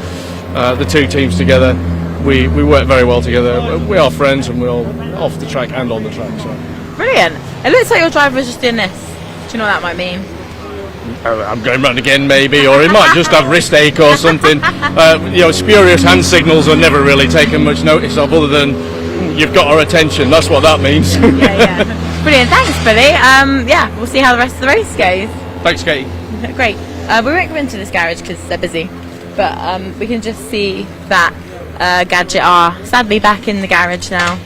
the two teams together, we work very well together. We are friends, and we're all off the track and on the track. So brilliant. It looks like your driver was just doing this. Do you know what that might mean? I'm going round again maybe, or he might just have wrist ache or something. Spurious hand signals are never really taken much notice of, other than you've got our attention. That's what that means. Yeah. Brilliant, thanks Billy. We'll see how the rest of the race goes. Thanks, Katie. Great. We won't go into this garage because they're busy, but we can just see that Gadget are sadly back in the garage now,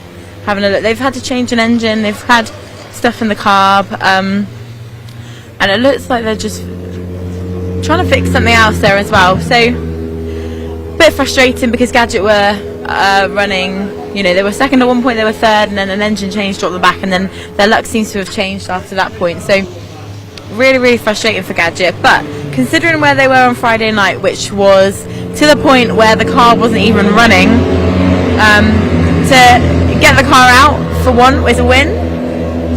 having a look. They've had to change an engine, they've had stuff in the carb, and it looks like they're just trying to fix something else there as well. So a bit frustrating because Gadget were running, they were second at one point, they were third, and then an engine change dropped the back, and then their luck seems to have changed after that point. So really frustrating for Gadget, but considering where they were on Friday night, which was to the point where the car wasn't even running, to get the car out for one was a win.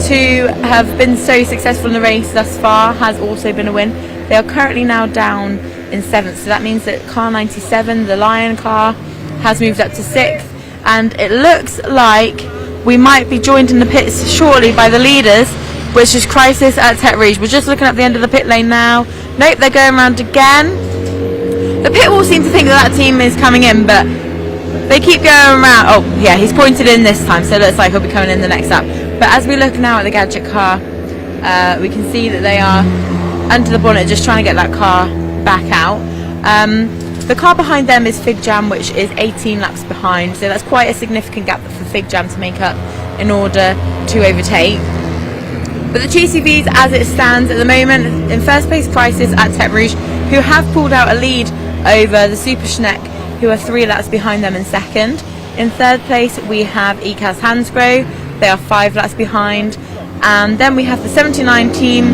To have been so successful in the race thus far has also been a win. They are currently now down in 7th, so that means that car 97, the Lion car, has moved up to 6th, and it looks like we might be joined in the pits shortly by the leaders, which is Crisis at Tech Rouge. We're just looking at the end of the pit lane now. Nope, they're going around again. The pit will seem to think that team is coming in, but they keep going around. Oh yeah, he's pointed in this time, so it looks like he'll be coming in the next lap. But as we look now at the Gadget car, we can see that they are under the bonnet just trying to get that car back out. The car behind them is Fig Jam, which is 18 laps behind, so that's quite a significant gap for Fig Jam to make up in order to overtake. But the GCVs, as it stands at the moment, in first place Crisis at Tech Rouge, who have pulled out a lead over the Super Schneck, who are 3 laps behind them in second. In third place we have ECAS Hansgrohe, they are 5 laps behind. And then we have the 79 team,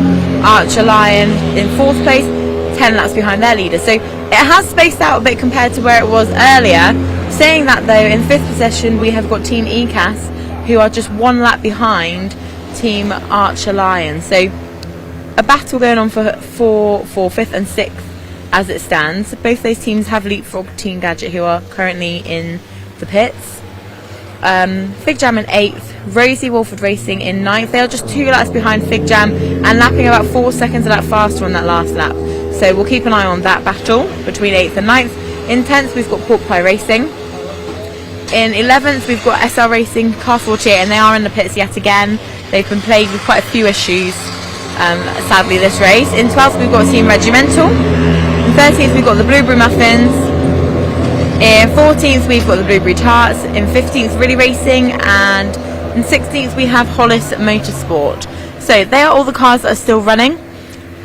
Archer Lion, in fourth place, 10 laps behind their leader. So it has spaced out a bit compared to where it was earlier. Saying that though, in fifth position we have got Team ECAS, who are just 1 lap behind Team Archer Lion. So a battle going on for 5th and 6th as it stands. Both those teams have leapfrogged Team Gadget, who are currently in the pits. Fig Jam in 8th, Rosie Wolford Racing in 9th. They are just 2 laps behind Fig Jam and lapping about 4 seconds a lap faster on that last lap. So we'll keep an eye on that battle between 8th and 9th. In 10th we've got Pork Pie Racing. In 11th we've got SR Racing, Car 48, and they are in the pits yet again. They've been plagued with quite a few issues sadly, this race. In 12th, we've got Team Regimental. In 13th, we've got the Blueberry Muffins. In 14th, we've got the Blueberry Tarts. In 15th, Really Racing. And in 16th, we have Hollis Motorsport. So they are all the cars that are still running.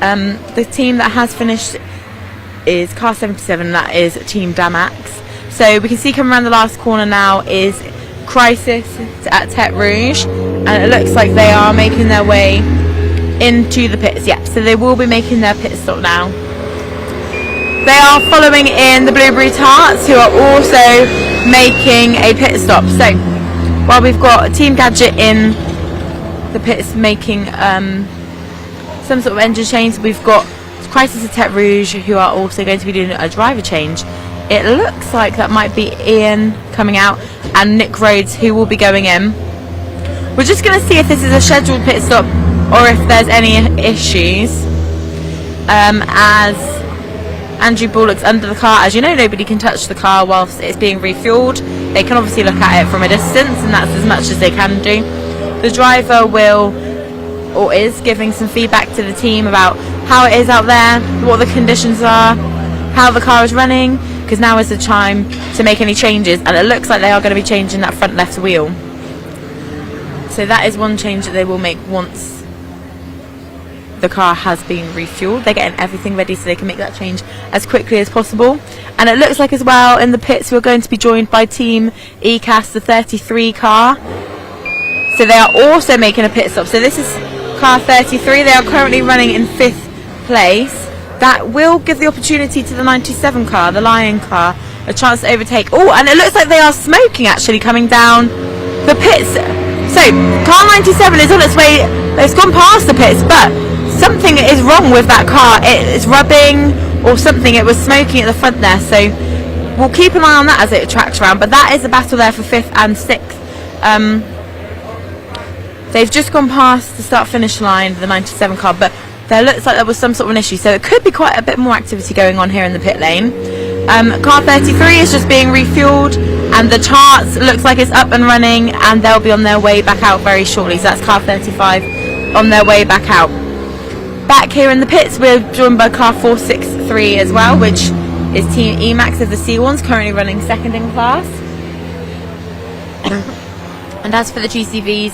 The team that has finished is Car 77, that is Team Damax. So we can see coming around the last corner now is Crisis at Tete Rouge, and it looks like they are making their way into the pits. Yeah, so they will be making their pit stop now. They are following in the Blueberry Tarts, who are also making a pit stop. So while we've got Team Gadget in the pits making some sort of engine change, we've got Crisis at Tete Rouge, who are also going to be doing a driver change. It looks like that might be Ian coming out and Nick Rhodes, who will be going in. We're just going to see if this is a scheduled pit stop or if there's any issues. As Andrew Bullock's under the car, as you know, nobody can touch the car whilst it's being refueled. They can obviously look at it from a distance, and that's as much as they can do. The driver will, or is, giving some feedback to the team about how it is out there, what the conditions are, how the car is running, because now is the time to make any changes, and it looks like they are going to be changing that front left wheel. So that is one change that they will make once the car has been refueled. They're getting everything ready so they can make that change as quickly as possible. And it looks like as well in the pits we're going to be joined by Team ECAS, the 33 car. So they are also making a pit stop. So this is car 33. They are currently running in 5th place. That will give the opportunity to the 97 car, the Lion car, a chance to overtake. Oh, and it looks like they are smoking actually coming down the pits. So car 97 is on its way. It's gone past the pits, but something is wrong with that car. It's rubbing or something. It was smoking at the front there. So we'll keep an eye on that as it tracks around. But that is the battle there for 5th and 6th. They've just gone past the start-finish line, the 97 car, but there looks like there was some sort of an issue, so it could be quite a bit more activity going on here in the pit lane. Car 33 is just being refueled, and the Tarts looks like it's up and running, and they'll be on their way back out very shortly. So that's car 35 on their way back out. Back here in the pits, we're joined by car 463 as well, which is Team Emax of the C1s, currently running 2nd in class. And as for the GCVs,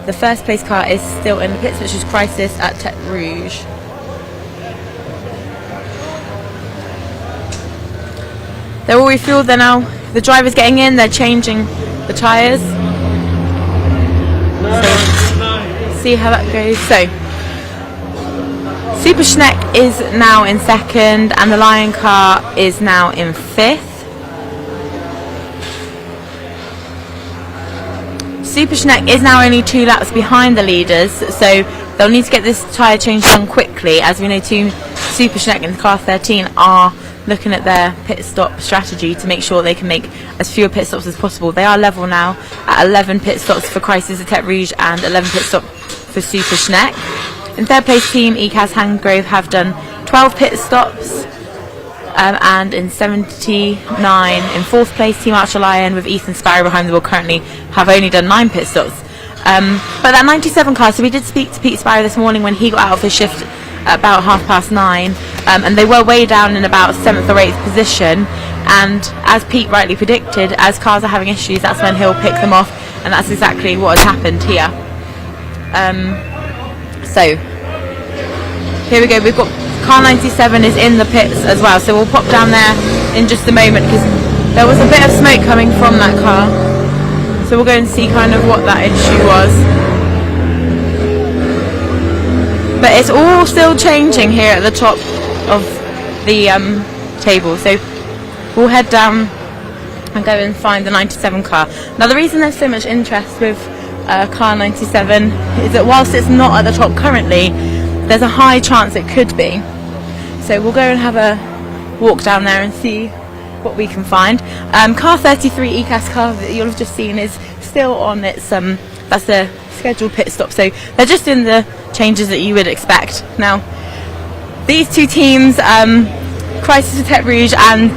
the first place car is still in the pits, which is Crisis at Tete Rouge. They're all refueled there now. The driver's getting in, they're changing the tyres. So, see how that goes. So, Super Schneck is now in 2nd, and the Lion car is now in 5th. Super Schneck is now only 2 laps behind the leaders, so they'll need to get this tyre change done quickly. As we know, Team Super Schneck and car 13 are looking at their pit stop strategy to make sure they can make as few pit stops as possible. They are level now at 11 pit stops for Crisis at Tete Rouge and 11 pit stops for Super Schneck. In 3rd place, Team ECAS Handgrove have done 12 pit stops. And in 79, in 4th place, Team Archer Lion with Ethan Sparrow behind the wheel currently have only done 9 pit stops. But that 97 car, so we did speak to Pete Sparrow this morning when he got out of his shift at about 9:30, and they were way down in about 7th or 8th position. And as Pete rightly predicted, as cars are having issues, that's when he'll pick them off, and that's exactly what has happened here. So here we go, we've got car 97 is in the pits as well, so we'll pop down there in just a moment because there was a bit of smoke coming from that car, so we'll go and see kind of what that issue was. But it's all still changing here at the top of the table, so we'll head down and go and find the 97 car. Now the reason there's so much interest with car 97 is that whilst it's not at the top currently, there's a high chance it could be. So we'll go and have a walk down there and see what we can find. Car 33 ECAS car that you'll have just seen is still on its that's the scheduled pit stop, so they're just in the changes that you would expect. Now these two teams, Crisis at Tete Rouge and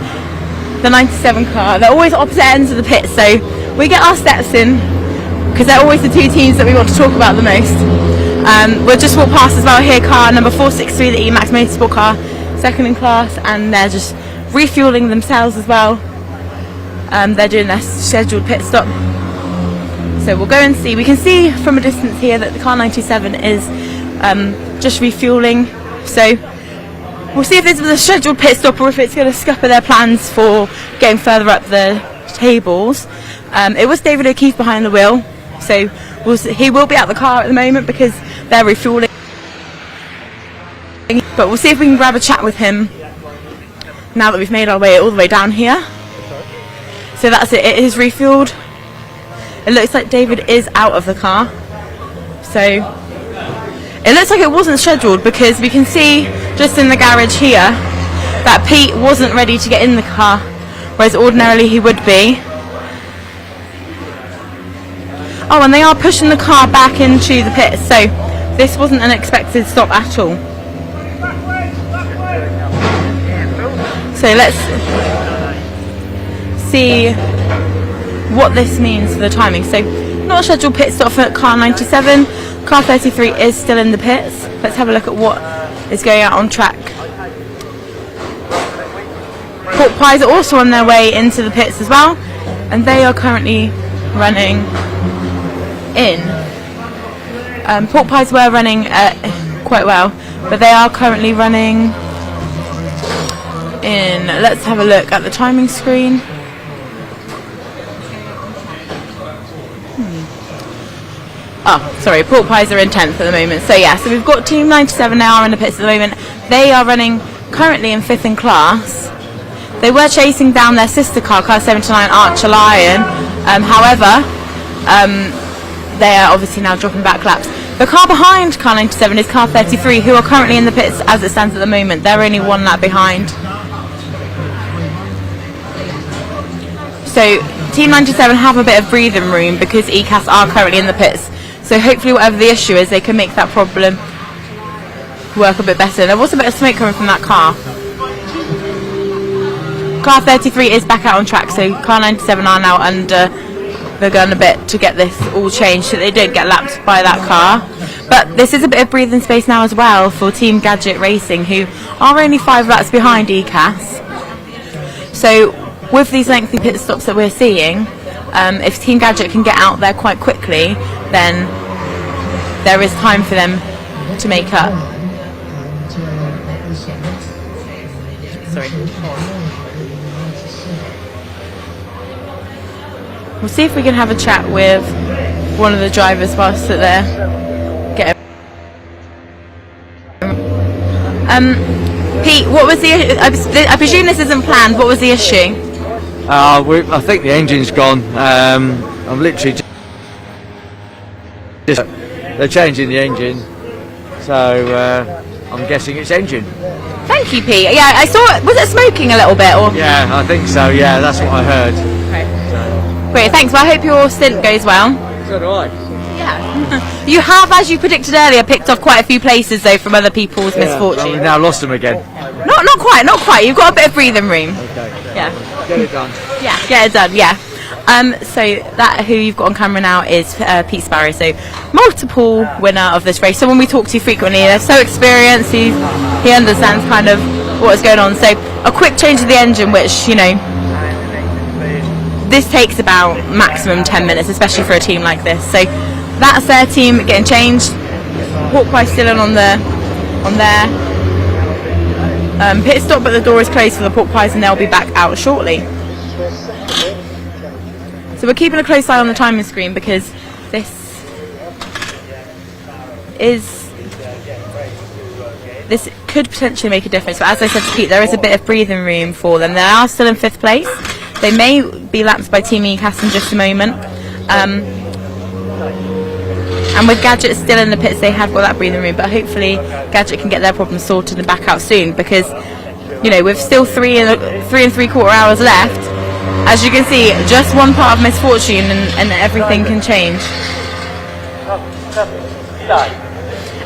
the 97 car, they're always opposite ends of the pit, so we get our steps in because they're always the two teams that we want to talk about the most. We'll just walk past as well here, car number 463, the Emax Motorsport car, second in class, and they're just refueling themselves as well. They're doing their scheduled pit stop. So we'll go and see. We can see from a distance here that the car 97 is just refueling. So we'll see if this was a scheduled pit stop or if it's going to scupper their plans for getting further up the tables. It was David O'Keefe behind the wheel, so he will be out the car at the moment because they're refueling. But we'll see if we can grab a chat with him now that we've made our way all the way down here. So that's it. It is refueled. It looks like David is out of the car. So it looks like it wasn't scheduled because we can see just in the garage here that Pete wasn't ready to get in the car, whereas ordinarily he would be. Oh, and they are pushing the car back into the pits, so this wasn't an expected stop at all. So let's see what this means for the timing. So not a scheduled pit stop for car 97. Car 33 is still in the pits. Let's have a look at what is going out on track. Pork pies are also on their way into the pits as well, and they are currently running in. Pork pies were running quite well, but they are currently running in. Let's have a look at the timing screen. Oh, sorry, pork pies are in 10th at the moment. So yeah, so we've got Team 97 now in the pits at the moment. They are running currently in 5th in class. They were chasing down their sister car, car 79 Archer Lion. However, they are obviously now dropping back laps. The car behind car 97 is car 33, who are currently in the pits as it stands at the moment. They're only 1 lap behind. So Team 97 have a bit of breathing room because ECAS are currently in the pits. So hopefully whatever the issue is, they can make that problem work a bit better. There was a bit of smoke coming from that car. Car 33 is back out on track, so car 97 are now under the gun a bit to get this all changed. So they did get lapped by that car. But this is a bit of breathing space now as well for Team Gadget Racing, who are only 5 laps behind ECAS. So with these lengthy pit stops that we're seeing, if Team Gadget can get out there quite quickly, then there is time for them to make up. Sorry. We'll see if we can have a chat with one of the drivers whilst they're getting. Pete, what was the? I presume this isn't planned. What was the issue? I think the engine's gone. I'm literally just they're changing the engine, so I'm guessing it's engine. Thank you, Pete. Yeah, I saw it. Was it smoking a little bit? Or? Yeah, I think so. Yeah, that's what I heard. Okay. So. Great. Thanks. Well, I hope your stint goes well. So do I. Yeah. You have, as you predicted earlier, picked off quite a few places though from other people's misfortune. Well, we've now lost them again. Not quite. You've got a bit of breathing room. Okay. Yeah. Get it done. Yeah, get it done. Yeah. So that who you've got on camera now is Pete Sparrow, so multiple winner of this race. Someone we talk to frequently. They're so experienced. He understands kind of what is going on. So a quick change of the engine, which this takes about maximum 10 minutes, especially for a team like this. So that's their team getting changed. Hawkeye still on their pit stop, but the door is closed for the pork pies, and they'll be back out shortly. So we're keeping a close eye on the timing screen because this could potentially make a difference. But as I said to Pete, there is a bit of breathing room for them. They are still in 5th place. They may be lapped by Team ECAS in just a moment. And with Gadget still in the pits, they have got that breathing room. But hopefully Gadget can get their problem sorted and back out soon, because with still 3 and 3/4 hours left. As you can see, just one part of misfortune and everything can change.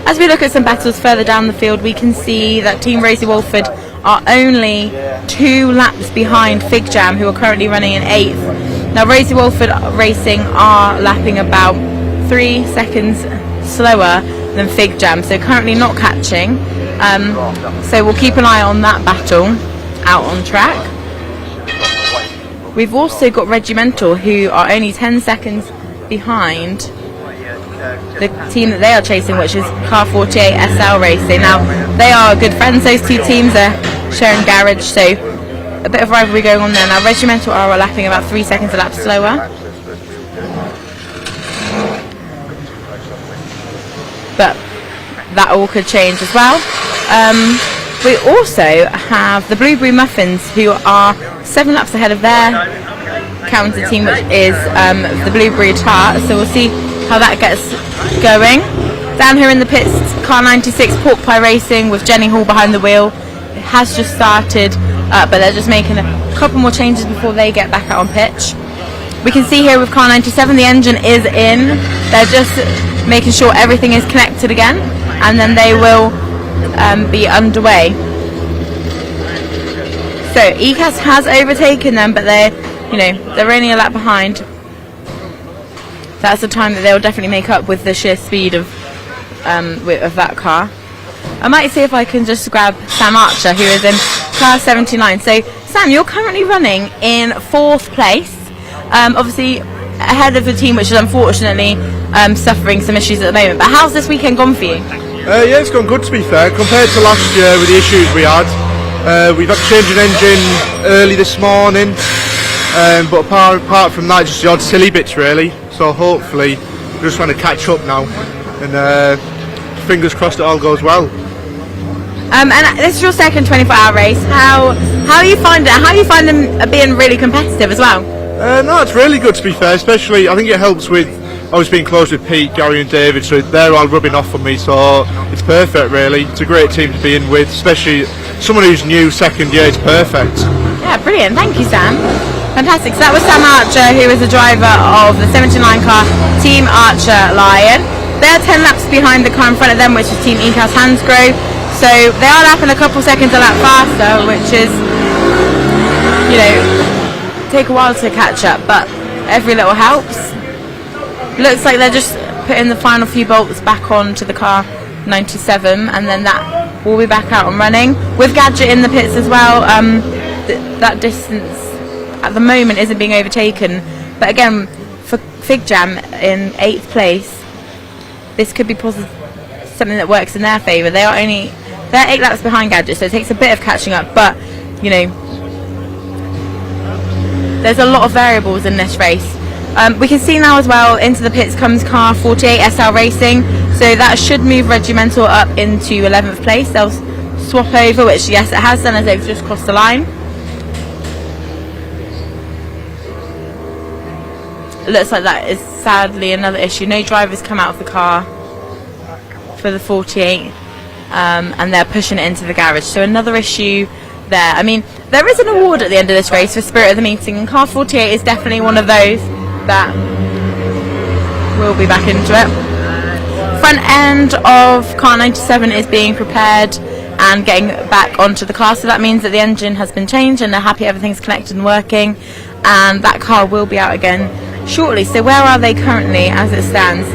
As we look at some battles further down the field, we can see that Team Rosie Walford are only 2 laps behind Fig Jam, who are currently running in 8th. Now Rosie Walford Racing are lapping about 3 seconds slower than Fig Jam, so currently not catching. So we'll keep an eye on that battle out on track. We've also got Regimental, who are only 10 seconds behind the team that they are chasing, which is Car 48 SL Racing. Now, they are good friends, those two teams are sharing garage, so a bit of rivalry going on there. Now, Regimental are lapping about 3 seconds a lap slower. But that all could change as well. We also have the Blueberry Muffins, who are 7 laps ahead of their counter team, which is the Blueberry Tart. So we'll see how that gets going. Down here in the pits, car 96 Pork Pie Racing with Jenny Hall behind the wheel. It has just started, but they're just making a couple more changes before they get back out on pitch. We can see here with car 97 the engine is in. They're just making sure everything is connected again, and then they will be underway. So ECAS has overtaken them, but they're only a lap behind. That's the time that they'll definitely make up with the sheer speed of that car. I might see if I can just grab Sam Archer, who is in car 79. So Sam, you're currently running in 4th place, obviously ahead of the team, which is unfortunately suffering some issues at the moment. But how's this weekend gone for you? Yeah, it's gone good, to be fair. Compared to last year with the issues we had, we've had to change an engine early this morning, but apart from that, just the odd silly bits really. So hopefully we're just trying to catch up now, and fingers crossed it all goes well. And this is your second 24-hour race. How you find it? How you find them being really competitive as well? No, it's really good, to be fair. Especially, I think it helps with always being close with Pete, Gary and David, so they're all rubbing off on me, so it's perfect really. It's a great team to be in with, especially someone who's new, second year, it's perfect. Yeah, brilliant, thank you Sam. Fantastic, so that was Sam Archer, who is the driver of the 79 car Team Archer Lion. They're 10 laps behind the car in front of them, which is Team ECAS Hansgrohe, so they are lapping a couple seconds a lap faster, which is, take a while to catch up, but every little helps. Looks like they're just putting the final few bolts back onto the car 97, and then that will be back out and running with Gadget in the pits as well. That distance at the moment isn't being overtaken, but again for Fig Jam in 8th place, this could be something that works in their favour. They're 8 laps behind Gadget, so it takes a bit of catching up, but there's a lot of variables in this race. We can see now as well, into the pits comes car 48 SL Racing, so that should move Regimental up into 11th place. They'll swap over, which yes it has done, as they've just crossed the line. It looks like that is sadly another issue. No drivers come out of the car for the 48, and they're pushing it into the garage, so another issue there. I mean, there is an award at the end of this race for Spirit of the Meeting, and car 48 is definitely one of those that will be back into it. Front end of car 97 is being prepared and getting back onto the car, so that means that the engine has been changed and they're happy everything's connected and working, and that car will be out again shortly. So where are they currently as it stands?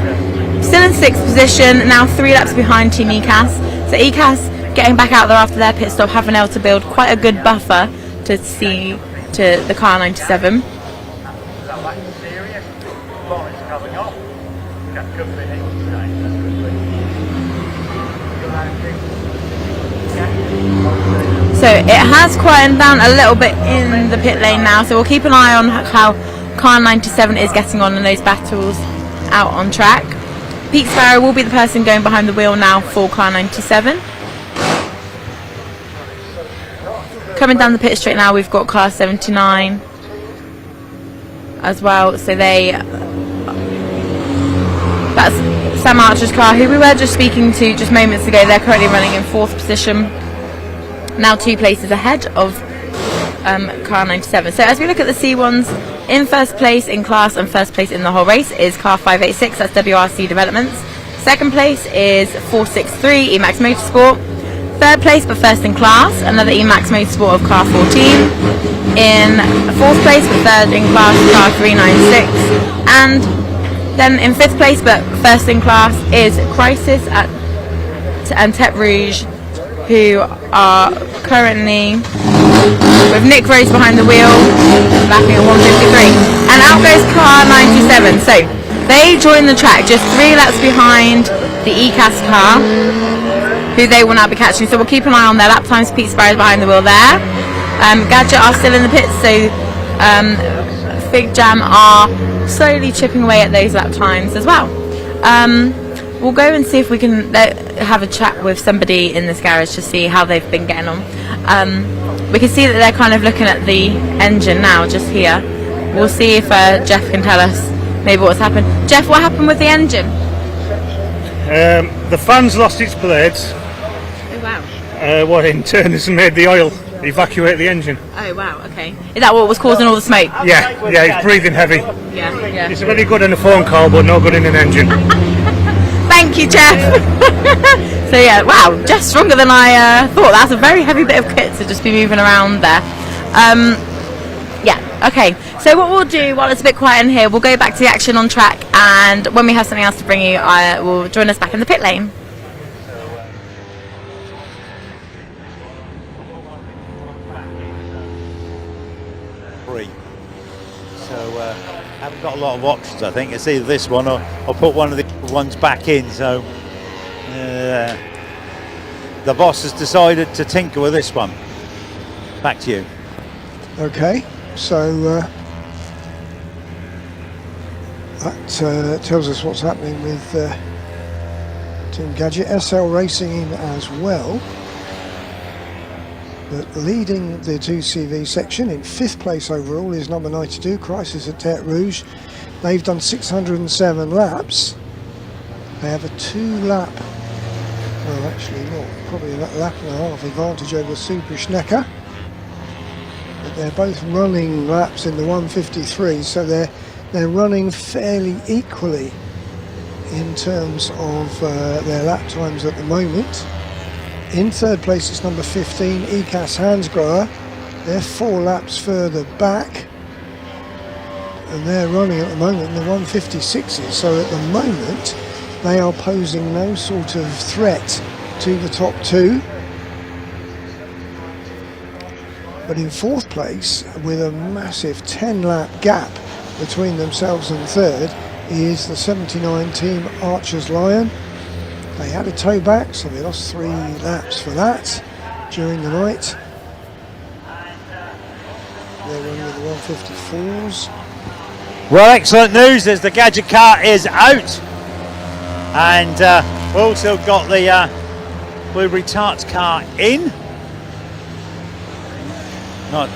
Still in 6th position, now 3 laps behind Team ECAS. So ECAS getting back out there after their pit stop, having been able to build quite a good buffer to the car 97. So it has quietened down a little bit in the pit lane now, so we'll keep an eye on how car 97 is getting on in those battles out on track. Pete Sparrow will be the person going behind the wheel now for car 97. Coming down the pit straight now, we've got car 79 as well, so that's Sam Archer's car, who we were just speaking to just moments ago. They're currently running in 4th position, now 2 places ahead of car 97. So as we look at the C1s, in 1st place in class and 1st place in the whole race is car 586, that's WRC Developments. 2nd place is 463 Emax Motorsport. 3rd place but 1st in class, another Emax Motorsport of car 14. In 4th place but 3rd in class, car 396. And Then in 5th place, but first in class, is Crisis and Tete Rouge, who are currently with Nick Rose behind the wheel, lapping at 1:53. And out goes car 97. So they join the track just 3 laps behind the ECAS car, who they will now be catching. So we'll keep an eye on their lap times. Pete Sparrow behind the wheel there. Gadget are still in the pits, so Fig Jam are slowly chipping away at those lap times as well. We'll go and see if we can have a chat with somebody in this garage to see how they've been getting on. We can see that they're kind of looking at the engine now, just here. We'll see if Jeff can tell us maybe what's happened. Jeff, what happened with the engine? The fan's lost its blades. Oh wow. What in turn has made the oil evacuate the engine. Oh wow, okay. Is that what was causing all the smoke? Yeah, it's breathing heavy. Yeah. It's very good in a phone call, but not good in an engine. Thank you, Jeff. So yeah, wow, Jeff's stronger than I thought. That's a very heavy bit of kit to just be moving around there. Yeah, okay. So what we'll do while it's a bit quiet in here, we'll go back to the action on track, and when we have something else to bring you, will join us back in the pit lane. So haven't got a lot of options. I think it's either this one or I'll put one of the ones back in. So the boss has decided to tinker with this one. Back to you. Okay, so that tells us what's happening with Team Gadget. SL Racing in as well, but leading the 2CV section in 5th place overall is number 92, Crisis at Tete Rouge. They've done 607 laps. They have a 2-lap, well actually not, probably a lap and a half advantage over Super Schnecker. But they're both running laps in the 1:53, so they're running fairly equally in terms of their lap times at the moment. In 3rd place it's number 15, ECAS Hansgrohe. They're 4 laps further back, and they're running at the moment in the 1:56s, so at the moment they are posing no sort of threat to the top 2. But in 4th place, with a massive 10-lap gap between themselves and 3rd, is the 79 team Archers Lion. They had a tow back, so they lost 3 laps for that during the night. They're running with the 154s. Well, excellent news as the Gadget car is out. And we've also got the Blueberry Tarts car in. Not.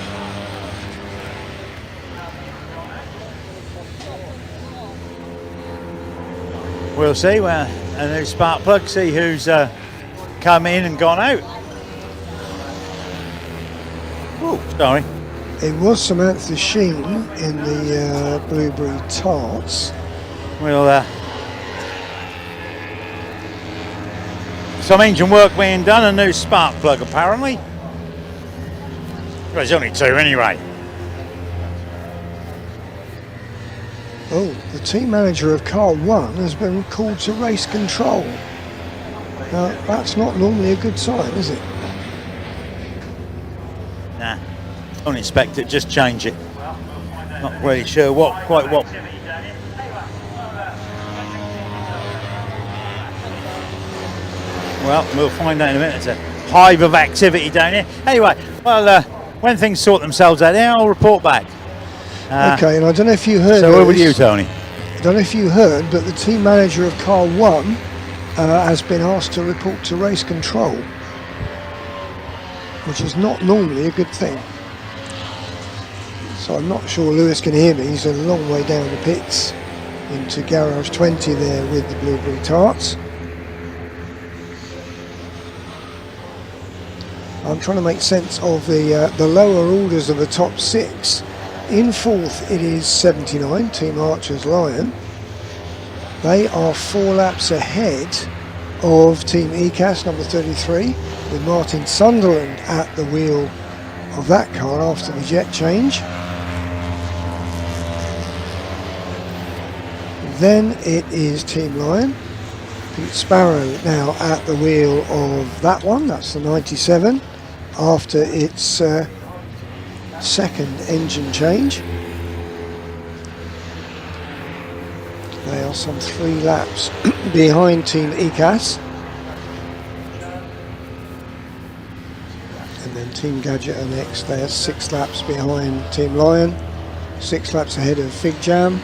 We'll see where a new spark plug, see who's come in and gone out. Oh, sorry. It was Samantha Sheen in the Blueberry Tarts. Well, some engine work being done, a new spark plug apparently. Well, there's only 2 anyway. Oh, the team manager of car 1 has been called to race control. Now, that's not normally a good sign, is it? Nah, don't expect it, just change it. Not really sure quite what. Well, we'll find out in a minute. It's a hive of activity down here. Anyway, well, when things sort themselves out, then I'll report back. Okay, and I don't know if you heard. So over to you, Tony. I don't know if you heard, but the team manager of car 1 has been asked to report to race control, which is not normally a good thing. So I'm not sure Lewis can hear me. He's a long way down the pits into garage 20 there with the Blueberry Tarts. I'm trying to make sense of the lower orders of the top 6. In 4th it is 79, Team Archers Lion. They are 4 laps ahead of Team ECAS, number 33, with Martin Sunderland at the wheel of that car after the jet change. Then it is Team Lion. Pete Sparrow now at the wheel of that one. That's the 97 after its second engine change. They are some 3 laps behind Team ECAS. And then Team Gadget are next. They are 6 laps behind Team Lion, 6 laps ahead of Fig Jam,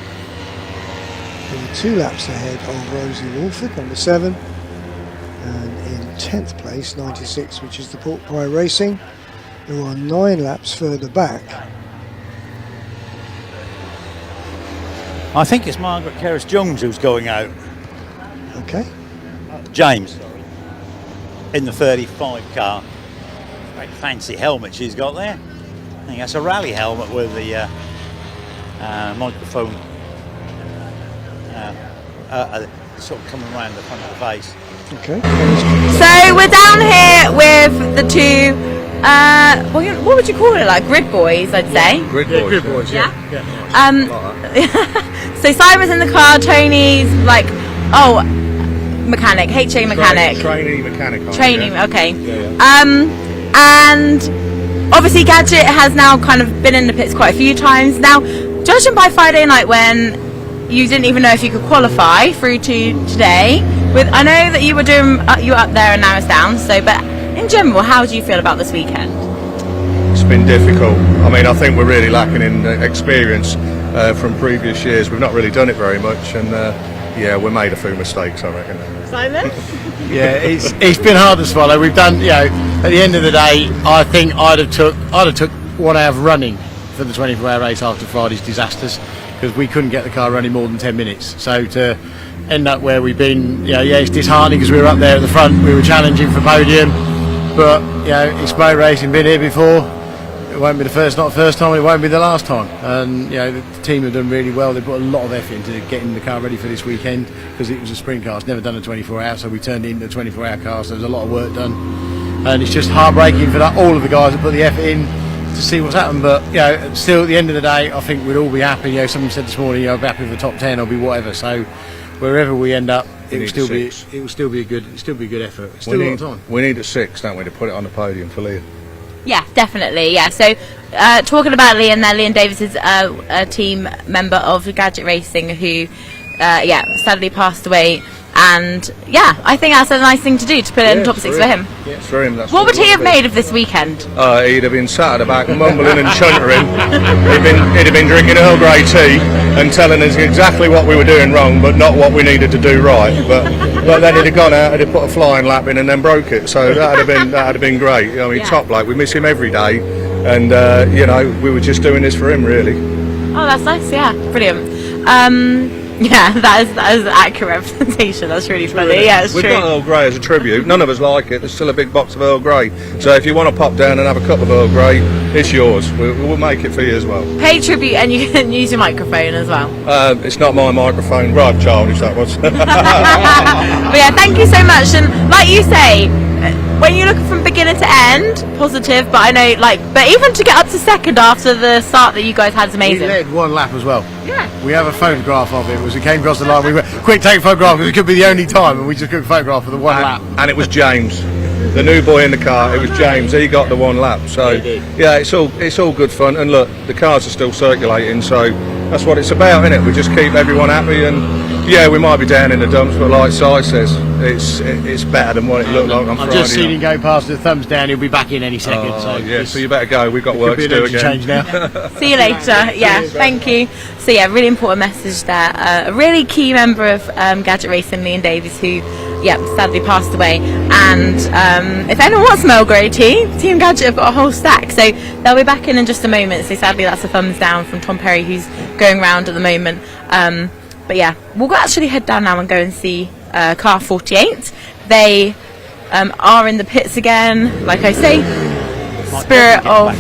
and 2 laps ahead of Rosie Norfolk, number 7. And in 10th place, 96, which is the Pork Pie Racing, who are 9 laps further back. I think it's Margaret Kerris-Jones who's going out. Okay. James, in the 35 car. Very fancy helmet she's got there. I think that's a rally helmet with the microphone sort of coming around the front of the face. Okay. So we're down here with the 2, what would you call it, like grid boys, I'd say. Grid boys, yeah. So Simon's in the car, Tony's like, mechanic, HA mechanic. Trainee mechanic. Trainee, yeah. okay. Yeah. And obviously Gadget has now kind of been in the pits quite a few times. Now, judging by Friday night when you didn't even know if you could qualify through to today, I know that you were doing, you were up there and now it's down, so, but in general, how do you feel about this weekend? It's been difficult. I mean, I think we're really lacking in experience from previous years. We've not really done it very much, and we made a few mistakes, I reckon. Simon? Yeah, it's been hard to swallow. We've done, at the end of the day, I think I'd have took 1 hour of running for the 24-hour race after Friday's disasters, because we couldn't get the car running more than 10 minutes. So to end up where we've been, it's disheartening because we were up there at the front, we were challenging for podium, but it's motor racing, been here before. It won't be not the first time, it won't be the last time. And the team have done really well. They put a lot of effort into getting the car ready for this weekend because it was a sprint car. It's never done a 24-hour, so we turned it into a 24-hour car. So there's a lot of work done, and it's just heartbreaking for all of the guys that put the effort in to see what's happened. But still, at the end of the day, I think we'd all be happy. Someone said this morning, I'll be happy with the top 10, I'll be whatever. So wherever we end up, it will still be a good effort. It's still a lot of time. We need a 6, don't we, to put it on the podium for Leah? Yeah, definitely. Yeah. So, talking about Leon there, Leon Davis is a team member of Gadget Racing who, sadly passed away. And I think that's a nice thing to do, to put it in the top 6 for him. Yeah, for him. That's what would he have made of this weekend? He'd have been sat at the back mumbling and chuntering. He'd have been drinking Earl Grey tea and telling us exactly what we were doing wrong, but not what we needed to do right. But then he'd have gone out and he'd put a flying lap in and then broke it. So that'd have been great. I mean, top bloke. We miss him every day, and we were just doing this for him, really. Oh, that's nice. Yeah, brilliant. Yeah, that is an accurate representation. That's really funny. Yeah, it's We've true. got Earl Grey as a tribute. None of us like it. There's still a big box of Earl Grey. So if you want to pop down and have a cup of Earl Grey, it's yours. We'll make it for you as well. Pay tribute, and you can use your microphone as well. It's not my microphone. Right, childish that was. But yeah, thank you so much. And like you say, when you look from beginning to end, positive. But I know, but even to get up to second after the start that you guys had is amazing. We led 1 lap as well. Yeah. We have a photograph of it. As we came across the line, we went, quick, take a photograph, because it could be the only time, and we just took a photograph of the 1 lap. And it was James, the new boy in the car. It was James. He got the 1 lap. So yeah, it's all good fun. And look, the cars are still circulating, so that's what it's about, isn't it? We just keep everyone happy, and we might be down in the dumps, but like Si says, it's better than what it looked like on Friday. I've just seen him go past the thumbs down. He'll be back in any second. So you better go. We've got work to do again. Change now. See you later. Yeah, thank you. So yeah, really important message there. A really key member of Gadget Racing, Leon Davies, who sadly passed away. And if anyone wants Earl Grey tea, Team Gadget have got a whole stack. So they'll be back in just a moment. So sadly, that's a thumbs down from Tom Perry, who's going round at the moment. But yeah, we'll actually head down now and go and see car 48. They are in the pits again, like I say, spirit of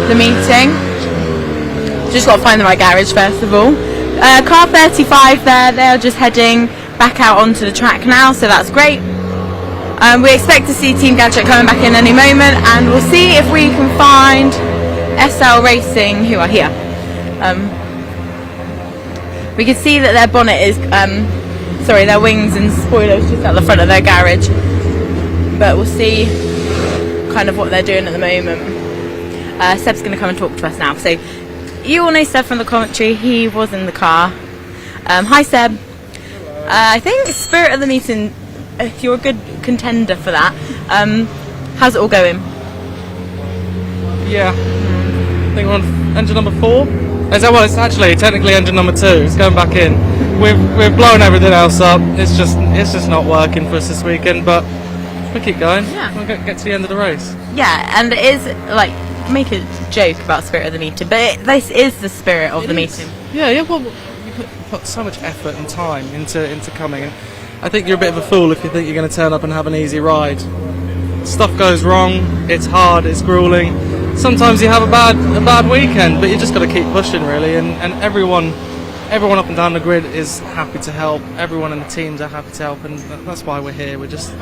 the meeting. Just got to find the right garage first of all. Car 35 there, they're just heading back out onto the track now, so that's great. We expect to see Team Gadget coming back in any moment, and we'll see if we can find SL Racing, who are here. We can see that their bonnet is, their wings and spoilers just at the front of their garage. But we'll see kind of what they're doing at the moment. Seb's going to come and talk to us now. So you all know Seb from the commentary. He was in the car. Hi Seb. I think spirit of the meeting, if you're a good contender for that, how's it all going? Yeah. I think we're on engine number 4. It's actually technically engine number 2. It's going back in. We've blown everything else up. It's just not working for us this weekend. But we'll keep going. Yeah. We'll get to the end of the race. Yeah, and it is like make a joke about spirit of the meeting, but this is the spirit of the meeting. Yeah. Well, you put so much effort and time into coming. And I think you're a bit of a fool if you think you're going to turn up and have an easy ride. Stuff goes wrong. It's hard. It's grueling. Sometimes you have a bad weekend, but you just got to keep pushing, really. And everyone up and down the grid is happy to help. Everyone in the teams are happy to help, and that's why we're here. We just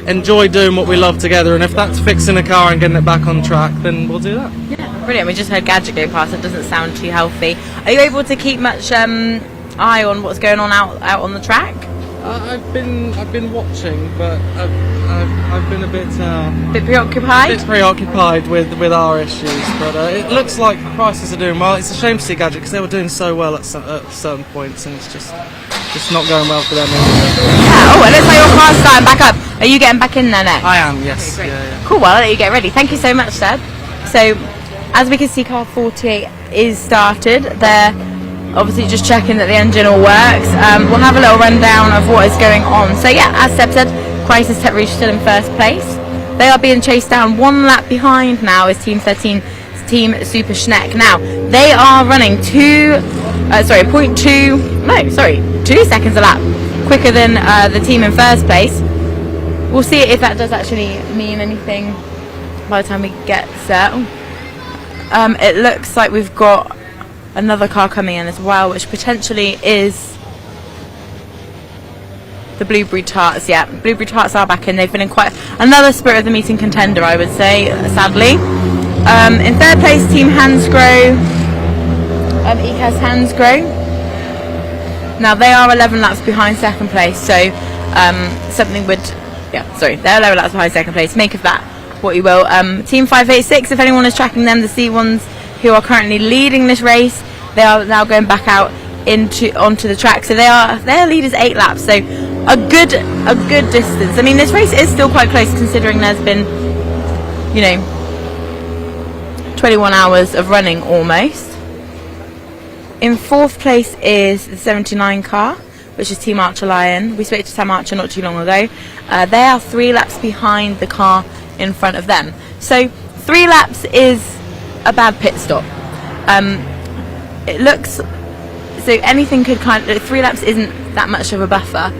enjoy doing what we love together, and if that's fixing a car and getting it back on track, then we'll do that. Yeah, brilliant. We just heard Gadget go past. It doesn't sound too healthy. Are you able to keep much eye on what's going on out on the track? I've been watching, but I've been a bit preoccupied. A bit preoccupied with our issues, but it looks like prices are doing well. It's a shame to see Gadget because they were doing so well at certain points, and it's just not going well for them. Yeah. Oh, it looks like your car's starting back up. Are you getting back in there next? I am. Yes. Okay, yeah. Cool. Well, I'll let you get ready. Thank you so much, Seb. So, as we can see, car 48 is started. They're obviously just checking that the engine all works. We'll have a little rundown of what is going on. So yeah, as Seb said, Crisis Tech Rouge still in first place. They are being chased down. 1 lap behind now is Team 13, Team Super Schneck. Now, they are running 2 seconds a lap quicker than the team in first place. We'll see if that does actually mean anything by the time we get set. It looks like we've got another car coming in as well, which potentially is the Blueberry Tarts. Yeah, Blueberry Tarts are back in. They've been in quite another spirit of the meeting contender, I would say, sadly. In third place, Team Hansgrohe, ECAS Hansgrohe. Now they are 11 laps behind second place, so they're 11 laps behind second place. Make of that what you will. Team 586, if anyone is tracking them, the C1s who are currently leading this race, they are now going back out onto the track. So their lead is 8 laps, so a good distance. I mean, this race is still quite close considering there's been 21 hours of running almost. In fourth place is the 79 car, which is Team Archer Lion. We spoke to Sam Archer not too long ago. They are 3 laps behind the car in front of them. So 3 laps is a bad pit stop. It looks so anything could 3 laps isn't that much of a buffer.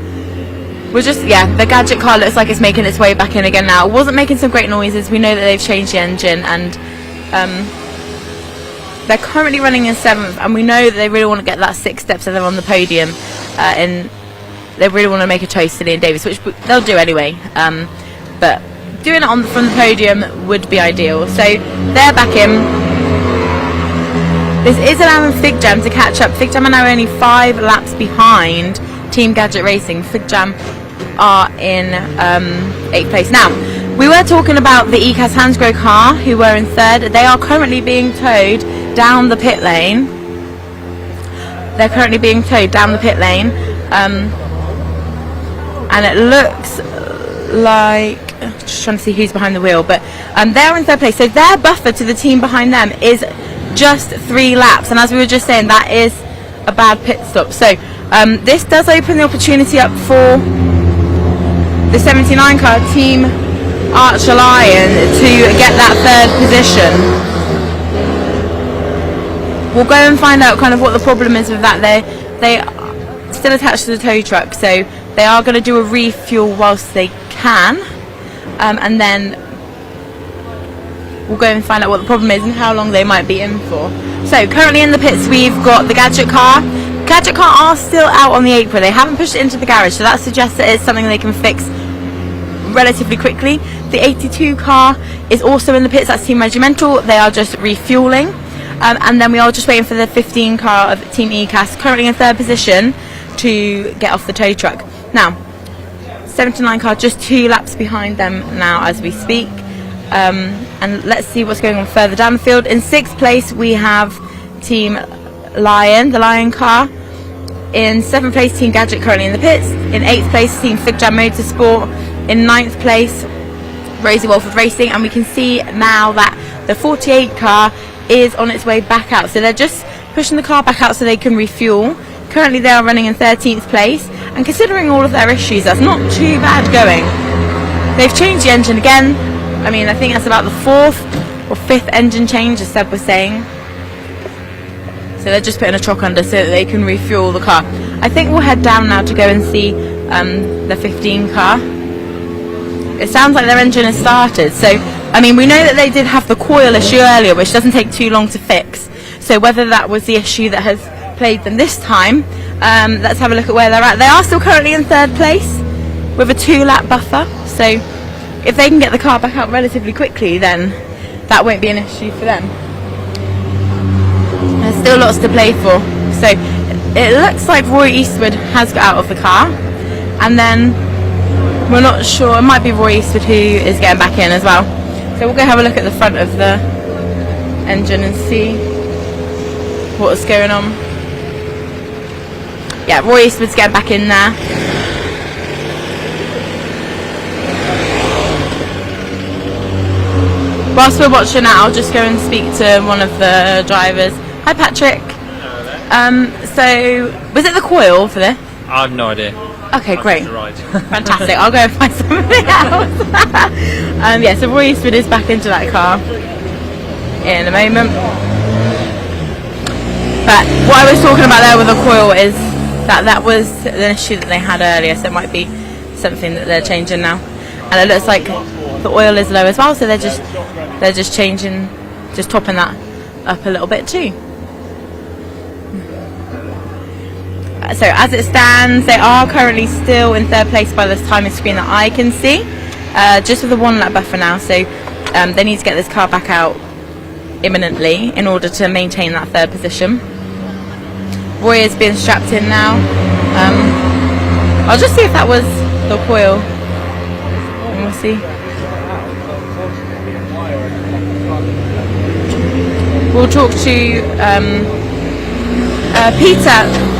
The Gadget car looks like it's making its way back in again now. It wasn't making some great noises. We know that they've changed the engine, and they're currently running in 7th, and we know that they really want to get that 6 steps of them on the podium, and they really want to make a toast to Liam Davis, which they'll do anyway, but doing it from the podium would be ideal. So they're back in. This is allowing Fig Jam to catch up. Fig Jam are now only 5 laps behind Team Gadget Racing. Fig Jam are in 8th place. Now, we were talking about the ECAS Hansgrohe car, who were in 3rd. They are currently being towed down the pit lane. And it looks like, just trying to see who's behind the wheel, but they're in 3rd place. So their buffer to the team behind them is just 3 laps, and as we were just saying, that is a bad pit stop. So this does open the opportunity up for the 79 car, Team Archer Lion, to get that 3rd position. We'll go and find out kind of what the problem is with that. They are still attached to the tow truck, so they are going to do a refuel whilst they can, and then we'll go and find out what the problem is and how long they might be in for. So currently in the pits we've got the Gadget car. Gadget car are still out on the apron. They haven't pushed it into the garage, so that suggests that it's something they can fix relatively quickly. The 82 car is also in the pits. That's Team Regimental. They are just refueling. And then we are just waiting for the 15 car of Team ECAS, currently in 3rd position, to get off the tow truck. Now, 79 car just 2 laps behind them now as we speak. And let's see what's going on further down the field. In 6th place we have Team Lion, the Lion car. In 7th place, Team Gadget currently in the pits. In 8th place, Team Figjam Motorsport. In 9th place, Rosie Wolford Racing. And we can see now that the 48 car is on its way back out. So they're just pushing the car back out so they can refuel. Currently they are running in 13th place. And considering all of their issues, that's not too bad going. They've changed the engine again. I mean, I think that's about the 4th or 5th engine change, as Seb was saying. So they're just putting a chock under so that they can refuel the car. I think we'll head down now to go and see the 15 car. It sounds like their engine has started. So, I mean, we know that they did have the coil issue earlier, which doesn't take too long to fix. So whether that was the issue that has plagued them this time, let's have a look at where they're at. They are still currently in 3rd place with a 2-lap buffer. So if they can get the car back out relatively quickly, then that won't be an issue for them. There's still lots to play for. So it looks like Roy Eastwood has got out of the car, and then we're not sure, it might be Roy Eastwood who is getting back in as well. So we'll go have a look at the front of the engine and see what's going on. Yeah, Roy Eastwood's getting back in there. Whilst we're watching that, I'll just go and speak to one of the drivers. Hi Patrick. So, was it the coil for this? I have no idea. Okay, great. Fantastic. I'll go and find something else. Yeah, so Roy Eastwood is back into that car in a moment. But what I was talking about there with the coil is that was an issue that they had earlier, so it might be something that they're changing now. And it looks like the oil is low as well, so they're just changing, just topping that up a little bit too. So as it stands, they are currently still in 3rd place by this timing screen that I can see, just with a 1-lap buffer now. So they need to get this car back out imminently in order to maintain that 3rd position. Roy is being strapped in now. I'll just see if that was the coil. And we'll see. We'll talk to Peter.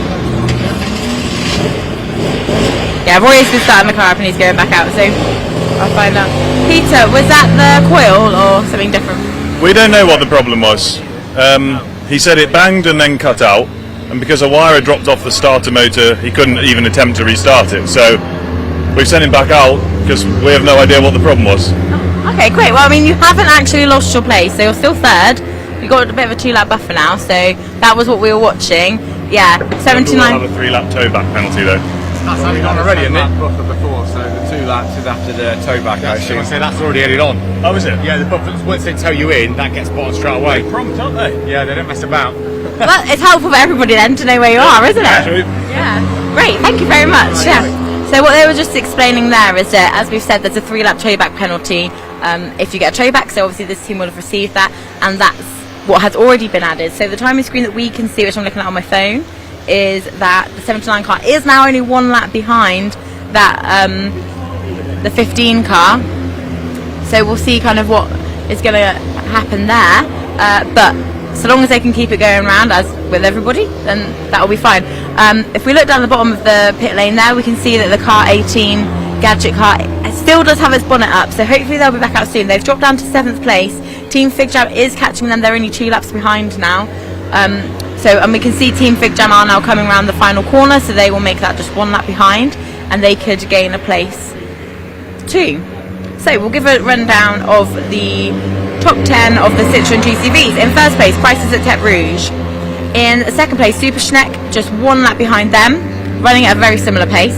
Yeah, Roy is starting the car up and he's going back out, so I'll find out. Peter, was that the coil or something different? We don't know what the problem was. He said it banged and then cut out, and because a wire had dropped off the starter motor, he couldn't even attempt to restart it. So we've sent him back out because we have no idea what the problem was. Oh, okay, great. Well, I mean, you haven't actually lost your place, so you're still 3rd. You've got a bit of a 2-lap buffer now, so that was what we were watching. Yeah, 79. We'll have a 3-lap tow back penalty though. That's already on already, isn't it? Buffer before, so the 2 laps is after the tow back. I assume. So that's already added on. Oh, is it? Yeah, the buffer, once they tow you in, that gets bought straight away. They're prompt, aren't they? Yeah, they don't mess about. Well, it's helpful for everybody then to know where you are, isn't it? True. Yeah. Great, thank you very much. Yeah. So what they were just explaining there is that, as we've said, there's a 3-lap tow back penalty if you get a tow back. So obviously this team will have received that, and that's what has already been added. So the timing screen that we can see, which I'm looking at on my phone, is that the 79 car is now only 1 lap behind that the 15 car. So we'll see kind of what is going to happen there. But so long as they can keep it going around as with everybody, then that will be fine. If we look down the bottom of the pit lane there, we can see that the car 18 Gadget car still does have its bonnet up, so hopefully they'll be back out soon. They've dropped down to 7th place. Team Figjam is catching them. They're only 2 laps behind now. And we can see Team Figjam are now coming around the final corner, so they will make that just 1 lap behind, and they could gain a place too. So we'll give a rundown of the top 10 of the Citroën GCVs. In 1st place, Prices at Tete Rouge. In 2nd place, Super Schneck, just 1 lap behind them, running at a very similar pace.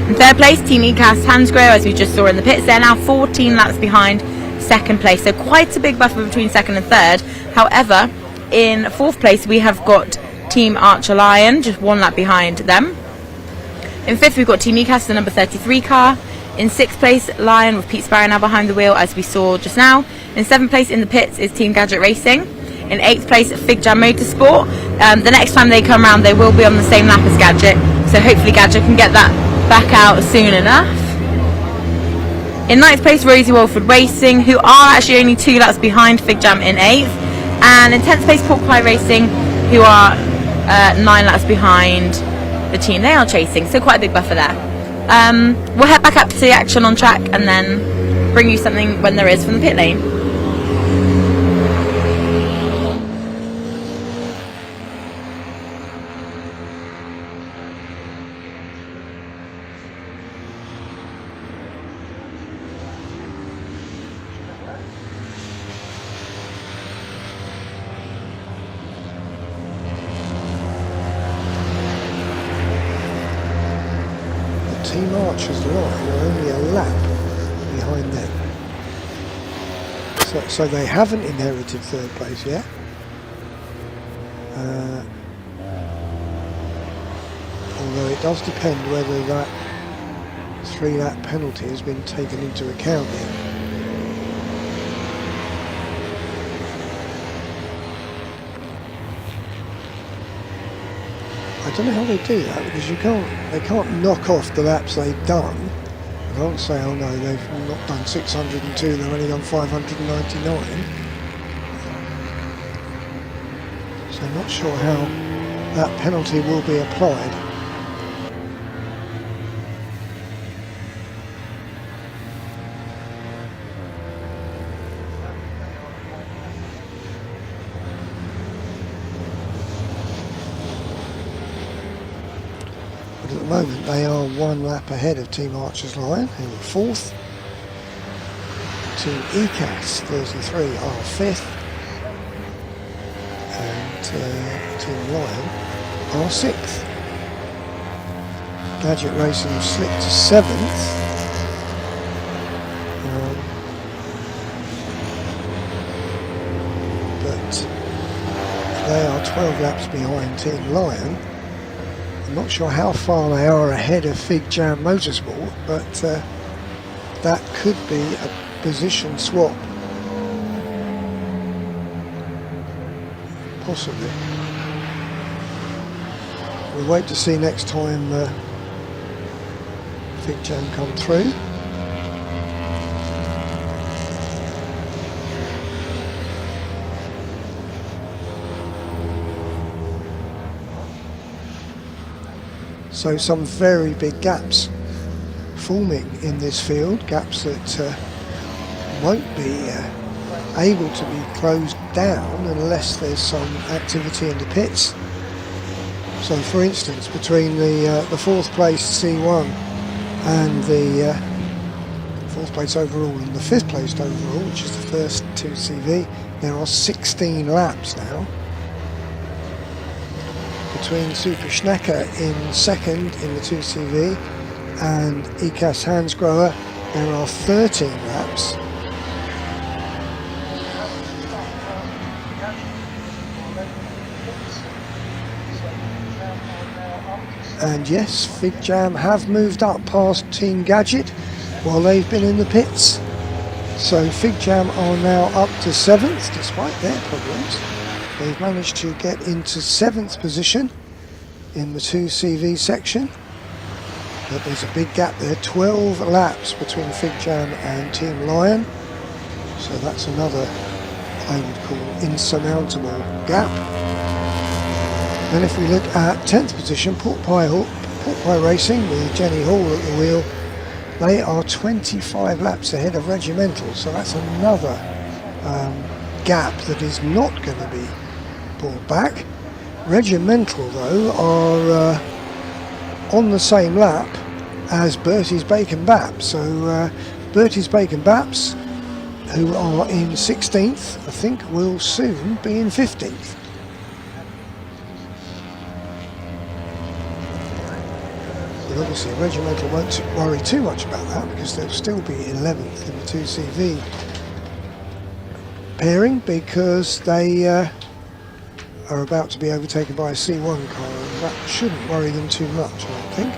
In 3rd place, Team ECAS Hansgrohe, as we just saw in the pits, they're now 14 laps behind 2nd place, so quite a big buffer between 2nd and 3rd. However, in 4th place we have got Team Archer Lion, just 1 lap behind them. In 5th we've got Team ECAS, the number 33 car. In 6th place, Lion with Pete Sparrow now behind the wheel, as we saw just now. In 7th place in the pits is Team Gadget Racing. In 8th place, Fig Jam Motorsport. The next time they come around, they will be on the same lap as Gadget, so hopefully Gadget can get that back out soon enough. In 9th place, Rosie Walford Racing, who are actually only 2 laps behind Fig Jam in 8th. And in 10th place, Pork Pie Racing, who are 9 laps behind the team they are chasing, so quite a big buffer there. We'll head back up to the action on track and then bring you something when there is from the pit lane. Team Archer's line are only a lap behind them. So they haven't inherited 3rd place yet. Although it does depend whether that 3-lap penalty has been taken into account yet. I don't know how they do that, because they can't knock off the laps they've done. They can't say, oh no, they've not done 602, they've only done 599. So I'm not sure how that penalty will be applied. But at the moment they are 1 lap ahead of Team Archer's line, who are 4th. Team ECAS 33 are 5th. And Team Lion are 6th. Gadget Racing have slipped to 7th. But they are 12 laps behind Team Lion. I'm not sure how far they are ahead of Fig Jam Motorsport, but that could be a position swap. Possibly. We'll wait to see next time Fig Jam come through. So some very big gaps forming in this field, gaps that won't be able to be closed down unless there's some activity in the pits. So for instance, between the 4th place C1 and the 4th place overall and the 5th place overall, which is the first 2CV, there are 16 laps now. Between Super Schnecker in 2nd in the 2CV and ECAS Hansgrohe, there are 13 laps. And yes, Fig Jam have moved up past Team Gadget while they've been in the pits. So Fig Jam are now up to 7th despite their problems. They've managed to get into 7th position in the 2CV section, but there's a big gap there, 12 laps between Fig Jam and Team Lion, so that's another, I would call, insurmountable gap. And if we look at 10th position, Pork Pie Racing with Jenny Hall at the wheel, they are 25 laps ahead of Regimental, so that's another gap that is not going to be pulled back. Regimental though are on the same lap as Bertie's Bacon Baps, so Bertie's Bacon Baps, who are in 16th, I think will soon be in 15th. But obviously Regimental won't worry too much about that because they'll still be 11th in the 2CV pairing, because they are about to be overtaken by a C1 car, and that shouldn't worry them too much, I don't think.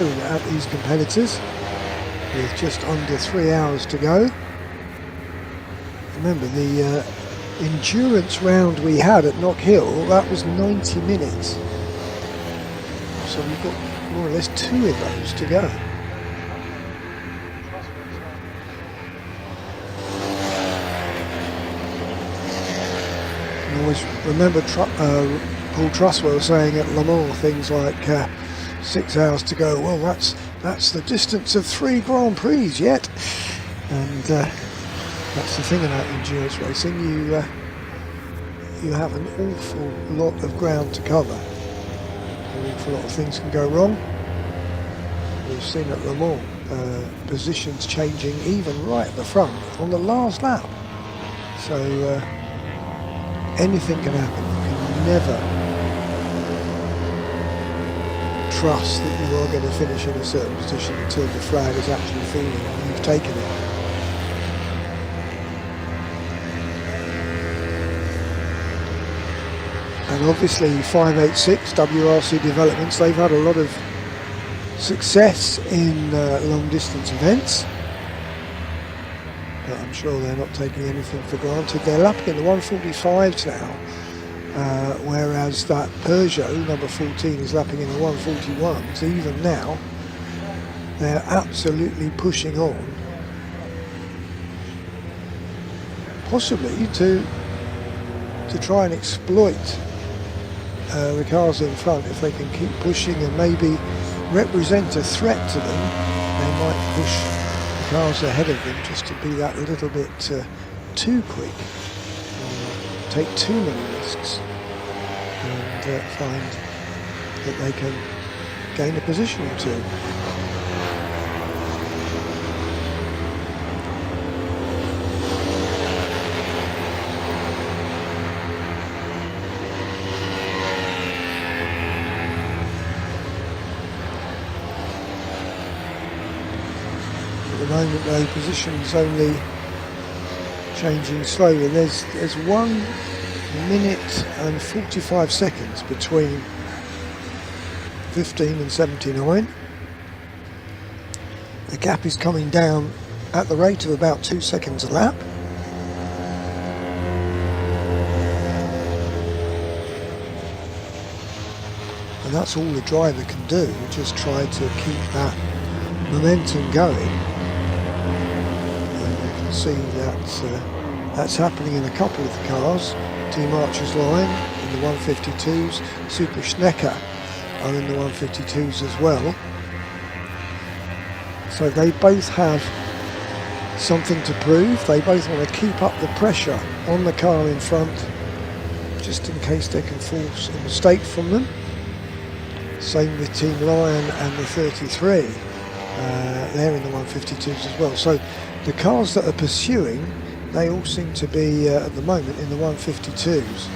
at these competitors with just under 3 hours to go. Remember, the endurance round we had at Knock Hill, that was 90 minutes. So we've got more or less 2 of those to go. And always remember Paul Truswell saying at Le Mans things like 6 hours to go. Well, that's the distance of 3 Grand Prix yet. And that's the thing about endurance racing. You have an awful lot of ground to cover. An awful lot of things can go wrong. We've seen at Le Mans positions changing even right at the front on the last lap. So anything can happen. You can never trust that you are going to finish in a certain position until the flag is actually falling and you've taken it. And obviously 586 WRC Developments, they've had a lot of success in long distance events, but I'm sure they're not taking anything for granted. They're lapping in the 145s now, whereas that Peugeot number 14 is lapping in the 141s. Even now they're absolutely pushing on, possibly to try and exploit the cars in front. If they can keep pushing and maybe represent a threat to them, they might push the cars ahead of them just to be that little bit too quick, take too many risks, and find that they can gain a position or two. At the moment, though, position's only changing slowly. There's 1 minute and 45 seconds between 15 and 79. The gap is coming down at the rate of about 2 seconds a lap. And that's all the driver can do, just try to keep that momentum going. See that's happening in a couple of the cars. Team Archer's line in the 152s, Super Schnecker are in the 152s as well. So they both have something to prove. They both want to keep up the pressure on the car in front, just in case they can force a mistake from them. Same with Team Lion and the 33. They're in the 152s as well. So the cars that are pursuing, they all seem to be at the moment in the 152s.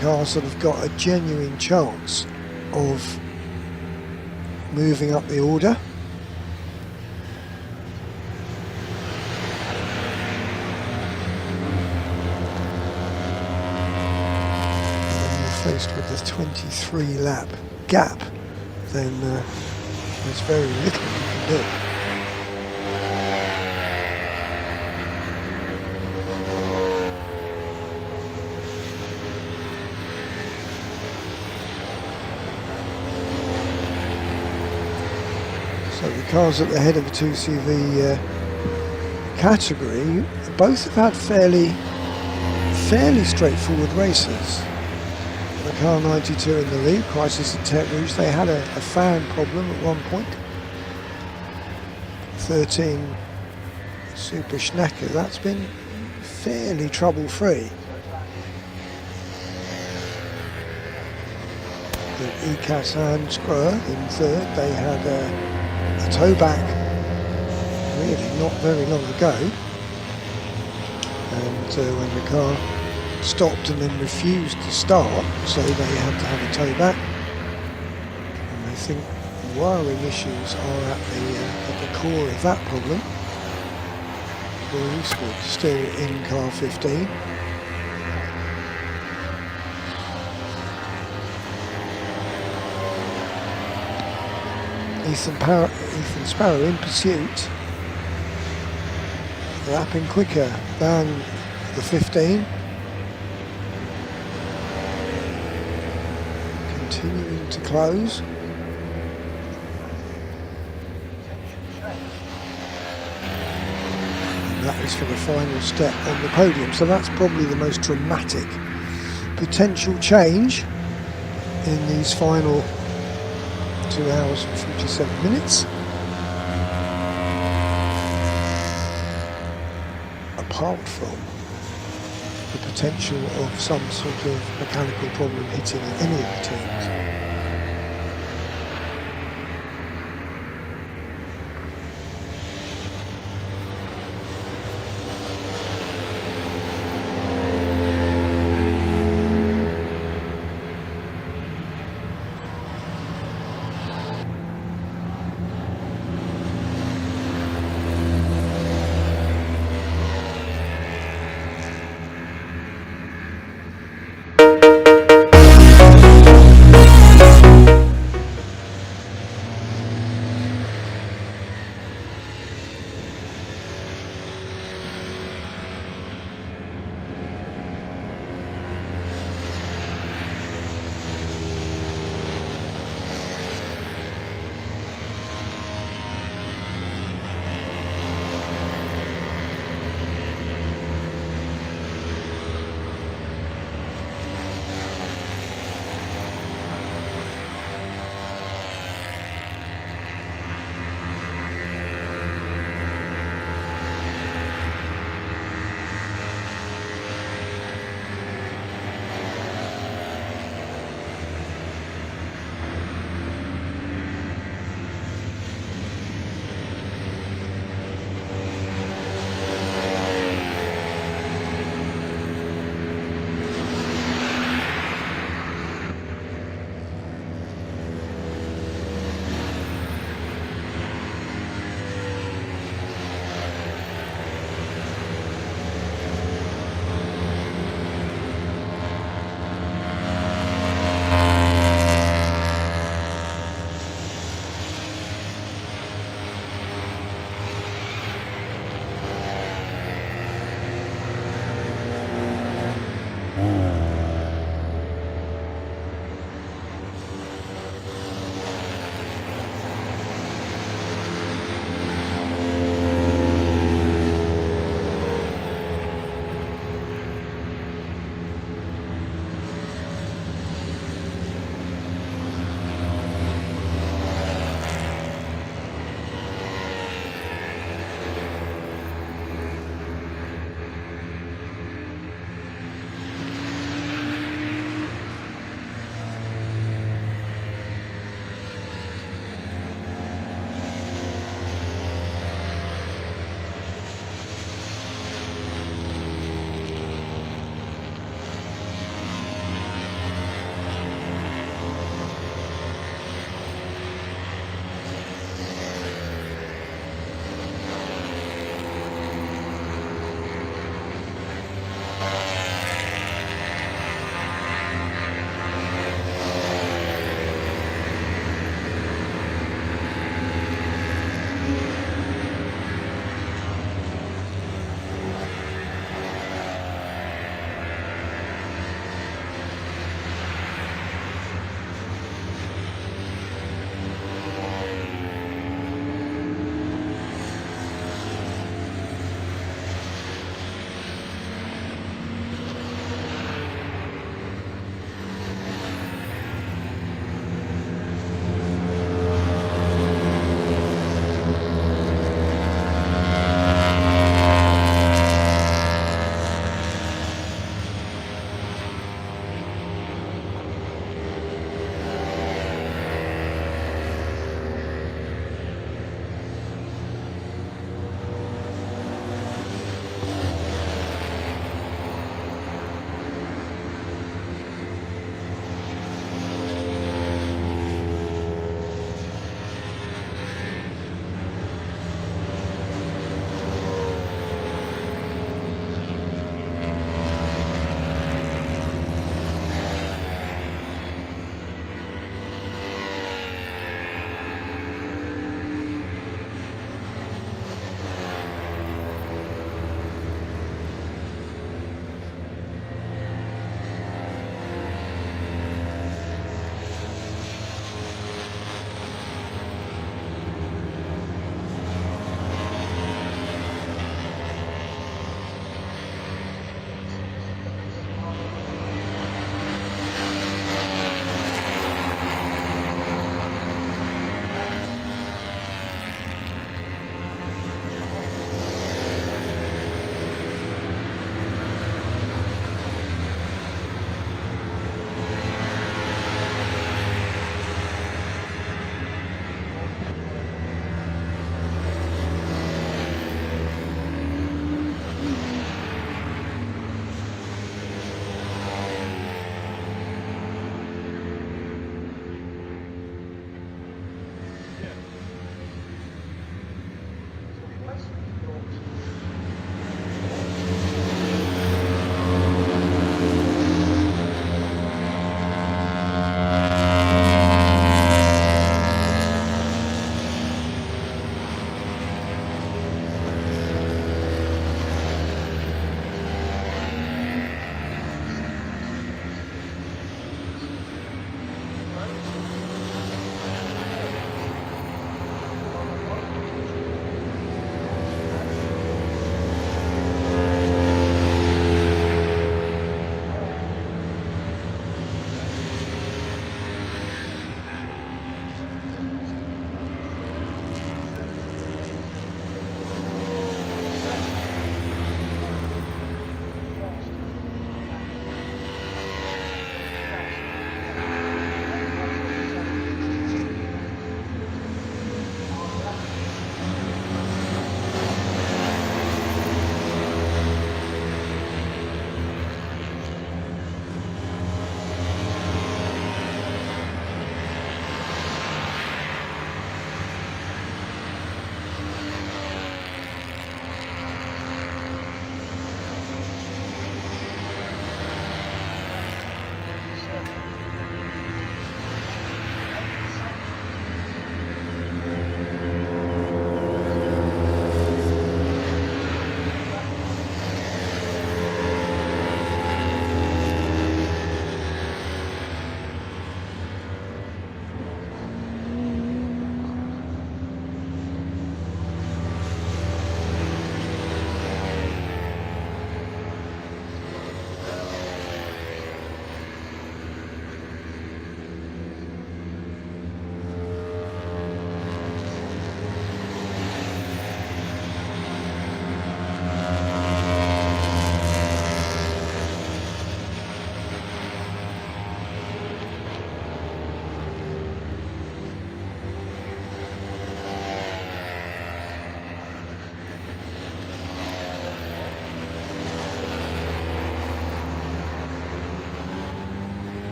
Cars that have got a genuine chance of moving up the order. When you're faced with a 23 lap gap, then there's very little you can do. So the cars at the head of the 2CV category both have had fairly straightforward races. The car 92 in the lead, Crisis at Tech Rouge, they had a fan problem at one point. 13 Super Schnecker, that's been fairly trouble-free. The ECAS and Screwer in third, they had a tow back really not very long ago, and when the car stopped and then refused to start, so they had to have a tow back. And I think wiring issues are at the core of that problem. Motorsport still in car 15. Ethan Sparrow in pursuit, lapping quicker than the 15. Continuing to close. And that is for the final step on the podium. So that's probably the most dramatic potential change in these final 2 hours and 47 minutes. Apart from the potential of some sort of mechanical problem hitting any of the teams.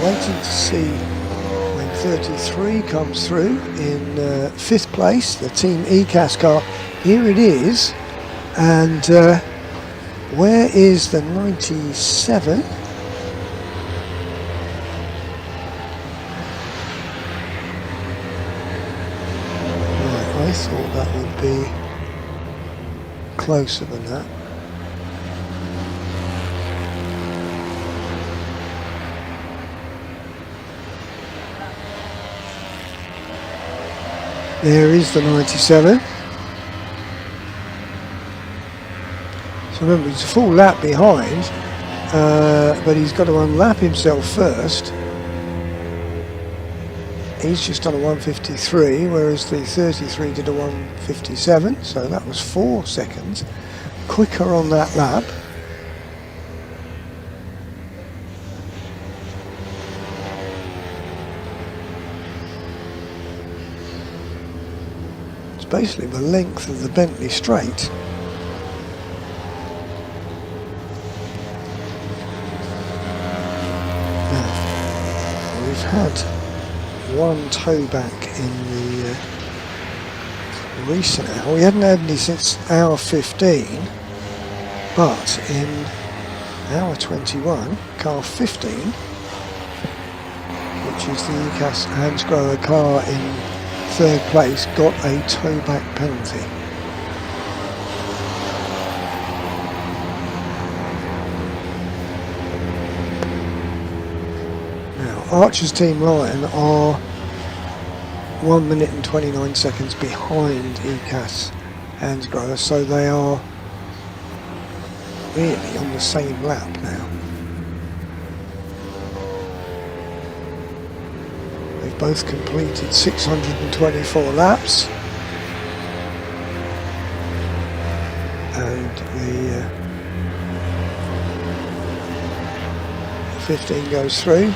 waiting to see when 33 comes through in 5th place, the Team ECAS car. Here it is, and where is the 97? Right, I thought that would be closer than that. There is the 97. So remember, he's a full lap behind, but he's got to unlap himself first. He's just done a 153, whereas the 33 did a 157, so that was 4 seconds quicker on that lap. It's basically the length of the Bentley straight. Now, we've had one tow back in the recent hour. We hadn't had any since hour 15, but in hour 21, car 15, which is the ECAS Hansgrohe car in 3rd place, got a tow back penalty. Archer's Team Lion are 1 minute and 29 seconds behind ECAS Hansgrohe, so they are really on the same lap now. They've both completed 624 laps, and the 15 goes through.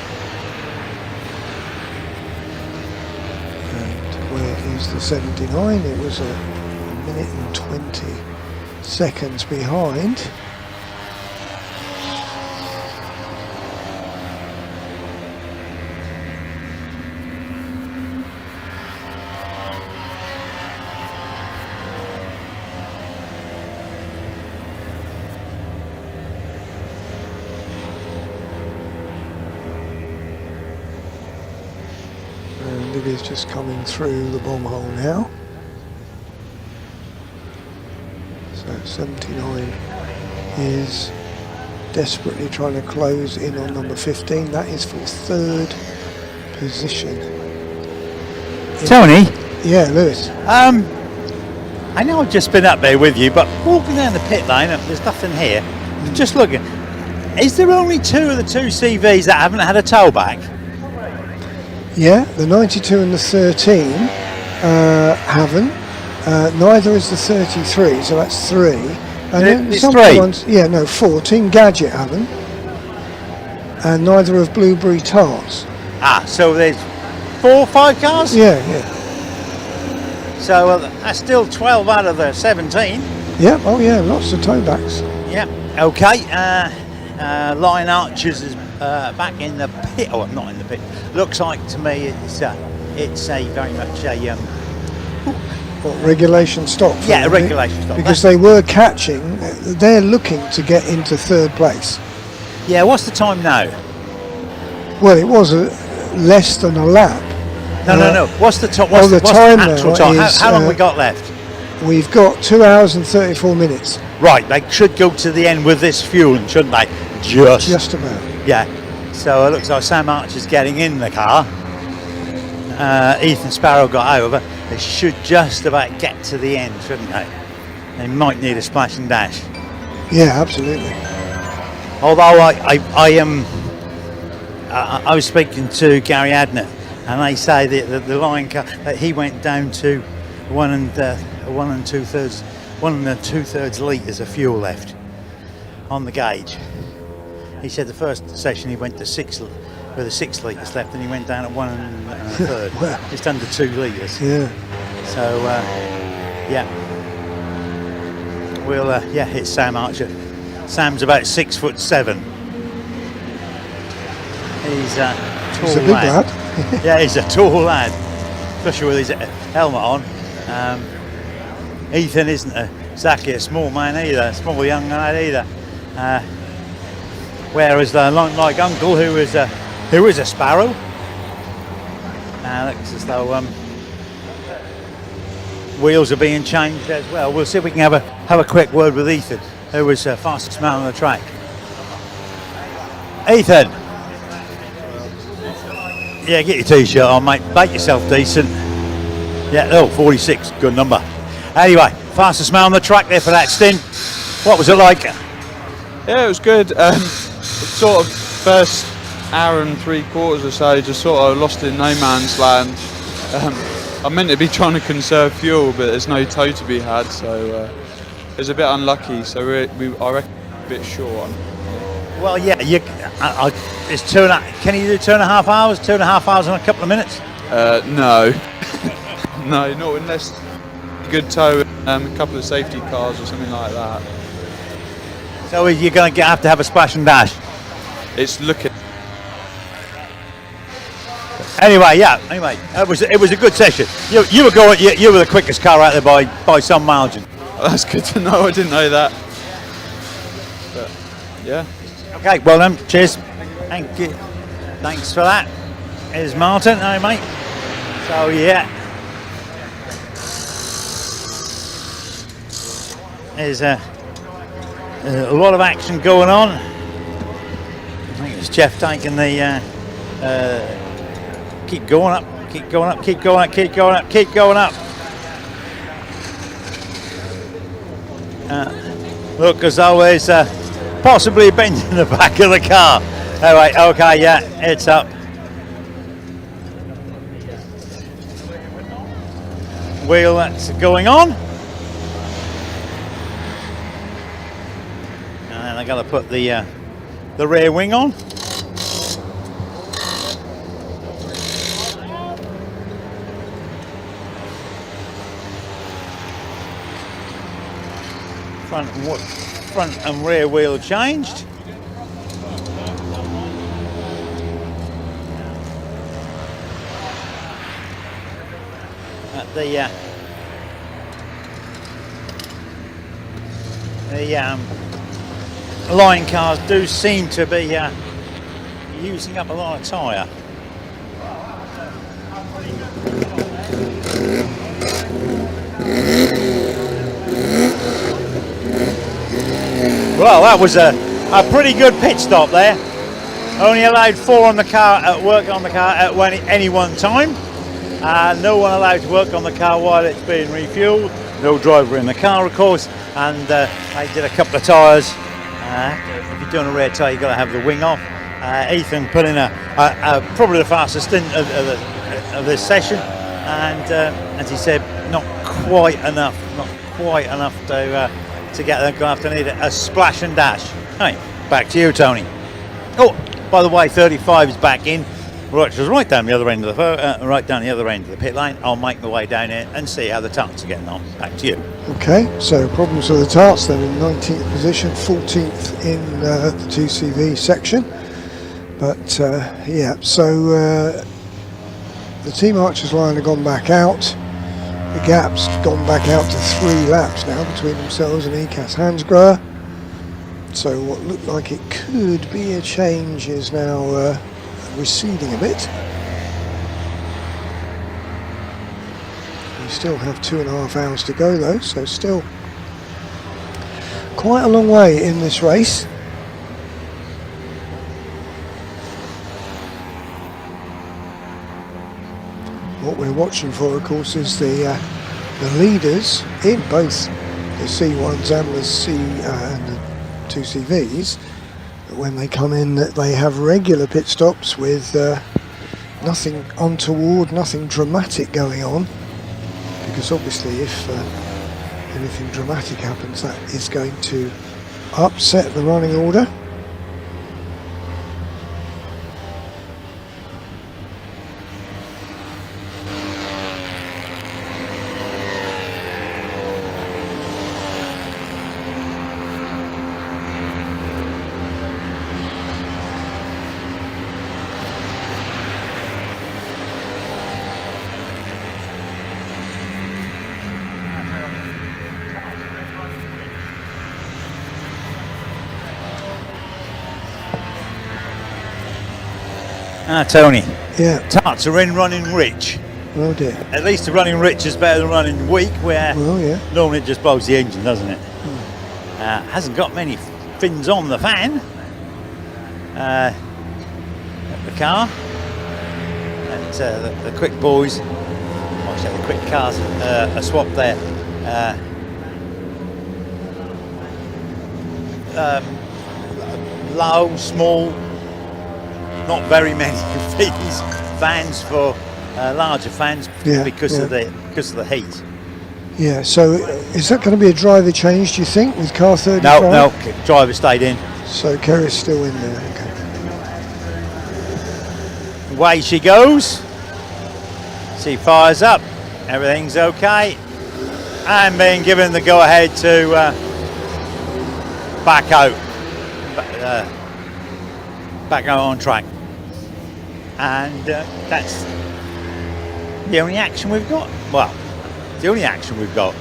Is the 79, it was a minute and 20 seconds behind. It is just coming through the bomb hole now. So 79 is desperately trying to close in on number 15. That is for 3rd position. Tony? Yeah, Lewis. I know I've just been up there with you, but walking down the pit lane, there's nothing here. Just looking. Is there only 2 of the 2 CVs that haven't had a tow back? Yeah, the 92 and the 13 haven't. Neither is the 33, so that's 3. And It's some 3? Ones, yeah, no, 4. Team Gadget haven't. And neither of Blueberry Tarts. Ah, so there's 4 or 5 cars? Yeah, yeah. So that's still 12 out of the 17. Yeah, oh yeah, lots of towbacks. Yeah, okay. Lion Archers is back in the pit. Oh, not in the pit. Looks like to me it's a very much a What, regulation stop? Yeah, a regulation stop. Because they were catching. They're looking to get into 3rd place. Yeah, what's the time now? Well, it was less than a lap. No. What's the time? What's the time actual now time? is, How long we got left? We've got 2 hours and 34 minutes. Right, they should go to the end with this fueling, shouldn't they? Just about. Yeah. So it looks like Sam Archer's getting in the car. Ethan Sparrow got over. They should just about get to the end, shouldn't they? They might need a splash and dash. Yeah, absolutely. Although I was speaking to Gary Adnett, and they say that the Lion car that he went down to 1 2/3 litres of fuel left on the gauge. He said the first session he went to 6 with 6 litres left, and he went down at 1 1/3, Wow. just under 2 litres. Yeah. So yeah, we'll hit Sam Archer. Sam's about 6'7". He's a tall He's a big lad. Yeah, he's a tall lad, especially with his helmet on. Ethan isn't exactly a small man either, a small young lad either. Whereas like Uncle, who is a sparrow, looks as though wheels are being changed as well. We'll see if we can have a quick word with Ethan, who was fastest man on the track. Ethan, yeah, get your t-shirt on, mate. Make yourself decent. Yeah, 46, good number. Anyway, fastest man on the track there for that stint. What was it like? Yeah, it was good. Sort of first hour and 3/4 or so, just sort of lost in no man's land. I'm meant to be trying to conserve fuel, but there's no tow to be had, so it was a bit unlucky. So I reckon a bit short. Well, yeah, it's can you do 2.5 hours? 2.5 hours in a couple of minutes? No, no, not unless good tow, a couple of safety cars or something like that. So you're going to have to have a splash and dash. It's looking. Anyway, it was a good session. You were the quickest car out there by some margin. That's good to know. I didn't know that. But yeah. Okay, well then, cheers. Thank you. Thanks for that. Here's Martin, hey mate. So yeah. There's a lot of action going on. I think it's Jeff taking the keep going up, keep going up, keep going up, keep going up, keep going up. Look as though there's possibly a bend in the back of the car. Anyway, okay, yeah, it's up. Wheel that's going on. And I got to put the rear wing on. Front and rear wheel changed. The line cars do seem to be using up a lot of tyre. Well, that was a pretty good pit stop there. Only allowed 4 on the car work on the car at any one time. No one allowed to work on the car while it's being refueled. No driver in the car, of course. And they did a couple of tyres. If you're doing a rear tyre, you've got to have the wing off. Ethan put in probably the fastest stint of this session. And as he said, not quite enough to get them. Going to have to need a splash and dash. Hey, back to you, Tony. Oh, by the way, 35 is back in. Which was right down the other end of the pit lane. I'll make my way down here and see how the tarts are getting on. Back to you. Okay, so problems with the tarts then in 19th position, 14th in the 2CV section. But yeah, so the Team Archers line have gone back out. The gap's gone back out to 3 laps now between themselves and ECAS Hansgrohe. So what looked like it could be a change is now receding a bit. We still have 2.5 hours to go though, so still quite a long way in this race. What we're watching for, of course, is the leaders in both the C1s and the 2CVs. When they come in, that they have regular pit stops with nothing untoward, nothing dramatic going on, because obviously if anything dramatic happens, that is going to upset the running order. Tony. Yeah. Tarts are in running rich. Oh dear. At least the running rich is better than running weak, where normally it just blows the engine, doesn't it? Hasn't got many fins on the fan. The car. The quick boys, I say the quick cars are swapped there. Low, small, not very many fins, fans for larger fans because of the heat. Yeah, so is that going to be a driver change, do you think, with car 35? No, driver stayed in. So Kerry's still in there, okay. Away she goes. She fires up. Everything's okay. And being given the go-ahead to back out on track. And that's the only action we've got. Well, the only action we've got.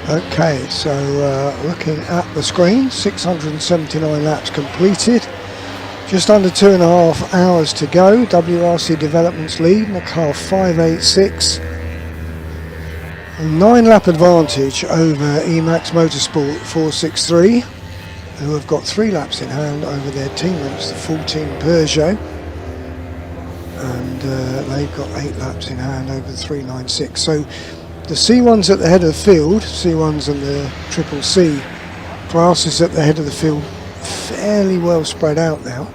Okay, so looking at the screen, 679 laps completed, just under 2.5 hours to go. WRC Developments lead in the car 586, a 9-lap advantage over Emax Motorsport 463, who have got 3 laps in hand over their teammates, the 14 Peugeot, and they've got 8 laps in hand over the 396. So the C1's at the head of the field, C1's and the Triple C classes at the head of the field, fairly well spread out now.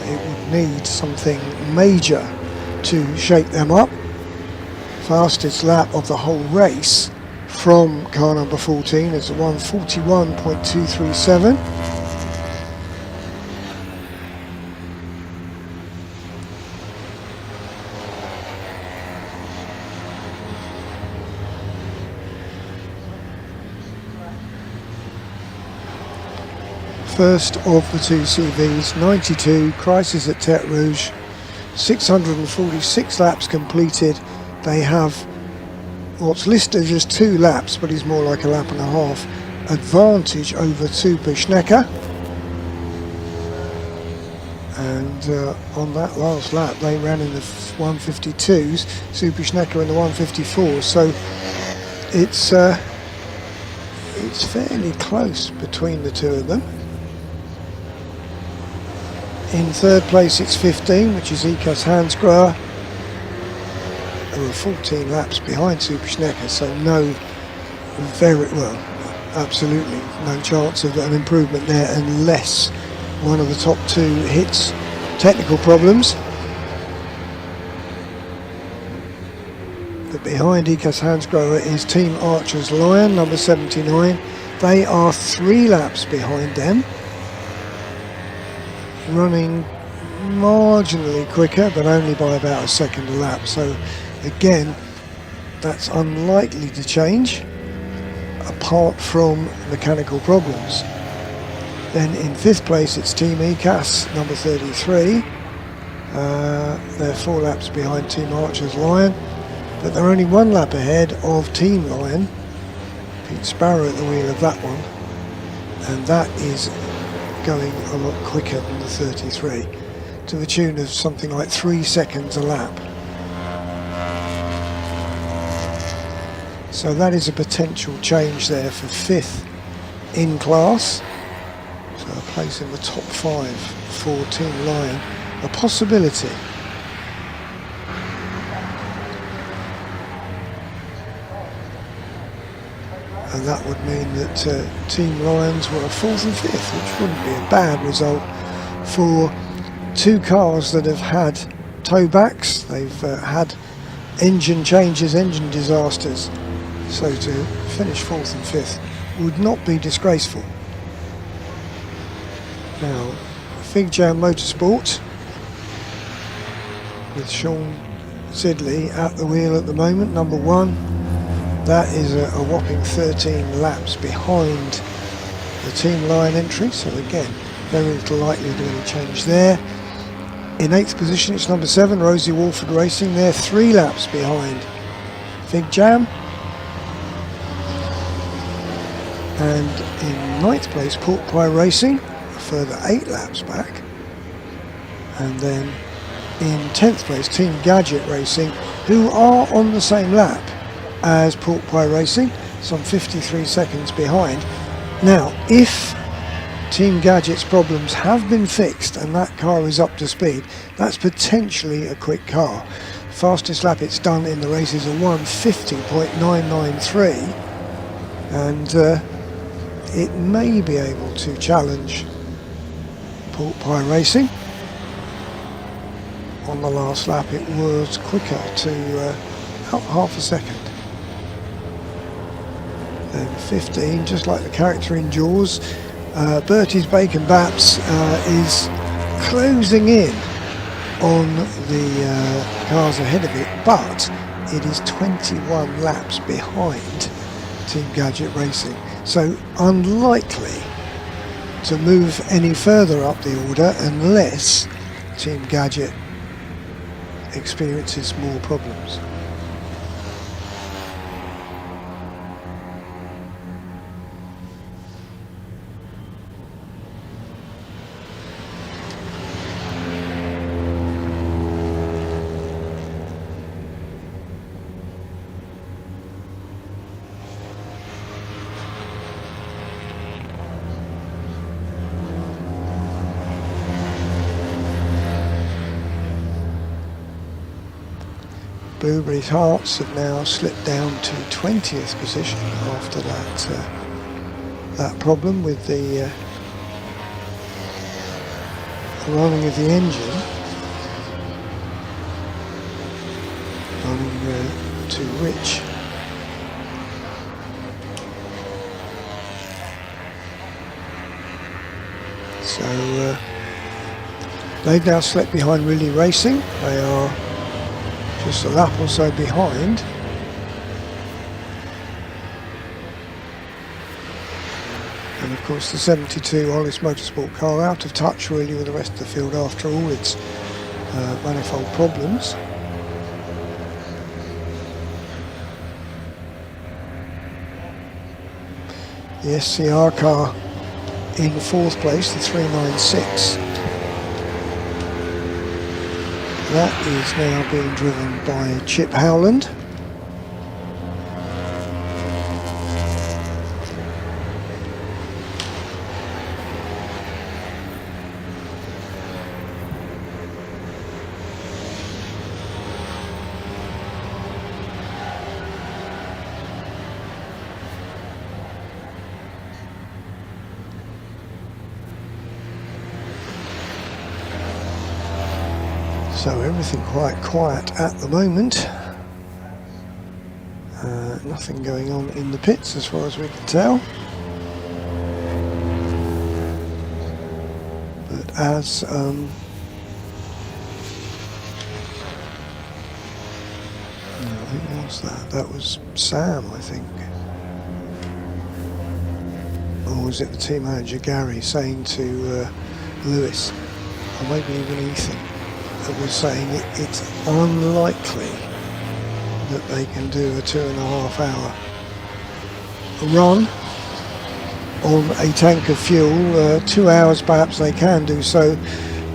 It would need something major to shake them up. Fastest lap of the whole race from car number 14 is a 1:41.237. First of the 2 CVs, 92, Crisis at Tete Rouge, 646 laps completed. They have what's listed as 2 laps, but is more like a lap and a half advantage over Super Schnecker. And on that last lap, they ran in the 152s, Super Schnecker in the 154. So it's fairly close between the two of them. In third place it's 15, which is Ikas Hansgrohe, who are 14 laps behind Super Schnecker, so absolutely no chance of an improvement there unless one of the top 2 hits technical problems. But behind Ikas Hansgrohe is Team Archer's Lion, number 79. They are 3 laps behind them, running marginally quicker, but only by about a second a lap. So again, that's unlikely to change apart from mechanical problems. Then in 5th place it's Team Ikas, number 33. They're 4 laps behind Team Archer's Lion, but they're only 1 lap ahead of Team Lion. Pete Sparrow at the wheel of that one, and that is going a lot quicker than the 33, to the tune of something like 3 seconds a lap. So that is a potential change there for 5th in class. So a place in the top 5 for Team Lion, a possibility. And that would mean that Team Lions were 4th and 5th, which wouldn't be a bad result for 2 cars that have had towbacks. They've had engine changes, engine disasters. So to finish 4th and 5th would not be disgraceful. Now, Fig Jam Motorsport with Sean Sidley at the wheel at the moment, number 1. That is a whopping 13 laps behind the team line entry, so again, very little likelihood of any change there. In 8th position, it's number 7, Rosie Walford Racing. They're 3 laps behind Fig Jam. And in 9th place, Pork Pie Racing, a further 8 laps back. And then in 10th place, Team Gadget Racing, who are on the same lap as Pork Pie Racing, some 53 seconds behind. Now, if Team Gadget's problems have been fixed and that car is up to speed, that's potentially a quick car. Fastest lap it's done in the race is a 1:50.993, and it may be able to challenge Pork Pie Racing. On the last lap it was quicker to about half a second. Then 15, just like the character in Jaws. Bertie's Bacon Baps is closing in on the cars ahead of it, but it is 21 laps behind Team Gadget Racing, so unlikely to move any further up the order unless Team Gadget experiences more problems. Blueberry's Hearts have now slipped down to 20th position after that problem with the running of the engine, running too rich. So they've now slipped behind Really Racing. They are just a lap or so behind. And of course the 72 Hollis Motorsport car out of touch really with the rest of the field after all its manifold problems. The SCR car in 4th place, the 396. That is now being driven by Chip Howland. So everything quite quiet at the moment. Nothing going on in the pits as far as we can tell. But as who was that? That was Sam, I think. Or was it the team manager Gary saying to Lewis, or maybe even Ethan, that was saying it's unlikely that they can do a 2.5 hour run on a tank of fuel. 2 hours perhaps they can do so.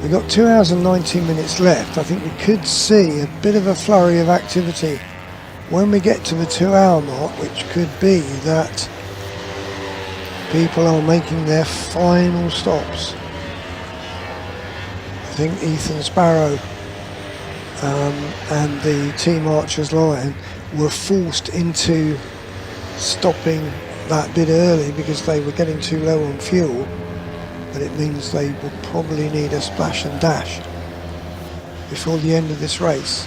We've got 2 hours and 19 minutes left. I think we could see a bit of a flurry of activity when we get to the 2 hour mark, which could be that people are making their final stops. I think Ethan Sparrow and the Team Archers Lion were forced into stopping that bit early because they were getting too low on fuel, but it means they will probably need a splash and dash before the end of this race.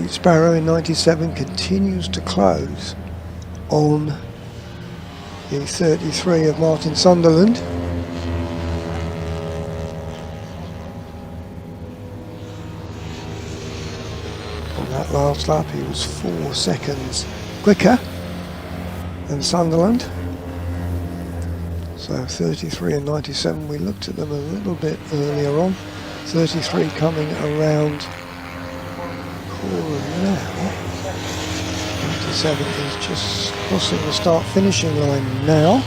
Pete Sparrow in 97 continues to close on the 33 of Martin Sunderland. On that last lap he was 4 seconds quicker than Sunderland. So 33 and 97, we looked at them a little bit earlier on. 33 coming around corner now. 97 is just crossing the start finishing line now.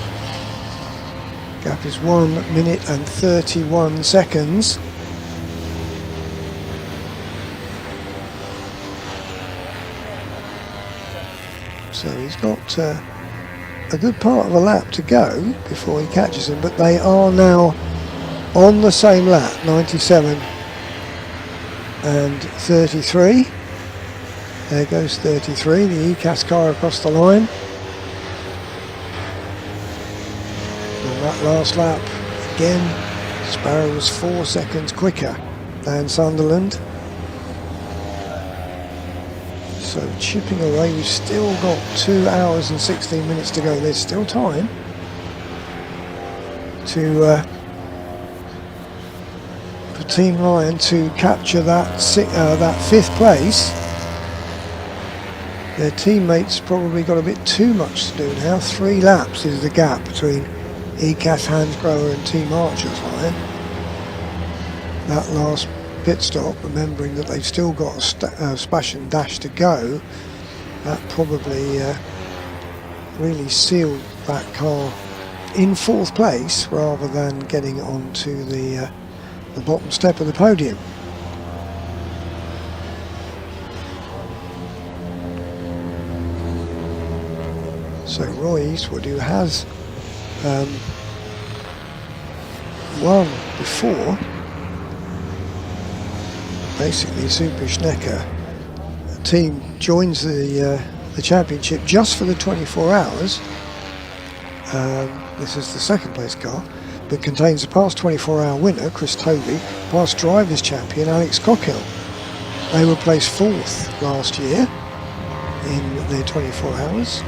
Gap is 1 minute and 31 seconds. So he's got a good part of a lap to go before he catches him, but they are now on the same lap, 97 and 33. There goes 33, the ECAS car across the line. And that last lap, again, Sparrow was 4 seconds quicker than Sunderland. So chipping away, we've still got 2 hours and 16 minutes to go. There's still time to for Team Lion to capture that 5th place. Their teammates probably got a bit too much to do now. 3 laps is the gap between ECAS, Hansgrohe and Team Archer's Lion. That last pit stop, remembering that they've still got a splash and dash to go, that probably really sealed that car in 4th place rather than getting onto the bottom step of the podium. So Roy Eastwood, who has won before, basically Super Schnecker team joins the championship just for the 24 hours. This is the 2nd place car, but contains the past 24-hour winner Chris Tovey, past drivers champion Alex Cockhill. They were placed 4th last year in their 24 hours.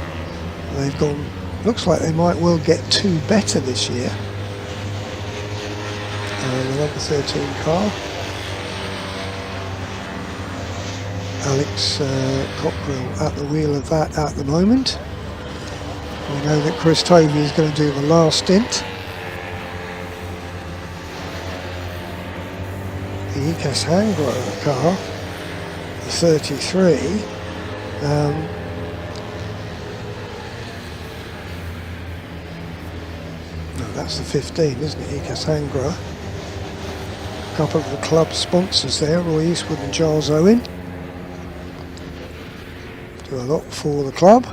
They've gone, looks like they might well get 2 better this year. The number 13 car, Alex Cockrell at the wheel of that at the moment. We know that Chris Tovey is going to do the last stint. The ECAS Hansgrohe car, the 33, no, that's the 15, isn't it? ECAS Hansgrohe. A couple of the club sponsors there, Roy Eastwood and Charles Owen. Do a lot for the club.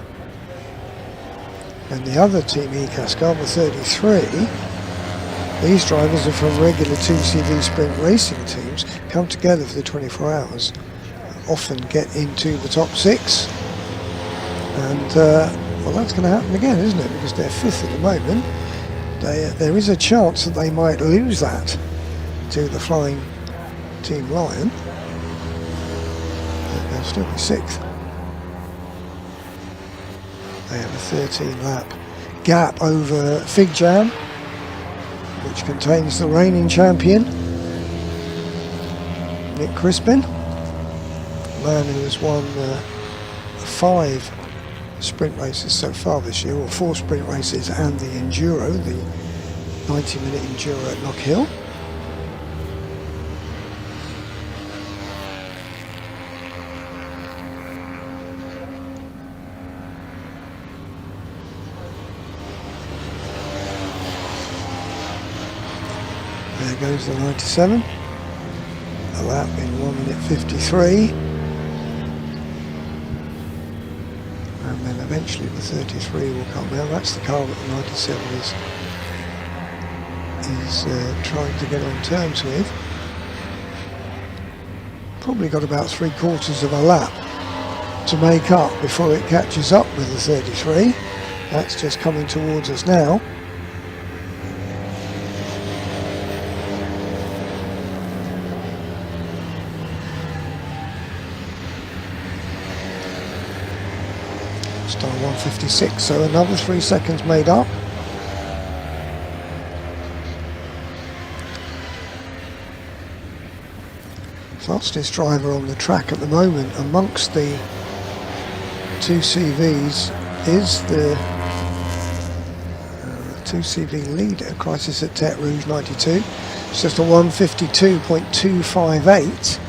And the other Team ECAS car, the 33, these drivers are from regular 2CV sprint racing teams, come together for the 24 hours, often get into the top 6, and well, that's going to happen again, isn't it, because they're 5th at the moment. There is a chance that they might lose that to the flying Team Lion. They'll still be 6th. They have a 13 lap gap over Fig Jam, which contains the reigning champion Nick Crispin, a man who has won 5 sprint races so far this year, or 4 sprint races and the Enduro, the 90-minute Enduro at Knock Hill. There goes the 97, a lap in 1 minute 53, and then eventually the 33 will come out. That's the car that the 97 is trying to get on terms with. Probably got about 3/4 of a lap to make up before it catches up with the 33. That's just coming towards us now. 1:56. So another 3 seconds made up. Fastest driver on the track at the moment amongst the two CVs is the 2CV leader, Crisis at Tete Rouge 92. It's just a 1:52.258.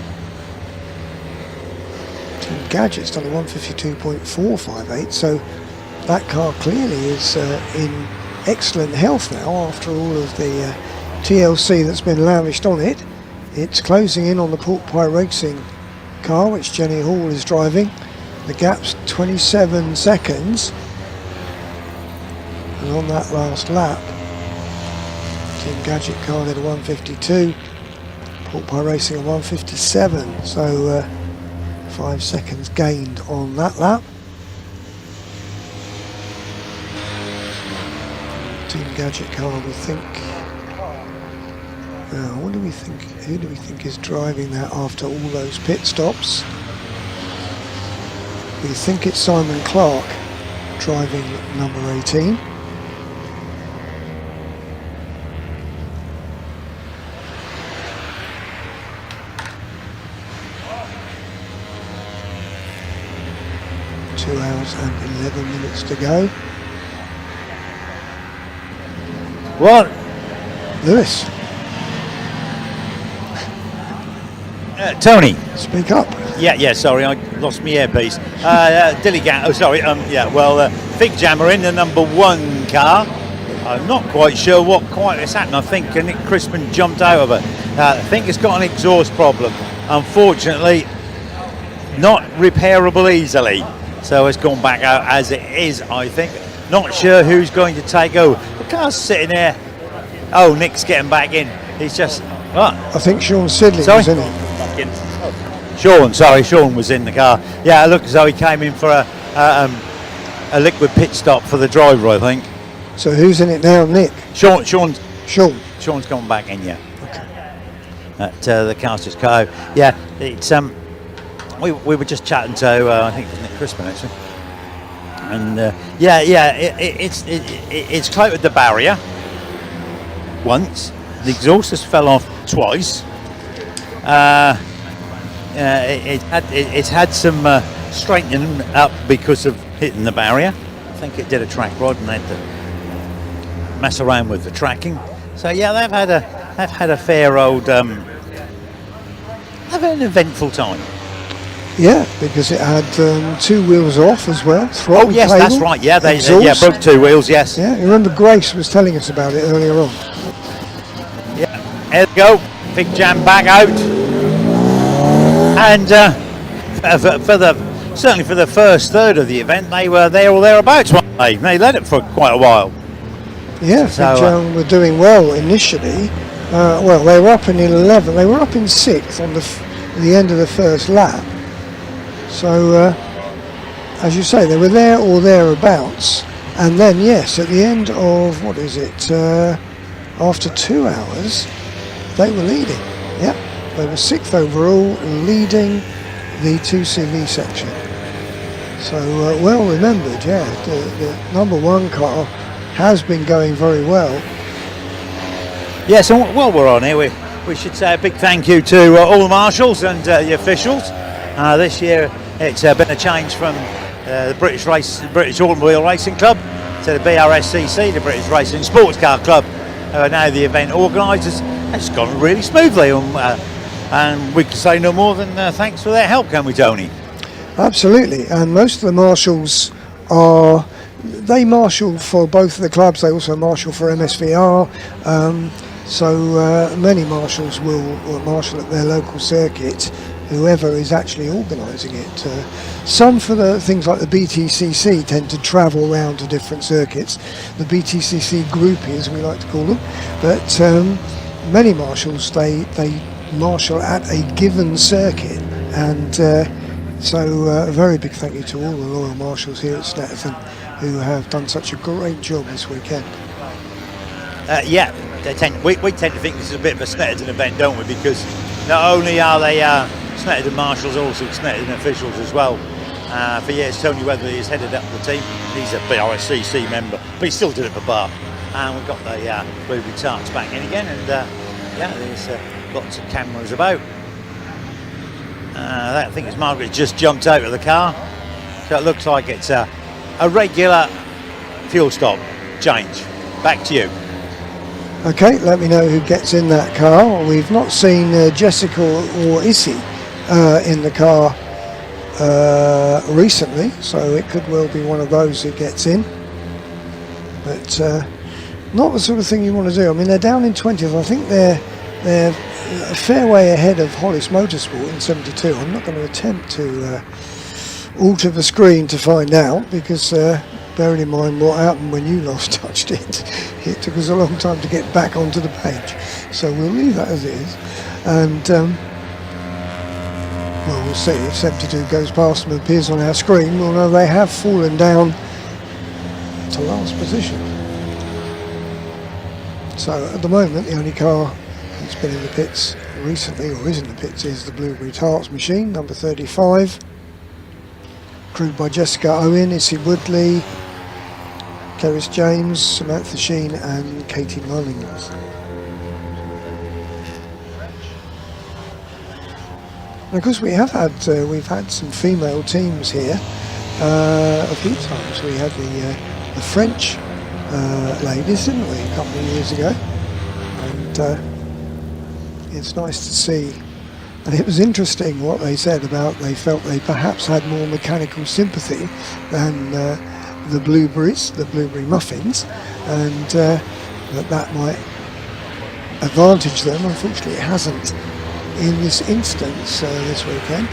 Team Gadget's done a 1:52.458, so that car clearly is in excellent health now after all of the TLC that's been lavished on it. It's closing in on the Pork Pie Racing car, which Jenny Hall is driving. The gap's 27 seconds. And on that last lap, Team Gadget car did a 1:52, Pork Pie Racing a 1:57, so 5 seconds gained on that lap. Team Gadget car, we think. What do we think? Who do we think is driving that after all those pit stops? We think it's Simon Clark driving number 18. Hours and 11 minutes to go. What? Lewis. Tony. Speak up. Yeah, sorry, I lost my earpiece. Dilligan, Fig Jammer in the number 1 car. I'm not quite sure what quite has happened. I think Nick Crispin jumped out of it. I think it's got an exhaust problem. Unfortunately, not repairable easily. So it's gone back out as it is, I think. Not sure who's going to take over. The car's sitting there. Oh, Nick's getting back in. He's just... What? I think Sean Sidley was in it. Sean was in the car. Yeah, it looked as though he came in for a liquid pit stop for the driver, I think. So who's in it now, Nick? Sean's gone back in, yeah. Okay. The car's just go. Yeah, it's... We were just chatting to I think it was Nick Crispin actually, and it's clouded the barrier once. The exhaust has fell off twice. It's had some straightening up because of hitting the barrier. I think it did a track rod and they had to mess around with the tracking. So yeah, they've had a fair old they've had an eventful time. Yeah, because it had 2 wheels off as well. Oh yes, that's right. Yeah, they broke 2 wheels. Yes. Yeah, you remember Grace was telling us about it earlier on. Yeah, there we go. Big Jam back out, and certainly for the first third of the event, they were there or thereabouts. Weren't they? They led it for quite a while. Yeah, so, Big Jam were doing well initially. They were up in 11. They were up in 6th on the end of the first lap. So, as you say, they were there or thereabouts. And then, yes, at the end of, after 2 hours, they were leading. Yeah, they were 6th overall, leading the 2CV section. So, well remembered, yeah. The number 1 car has been going very well. Yeah, so while we're on here, we should say a big thank you to all the marshals and the officials. This year it's been a change from the British Automobile Racing Club to the BRSCC, the British Racing Sports Car Club, who are now the event organisers. It's gone really smoothly, and we can say no more than thanks for their help, can we, Tony? Absolutely, and most of the marshals they marshal for both of the clubs. They also marshal for MSVR. So many marshals will marshal at their local circuit, whoever is actually organising it. Some for the things like the BTCC tend to travel around to different circuits, the BTCC groupies we like to call them, but many marshals, they marshal at a given circuit, and so a very big thank you to all the loyal marshals here at Snetterton who have done such a great job this weekend. Yeah, we tend to think this is a bit of a Snetterton event, don't we? Because not only are they Snetterton marshals, also Snetterton officials as well. For years, Tony Weatherly has headed up the team. He's a BRSCC member, but he still did it for Bar. And we've got the Blueberry Tarts back in again, and yeah, there's lots of cameras about. I think it's Margaret just jumped out of the car, so it looks like it's a regular fuel stop change. Back to you. Okay, let me know who gets in that car. We've not seen Jessica or Issy in the car recently, so it could well be one of those who gets in. But not the sort of thing you want to do. I mean, they're down in 20th. I think they're a fair way ahead of Hollis Motorsport in 72. I'm not going to attempt to alter the screen to find out, because bearing in mind what happened when you last touched it, it took us a long time to get back onto the page. So we'll leave that as it is. And well, we'll see. If 72 goes past them and appears on our screen, we'll know they have fallen down to last position. So at the moment, the only car that's been in the pits recently, or is in the pits, is the Blueberry Tarts machine, number 35, crewed by Jessica Owen, Issy Woodley, Keris James, Samantha Sheen and Katie Mullings. And of course, we've had some female teams here a few times. We had the French ladies, didn't we, a couple of years ago? And it's nice to see. And it was interesting what they said about they felt they perhaps had more mechanical sympathy than the blueberries, the blueberry muffins, and that might advantage them. Unfortunately, it hasn't in this instance this weekend.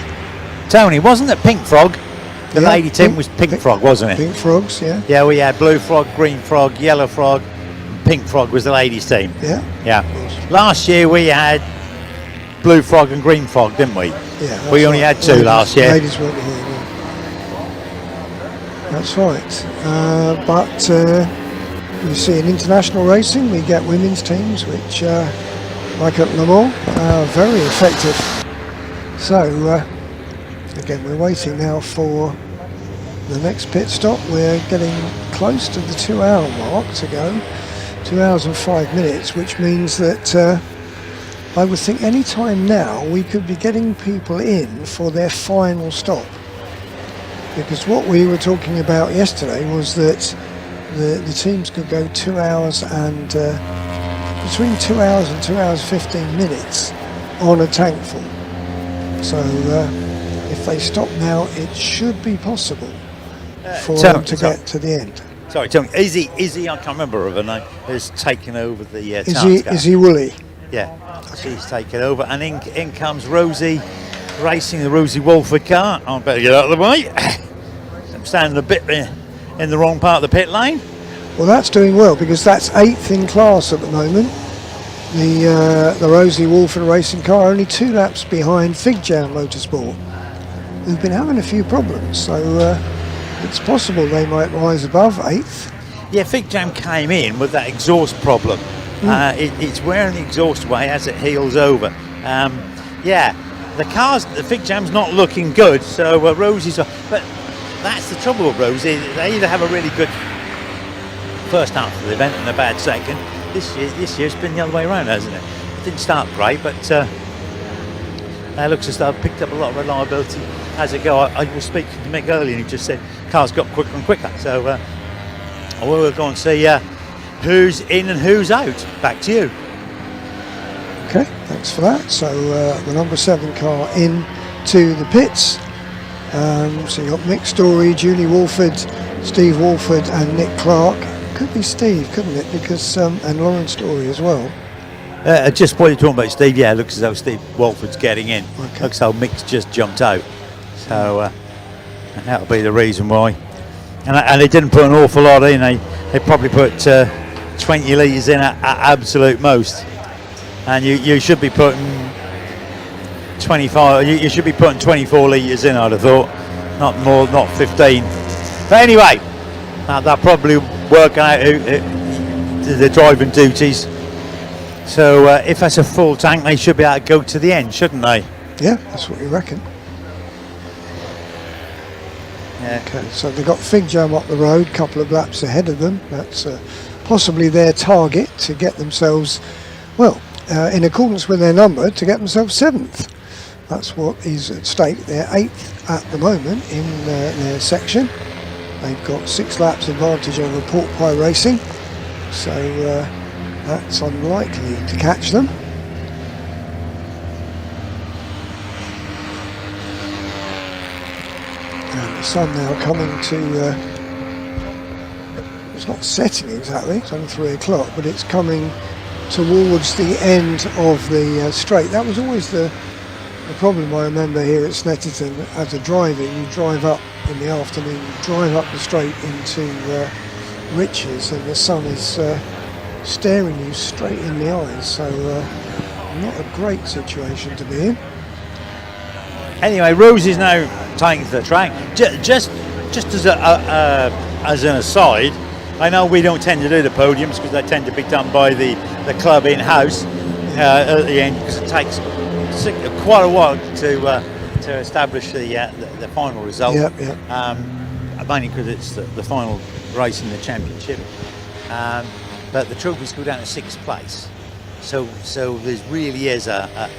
Tony, wasn't it Pink Frog? The lady team was Pink Frog, wasn't it? Pink Frogs, yeah. Yeah, we had Blue Frog, Green Frog, Yellow Frog, Pink Frog was the ladies team. Yeah. Yeah. Last year we had Blue Frog and Green Frog, didn't we? Yeah. We only had two last year. Ladies weren't here. No. That's right. But you see in international racing we get women's teams which, like at Le Mans, are very effective. So again, we're waiting now for the next pit stop. We're getting close to the 2 hour mark to go, 2 hours and 5 minutes, which means that I would think any time now we could be getting people in for their final stop. Because what we were talking about yesterday was that the teams could go 2 hours and between 2 hours and 2 hours 15 minutes on a tank full. So if they stop now, it should be possible for them to get to the end. Sorry, Tony. Izzy, I can't remember her name, has taken over the Izzy Woolley. Yeah, she's taken over, and in comes Rosie, racing the Rosie Walford car. I better get out of the way. I'm standing a bit in the wrong part of the pit lane. Well, that's doing well because that's 8th in class at the moment. The Rosie Walford racing car only 2 laps behind Fig Jam Motorsport, who've been having a few problems. So it's possible they might rise above 8th. Yeah, Fig Jam came in with that exhaust problem. It's wearing the exhaust away as it heals over. Yeah, the Fig Jam's not looking good. So Rosie's, but that's the trouble with Rosie. They either have a really good first half of the event and a bad second. This year's been the other way around, hasn't it? It didn't start great, but it looks as though I've picked up a lot of reliability as it goes. I was speaking to Mick earlier and he just said cars got quicker and quicker. So we'll go and see who's in and who's out. Back to you. Okay, thanks for that. So the number 7 car in to the pits. So you got Mick Story, Julie Walford, Steve Walford and Nick Clark. Could be Steve, couldn't it? Because and Lauren Story as well. Just what you're talking about, Steve. Yeah, it looks as though Steve Walford's getting in. Okay. Looks as though Mick's just jumped out. So that'll be the reason why. And they didn't put an awful lot in. They probably put 20 litres in at absolute most. And you should be putting 25. You should be putting 24 litres in, I'd have thought. Not more, not 15. But anyway, they'll probably work out the driving duties. So if that's a full tank, they should be able to go to the end, shouldn't they? Yeah, that's what we reckon. Yeah. Okay, so they've got Fig Jam up the road, couple of laps ahead of them. That's possibly their target to get themselves, well, in accordance with their number, to get themselves 7th. That's what is at stake. They're 8th at the moment in their section. They've got 6 laps advantage over Pork Pie Racing, so that's unlikely to catch them. And the sun now coming to, it's not setting exactly, it's only 3 o'clock, but it's coming towards the end of the straight. That was always the problem I remember here at Snetterton as a driver. You drive up in the afternoon, you drive up the straight into Riches, and the sun is staring you straight in the eyes, so not a great situation to be in. Anyway, Rose is now taking to the track. Just as an aside, I know we don't tend to do the podiums because they tend to be done by the club in-house at the end, because it takes quite a while to establish the final result. Mainly because it's the final race in the championship. But the trophies go down to 6th place, so there really is a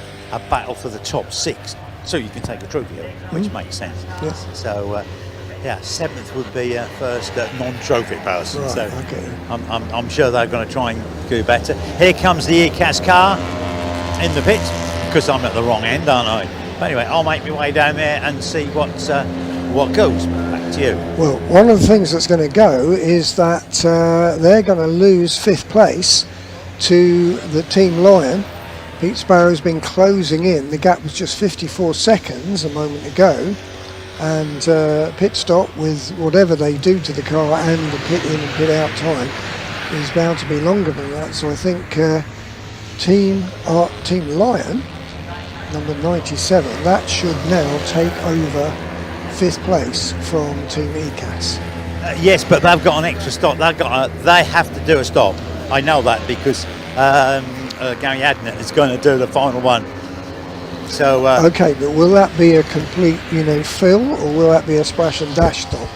battle for the top 6, so you can take a trophy home, which makes sense. Yes. So 7th would be first non-trophy person. Right, so okay. I'm sure they're going to try and do better. Here comes the ECAS car in the pits, because I'm at the wrong end, aren't I? But anyway, I'll make my way down there and see what goes. Back to you. Well, one of the things that's going to go is that they're going to lose 5th place to the Team Lion. Pete Sparrow's been closing in. The gap was just 54 seconds a moment ago, and pit stop with whatever they do to the car and the pit in and pit out time is bound to be longer than that. So I think Team Lion, number 97, that should now take over 5th place from Team ECAS. Yes, but they've got an extra stop. They have to do a stop. I know that because Gary Adnett is going to do the final one. So okay, but will that be a complete, fill, or will that be a splash and dash stop?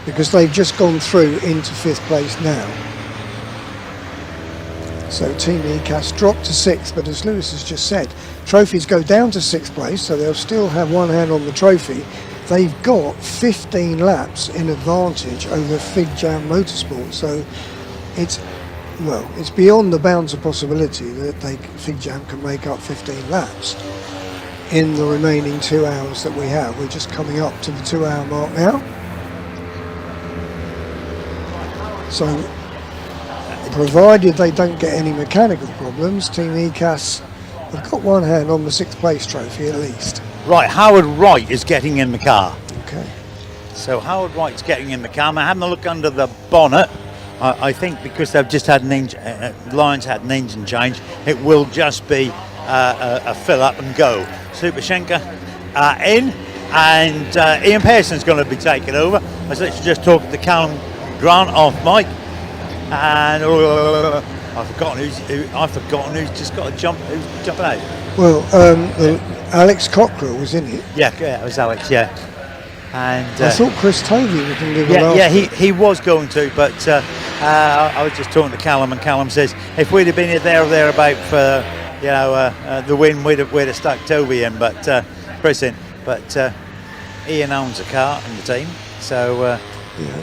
Because they've just gone through into 5th place now. So Team ECAS dropped to 6th, but as Lewis has just said, trophies go down to 6th place, so they'll still have one hand on the trophy. They've got 15 laps in advantage over Fig Jam Motorsport, so it's beyond the bounds of possibility that Fig Jam can make up 15 laps in the remaining 2 hours that we have. We're just coming up to the 2 hour mark now. So, provided they don't get any mechanical problems, Team ECAS have got one hand on the 6th place trophy at least. Right, Howard Wright is getting in the car. Okay. So Howard Wright's getting in the car. I'm having a look under the bonnet. I think because they've just had an engine, Lions had an engine change, it will just be a fill up and go. Super Schenker in, and Ian Pearson's going to be taking over. I was literally just talking to Callum Grant off mic, and I've forgotten who's just got a jump. Who's jumping out? Well, Alex Cockrell was in it. Yeah, it was Alex. Yeah. And I thought Chris Tovey was going to do the last. Yeah, he was going to, but I was just talking to Callum, and Callum says if we'd have been there or thereabout for the win, we'd have stuck Tovey in, but Chris in. But Ian owns the car and the team, so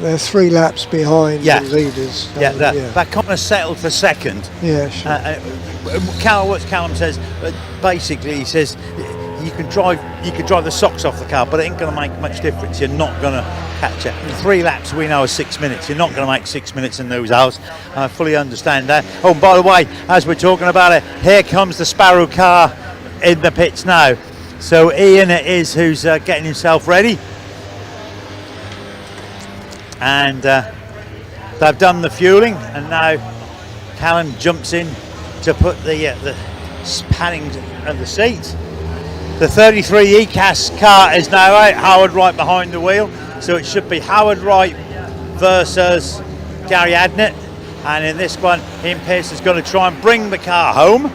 they're 3 laps behind the leaders. That kind of settled for second. Yeah, sure. What Callum says, basically, he says you can drive the socks off the car, but it ain't going to make much difference. You're not going to catch it. 3 laps we know is 6 minutes. You're not going to make 6 minutes in those hours. I fully understand that. Oh, and by the way, as we're talking about it, here comes the Sparrow car in the pits now. So Ian it is who's getting himself ready, and they've done the fueling, and now Callum jumps in to put the padding of the seats. The 33 ECAS car is now out, Howard Wright behind the wheel, so it should be Howard Wright versus Gary Adnett, and in this one Ian Pearson's going to try and bring the car home,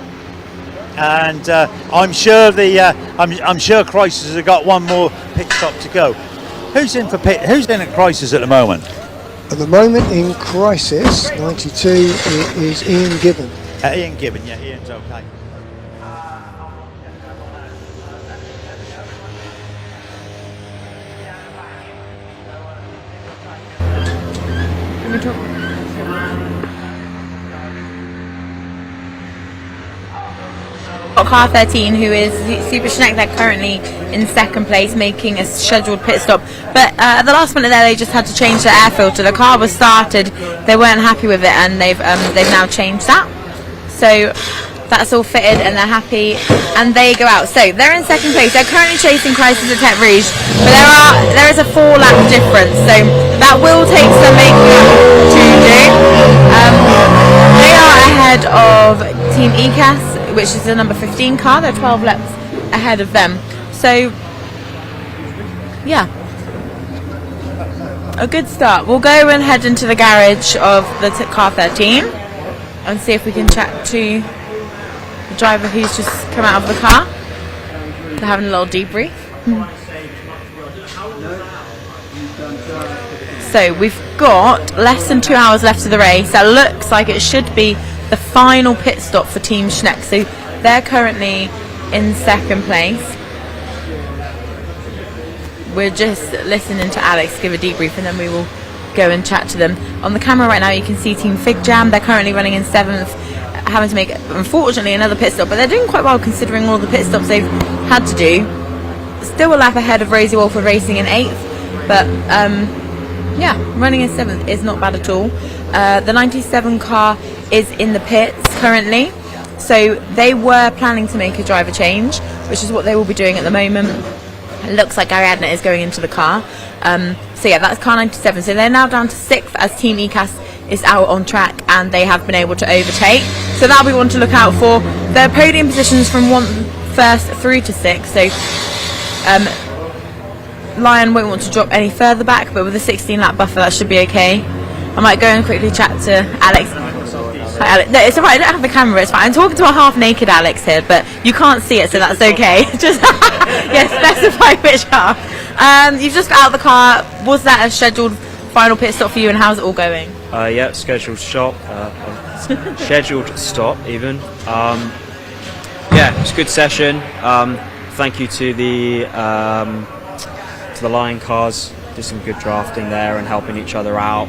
and I'm sure Chrysler's have got one more pit stop to go. Who's in for pit? Who's in at Crisis at the moment? At the moment in Crisis 92, it is Ian Gibbon. Ian Gibbon, yeah, Ian's okay. Got car 13, who is Super Schneck. They're currently in second place, making a scheduled pit stop. But at the last minute there, they just had to change the air filter. The car was started, they weren't happy with it, and they've now changed that. So that's all fitted, and they're happy, and they go out. So they're in second place. They're currently chasing Crisis at Tete Rouge, but there is a 4-lap difference. So that will take some making up to do. They are ahead of Team ECAS, which is the number 15 car. They're 12 laps ahead of them. So, yeah, a good start. We'll go and head into the garage of the car 13 and see if we can chat to the driver who's just come out of the car. They're having a little debrief. So we've got less than 2 hours left of the race. That looks like it should be the final pit stop for Team Schneck. So they're currently in second place. We're just listening to Alex give a debrief, and then we will go and chat to them. On the camera right now you can see Team Fig Jam. They're currently running in 7th, having to make, unfortunately, another pit stop, but they're doing quite well considering all the pit stops they've had to do. Still a lap ahead of Rosie Walford Racing in 8th, but yeah, running in 7th is not bad at all. The 97 car is in the pits currently, so they were planning to make a driver change, which is what they will be doing at the moment. It looks like Gary Adnett is going into the car. So yeah, that's car 97. So they're now down to 6th as Team ECAS is out on track, and they have been able to overtake. So that'll be one to look out for. Their podium positions from 1st through to 6th. So Lion won't want to drop any further back, but with a 16-lap buffer, that should be okay. I might go and quickly chat to Alex. Hi, Alex. No, it's alright, I don't have the camera, it's fine. I'm talking to a half-naked Alex here, but you can't see it, so that's okay. Just yeah, specify which half. You've just got out of the car. Was that a scheduled final pit stop for you, and how's it all going? Yeah, scheduled stop. Scheduled stop, even. Yeah, it's a good session. Thank you to the Lion cars. Did some good drafting there and helping each other out.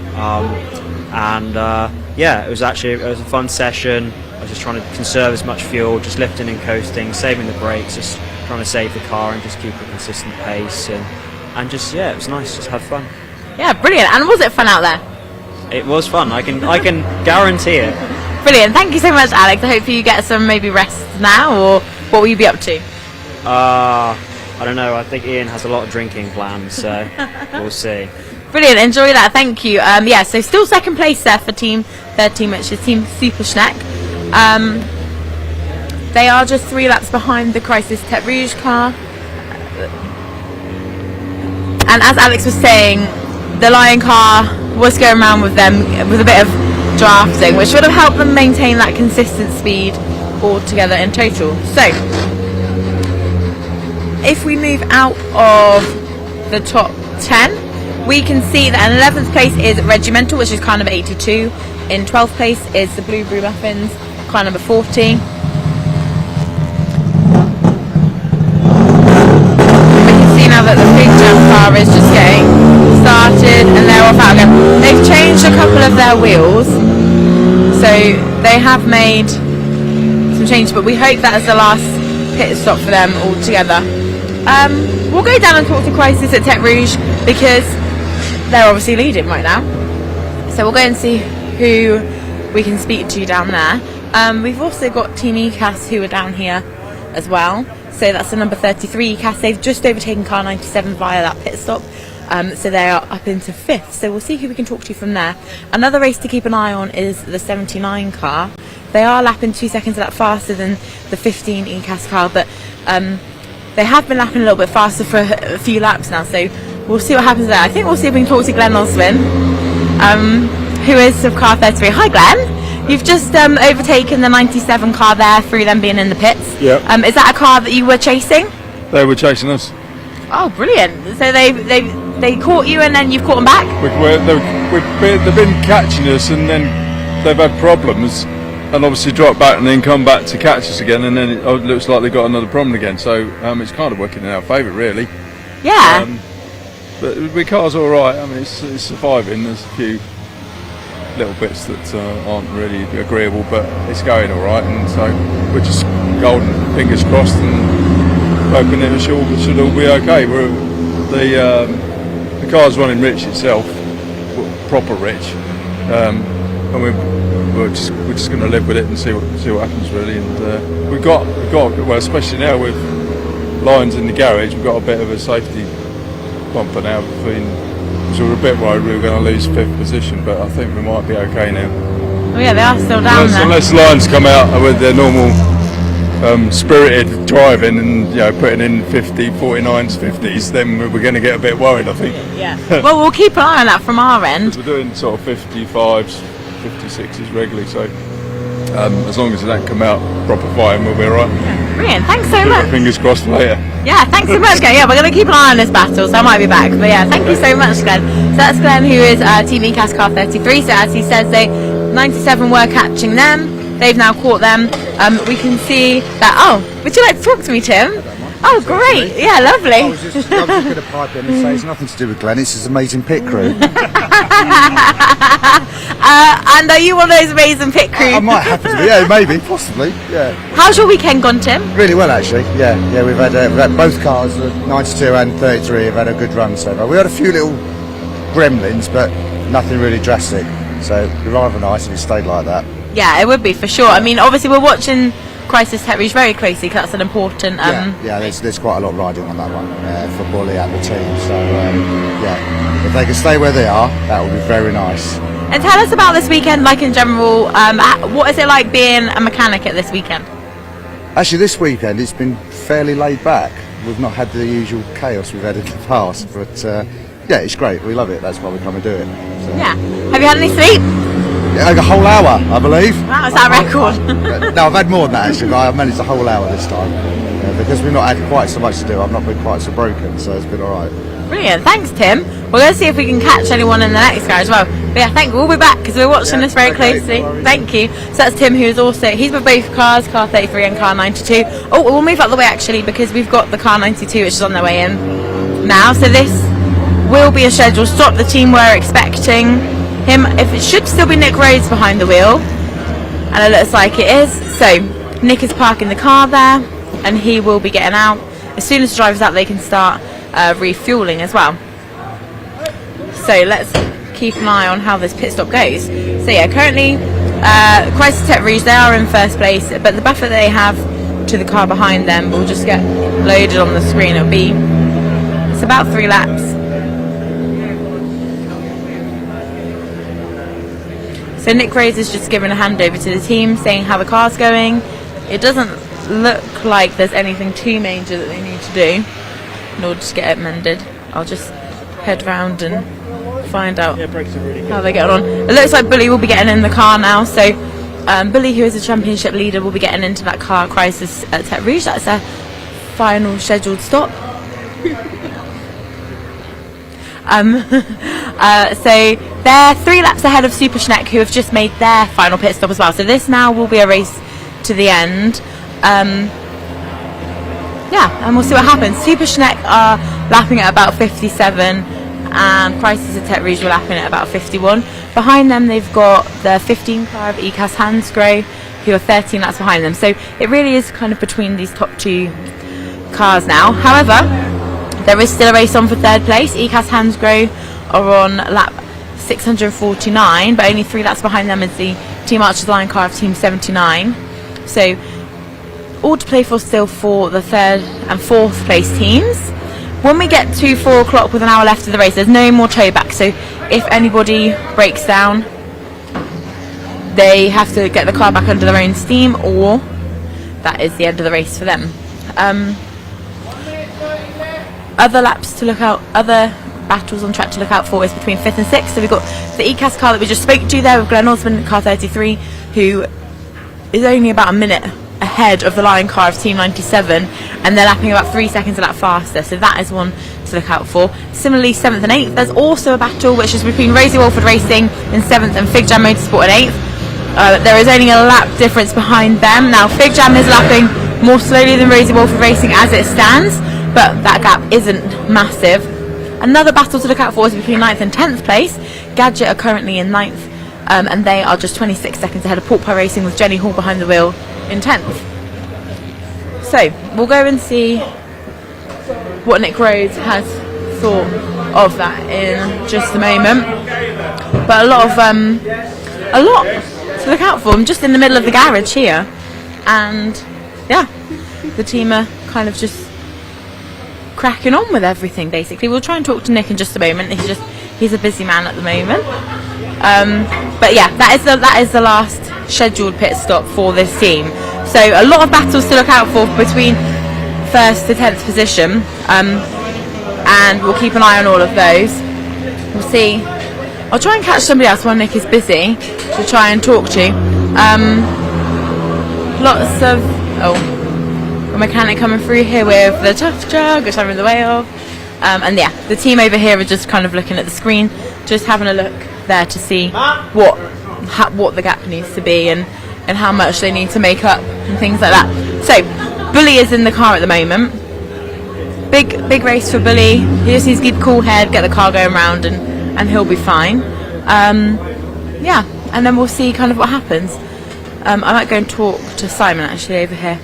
Yeah, it was a fun session. I was just trying to conserve as much fuel, just lifting and coasting, saving the brakes, just trying to save the car and just keep a consistent pace, and just, yeah, it was nice, just had fun. Yeah, brilliant. And was it fun out there? It was fun, I can guarantee it. Brilliant, thank you so much, Alex. I hope you get some maybe rest now, or what will you be up to? I don't know, I think Ian has a lot of drinking plans, so we'll see. Brilliant, enjoy that, thank you. Yeah, so still second place there for Team 13, which is Team Super Schneck. They are just 3 laps behind the Crisis Tete Rouge car. And as Alex was saying, the Lion car was going around with them with a bit of drafting, which would have helped them maintain that consistent speed altogether in total. So, if we move out of the top 10, we can see that in 11th place is Regimental, which is car number 82. In 12th place is the Blue Brew Muffins, car number 40. Now that the Big Jam car is just getting started and they're off out again. They've changed a couple of their wheels, so they have made some changes, but we hope that is the last pit stop for them altogether. We'll go down and talk to Crisis at Tete Rouge because they're obviously leading right now, so we'll go and see who we can speak to down there. We've also got Team ECAS who are down here as well. So that's the number 33 ECAS. They've just overtaken car 97 via that pit stop. So they are up into 5th. So we'll see who we can talk to from there. Another race to keep an eye on is the 79 car. They are lapping 2 seconds a lap faster than the 15 ECAS car, but they have been lapping a little bit faster for a few laps now. So we'll see what happens there. I think we'll see if we can talk to Glenn Oswin, who is of car 33. Hi, Glenn. You've just overtaken the 97 car there through them being in the pits. Yep. Is that a car that you were chasing? They were chasing us. Oh, brilliant. So they've they caught you and then you've caught them back? They've been catching us, and then they've had problems, and obviously dropped back and then come back to catch us again, and then it looks like they've got another problem again. So it's kind of working in our favour, really. Yeah. But the car's all right. I mean, it's surviving. There's a few little bits that aren't really agreeable, but it's going all right, and so we're just golden fingers crossed and hoping it should all be okay. The car's running rich itself, proper rich, and we're just going to live with it and see what happens, really. And we've got well, especially now with lines in the garage, we've got a bit of a safety bumper now between. So we're a bit worried we were going to lose 5th position, but I think we might be okay now. Oh yeah, they are still down there. Unless lines come out with their normal spirited driving and putting in 50, 49s, 50s, then we're going to get a bit worried, I think. Yeah. Well, we'll keep an eye on that from our end. We're doing sort of 55s, 56s regularly, so as long as it don't come out proper firing, we'll be alright. Brilliant, thanks so much. Fingers crossed later. Yeah, thanks so much, Glenn. Yeah, we're going to keep an eye on this battle, so I might be back. But yeah, thank you so much, Glenn. So that's Glenn, who is Team ECAS Car 33. So as he says, 97 were catching them. They've now caught them. We can see that. Oh, would you like to talk to me, Tim? Oh, great. Yeah, lovely. I was just going to pipe in and say it's nothing to do with Glenn, it's his amazing pit crew. And are you one of those amazing pit crew? I might happen to be, yeah, maybe, possibly, yeah. How's your weekend gone, Tim? Really well, actually, yeah. We've had both cars, 92 and 33, have had a good run so far. We had a few little gremlins, but nothing really drastic. So it'd be rather nice if it stayed like that. Yeah, it would be, for sure. I mean, obviously we're watching Crisis Tech Rouge very closely because that's an important... yeah, there's quite a lot riding on that one for Bully and the team. So, yeah, if they can stay where they are, that would be very nice. And tell us about this weekend, like in general. What is it like being a mechanic at this weekend? Actually, this weekend it's been fairly laid back. We've not had the usual chaos we've had in the past, but yeah, it's great. We love it. That's why we come and do it. So. Yeah. Have you had any sleep? Yeah, like a whole hour, I believe. Wow, is that a record? No, I've had more than that actually, but I managed a whole hour this time. Because we've not had quite so much to do, I've not been quite so broken, so it's been alright. Brilliant, thanks Tim. We're going to see if we can catch anyone in the next car as well. But yeah, we'll be back because we're watching this very closely. Thank you. So that's Tim, who's he's with both cars, car 33 and car 92. Oh, we'll move out the way actually because we've got the car 92 which is on their way in now. So this will be a scheduled stop. The team were expecting him, if it should still be Nick Rhodes behind the wheel, and it looks like it is. So Nick is parking the car there and he will be getting out. As soon as the driver's out they can start refueling as well. So let's keep an eye on how this pit stop goes. So yeah, currently Crisis Tech Rouge, they are in first place, but the buffer they have to the car behind them will just get loaded on the screen. It's about 3 laps. So Nick Rhodes is just giving a handover to the team, saying how the car's going. It doesn't look like there's anything too major that they need to do in order to get it mended. I'll just head round and find out how they get on. It looks like Bully will be getting in the car now. So Bully, who is a championship leader, will be getting into that car, Crisis at Tech Rouge. That's their final scheduled stop. So they're 3 laps ahead of Super Schneck, who have just made their final pit stop as well. So this now will be a race to the end. Yeah, and we'll see what happens. Super Schneck are lapping at about 57, and Crisis at Tech Rouge are lapping at about 51. Behind them, they've got the 15 car of ECAS Hansgrohe, who are 13 laps behind them. So it really is kind of between these top 2 cars now. However, there is still a race on for 3rd place. ECAS Hansgrohe are on lap 649, but only 3 laps behind them is the Team Archer's Lion car of Team 79. So all to play for still for the 3rd and 4th place teams. When we get to 4 o'clock with an hour left of the race, there's no more towback. So if anybody breaks down, they have to get the car back under their own steam, or that is the end of the race for them. Other laps to look out, other battles on track to look out for is between 5th and 6th. So we've got the ECAS car that we just spoke to there with Glenn Osmond, car 33, who is only about a minute ahead of the Lion car of Team 97, and they're lapping about 3 seconds a lap faster. So that is one to to look out for. Similarly, 7th and 8th, there's also a battle which is between Rosie Walford Racing in 7th and Fig Jam Motorsport in 8th. There is only a lap difference behind them. Now, Fig Jam is lapping more slowly than Rosie Walford Racing as it stands, but that gap isn't massive. Another battle to look out for is between 9th and 10th place. Gadget are currently in 9th, and they are just 26 seconds ahead of Pork Pie Racing, with Jenny Hall behind the wheel in 10th. So we'll go and see what Nick Rhodes has thought of that in just a moment. But a lot to look out for. I'm just in the middle of the garage here, and yeah, the team are kind of just cracking on with everything. Basically, we'll try and talk to Nick in just a moment. He's a busy man at the moment. But yeah, that is the last scheduled pit stop for this team. So a lot of battles to look out for between 1st to 10th position, and we'll keep an eye on all of those. We'll see. I'll try and catch somebody else while Nick is busy to try and talk to. Lots of a mechanic coming through here with the tough jug, which I'm in the way of. And yeah, the team over here are just kind of looking at the screen, just having a look there to see what the gap needs to be and how much they need to make up and things like that. So Bully is in the car at the moment. Big race for Bully. He just needs to keep a cool head, get the car going round, and he'll be fine. Yeah, and then we'll see kind of what happens. I might go and talk to Simon actually over here.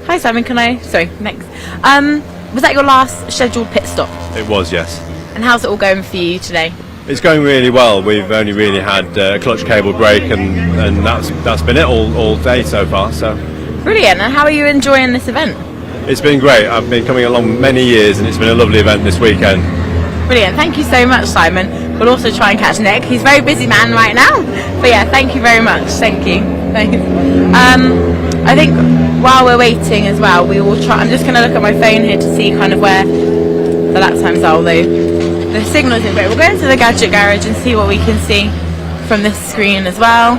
Hi Simon, next. Was that your last scheduled pit stop? It was, yes. And how's it all going for you today? It's going really well. We've only really had a clutch cable break, and that's been it all day so far. So brilliant. And how are you enjoying this event? It's been great. I've been coming along many years, and it's been a lovely event this weekend. Brilliant. Thank you so much, Simon. We'll also try and catch Nick. He's a very busy man right now. But yeah, thank you very much. Thank you. Thanks. I think while we're waiting as well, we will try. I'm just going to look at my phone here to see kind of where the lap times are, although the signal isn't great. We'll go into the gadget garage and see what we can see from this screen as well.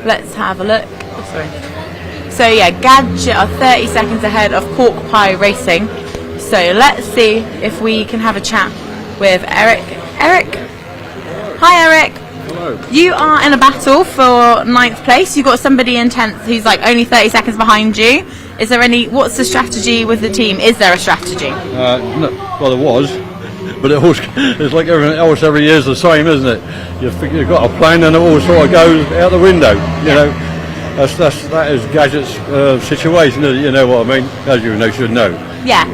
Let's have a look. Oh, sorry. So yeah, Gadget are 30 seconds ahead of Pork Pie Racing. So let's see if we can have a chat with Eric. Eric? Hi Eric. Hello. You are in a battle for 9th place. You've got somebody in 10th who's like only 30 seconds behind you. Is there what's the strategy with the team? Is there a strategy? No, well there was, but it's like everything else every year is the same, isn't it? You've got a plan and it all sort of goes out the window, you know. That is Gadget's situation, you know what I mean? As you know, should know. Yeah.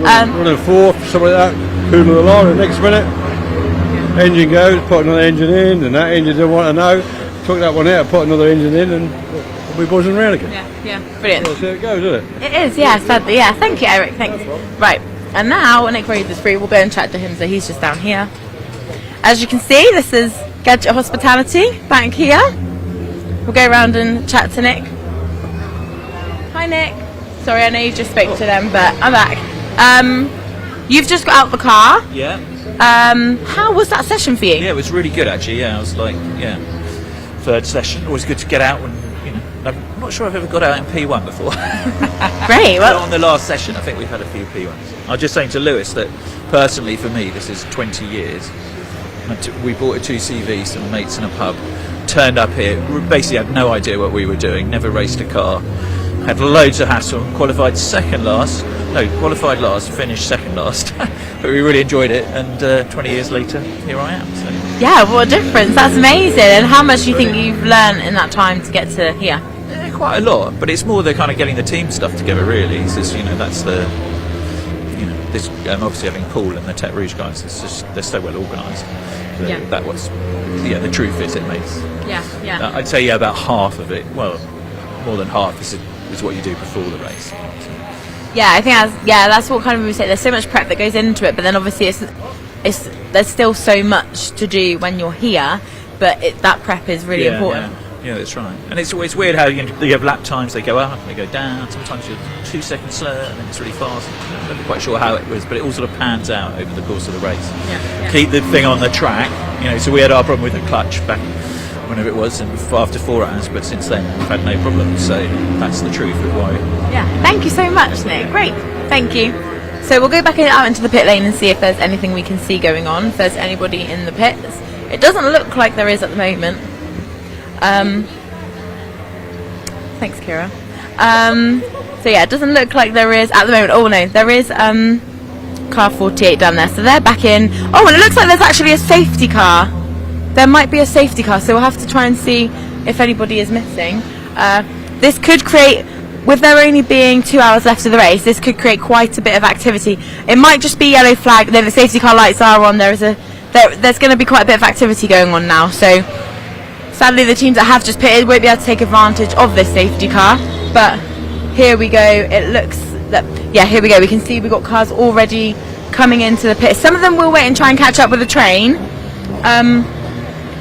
Running fourth, something like that, cooling the line, the next minute, engine goes, put another engine in, and that engine didn't want to know, took that one out, put another engine in, and we're buzzing around again. Yeah, brilliant. That's how it goes, isn't it? It is, yeah, sadly, yeah. Thank you, Eric, thanks. Right, and now when Nick Rhodes is free, we'll go and chat to him, so he's just down here. As you can see, this is Gadget Hospitality back here. We'll go around and chat to Nick. Hi Nick. Sorry, I know you just spoke to them, but I'm back. You've just got out the car. Yeah. How was that session for you? Yeah, it was really good actually. Yeah, I was like, third session. Always good to get out and, I'm not sure I've ever got out in P1 before. Great. Well, on the last session, I think we've had a few P1s. I was just saying to Lewis that personally for me, this is 20 years. We bought a 2CV, some mates in a pub, turned up here, basically had no idea what we were doing, never raced a car, had loads of hassle, qualified last, finished second last, but we really enjoyed it, and 20 years later, here I am. So. Yeah, what a difference, that's amazing. And how much do you think you've learned in that time to get to here? Yeah, quite a lot, but it's more the kind of getting the team stuff together really. It's just, that's the, this, obviously having Paul and the Tech Rouge guys, it's just, they're so well organised. Yeah. That was, the truth is it makes. Yeah. I'd say about half of it, well, more than half is what you do before the race. Yeah, I think that's what kind of we say. There's so much prep that goes into it, but then obviously there's still so much to do when you're here, but that prep is really important. Yeah, that's right. And it's weird how you have lap times, they go up, they go down, sometimes you're 2 seconds slower and then it's really fast. I'm never quite sure how it was, but it all sort of pans out over the course of the race. Yeah. Keep the thing on the track, so we had our problem with the clutch back whenever it was, and after 4 hours, but since then we've had no problems, so that's the truth of why. Yeah, thank you so much, Nick. Great, thank you. So we'll go back out into the pit lane and see if there's anything we can see going on, if there's anybody in the pits. It doesn't look like there is at the moment. Thanks, Kira. So yeah, it doesn't look like there is at the moment. Oh no, there is car 48 down there, so they're back in. Oh, and it looks like there's actually a safety car. There might be a safety car, so we'll have to try and see if anybody is missing. This could create, with there only being 2 hours left of the race, this could create quite a bit of activity. It might just be yellow flag, then the safety car lights are on. There's going to be quite a bit of activity going on now, so sadly the teams that have just pitted won't be able to take advantage of this safety car. But here we go, it looks that, yeah, here we go, we can see we've got cars already coming into the pit. Some of them will wait and try and catch up with the train,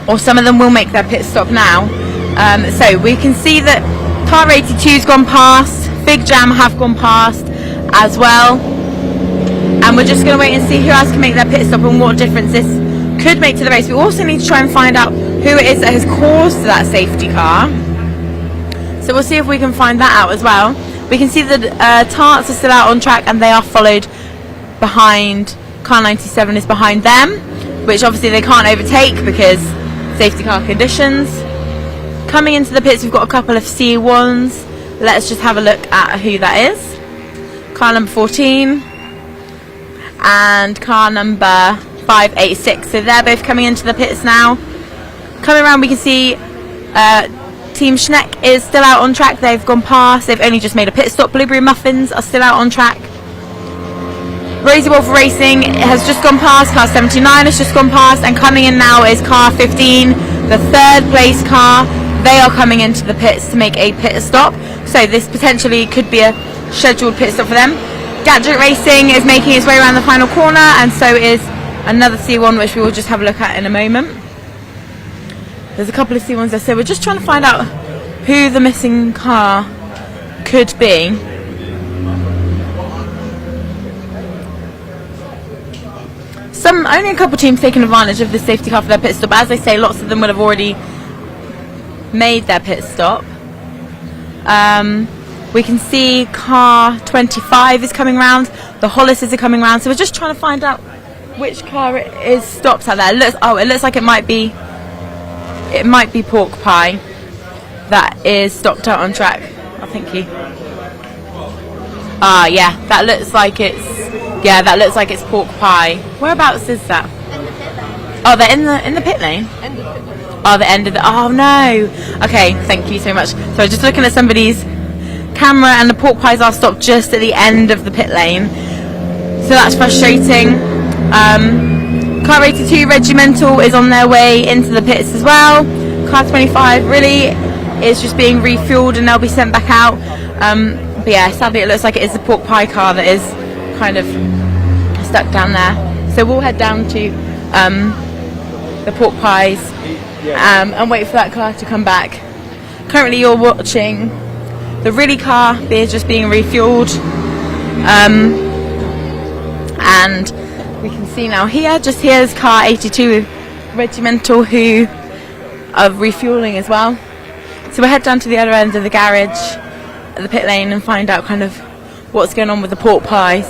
or some of them will make their pit stop now. So we can see that car 82's gone past, Big Jam have gone past as well, and we're just going to wait and see who else can make their pit stop and what difference this could make to the race. We also need to try and find out who it is that has caused that safety car, so we'll see if we can find that out as well. We can see that Tarts are still out on track and they are followed behind, car 97 is behind them, which obviously they can't overtake because safety car conditions. Coming into the pits we've got a couple of C1s. Let's just have a look at who that is. Car number 14 and car number 586, so they're both coming into the pits now. Coming around we can see Team Schneck is still out on track. They've gone past, they've only just made a pit stop. Blueberry Muffins are still out on track. Rosie Wolf Racing has just gone past, car 79 has just gone past, and coming in now is car 15, the third place car. They are coming into the pits to make a pit stop, so this potentially could be a scheduled pit stop for them. Gadget Racing is making its way around the final corner, and so is another C1, which we will just have a look at in a moment. There's a couple of C1s there, so we're just trying to find out who the missing car could be. Only a couple teams taking advantage of the safety car for their pit stop. As I say, lots of them would have already made their pit stop. We can see car 25 is coming round, the Hollises are coming round, so we're just trying to find out which car it is stopped out there. It looks like it might be Pork Pie that is stopped out on track. I think yeah, that looks like it's Pork Pie. Whereabouts is that? Oh, they're in the pit lane. Oh, the end of the. Oh no. Okay, thank you so much. So just looking at somebody's camera, and the Pork Pies are stopped just at the end of the pit lane. So that's frustrating. Car 82 Regimental is on their way into the pits as well. Car 25 really is just being refueled and they'll be sent back out. But yeah, sadly it looks like it is the Pork Pie car that is kind of stuck down there. So we'll head down to the Pork Pies and wait for that car to come back. Currently you're watching the Really car is just being refueled. And we can see now here's car 82 Regimental who are refueling as well. So we'll head down to the other end of the garage at the pit lane and find out kind of what's going on with the Pork Pies.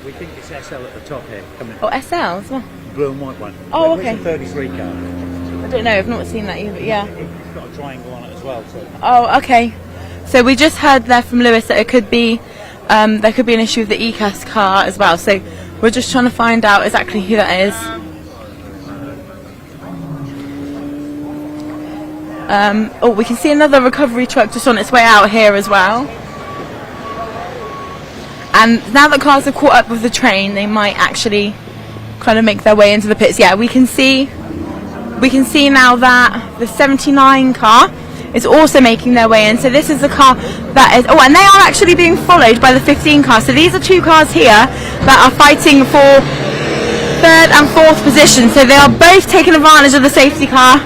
We think it's SL at the top here. Oh, SL as well? Blue and white one. Oh, okay. It's a 33 car. I don't know, I've not seen that either, yeah. It's got a triangle on it as well. So. Oh, okay. So we just heard there from Lewis that it could be there could be an issue with the ECAS car as well. So we're just trying to find out exactly who that is. Oh, we can see another recovery truck just on its way out here as well. And now that cars have caught up with the train, they might actually kind of make their way into the pits. Yeah, we can see now that the 79 car is also making their way in. So this is the car that is, and they are actually being followed by the 15 car. So these are two cars here that are fighting for third and fourth position. So they are both taking advantage of the safety car.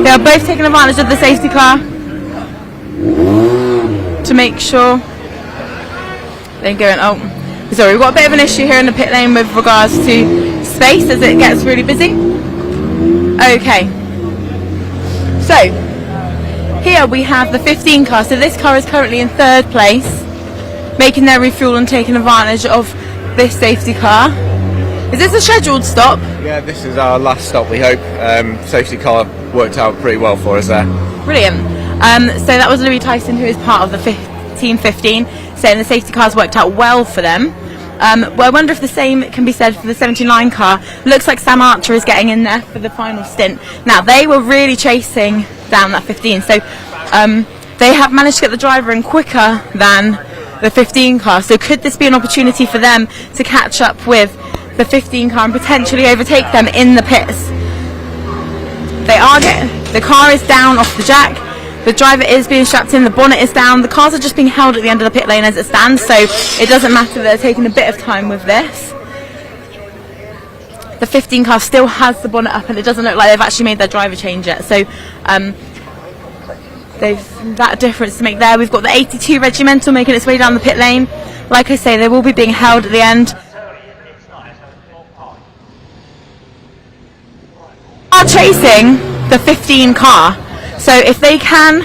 They are both taking advantage of the safety car to make sure they're going. Oh, sorry, we've got a bit of an issue here in the pit lane with regards to space as it gets really busy. Okay. So, here we have the 15 car. So this car is currently in 3rd place, making their refuel and taking advantage of this safety car. Is this a scheduled stop? Yeah, this is our last stop, we hope. Safety car worked out pretty well for us there. Brilliant. So that was Louis Tyson, who is part of the Team 15, saying the safety cars worked out well for them. Well, I wonder if the same can be said for the 79 car. Looks like Sam Archer is getting in there for the final stint. Now, they were really chasing down that 15, so they have managed to get the driver in quicker than the 15 car. So could this be an opportunity for them to catch up with the 15 car and potentially overtake them in the pits? The car is down off the jack. The driver is being strapped in, the bonnet is down, the cars are just being held at the end of the pit lane as it stands, so it doesn't matter that they're taking a bit of time with this. The 15 car still has the bonnet up and it doesn't look like they've actually made their driver change yet, so they've that difference to make there. We've got the 82 Regimental making its way down the pit lane. Like I say, they will be being held at the end. Are chasing the 15 car. So if they can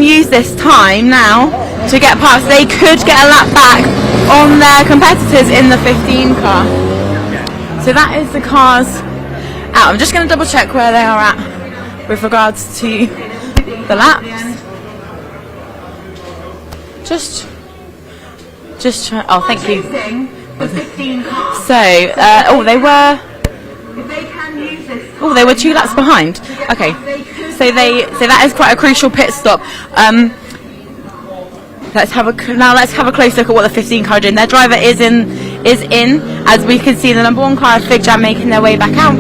use this time now to get past, they could get a lap back on their competitors in the 15 car. So that is the cars out. I'm just going to double check where they are at with regards to the laps. Just try. Oh, thank you. So, they were 2 laps behind. Okay, so that is quite a crucial pit stop. Let's have a close look at what the 15 car are doing. Their driver is in, as we can see. The number 1 car, Fig Jam, making their way back out.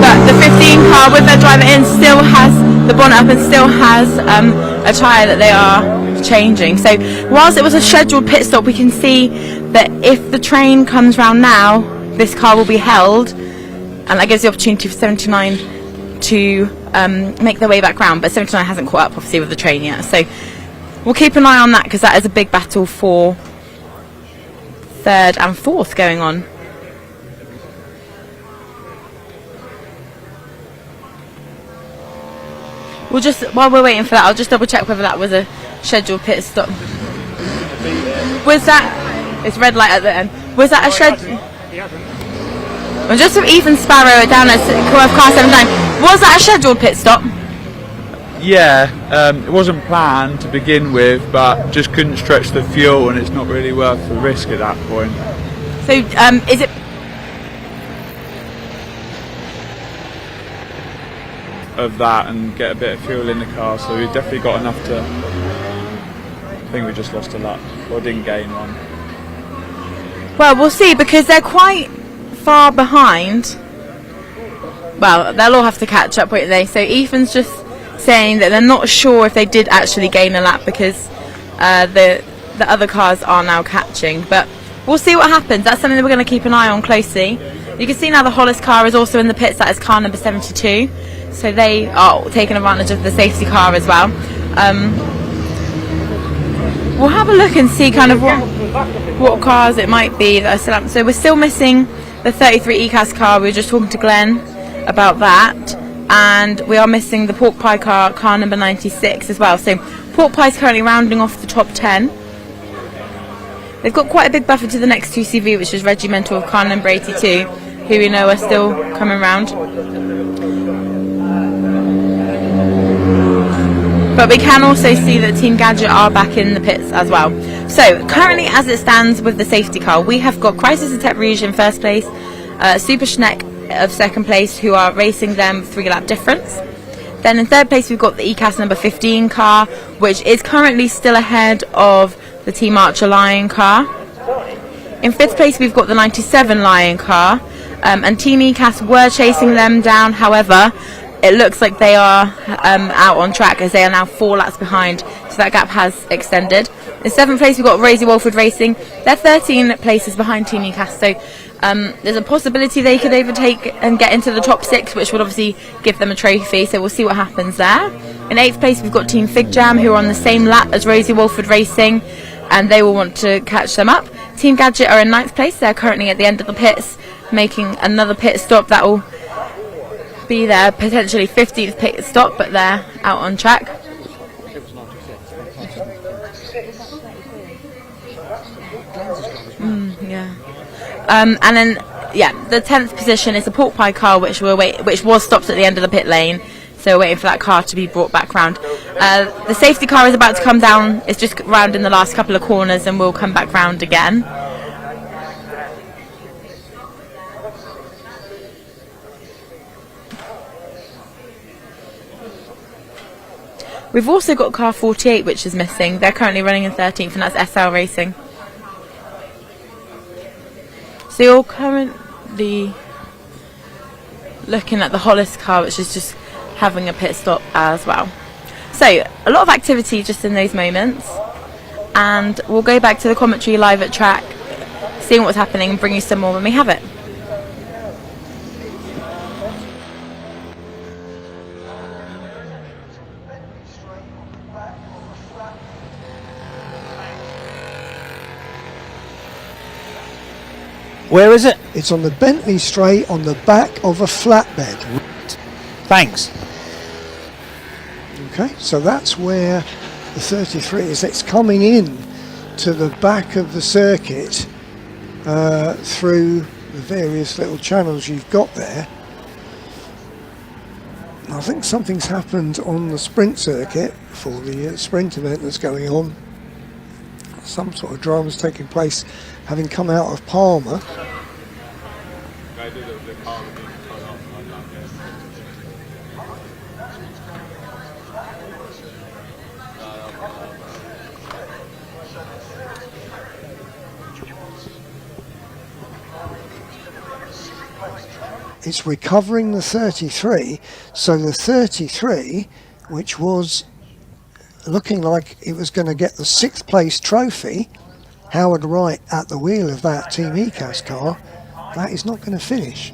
But the 15 car with their driver in still has the bonnet up and still has a tyre that they are changing. So whilst it was a scheduled pit stop, we can see that if the train comes round now, this car will be held, and that gives the opportunity for 79 to make their way back round. But 79 hasn't caught up, obviously, with the train yet. So we'll keep an eye on that, because that is a big battle for 3rd and 4th going on. While we're waiting for that, I'll just double check whether that was a scheduled pit stop. Was that? It's red light at the end. Was that a scheduled? Well, just from Ethan Sparrow down at car 79. Was that a scheduled pit stop? Yeah, it wasn't planned to begin with, but just couldn't stretch the fuel, and it's not really worth the risk at that point. So, is it? Of that and get a bit of fuel in the car, so we've definitely got enough to. I think we just lost a lap, or didn't gain one. Well, we'll see, because they're quite far behind. Well, they'll all have to catch up, won't they? So Ethan's just saying that they're not sure if they did actually gain a lap, because the other cars are now catching. But we'll see what happens. That's something that we're going to keep an eye on closely. You can see now the Hollis car is also in the pits. That is car number 72. So they are taking advantage of the safety car as well. We'll have a look and see kind of what cars it might be that are still up. So we're still missing the 33 ECAS car. We were just talking to Glenn about that. And we are missing the Pork Pie car, car number 96 as well. So Pork Pie's currently rounding off the top 10. They've got quite a big buffer to the next 2CV, which is Regimental of car number 82, who we know are still coming round. But we can also see that Team Gadget are back in the pits as well. So currently, as it stands with the safety car, we have got Crisis and Tech Rouge in first place, Super Schneck of second place, who are racing them 3-lap difference. Then in third place, we've got the ECAS number 15 car, which is currently still ahead of the Team Archer Lion car. In fifth place, we've got the 97 Lion car, and Team ECAS were chasing them down. However, it looks like they are out on track, as they are now 4 laps behind, so that gap has extended. In 7th place, we've got Rosie Wolford Racing. They're 13 places behind Team ECAS, so there's a possibility they could overtake and get into the top 6, which would obviously give them a trophy, so we'll see what happens there. In 8th place, we've got Team Fig Jam, who are on the same lap as Rosie Wolford Racing, and they will want to catch them up. Team Gadget are in 9th place. They're currently at the end of the pits, making another pit stop that will be their potentially 15th pit stop, but they're out on track. Yeah. And then, yeah, the 10th position is a pork pie car, which was stopped at the end of the pit lane. So we're waiting for that car to be brought back round. The safety car is about to come down. It's just round in the last couple of corners, and we'll come back round again. We've also got car 48, which is missing. They're currently running in 13th, and that's SL Racing. So you're currently looking at the Hollis car, which is just having a pit stop as well. So a lot of activity just in those moments, and we'll go back to the commentary live at track, seeing what's happening, and bring you some more when we have it. Where is it? It's on the Bentley straight on the back of a flatbed. Thanks. Okay, so that's where the 33 is. It's coming in to the back of the circuit through the various little channels you've got there. I think something's happened on the sprint circuit for the sprint event that's going on. Some sort of drama's taking place having come out of Palmer. It's recovering the 33, so the 33, which was looking like it was going to get the 6th place trophy, Howard Wright at the wheel of that Team ECAS car, that is not going to finish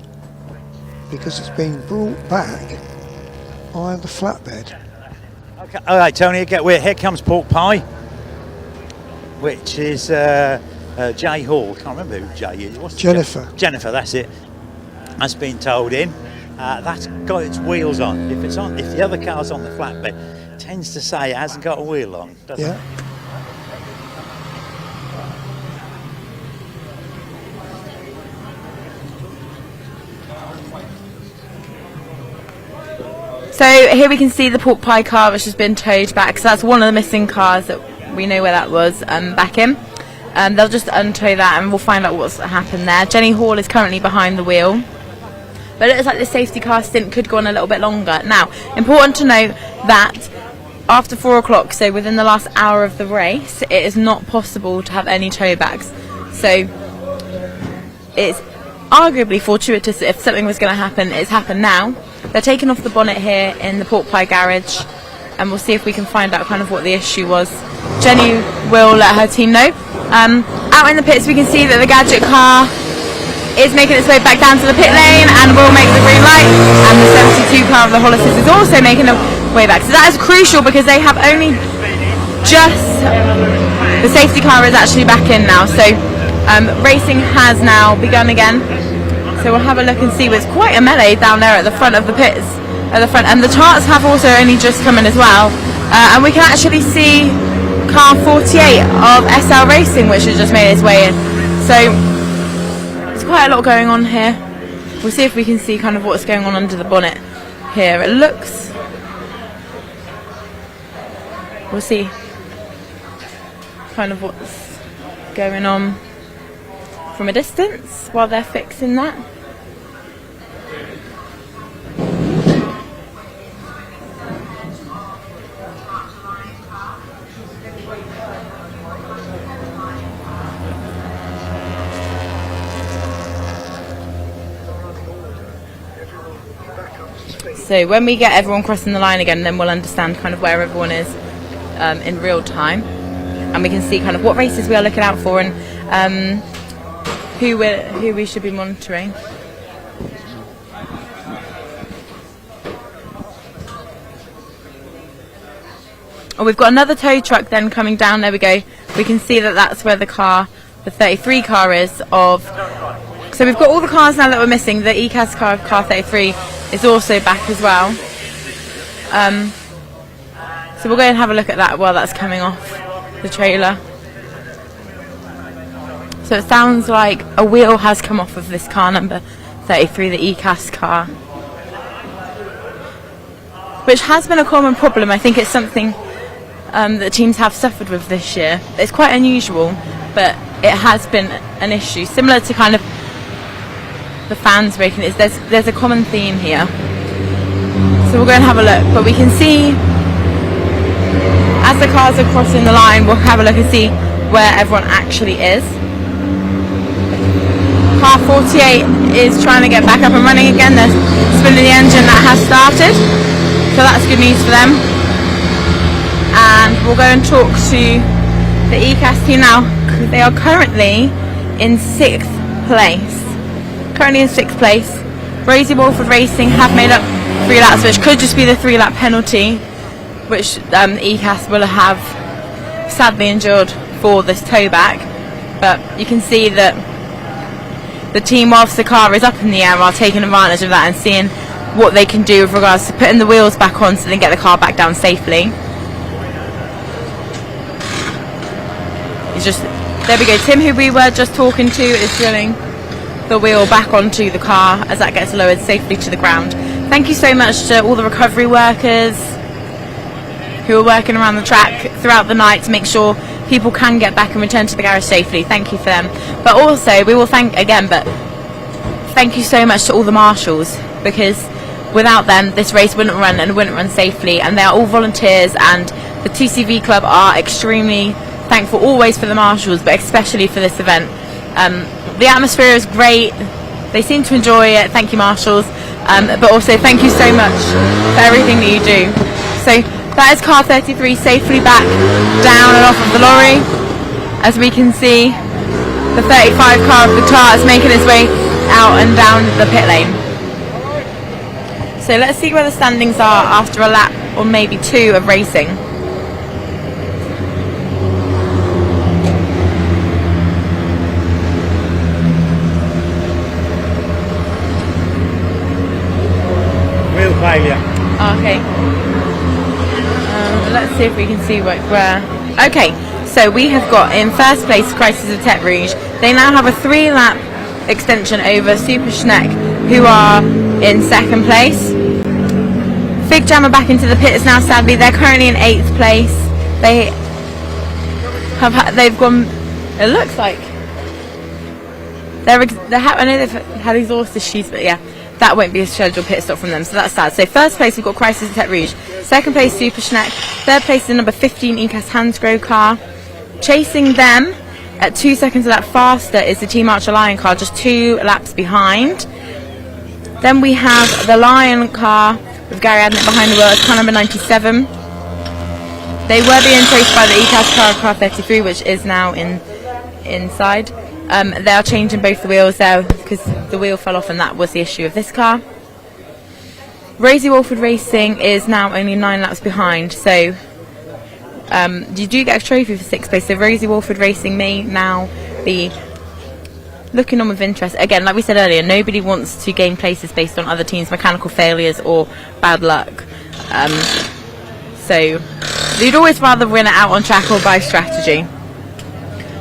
because it's being brought back by the flatbed. Okay, all right, Tony, here comes Pork Pie, which is Jay Hall. Can't remember who Jay is. What's Jennifer. Jennifer, that's it. That's been towed in. That's got its wheels on. If the other car's on the flatbed, it tends to say it hasn't got a wheel on, doesn't it? So here we can see the pork pie car, which has been towed back. So that's one of the missing cars that we know where that was back in. They'll just untow that, and we'll find out what's happened there. Jenny Hall is currently behind the wheel, but it looks like the safety car stint could go on a little bit longer. Now, important to note that after 4 o'clock, so within the last hour of the race, it is not possible to have any towbacks. So it's arguably fortuitous that if something was going to happen, it's happened now. They're taking off the bonnet here in the pork pie garage, and we'll see if we can find out kind of what the issue was. Jenny will let her team know. Out in the pits we can see that the gadget car is making its way back down to the pit lane and will make the green light, and the 72 car of the Hollises is also making a way back. So that is crucial because they have only just, the safety car is actually back in now, so racing has now begun again. So we'll have a look and see. It's quite a melee down there at the front of the pits, at the front, and the charts have also only just come in as well, and we can actually see car 48 of SL Racing, which has just made its way in. So there's quite a lot going on here. We'll see if we can see kind of what's going on under the bonnet here. It looks, we'll see kind of what's going on from a distance while they're fixing that. So when we get everyone crossing the line again, then we'll understand kind of where everyone is in real time, and we can see kind of what races we are looking out for and who we should be monitoring. Oh, we've got another tow truck then coming down. There we go. We can see that that's where the car, the 33 car is of. So we've got all the cars now that we're missing. The ECAS car, car 33, is also back as well. So we'll go and have a look at that while that's coming off the trailer. So it sounds like a wheel has come off of this car number 33, the ECAS car, which has been a common problem. I think it's something that teams have suffered with this year. It's quite unusual, but it has been an issue, similar to kind of the fans breaking it. There's a common theme here. So we'll go and have a look, but we can see as the cars are crossing the line, we'll have a look and see where everyone actually is. Car 48 is trying to get back up and running again. They're spinning the engine, that has started, so that's good news for them. And we'll go and talk to the ECAS team now. They are currently in 6th place. Rosie Walford Racing have made up 3 laps, which could just be the 3-lap penalty, which ECAS will have sadly endured for this tow back. But you can see that the team, whilst the car is up in the air, are taking advantage of that and seeing what they can do with regards to putting the wheels back on so they can get the car back down safely. There we go. Tim, who we were just talking to, is drilling the wheel back onto the car as that gets lowered safely to the ground. Thank you so much to all the recovery workers who are working around the track throughout the night to make sure people can get back and return to the garage safely. Thank you for them. But also, we will thank you so much to all the marshals, because without them this race wouldn't run and wouldn't run safely, and they are all volunteers, and the TCV Club are extremely thankful always for the marshals, but especially for this event. The atmosphere is great, they seem to enjoy it. Thank you, marshals, but also thank you so much for everything that you do. So that is car 33 safely back down and off of the lorry. As we can see, the 35 car of the car is making its way out and down the pit lane. So let's see where the standings are after a lap or maybe 2 of racing. Wheel failure. Okay. Let's see if we can see where. Okay, so we have got in first place Crisis of Tech Rouge. They now have a 3-lap extension over Super Schneck, who are in 2nd place. Fig Jam are back into the pits now, sadly. They're currently in 8th place. They've gone, it looks like I know they've had exhaust issues, but yeah, that won't be a scheduled pit stop from them, so that's sad. So first place we've got Crisis of Tech Rouge, 2nd place Super Schneck, 3rd place is the number 15 ECAS Hansgrohe car. Chasing them at 2 seconds of that faster is the Team Archer Lion car, just 2 laps behind. Then we have the Lion car with Gary Adnett behind the wheel. It's car number 97. They were being chased by the ECAS car 33, which is now inside. They are changing both the wheels there because the wheel fell off, and that was the issue of this car. Rosie Walford Racing is now only 9 laps behind, so you do get a trophy for 6th place. So Rosie Walford Racing may now be looking on with interest. Again, like we said earlier, nobody wants to gain places based on other teams' mechanical failures or bad luck. So you'd always rather win it out on track or by strategy.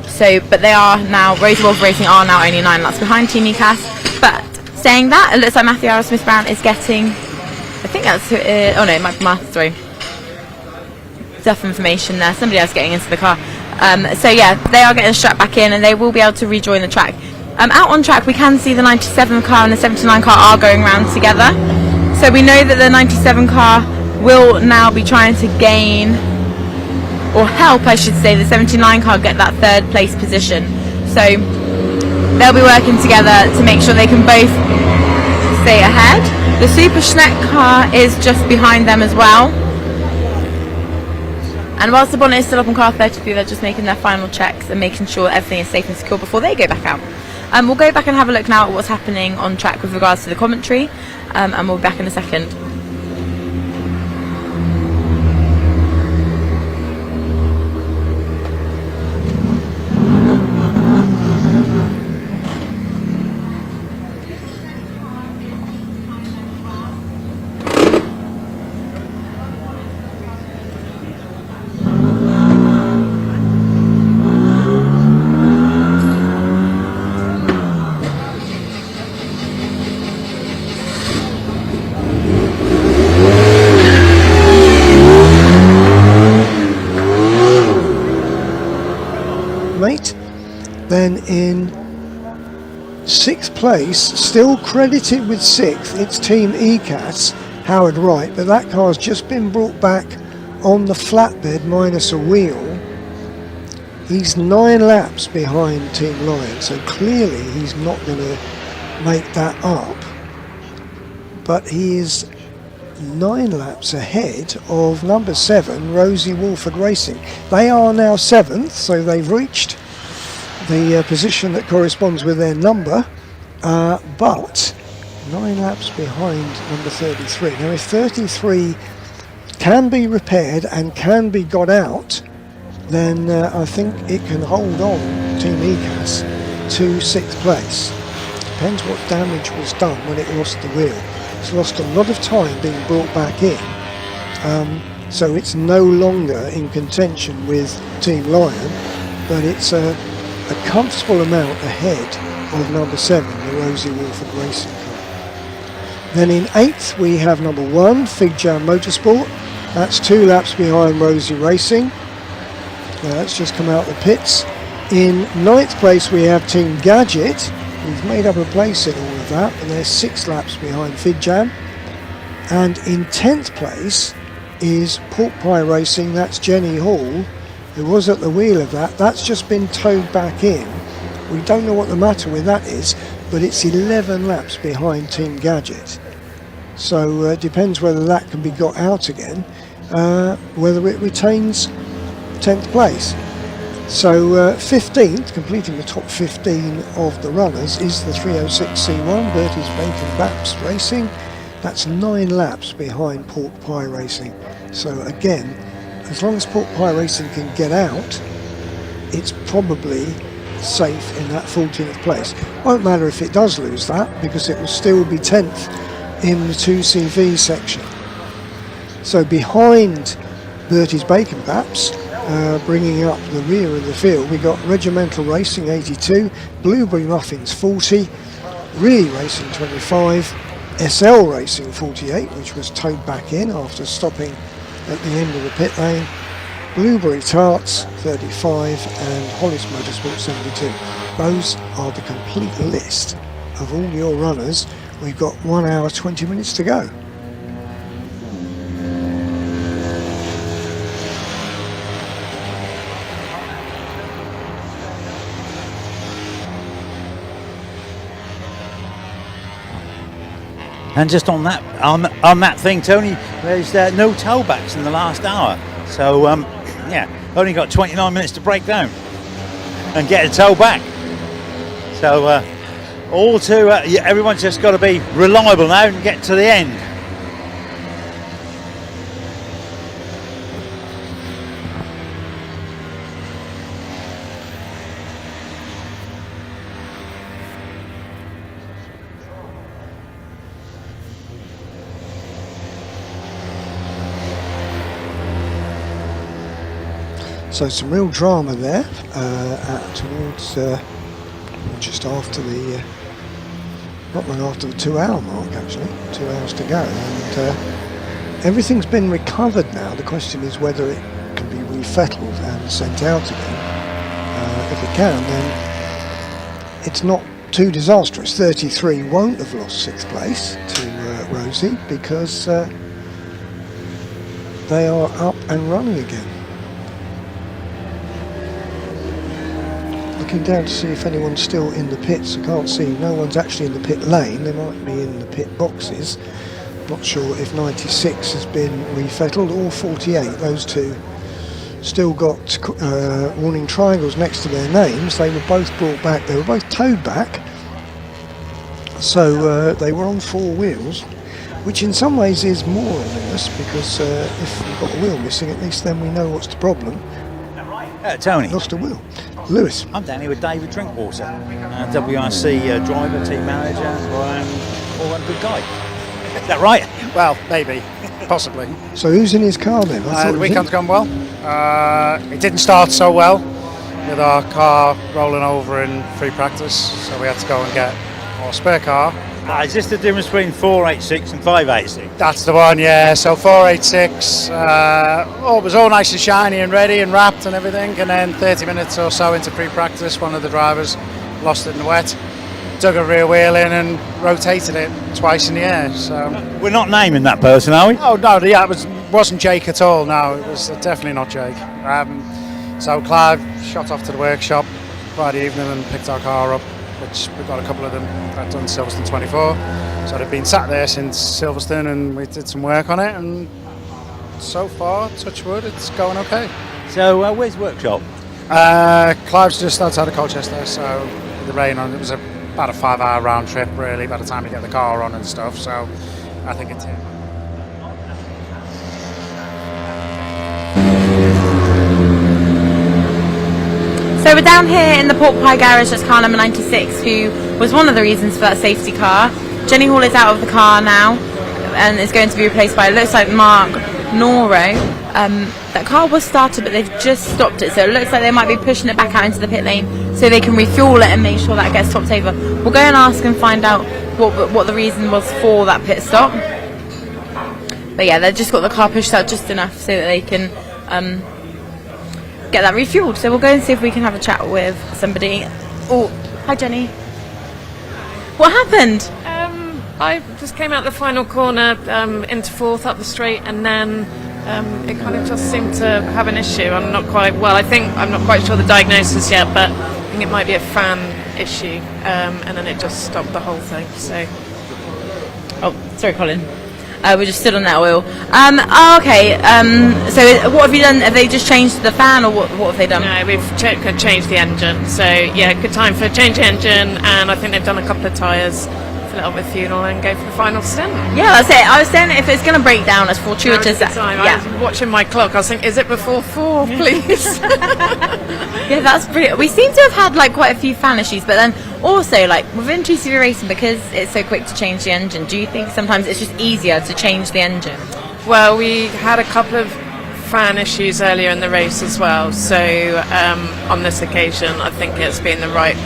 So, but they are now, Rosie Walford Racing are now only 9 laps behind Team ECAS. But saying that, it looks like Matthew Arrowsmith Brown is getting, I think that's, oh no, it might be Martha, sorry. Duff information there, somebody else getting into the car. So yeah, they are getting strapped back in and they will be able to rejoin the track. Out on track we can see the 97 car and the 79 car are going round together. So we know that the 97 car will now be trying to gain, or help I should say, the 79 car get that 3rd place position. So they'll be working together to make sure they can both stay ahead. The Super Schneck car is just behind them as well. And whilst the bonnet is still up on car 33, they're just making their final checks and making sure everything is safe and secure before they go back out. We'll go back and have a look now at what's happening on track with regards to the commentary, and we'll be back in a second. Sixth place, still credited with sixth, it's Team ECAS, Howard Wright, but that car's just been brought back on the flatbed minus a wheel. He's 9 laps behind Team Lion, so clearly he's not going to make that up. But he is 9 laps ahead of number 7, Rosie Wolford Racing. They are now 7th, so they've reached the position that corresponds with their number, but 9 laps behind number 33. Now if 33 can be repaired and can be got out, then I think it can hold on, Team ECAS, to 6th place. Depends what damage was done when it lost the wheel. It's lost a lot of time being brought back in, so it's no longer in contention with Team Lion, but it's a comfortable amount ahead of number 7, the Rosie Wolford Racing car. Then in 8th we have number 1, Fig Jam Motorsport. That's 2 laps behind Rosie Racing. That's just come out of the pits. In 9th place we have Team Gadget. We've made up a place in all of that, and they're 6 laps behind Fig Jam. And in 10th place is Pork Pie Racing. That's Jenny Hall, who was at the wheel of that. That's just been towed back in. We don't know what the matter with that is, but it's 11 laps behind Team Gadget. So it depends whether that can be got out again, whether it retains 10th place. So 15th, completing the top 15 of the runners, is the 306C1, Bertie's Bacon Baps Racing. That's 9 laps behind Pork Pie Racing. So again, as long as Pork Pie Racing can get out, it's probably safe in that 14th place. Won't matter if it does lose that, because it will still be 10th in the 2CV section. So behind Bertie's Bacon Baps, bringing up the rear of the field, we got Regimental Racing 82, Blueberry Muffins 40, Really Racing 25, SL Racing 48, which was towed back in after stopping at the end of the pit lane, Blueberry Tarts 35, and Hollis Motorsport 72. Those are the complete list of all your runners. We've got 1 hour 20 minutes to go. And just on that thing, Tony, there's no tailbacks in the last hour. So yeah, only got 29 minutes to break down and get a tow back. So everyone's just got to be reliable now and get to the end. So some real drama there towards just after the, not long after the 2 hour mark actually, 2 hours to go, and everything's been recovered now. The question is whether it can be refettled and sent out again. If it can, then it's not too disastrous. 33 won't have lost 6th place to Rosie, because they are up and running again. Looking down to see if anyone's still in the pits. I can't see, no one's actually in the pit lane. They might be in the pit boxes. Not sure if 96 has been refettled or 48. Those two still got warning triangles next to their names. They were both brought back, they were both towed back. So they were on 4 wheels, which in some ways is more ominous, because if you've got a wheel missing, at least then we know what's the problem. Tony. Lost a wheel. Lewis. I'm down here with David Drinkwater, WRC driver, team manager, all-round good guy. Is that right? Well, maybe, possibly. So who's in his car then? The weekend's gone well. It didn't start so well with our car rolling over in free practice, so we had to go and get our spare car. Is this the difference between 486 and 586? That's the one, yeah. So 486, it was all nice and shiny and ready and wrapped and everything, and then 30 minutes or so into pre-practice, one of the drivers lost it in the wet. dug a rear wheel in and rotated it twice in the air. So We're not naming that person, are we? oh no, yeah, wasn't Jake at all. No, it was definitely not Jake. So Clive shot off to the workshop Friday evening and picked our car up, which we've got a couple of them that done Silverstone 24. So they've been sat there since Silverstone, and we did some work on it, and so far, touch wood, it's going okay. So where's the workshop? Clive's just outside of Colchester, so with the rain on, it was about a 5-hour round trip really by the time you get the car on and stuff, so I think it's here. So we're down here in the Pork Pie garage. That's car number 96, who was one of the reasons for that safety car. Jenny Hall is out of the car now and is going to be replaced by, it looks like, Mark Noro. That car was started, but they've just stopped it, so it looks like they might be pushing it back out into the pit lane so they can refuel it and make sure that gets swapped over. We'll go and ask and find out what the reason was for that pit stop. But yeah, they've just got the car pushed out just enough so that they can get that refueled. So we'll go and see if we can have a chat with somebody. Oh, hi Jenny. What happened? I just came out the final corner into fourth up the straight, and then it kind of just seemed to have an issue. I'm not quite sure the diagnosis yet, but I think it might be a fan issue, and then it just stopped the whole thing. So, oh, sorry, Colin. We just stood on that oil. Okay. So what have you done? Have they just changed the fan, or what have they done? No, we've changed the engine. So yeah, good time for change engine, and I think they've done a couple of tyres, fill it up with fuel, and go for the final stint. Yeah, that's it. I was saying if it's going to break down as fortuitous. I was watching my clock. I was thinking, is it before 4, please? Yeah, that's brilliant. We seem to have had like quite a few fan issues, but then also like within GCV racing, because it's so quick to change the engine, do you think sometimes it's just easier to change the engine? Well, we had a couple of fan issues earlier in the race as well, so on this occasion I think it's been the right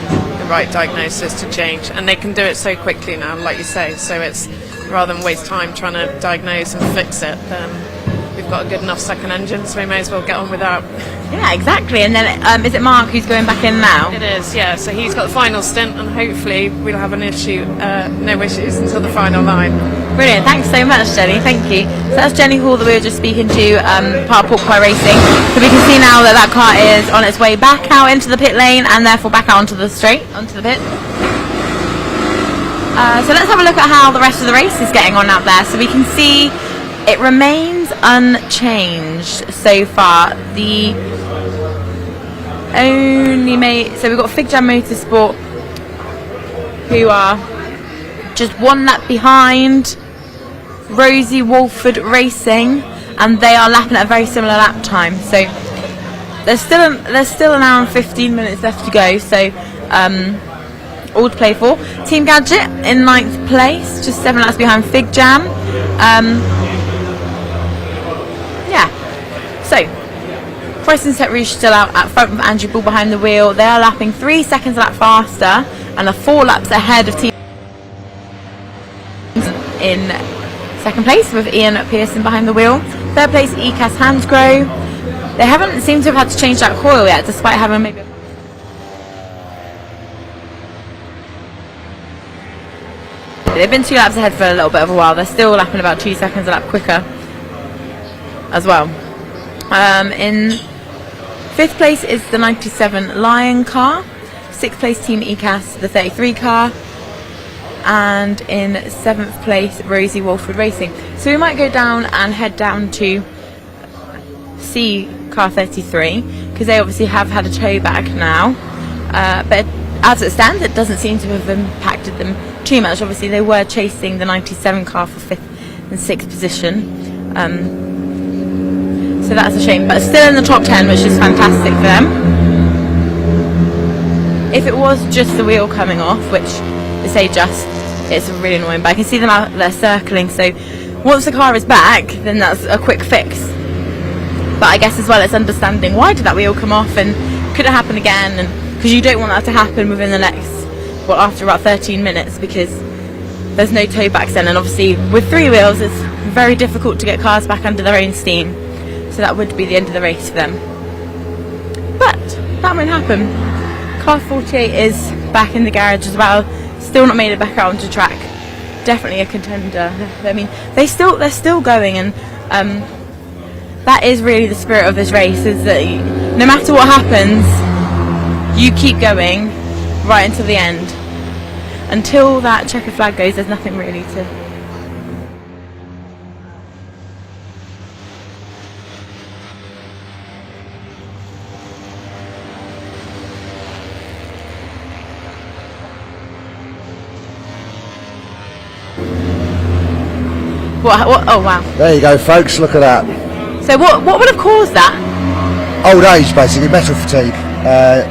diagnosis to change, and they can do it so quickly now, like you say, so it's rather than waste time trying to diagnose and fix it, we've got a good enough second engine, so we may as well get on with that. Yeah, exactly. And then is it Mark who's going back in now? It is, yeah, so he's got the final stint, and hopefully we'll have no issues until the final line. Brilliant, thanks so much Jenny, thank you. So that's Jenny Hall that we were just speaking to, part of Pork Pie Racing. So we can see now that that car is on its way back out into the pit lane and therefore back out onto the straight, onto the pit. So let's have a look at how the rest of the race is getting on out there. So we can see it remains unchanged so far. The only so we've got Fig Jam Motorsport, who are just one lap behind Rosie Walford Racing, and they are lapping at a very similar lap time. So there's still an hour and 15 minutes left to go. So all to play for. Team Gadget in 9th place, just 7 laps behind Fig Jam. So Preston Set Rouge still out at front with Andrew Bull behind the wheel. They are lapping 3 seconds a lap faster and are 4 laps ahead of Team in second place with Ian Pearson behind the wheel. Third place ECAS Hansgrohe. They haven't seemed to have had to change that coil yet, despite having maybe they've been 2 laps ahead for a little bit of a while. They're still lapping about 2 seconds a lap quicker as well. In 5th place is the 97 Lion car. 6th place Team ECAS, the 33 car. And in 7th place Rosie Walford Racing. So we might go down and head down to see car 33, because they obviously have had a tow back now. But as it stands, it doesn't seem to have impacted them too much. Obviously they were chasing the 97 car for 5th and 6th position. So that's a shame, but still in the top 10, which is fantastic for them. If it was just the wheel coming off, which they say just, it's really annoying, but I can see them out there circling, so once the car is back, then that's a quick fix. But I guess as well it's understanding why did that wheel come off, and could it happen again, and because you don't want that to happen within the next, well, after about 13 minutes, because there's no tow backs then, and obviously with 3 wheels it's very difficult to get cars back under their own steam. So that would be the end of the race for them. But that won't happen. Car 48 is back in the garage as well, Still not made it back out onto track. Definitely a contender. I mean, they're still going, and that is really the spirit of this race. Is that no matter what happens, you keep going right until the end. Until that checkered flag goes, there's nothing really to. What? Oh wow. There you go, folks, look at that. So what would have caused that? Old age, basically, metal fatigue.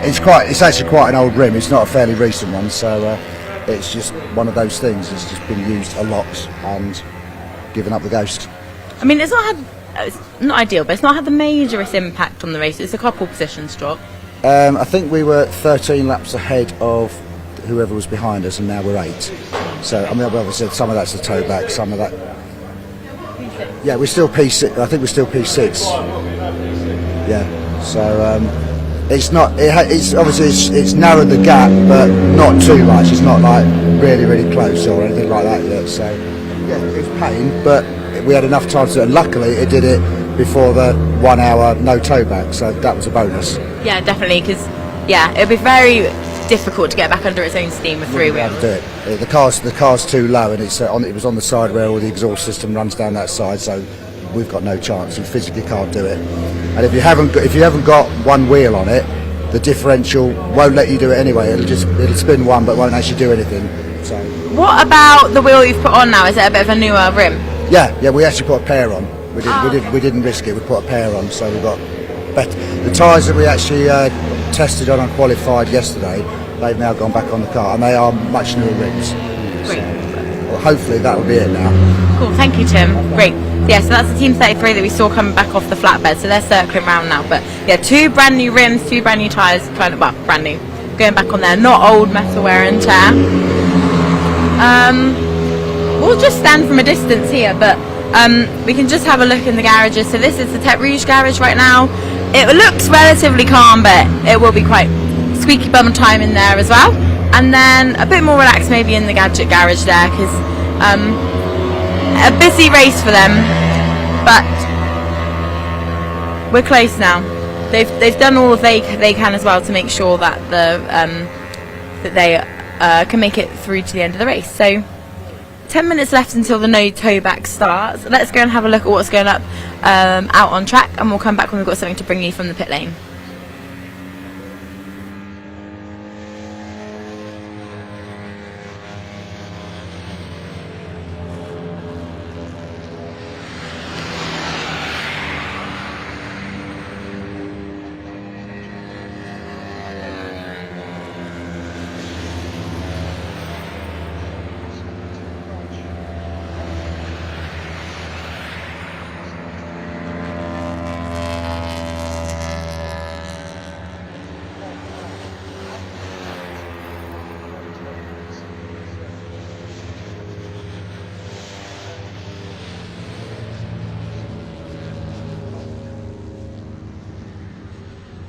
It's actually quite an old rim, it's not a fairly recent one, so it's just one of those things. It's just been used a lot and given up the ghost. I mean, it's not ideal, but it's not had the majorest impact on the race. It's a couple positions drop. I think we were 13 laps ahead of whoever was behind us, and now we're 8. So, I mean, obviously some of that's the toe back, some of that. Yeah, we're still P6. I think we're still P6. Yeah. So it's not. It's obviously it's narrowed the gap, but not too much. It's not like really close or anything like that yet. So yeah, it's pain, but we had enough time to. And luckily, it did it before the 1 hour no toe back. So that was a bonus. Yeah, definitely, because it'd be very difficult to get back under its own steam with 3 wheels. Do it. The car's too low, and it's it was on the side where all the exhaust system runs down that side, so we've got no chance. You physically can't do it. And if you haven't got one wheel on it, the differential won't let you do it anyway. It'll spin one, but won't actually do anything. So. What about the wheel you've put on now? Is it a bit of a newer rim? Yeah. We actually put a pair on. We didn't risk it. We put a pair on, so we got better. The tyres that we actually tested on and qualified yesterday, they've now gone back on the car, and they are much newer rims. Great. Well, hopefully that will be it now. Cool, thank you, Tim. Great. Yeah, so that's the Team 33 that we saw coming back off the flatbed, so they're circling around now. But yeah, 2 brand new rims, 2 brand new tyres, brand new, going back on there, not old metal wear and tear. We'll just stand from a distance here, but we can just have a look in the garages. So this is the Tech Rouge garage right now. It looks relatively calm, but it will be quite squeaky bum time in there as well. And then a bit more relaxed maybe in the gadget garage there, because a busy race for them, but we're close now. They've done all they can as well to make sure that that they can make it through to the end of the race. So 10 minutes left until the no toe back starts. Let's go and have a look at what's going up out on track, and we'll come back when we've got something to bring you from the pit lane.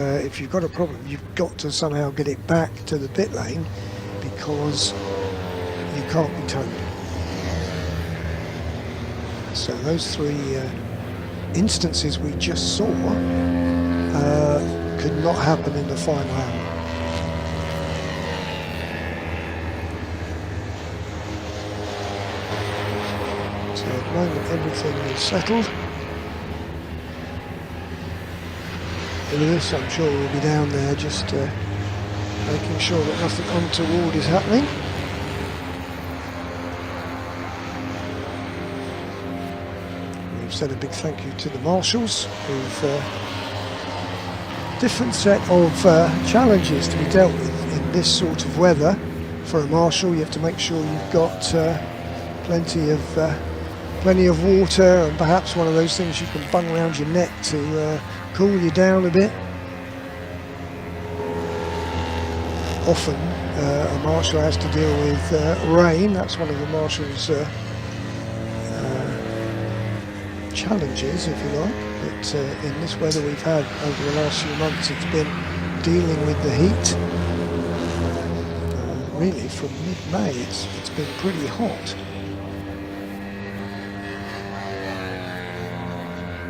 If you've got a problem, you've got to somehow get it back to the pit lane, because you can't be towed. So those 3 instances we just saw could not happen in the final hour. So at the moment everything is settled. Lewis, I'm sure, will be down there just making sure that nothing untoward is happening. We've said a big thank you to the marshals, who've different set of challenges to be dealt with in this sort of weather. For a marshal, you have to make sure you've got plenty of water, and perhaps one of those things you can bung around your neck to cool you down a bit. Often a marshal has to deal with rain. That's one of the marshal's challenges, if you like. But in this weather we've had over the last few months, it's been dealing with the heat. really from mid-May it's been pretty hot.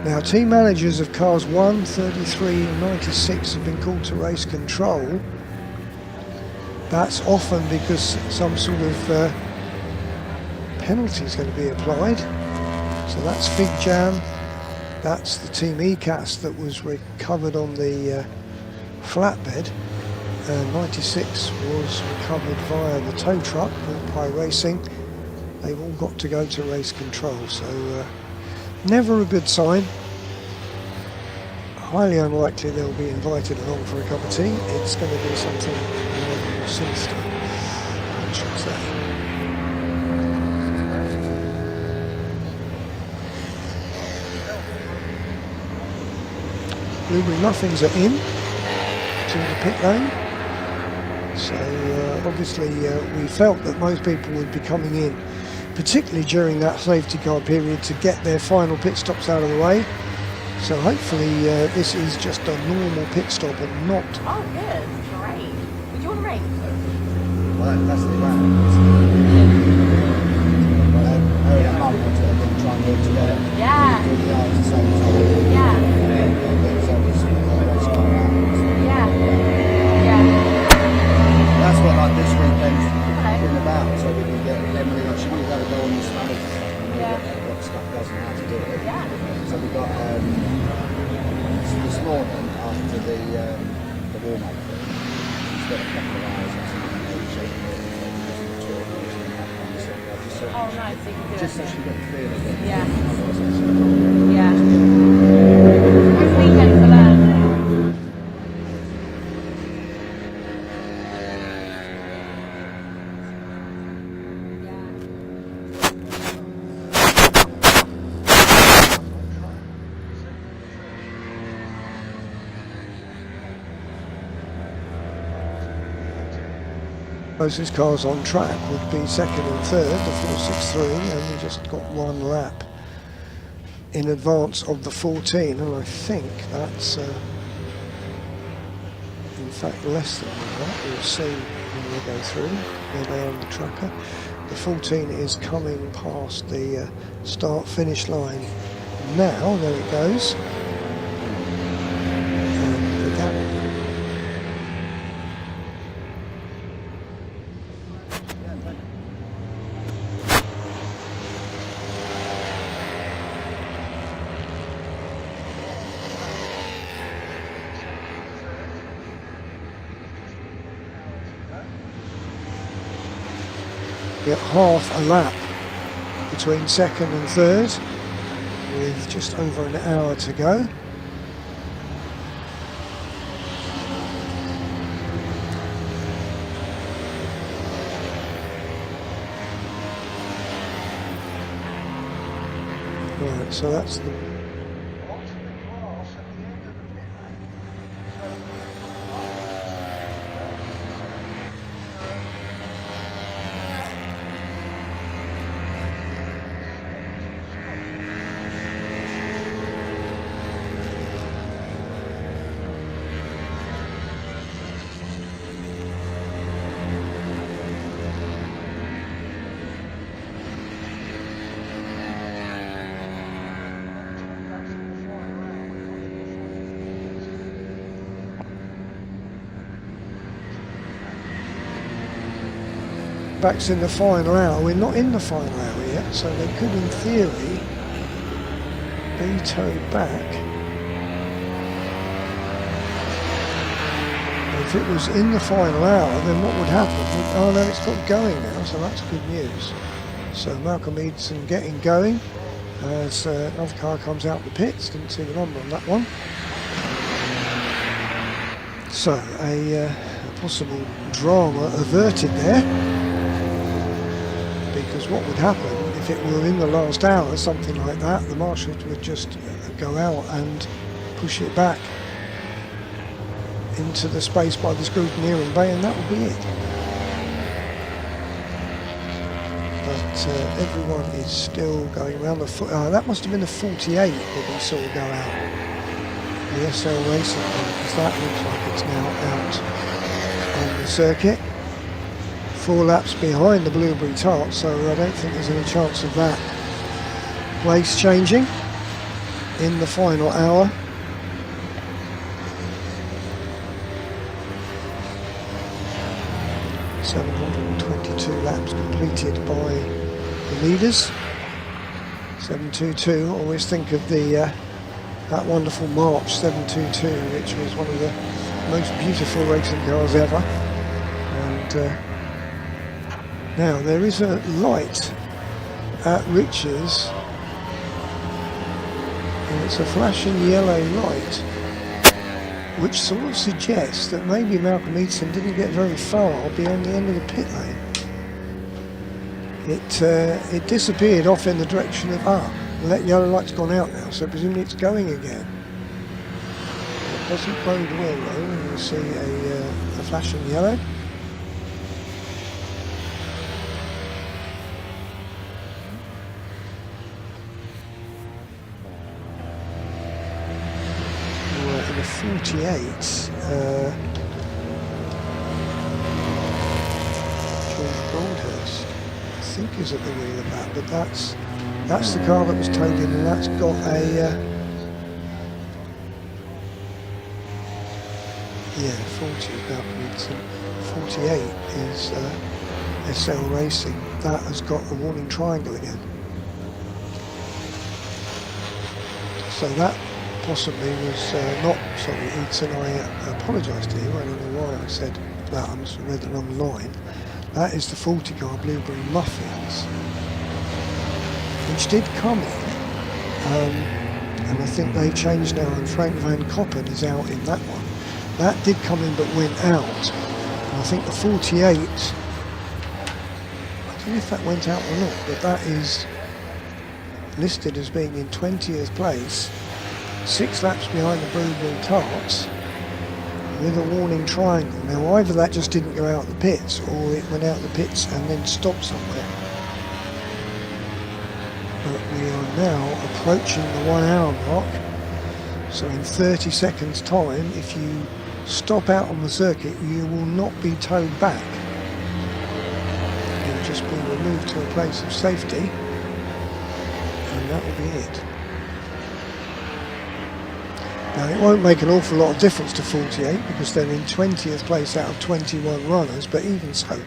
Now, team managers of cars 1, 33 and 96 have been called to race control. That's often because some sort of penalty is going to be applied. So that's Fig Jam, that's the Team ECAS that was recovered on the flatbed. 96 was recovered via the tow truck brought by Racing. They've all got to go to race control, so never a good sign. Highly unlikely they'll be invited along for a cup of tea. It's going to be something more sinister, I should say. Blueberry muffins are in to the pit lane. So obviously we felt that most people would be coming in, particularly during that safety car period, to get their final pit stops out of the way. So hopefully this is just a normal pit stop and not... Oh, good. Great. Would you want to race? Well, that's the plan. Mum wanted to try and work together. Yeah. Do the yards at the same time. Yeah. That's what like this weekend's been about, so we can get Emily on. She's got to go on the Spanish and what stuff does and how to do it. Yeah. So we got this morning after the warm up. She's got a couple of hours or something. Oh, nice. So you can do just so she got the feel of it. Yeah. Yeah. Nice weekend for that. Closest cars on track would be second and third, the 463, and we just got one lap in advance of the 14, and I think that's in fact less than that. We'll see when we go through where they are on the tracker. The 14 is coming past the start-finish line now. There it goes. And the gap. Get half a lap between second and third with just over an hour to go. Right, so that's the back's in the final hour. We're not in the final hour yet, so they could in theory be towed back. If it was in the final hour, then what would happen? Oh no, it's got going now, so that's good news. So Malcolm Eadson getting going as another car comes out the pits. Didn't see the number on that one. So a possible drama averted there. Because what would happen if it were in the last hour, something like that, the marshals would just go out and push it back into the space by the scrutineering bay, and that would be it. But everyone is still going around the that must have been the 48 that we saw go out. The SL Racing one, because that looks like it's now out on the circuit. 4 laps behind the Blueberry Tart, so I don't think there's any chance of that place changing in the final hour. .722 laps completed by the leaders. 722. Always think of the that wonderful March 722, which was one of the most beautiful racing cars ever. And now there is a light at Rich's, and it's a flashing yellow light, which sort of suggests that maybe Malcolm Eaton didn't get very far beyond the end of the pit lane. It disappeared off in the direction of that yellow light's gone out now, so presumably it's going again. It doesn't bode well though when you see a flashing yellow. In a 48, George Goldhurst, I think, is at the wheel of that, but that's the car that was towed in, and that's got a 40 about Newton. 48 is SL Racing. That has got a warning triangle again. So that possibly was not, sorry Eaton, I apologise to you, I don't know why I said that, I must have read the wrong line. That is the 40 car Blueberry Muffins, which did come in, and I think they changed now, and Frank Van Koppen is out in that one. That did come in but went out, and I think the 48, I don't know if that went out or not, but that is listed as being in 20th place, 6 laps behind the Blueberry Tarts, with a warning triangle. Now either that just didn't go out the pits, or it went out the pits and then stopped somewhere. But we are now approaching the 1 hour mark, so in 30 seconds time, if you stop out on the circuit, you will not be towed back. You'll just be removed to a place of safety, and that will be it. Now it won't make an awful lot of difference to 48 because they're in 20th place out of 21 runners, but even so,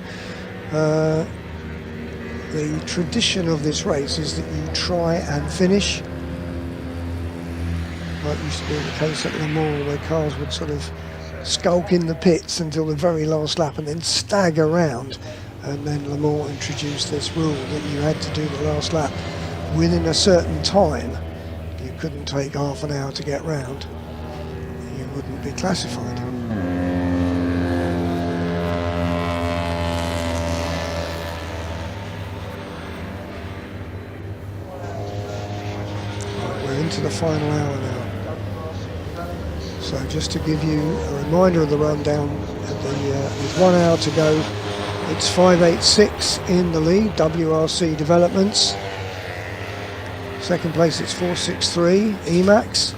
the tradition of this race is that you try and finish, like used to be the case at Le Mans, where cars would sort of skulk in the pits until the very last lap and then stagger around, and then Le Mans introduced this rule that you had to do the last lap within a certain time. You couldn't take half an hour to get round, you wouldn't be classified. Right, we're into the final hour now. So just to give you a reminder of the rundown, with 1 hour to go, it's 586 in the lead, WRC Developments. Second place it's 463, Emax.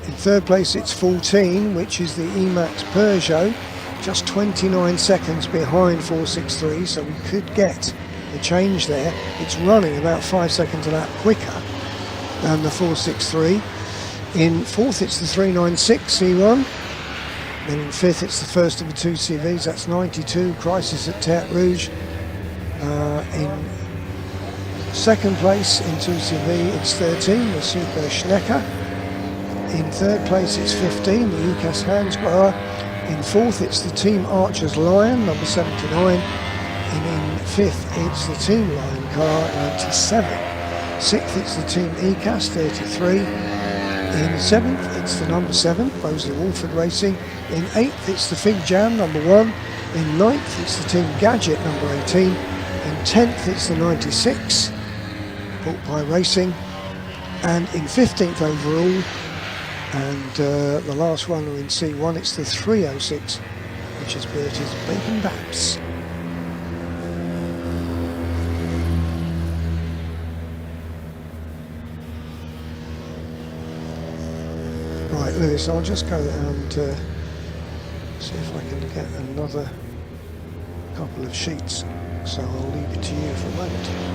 In third place it's 14, which is the Emax Peugeot, just 29 seconds behind 463, so we could get the change there. It's running about 5 seconds a lap quicker than the 463. In fourth it's the 396 C1. Then in fifth it's the first of the 2 CVs, that's 92, Crisis at Terre Rouge. In second place in 2 CV it's 13, the Super Schnecker. In third place it's 15, the UCAS Hansgrohe. In fourth it's the Team Archers Lion, number 79. And in fifth it's the Team Lion car, 97. Sixth it's the Team ECAS, 33. In seventh it's the number 7, Mosley Wolford Racing. In eighth it's the Fig Jam, number 1. In ninth it's the Team Gadget, number 18. In 10th it's the 96, Pork Pie Racing. And in 15th overall, and the last runner in C1, it's the 306, which is Bertie's Bacon Baps. Right, Lewis, I'll just go and see if I can get another couple of sheets, so I'll leave it to you for a moment.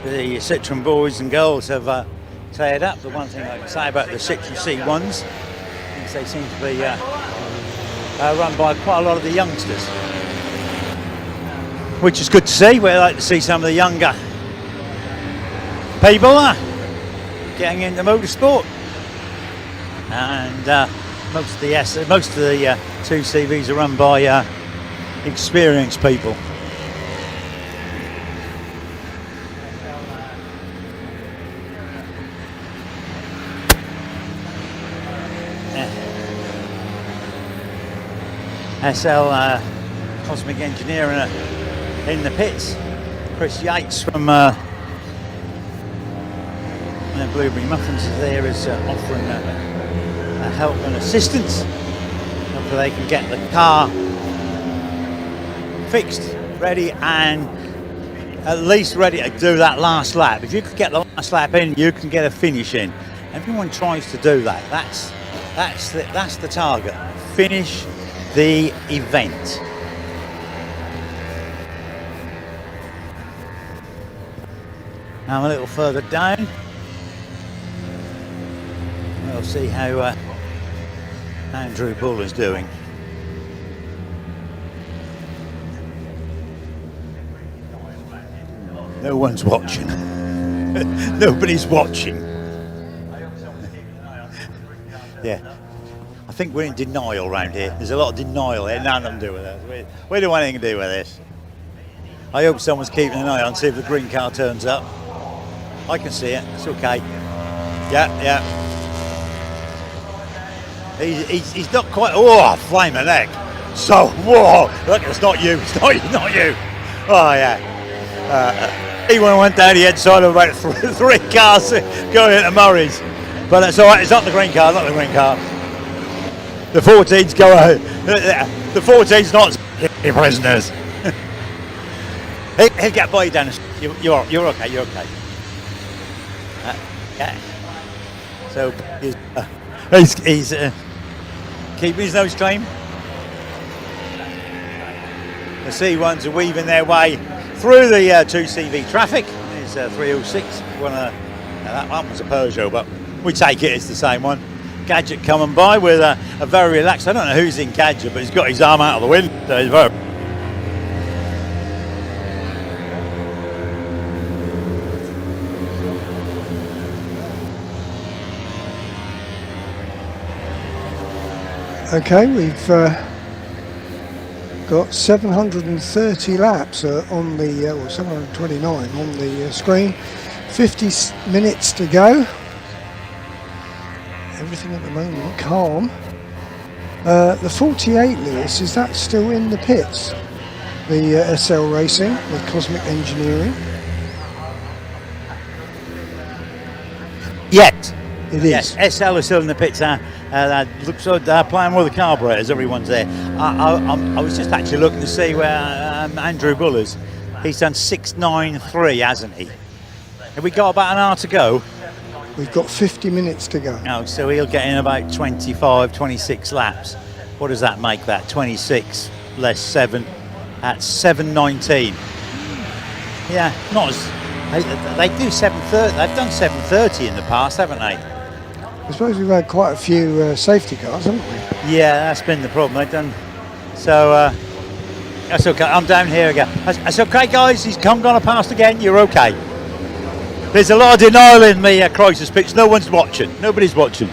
The Citroen boys and girls have teared up. The one thing I can say about the Citroen C1s is they seem to be run by quite a lot of the youngsters, which is good to see. We like to see some of the younger people getting into motorsport, and most of the 2CVs are run by experienced people. SL Cosmic Engineering in the pits. Chris Yates from Blueberry Muffins is there, is offering help and assistance. Hopefully they can get the car fixed, ready, and at least ready to do that last lap. If you could get the last lap in, you can get a finish in. Everyone tries to do that. That's the target. Finish the event. Now a little further down, we'll see how Andrew Bull is doing. No one's watching. Nobody's watching. Yeah, I think we're in denial around here. There's a lot of denial here. Nothing to do with us. We don't want anything to do with this. I hope someone's keeping an eye on, see if the green car turns up. I can see it. It's okay. Yeah. He's not quite. Oh, flaming heck. So, whoa! Look, it's not you. It's not you. Oh yeah. He went down the inside of about three cars going into Murray's. But that's all right. It's not the green car. Not the green car. The 14s go out. The 14s not prisoners. He'll get by down. You're okay. You're okay. Yeah. So he's keeping his nose clean. The C1s are weaving their way through the 2CV traffic. There's 306. That one was a Peugeot, but we take it it's the same one. Gadget coming by with a very relaxed. I don't know who's in Gadget, but he's got his arm out of the wind. So he's very. Okay, we've got 730 laps on the, or 729 on the screen. 50 minutes to go. Everything at the moment calm. The 48, Lewis, is that still in the pits? The SL Racing with Cosmic Engineering? Yes. It is. Yes, SL is still in the pits. Looks like they're playing with the carburetors. Everyone's there. I was just actually looking to see where Andrew Bull is. He's done 6.93, hasn't he? Have we got about an hour to go? We've got 50 minutes to go. Oh, so he'll get in about 25, 26 laps. What does that make that? 26 less 7. That's 7.19. Yeah, not as... They do 7.30. They've done 7.30 in the past, haven't they? I suppose we've had quite a few safety cars, haven't we? Yeah, that's been the problem. They've done... So, that's okay. I'm down here again. That's okay, guys. He's gone past again. You're okay. There's a lot of denial in the crisis pitch. No one's watching. Nobody's watching.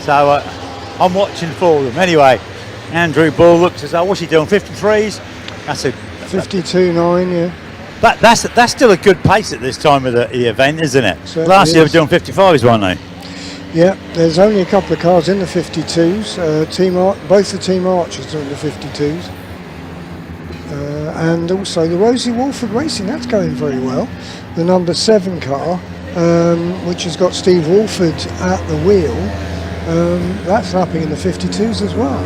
So, I'm watching for them. Anyway, Andrew Bull looks as though... What's he doing? 53s? That's a... 52.9, yeah. That's still a good pace at this time of the event, isn't it? Certainly Last year is. they were doing 55s, weren't they? Yeah, there's only a couple of cars in the 52s. Both the Team Archers are in the 52s. And also the Rosie Walford Racing, that's going very well. The number 7 car, which has got Steve Walford at the wheel, that's lapping in the 52s as well.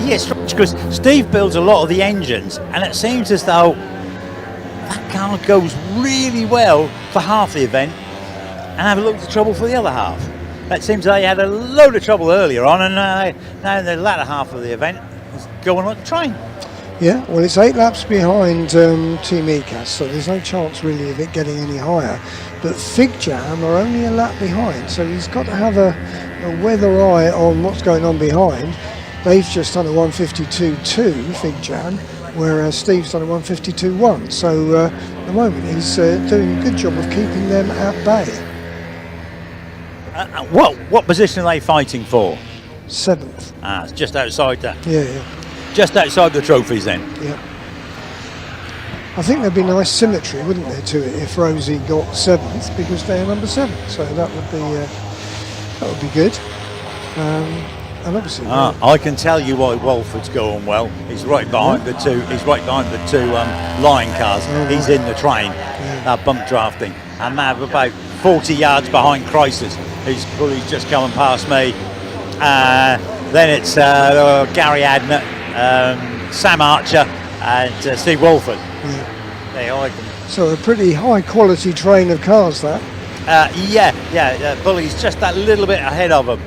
Yes, because Steve builds a lot of the engines, and it seems as though that car goes really well for half the event and have a load of trouble for the other half. It seems they had a load of trouble earlier on, and now in the latter half of the event is going like a train. Yeah, well, it's 8 laps behind Team ECAS, so there's no chance really of it getting any higher. But Fig Jam are only a lap behind, so he's got to have a weather eye on what's going on behind. They've just done a 152.2 Fig Jam, whereas Steve's done a 152.1. So at the moment he's doing a good job of keeping them at bay. What position are they fighting for? 7th. It's just outside that. Yeah. Just outside the trophies then. Yeah. I think there'd be nice symmetry, wouldn't there, to it if Rosie got 7th, because they're number 7. So that would be good. And obviously, I can tell you why Walford's going well. He's right behind the two. He's right behind the two line cars. He's in the train, bump drafting, and they have about 40 yards behind Chrysler's, who's just coming past me. Then it's Gary Adnett, Sam Archer, and Steve Walford. They hide them. So a pretty high quality train of cars, that. Bully's just that little bit ahead of them.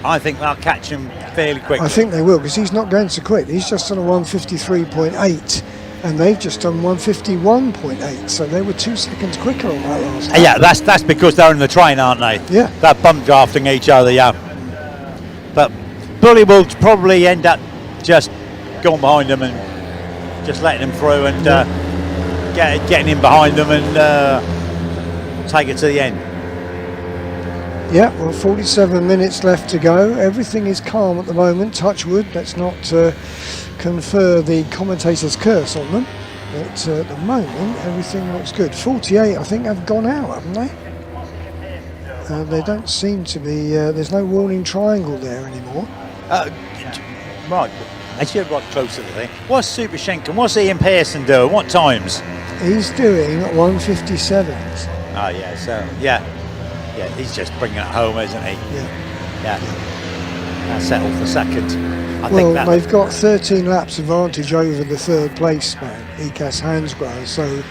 I think they'll catch him fairly quickly. I think they will, because he's not going so quick. He's just done a 153.8, and they've just done 151.8. So they were 2 seconds quicker on that last lap. Yeah, that's because they're in the train, aren't they? Yeah. They're bump drafting each other, yeah. But Bully will probably end up just going behind them and just letting them through and getting in behind them and take it to the end. Yeah, well, 47 minutes left to go. Everything is calm at the moment. Touch wood. Let's not confer the commentator's curse on them. But at the moment, everything looks good. 48, I think, have gone out, haven't they? They don't seem to be. There's no warning triangle there anymore. Right. As you're right close to the thing. What's Super Schenken? What's Ian Pearson doing? What times? He's doing 157. Oh, yeah. So, yeah, he's just bringing it home, isn't he? Yeah. That's settled for second. I think they've got 13 laps advantage over the third place man, Ikas Hansgrohe, so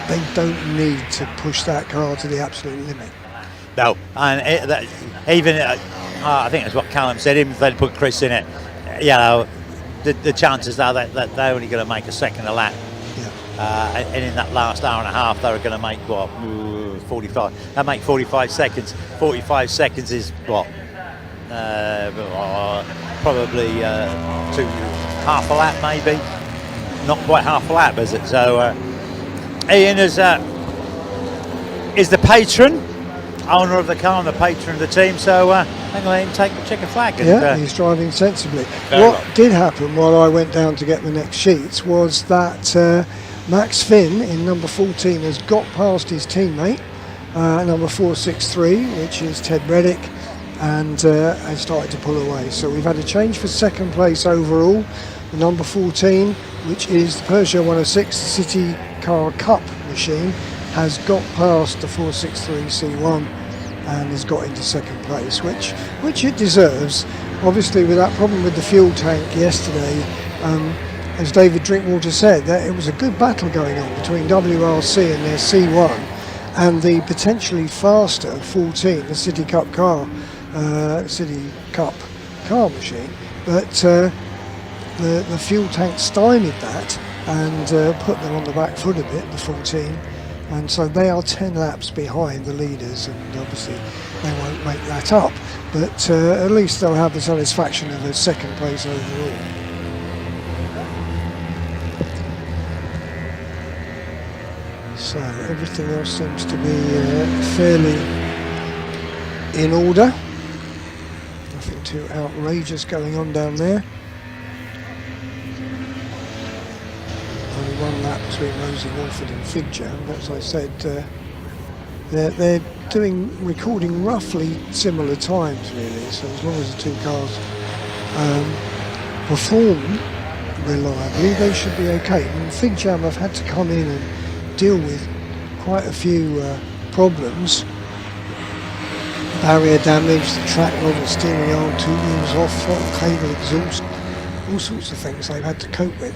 they don't need to push that car to the absolute limit. No, and I think that's what Callum said, even if they'd put Chris in it, the chances are that they're only going to make a second a lap. And in that last hour and a half, they were going to make 45. They make 45 seconds. 45 seconds is what? Probably half a lap, maybe. Not quite half a lap, is it? So Ian is the patron, owner of the car and the patron of the team. So I'm going to let him take the checker flag. And, he's driving sensibly. What did happen while I went down to get the next sheets was that Max Finn in number 14 has got past his teammate, number 463, which is Ted Reddick, and has started to pull away. So we've had a change for second place overall. The number 14, which is the Peugeot 106 City Car Cup machine, has got past the 463 C1 and has got into second place, which it deserves. Obviously, with that problem with the fuel tank yesterday, as David Drinkwater said, that it was a good battle going on between WRC and their C1 and the potentially faster 14, the City Cup car machine. But the fuel tank stymied that and put them on the back foot a bit, the 14. And so they are 10 laps behind the leaders, and obviously they won't make that up. But at least they'll have the satisfaction of a second place overall. So everything else seems to be fairly in order. Nothing too outrageous going on down there. Only one lap between Rosie Walford and Fig Jam, but as I said, they're recording roughly similar times really, so as long as the two cars perform reliably, they should be okay. And Fig Jam have had to come in and deal with quite a few problems. Barrier damage, the track rod and steering arm, two wheels off, throttle cable exhaust, all sorts of things they've had to cope with.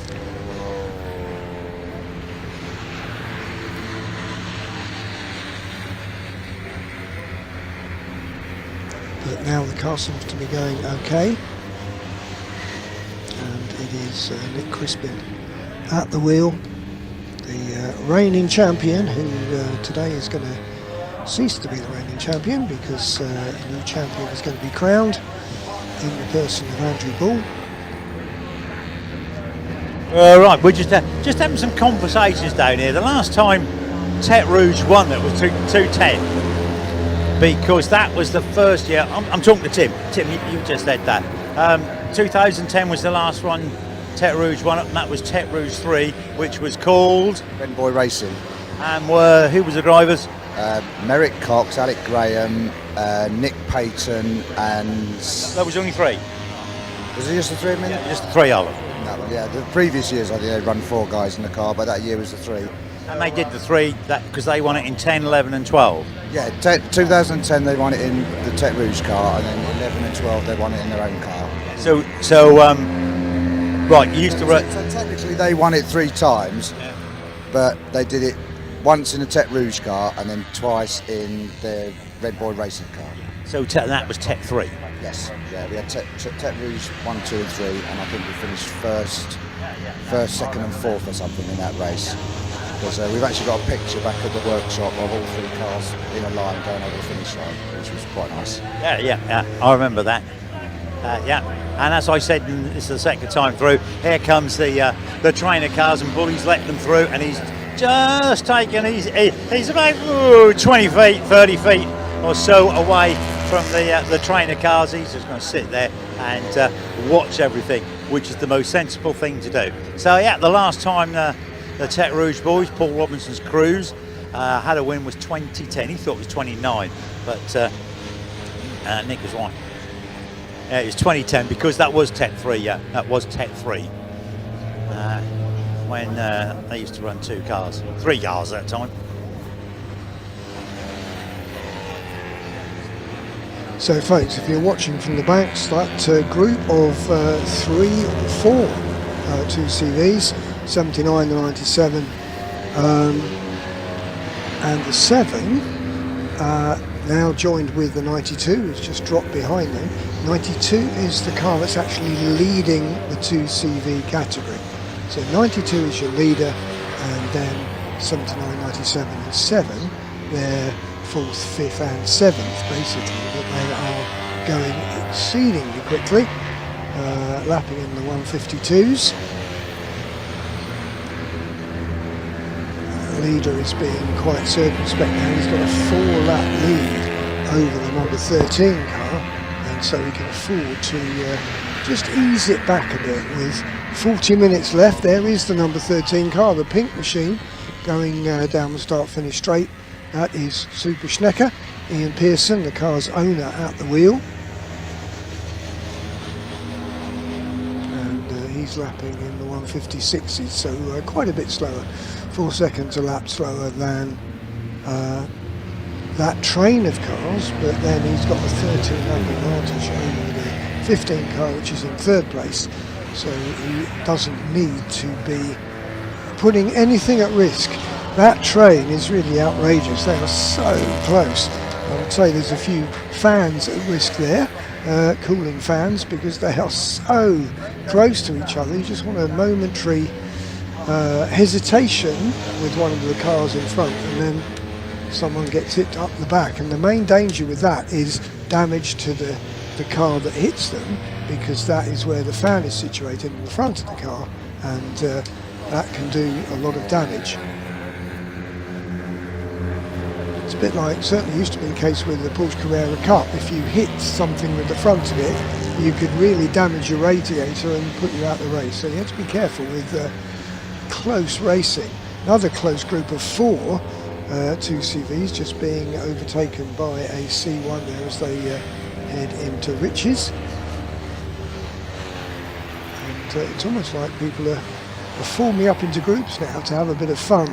But now the car seems to be going okay, and it is Nick Crispin at the wheel, the reigning champion, who today is going to cease to be the reigning champion because a new champion is going to be crowned in the person of Andrew Bull. Right, we're just having some conversations down here. The last time Tete Rouge won, that was 2010. Because that was the first year. I'm talking to Tim. Tim, you just said that. 2010 was the last one Tete Rouge won, and that was Tete Rouge 3, which was called Renboy Racing. And who was the drivers? Merrick Cox, Alec Graham, Nick Payton, and... That was only three? Was it just the three of them? Yeah, just the three of them. No, yeah, the previous years I think they'd run four guys in the car, but that year was the three. And they did the 3 because they won it in 10, 11 and 12. Yeah, 2010 they won it in the Tech Rouge car, and then 11 and 12 they won it in their own car. Right, you used to run. So technically they won it 3 times, but they did it once in the Tech Rouge car and then twice in the Red Boy Racing car. So that was Tech 3? Yes, yeah, we had Tech Rouge 1, 2 and 3, and I think we finished first, second and fourth or something in that race. Because we've actually got a picture back at the workshop of all 3 cars in a line going over the finish line, which was quite nice. Yeah, I remember that. And as I said, this is the second time through, here comes the trainer cars, and Bully's let them through, and he's just taken, he's about 20 feet, 30 feet or so away from the trainer cars. He's just going to sit there and watch everything, which is the most sensible thing to do. So yeah, the last time the Tech Rouge boys, Paul Robinson's Cruise, had a win was 2010. He thought it was 29, but Nick was right. Yeah, it was 2010 because that was Tech 3. Yeah, that was Tech 3 when they used to run 3 cars at that time. So folks, if you're watching from the back, that group of 3 or 4 2CVs, 79, the 97 and the 7 now joined with the 92, who's just dropped behind them. 92 is the car that's actually leading the 2CV category. So 92 is your leader, and then 79, 97 and 7, they're 4th, 5th and 7th basically, but they are going exceedingly quickly, lapping in the 152s. Leader is being quite circumspect now. He's got a 4-lap lead over the number 13 car, and so he can afford to just ease it back a bit. With 40 minutes left, there is the number 13 car, the pink machine, going down the start-finish straight. That is Super Schnecker, Ian Pearson, the car's owner, at the wheel. And he's lapping in the 156s, so quite a bit slower. 4 seconds a lap slower than that train of cars, but then he's got a 13-lap advantage over the 15 car, which is in 3rd place, so he doesn't need to be putting anything at risk. That train is really outrageous. They are so close. I would say there's a few fans at risk there, cooling fans, because they are so close to each other. You just want a momentary hesitation with one of the cars in front, and then someone gets hit up the back. And the main danger with that is damage to the car that hits them, because that is where the fan is situated in the front of the car, and that can do a lot of damage. It's a bit like, certainly used to be the case with the Porsche Carrera Cup. If you hit something with the front of it, you could really damage your radiator and put you out of the race. So you have to be careful with close racing. Another close group of 4 2CVs just being overtaken by a C1 there as they head into Riches. And it's almost like people are forming up into groups now to have a bit of fun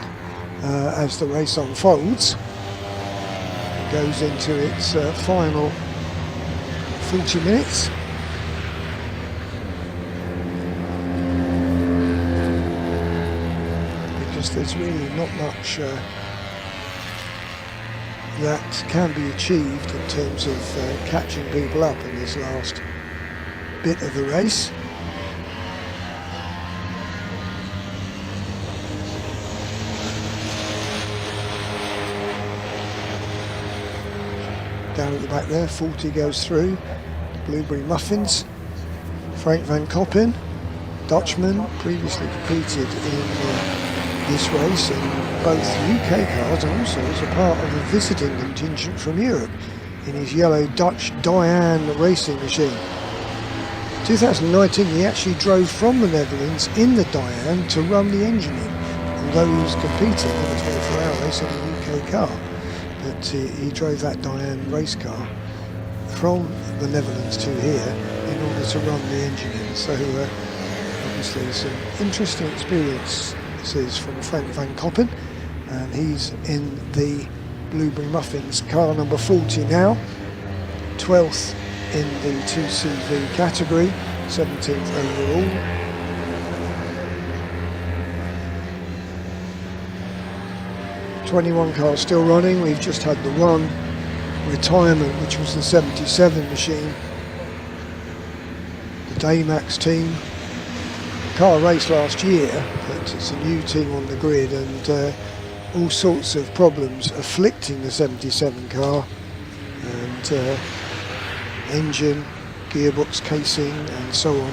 as the race unfolds. It goes into its final 40 minutes. There's really not much that can be achieved in terms of catching people up in this last bit of the race. Down at the back there, 40 goes through. Blueberry Muffins, Frank van Koppen, Dutchman, previously competed in this race in both UK cars and also as a part of a visiting contingent from Europe in his yellow Dutch Diane racing machine. 2019 he actually drove from the Netherlands in the Diane to run the engine in, although he was competing in a 24-hour race in a UK car. But he drove that Diane race car from the Netherlands to here in order to run the engine in. So obviously some interesting experience is from Frank van Koppen, and he's in the Blueberry Muffins car number 40 now, 12th in the 2CV category, 17th overall. '21 cars still running. We've just had the one retirement, which was the 77 machine. The Daymax team. Car raced last year, but it's a new team on the grid, and all sorts of problems afflicting the 77 car, and engine, gearbox casing and so on.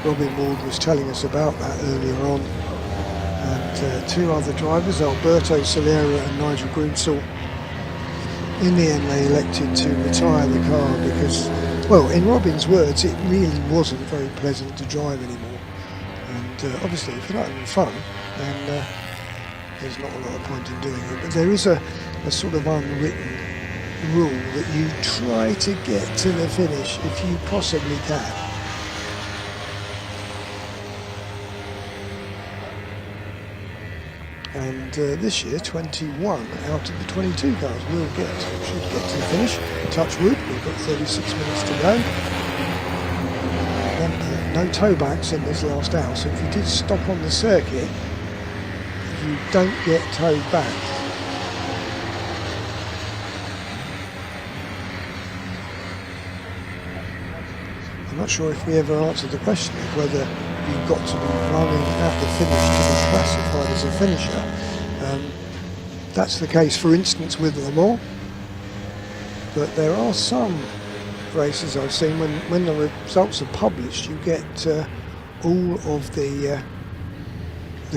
Robin Ward was telling us about that earlier on. And two other drivers, Alberto Solera and Nigel Grunzel, in the end they elected to retire the car because, well, in Robin's words, it really wasn't very pleasant to drive anymore. And obviously if you're not having fun, then there's not a lot of point in doing it. But there is a sort of unwritten rule that you try to get to the finish if you possibly can. And this year 21 out of the 22 cars should get to the finish. Touch wood, we've got 36 minutes to go. And, no towbacks in this last hour, so if you did stop on the circuit, you don't get towed back. I'm not sure if we ever answered the question of whether you've got to be running at the finish to be classified as a finisher. That's the case, for instance, with Le Mans. But there are some races I've seen when the results are published, you get all of the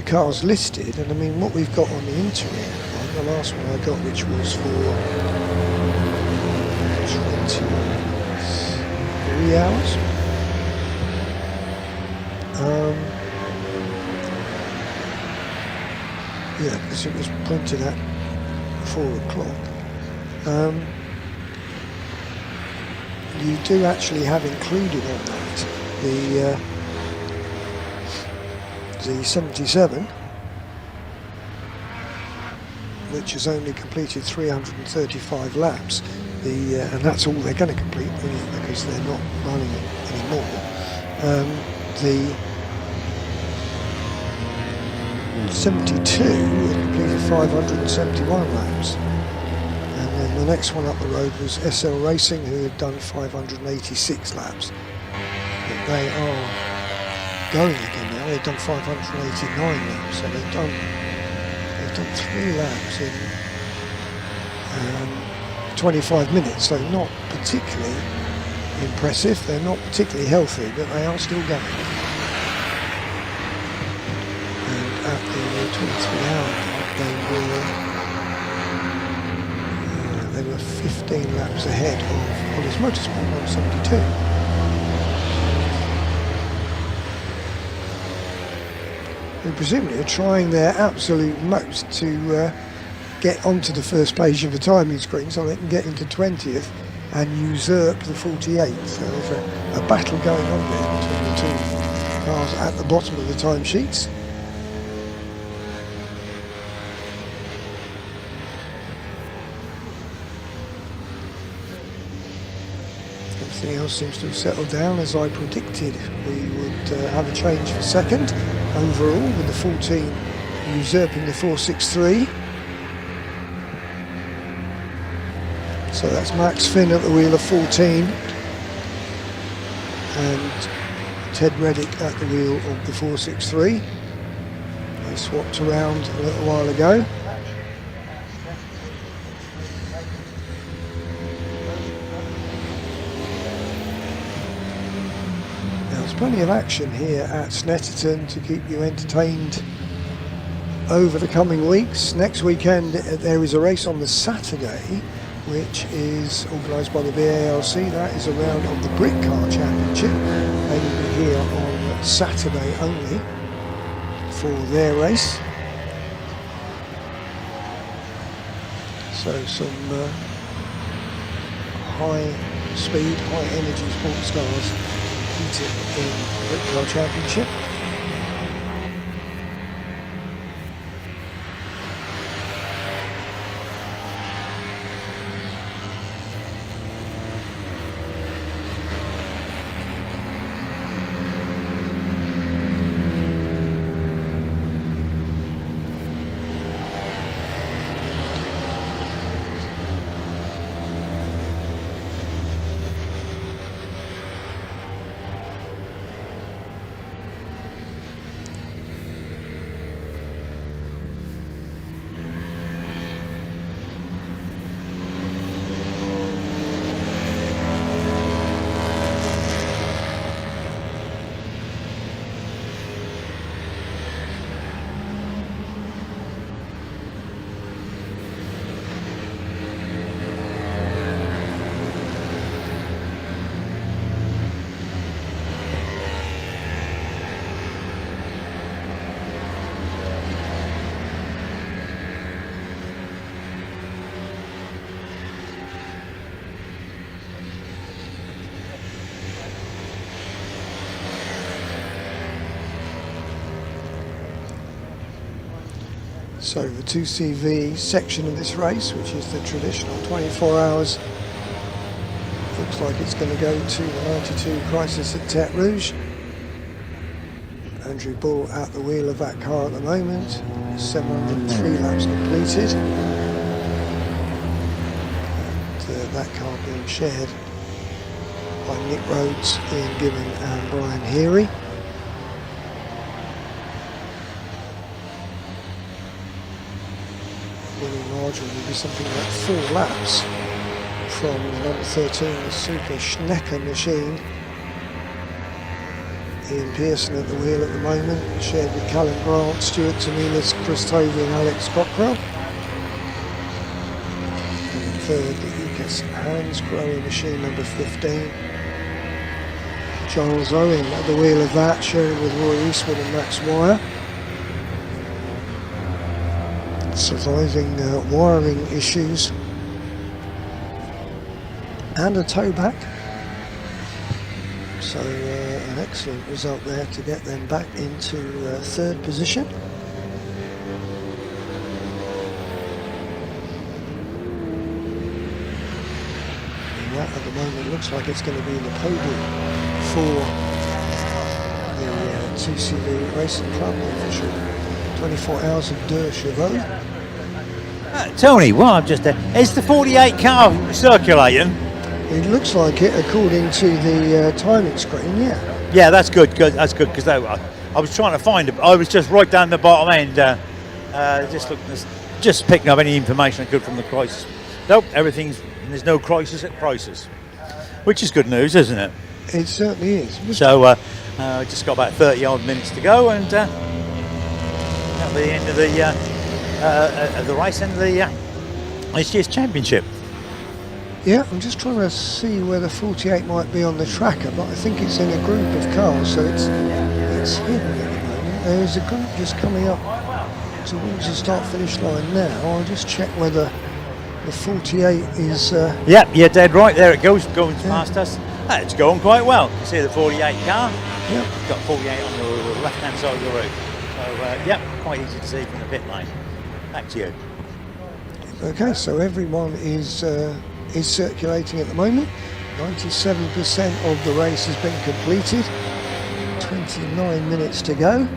cars listed, and I mean what we've got on the interim one, the last one I got, which was for 23 hours. Yeah, because it was printed at 4 o'clock. You do actually have included on that the 77, which has only completed 335 laps, and that's all they're going to complete because they're not running it anymore. The 72 completed 571 laps, and then the next one up the road was SL Racing, who had done 586 laps. But they are going again now. They've done 589 laps, so they've done 3 laps in 25 minutes. So not particularly impressive. They're not particularly healthy, but they are still going. At the 23-hour mark, they were 15 laps ahead of Hollis Motorsport 172. Who presumably are trying their absolute most to get onto the first page of the timing screen so they can get into 20th and usurp the 48th. So there's a battle going on there between the two cars at the bottom of the timesheets. Everything else seems to have settled down as I predicted. We would have a change for second overall, with the 14 usurping the 463. So that's Max Finn at the wheel of 14 and Ted Reddick at the wheel of the 463. They swapped around a little while ago. Plenty of action here at Snetterton to keep you entertained over the coming weeks. Next weekend there is a race on the Saturday, which is organised by the BRSCC. That is a round of the Brick Car Championship. They will be here on Saturday only for their race. So some high speed, high energy sports cars in the Brick Car Championship. So the 2CV section of this race, which is the traditional 24 hours, looks like it's going to go to the 92 Crisis at Tete Rouge. Andrew Bull at the wheel of that car at the moment, 703 laps completed. And that car being shared by Nick Rhodes, Ian Gibbon and Brian Heary. Winning margin will be something like 4 laps from number 13, the Super Schnecker machine. Ian Pearson at the wheel at the moment, shared with Callum Grant, Stuart Tamilis, Chris Tovey and Alex Cockrell. And third, the UCAS Hans Grower machine number 15. Charles Owen at the wheel of that, sharing with Roy Eastwood and Max Wire. Surviving wiring issues and a towback. So an excellent result there to get them back into third position. And that at the moment looks like it's going to be the podium for the 2CV Racing Club, the official 24 Hours of Deux Chevaux. Tony, well, I'm just is the 48 car circulating? It looks like it, according to the timing screen. Yeah. Yeah, that's good. That's good because I was trying to find it. I was just right down the bottom end, just picking up any information I could from the crisis. Nope, there's no crisis at prices, which is good news, isn't it? It certainly is. So just got about 30 odd minutes to go, and that'll be the end of the race and the this year's championship. Yeah, I'm just trying to see where the 48 might be on the tracker, but I think it's in a group of cars, so it's hidden at the moment. There's a group just coming up towards the start-finish line now. I'll just check whether the 48 is... Yep, you're dead right. There it goes, going past us. It's going quite well. You see the 48 car? Yep. Got 48 on the left-hand side of the road. So, yep, quite easy to see from the pit lane. Back to you. Okay, so everyone is circulating at the moment. 97% of the race has been completed. 29 minutes to go.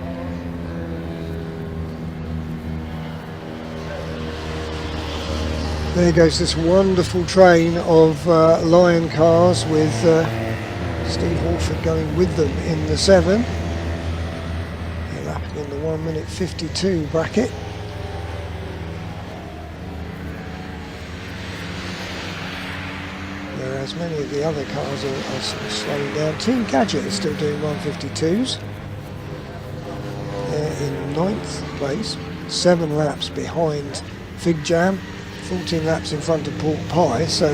There goes this wonderful train of Lion cars with Steve Horford going with them in the 7. They're lapping in the 1:52 bracket. Whereas many of the other cars are sort of slowing down. Team Gadget is still doing 1:52s. They're in 9th place, 7 laps behind Fig Jam, 14 laps in front of Pork Pie, so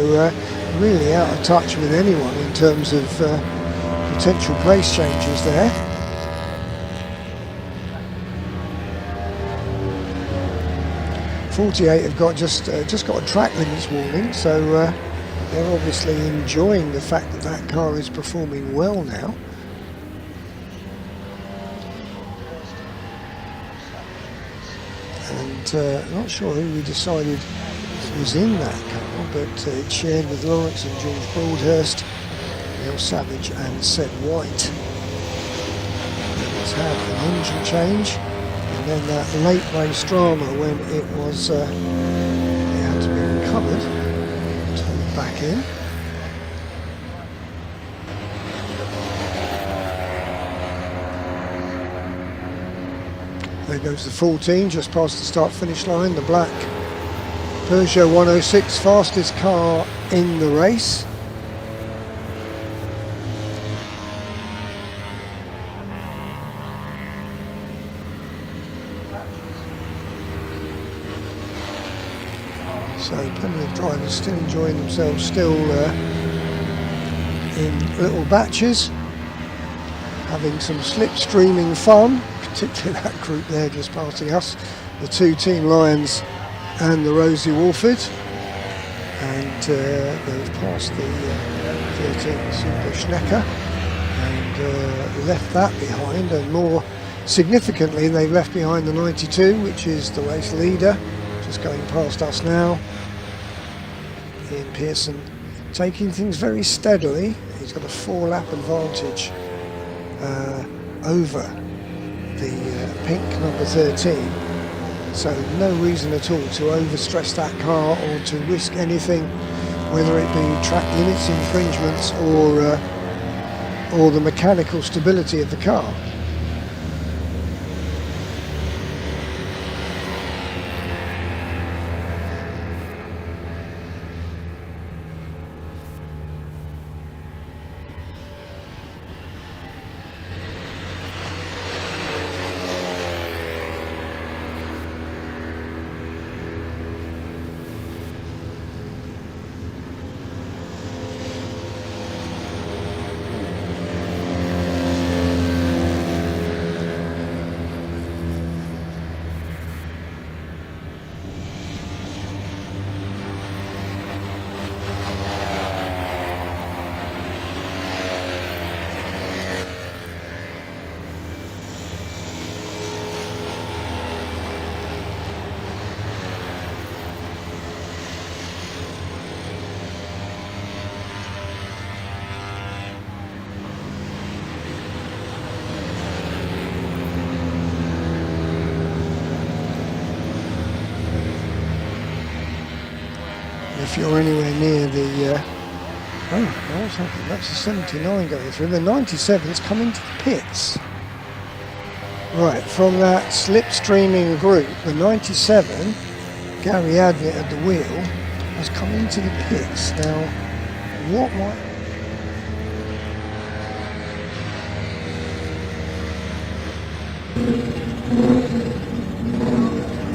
really out of touch with anyone in terms of potential place changes there. .48 have got just got a track limits warning, so they're obviously enjoying the fact that that car is performing well now. And not sure who we decided was in that car, but it's shared with Lawrence and George Broadhurst, Neil Savage and Sed White. It's had an engine change, and then that late race drama when it was it had to be recovered, turned back in. There goes the 14, just past the start-finish line, the black Peugeot 106, fastest car in the race. So plenty of drivers still enjoying themselves, still in little batches, having some slipstreaming fun, particularly that group there just passing us, the 2 Team Lions and the Rosie Wolford, and they've passed the 13 Super Schnecker and left that behind, and more Significantly, they've left behind the 92, which is the race leader, just going past us now. Ian Pearson taking things very steadily. He's got a 4-lap advantage over the pink number 13. So no reason at all to overstress that car or to risk anything, whether it be track limits infringements or the mechanical stability of the car. If you're anywhere near the what's happened? That's a 79 going through. The 97's coming to the pits. Right, from that slipstreaming group, the 97, Gary Adnett at the wheel, has come into the pits. Now, what might...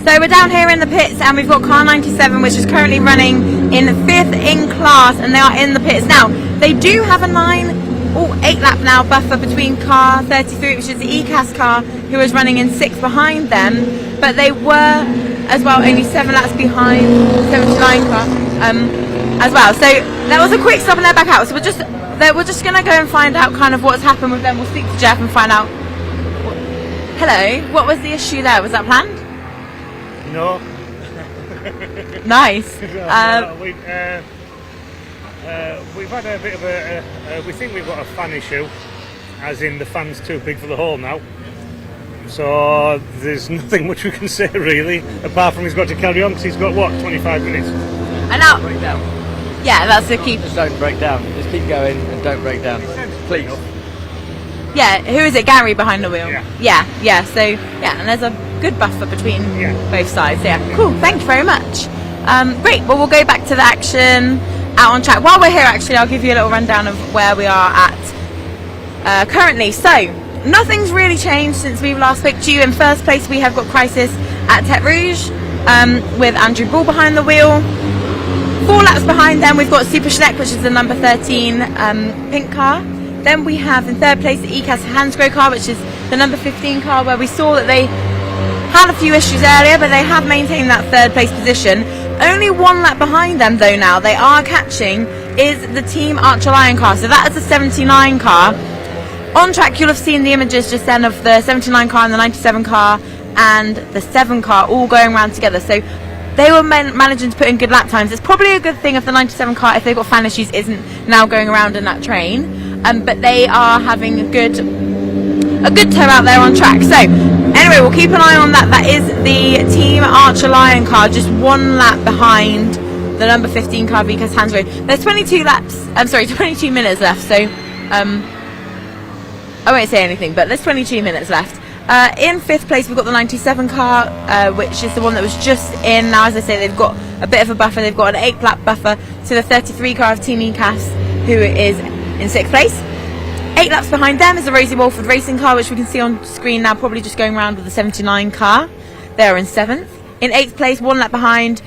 So we're down here in the pits and we've got car 97, which is currently running in 5th in class, and they are in the pits. Now, they do have a 8 lap now buffer between car 33, which is the ECAS car, who is running in 6th behind them, but they were as well only 7 laps behind the 79 car as well. So that was a quick stop and they're back out. So we're just going to go and find out kind of what's happened with them. We'll speak to Jeff and find out. Hello, what was the issue there? Was that planned? No. Nice. We've had a bit of we think we've got a fan issue, as in the fan's too big for the hole now. So there's nothing much we can say really, apart from he's got to carry on because he's got what, 25 minutes. And now, break down. Yeah, that's the key. Just don't break down. Just keep going and don't break down, please. Yeah, who is it? Gary behind the wheel. Yeah. So yeah, and there's a good buffer between both sides. Yeah, cool. Thank you very much. Great. Well, we'll go back to the action out on track. While we're here, actually, I'll give you a little rundown of where we are at currently. So nothing's really changed since we last spoke to you. In first place, we have got Crisis at Tete Rouge with Andrew Ball behind the wheel. 4 laps behind them, we've got Super Schneck, which is the number 13 pink car. Then we have in third place the ECAS Hansgrohe car, which is the number 15 car, where we saw that they had a few issues earlier, but they have maintained that third place position. Only 1 lap behind them though now, they are catching, is the Team Archer Lion car. So that is the 79 car. On track you'll have seen the images just then of the 79 car and the 97 car and the 7 car all going around together. So they were managing to put in good lap times. It's probably a good thing if the 97 car, if they've got fan issues, isn't now going around in that train. But they are having a good tow out there on track. So anyway, we'll keep an eye on that. That is the Team Archer Lion car, just 1 lap behind the number 15 car, ECAS Hansgrohe. There's 22 minutes left. So I won't say anything, but there's 22 minutes left. In 5th place, we've got the 97 car, which is the one that was just in. Now, as I say, they've got a bit of a buffer. They've got an 8 lap buffer to the 33 car of Team ECAS, who is in 6th place. 8 laps behind them is the Rosie Walford Racing car, which we can see on screen now, probably just going around with the 79 car. They're in 7th. In 8th place, 1 lap behind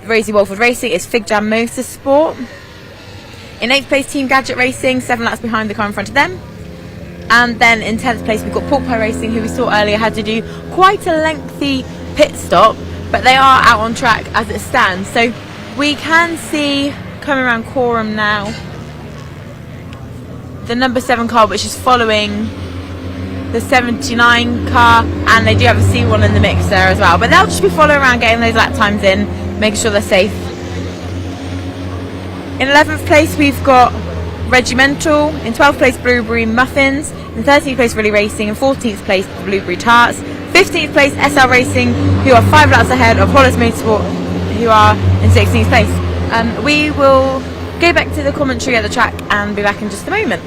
Rosie Walford Racing, is Fig Jam Motorsport. In 8th place, Team Gadget Racing, 7 laps behind the car in front of them. And then in 10th place, we've got Pork Pie Racing, who we saw earlier had to do quite a lengthy pit stop, but they are out on track as it stands. So we can see, coming around Coram now, the number 7 car, which is following the 79 car, and they do have a C1 in the mix there as well. But they'll just be following around, getting those lap times in, making sure they're safe. In 11th place we've got Regimental, in 12th place Blueberry Muffins, in 13th place Really Racing, in 14th place Blueberry Tarts, 15th place SL Racing, who are 5 laps ahead of Hollis Motorsport, who are in 16th place. We will go back to the commentary at the track and be back in just a moment.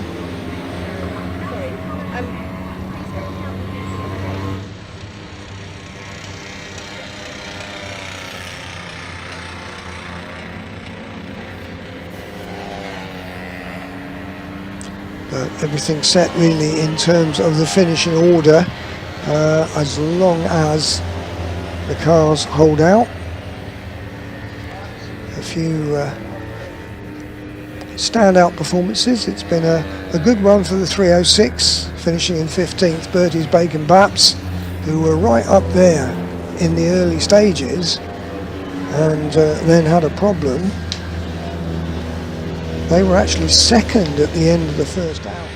But everything's set really in terms of the finishing order, as long as the cars hold out. A few standout performances. It's been a good run for the 306, finishing in 15th. Bertie's Bacon Baps, who were right up there in the early stages and then had a problem. They were actually second at the end of the first hour.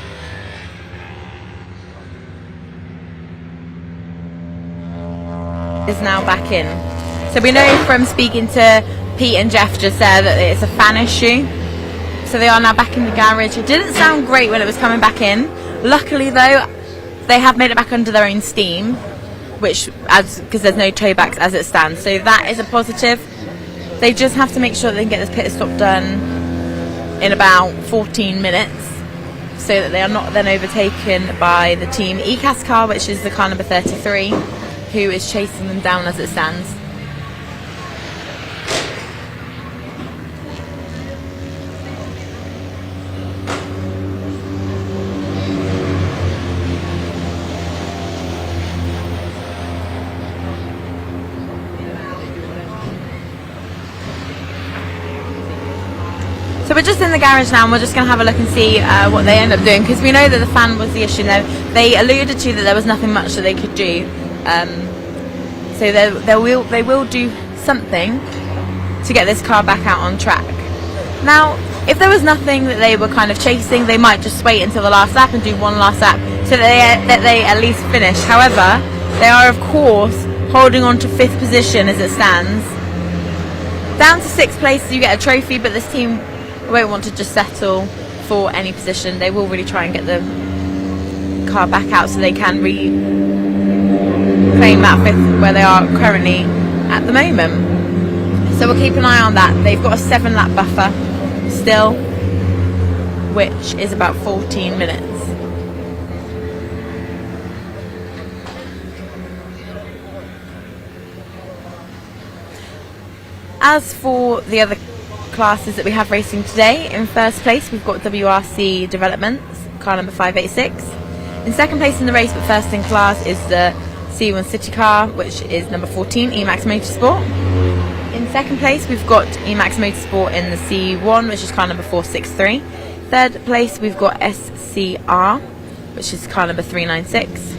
Is now back in. So we know from speaking to Pete and Jeff just there that it's a fan issue. So they are now back in the garage. It didn't sound great when it was coming back in. Luckily though, they have made it back under their own steam, which because there's no tow backs as it stands. So that is a positive. They just have to make sure that they can get this pit stop done in about 14 minutes so that they are not then overtaken by the team ECAS car, which is the car number 33, who is chasing them down as it stands. So we're just in the garage now and we're just going to have a look and see what they end up doing, because we know that the fan was the issue. They alluded to that there was nothing much that they could do. So they will do something to get this car back out on track. Now, if there was nothing that they were kind of chasing, they might just wait until the last lap and do one last lap so that they at least finish. However, they are of course holding on to 5th position as it stands. Down to 6th place, you get a trophy, but this team won't want to just settle for any position. They will really try and get the car back out so they can reclaim that 5th where they are currently at the moment. So we'll keep an eye on that. They've got a 7-lap buffer still, which is about 14 minutes. As for the other classes that we have racing today, in first place we've got WRC Developments, car number 586. In second place in the race, but first in class, is the C1 City car, which is number 14, Emax Motorsport. In second place we've got Emax Motorsport in the C1, which is car number 463. Third place we've got SCR, which is car number 396.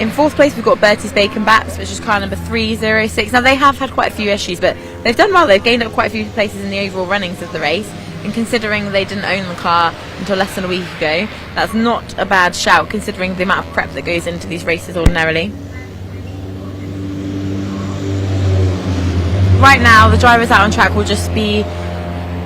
In fourth place we've got Bertie's Bacon Baps, which is car number 306. Now they have had quite a few issues, but they've done well. They've gained up quite a few places in the overall runnings of the race, and considering they didn't own the car until less than a week ago, that's not a bad shout considering the amount of prep that goes into these races ordinarily. Right now the drivers out on track will just be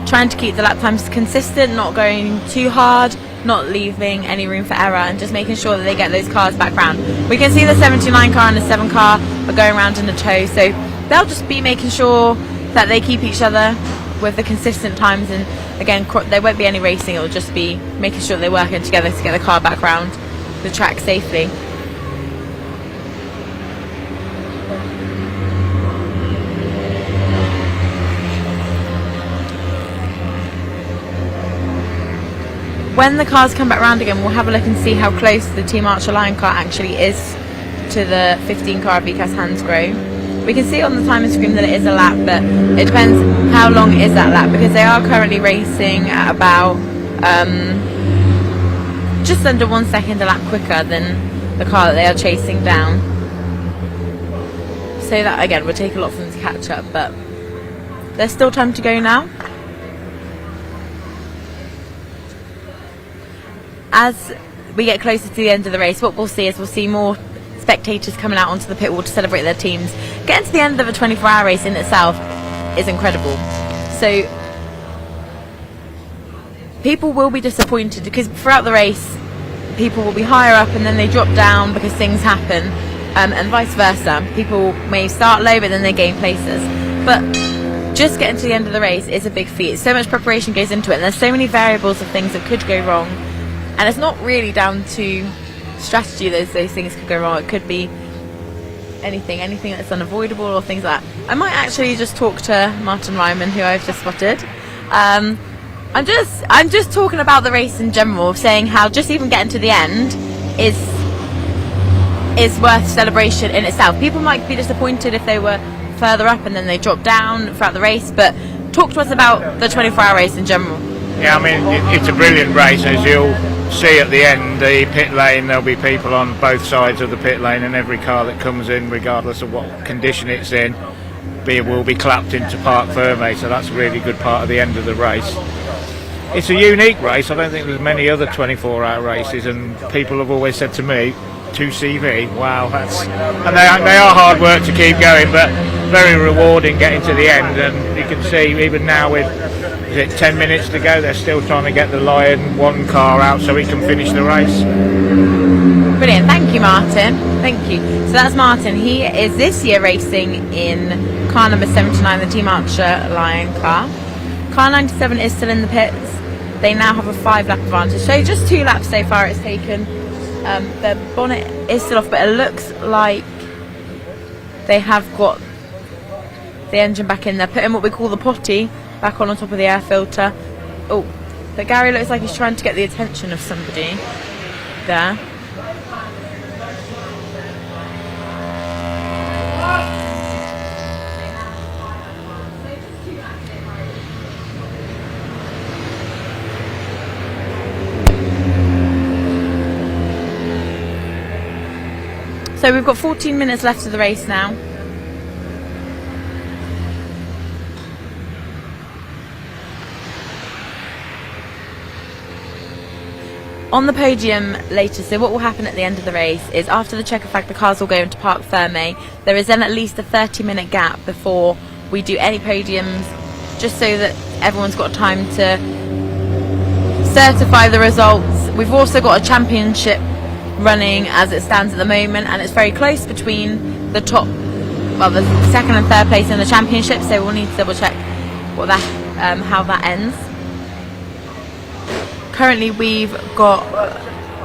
trying to keep the lap times consistent, not going too hard, not leaving any room for error, and just making sure that they get those cars back round. We can see the 79 car and the 7 car are going around in a tow, so they'll just be making sure that they keep each other with the consistent times, and again there won't be any racing. It'll just be making sure they're working together to get the car back round the track safely. When the cars come back round again, we'll have a look and see how close the Team Archer Lion car actually is to the 15 car of VCAS Hansgrohe. We can see on the timing screen that it is a lap, but it depends how long is that lap, because they are currently racing at about just under 1 second a lap quicker than the car that they are chasing down. So that again would take a lot for them to catch up, but there's still time to go now. as we get closer to the end of the race, what we'll see more spectators coming out onto the pit wall to celebrate their teams. Getting to the end of a 24-hour race in itself is incredible. So people will be disappointed because throughout the race people will be higher up and then they drop down because things happen, and vice versa. People may start low but then they gain places. But just getting to the end of the race is a big feat. So much preparation goes into it, and there's so many variables of things that could go wrong, and it's not really down to strategy. Those things could go wrong. It could be anything that's unavoidable or things like that. I might actually just talk to Martin Ryman, who I've just spotted. I'm just talking about the race in general, saying how just even getting to the end is worth celebration in itself. People might be disappointed if they were further up and then they drop down throughout the race, but talk to us about the 24-hour race in general. Yeah, I mean, it's a brilliant race. As you'll see at the end, the pit lane, there'll be people on both sides of the pit lane, and every car that comes in, regardless of what condition it's in, will be clapped into Parc Fermé, so that's a really good part of the end of the race. It's a unique race. I don't think there's many other 24-hour races, and people have always said to me, 2CV, wow, and they are hard work to keep going, but very rewarding getting to the end. And you can see even now with 10 minutes to go, they're still trying to get the Lion 1 car out so he can finish the race. Brilliant, thank you, Martin. Thank you. So that's Martin. He is this year racing in car number 79, the Team Archer Lion car. Car 97 is still in the pits. They now have a 5-lap advantage, so just 2 laps so far it's taken. The bonnet is still off, but it looks like they have got the engine back in there, putting what we call the potty back on top of the air filter. Oh, but Gary looks like he's trying to get the attention of somebody there. So we've got 14 minutes left of the race now. On the podium later, so what will happen at the end of the race is after the checker flag, the cars will go into Parc Fermé. There is then at least a 30-minute gap before we do any podiums, just so that everyone's got time to certify the results. We've also got a championship running as it stands at the moment, and it's very close between the top, well, the second and third place in the championship, so we'll need to double check what that how that ends. Currently we've got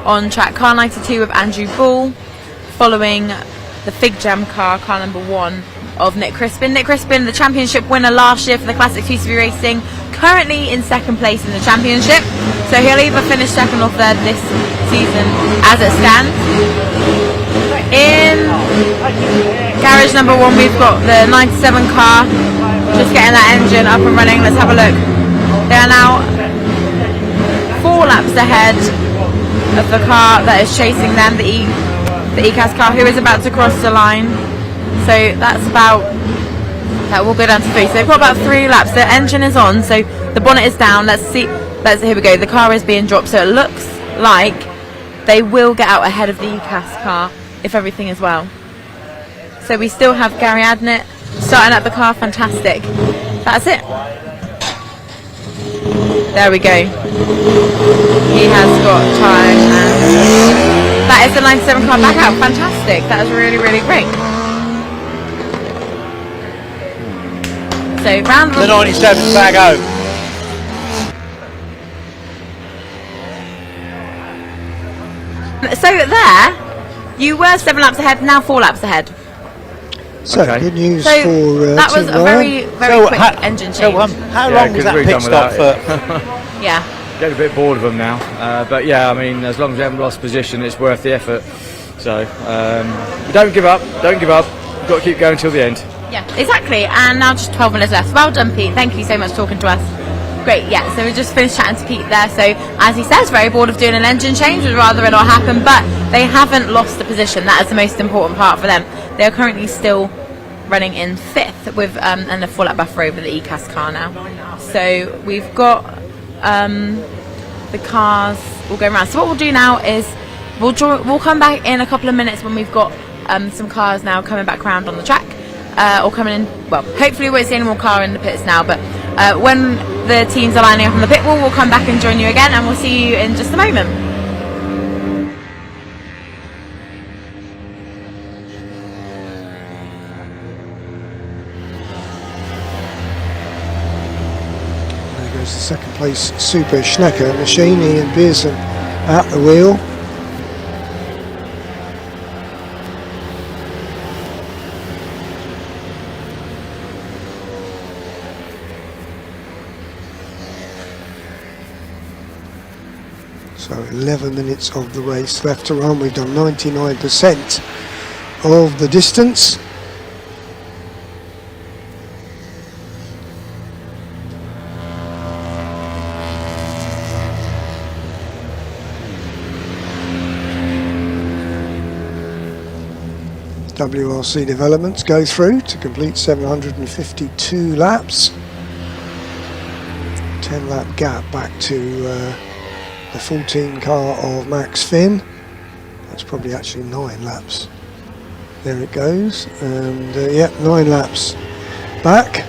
on track car 92 with Andrew Bull, following the Fig Jam car number 1 of Nick Crispin. Nick Crispin, the championship winner last year for the Classic 2CV Racing, currently in second place in the championship, so he'll either finish second or third this season as it stands. In garage number 1 we've got the 97 car, just getting that engine up and running. Let's have a look. They are now 4 laps ahead of the car that is chasing them, the ECAS car, who is about to cross the line. So that will go down to 3. So they've got about 3 laps. The engine is on, so the bonnet is down. Let's see. Here we go. The car is being dropped, so it looks like they will get out ahead of the ECAS car if everything is well. So we still have Gary Adnett starting up the car. Fantastic. That's it. There we go. He has got time, and that is the 97 car back out. Fantastic. That is really, really great. So round the 97 back out. So there, you were 7 laps ahead, now 4 laps ahead. So good news so for that was a very quick engine change. So how long was that pit stop for? Yeah. Getting a bit bored of them now, but yeah, I mean, as long as we haven't lost position, it's worth the effort. So don't give up. Don't give up. We've got to keep going till the end. Yeah, exactly. And now just 12 minutes left. Well done, Pete. Thank you so much for talking to us. Great, yeah, so we just finished chatting to Pete there. So as he says, very bored of doing an engine change, would rather it not happen, but they haven't lost the position. That is the most important part for them. They are currently still running in 5th with and a 4-lap buffer over the ECAS car now. So we've got the cars we'll go around. So what we'll do now is we'll come back in a couple of minutes when we've got some cars now coming back around on the track, or coming in. Well, hopefully we won't see any more car in the pits now, but when the teams are lining up on the pit wall, we'll come back and join you again, and we'll see you in just a moment. There goes the second place Super Schnecker machine, Ian Pearson at the wheel. So 11 minutes of the race left to run. We've done 99% of the distance. WRC developments go through to complete 752 laps. 10 lap gap back to the 14 car of Max Finn. That's probably actually 9 laps. There it goes, and yeah, 9 laps back.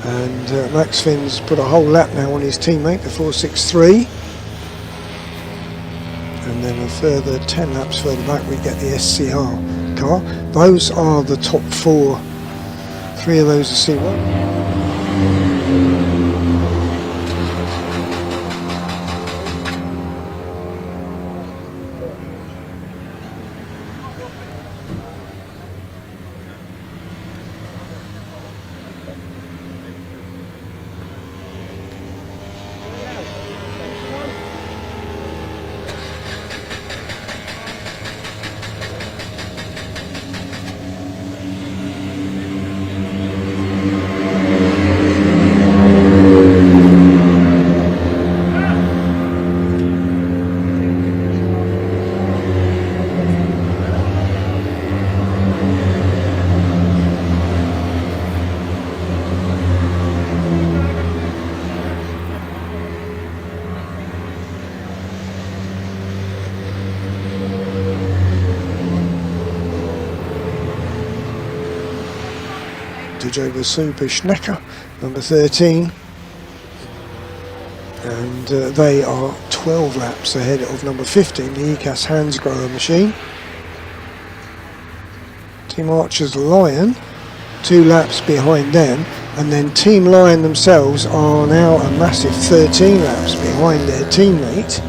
And Max Finn's put a whole lap now on his teammate, the 463. And then a further 10 laps further back we get the SCR car. Those are the top 4. 3 of those are C1. Over Super Schnecker, number 13, and they are 12 laps ahead of number 15, the ECAS Hansgrohe machine. Team Archer's Lion, 2 laps behind them, and then Team Lion themselves are now a massive 13 laps behind their teammate.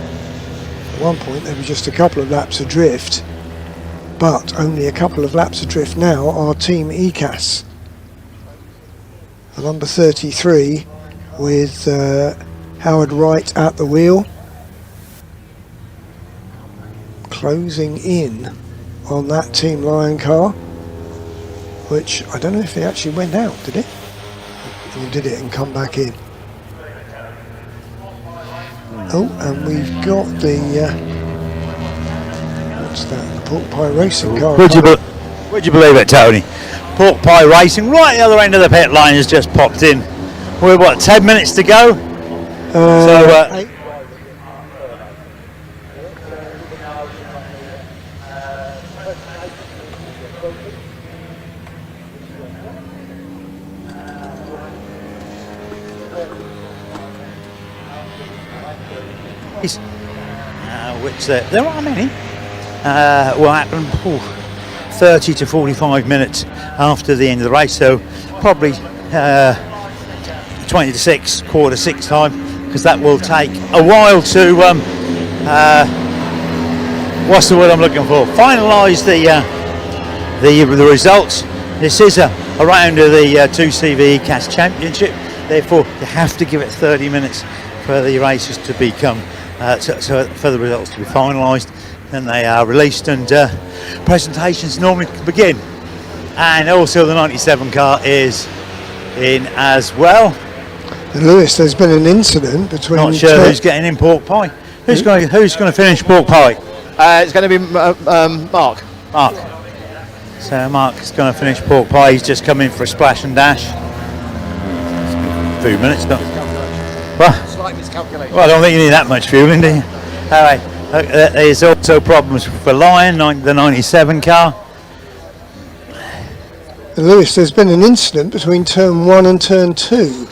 At one point they were just a couple of laps adrift, but only a couple of laps adrift now are Team ECAS. Number 33 with Howard Wright at the wheel, closing in on that Team Lion car, which I don't know if it actually went out, did it? Or did it and come back in? Oh, and we've got the what's that? The Pork Pie Racing car. Would you believe it, Tony? Pork Pie Racing, right at the other end of the pit lane, has just popped in. We're what, 10 minutes to go? Which there aren't many. Will happen 30 to 45 minutes after the end of the race, so probably 20 to 6, quarter 6 time, because that will take a while to what's the word I'm looking for? Finalise the results. This is a round of the 2CV ECAS Championship, therefore you have to give it 30 minutes for the races to become so for the results to be finalised. Then they are released and presentations normally begin. And also the 97 car is in as well. And Lewis, there's been an incident between... Not sure who's getting in Pork Pie. Who's going to finish Pork Pie? It's going to be Mark. Mark. So Mark's going to finish Pork Pie. He's just come in for a splash and dash. A few minutes, don't Slight miscalculation. Well, I don't think you need that much fueling, do you? All right. There's also problems for Lion, the 97 car. Lewis, there's been an incident between turn 1 and turn 2.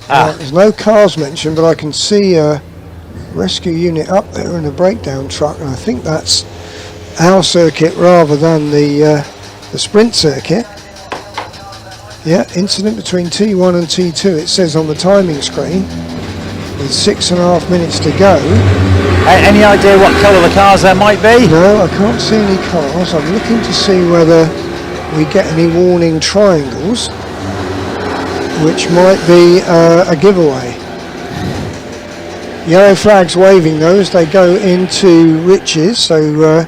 There's no cars mentioned, but I can see a rescue unit up there and a breakdown truck, and I think that's our circuit rather than the sprint circuit. Yeah, incident between T1 and T2, it says on the timing screen, with 6.5 minutes to go. Any idea what colour the cars there might be? No, I can't see any cars. I'm looking to see whether we get any warning triangles, which might be a giveaway. Yellow flags waving those, they go into Riches, so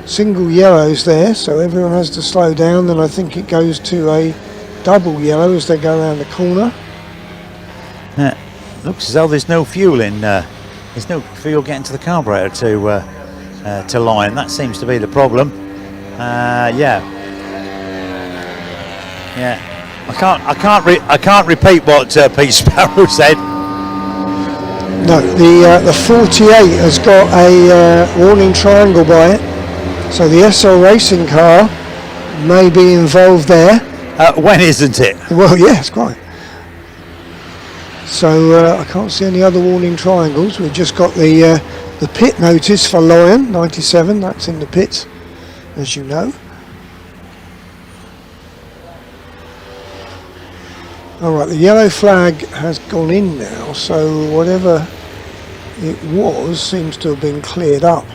single yellows there, so everyone has to slow down. Then I think it goes to a double yellow as they go around the corner. Looks as though there's no fuel in. There's no fuel getting to the carburetor to Lion. That seems to be the problem. Yeah. I can't repeat what Pete Sparrow said. No, the 48 has got a warning triangle by it, so the SL Racing car may be involved there. When isn't it? Well, yes, quite. So I can't see any other warning triangles. We've just got the pit notice for Lion 97. That's in the pits, as you know. All right, the yellow flag has gone in now, so whatever it was seems to have been cleared up.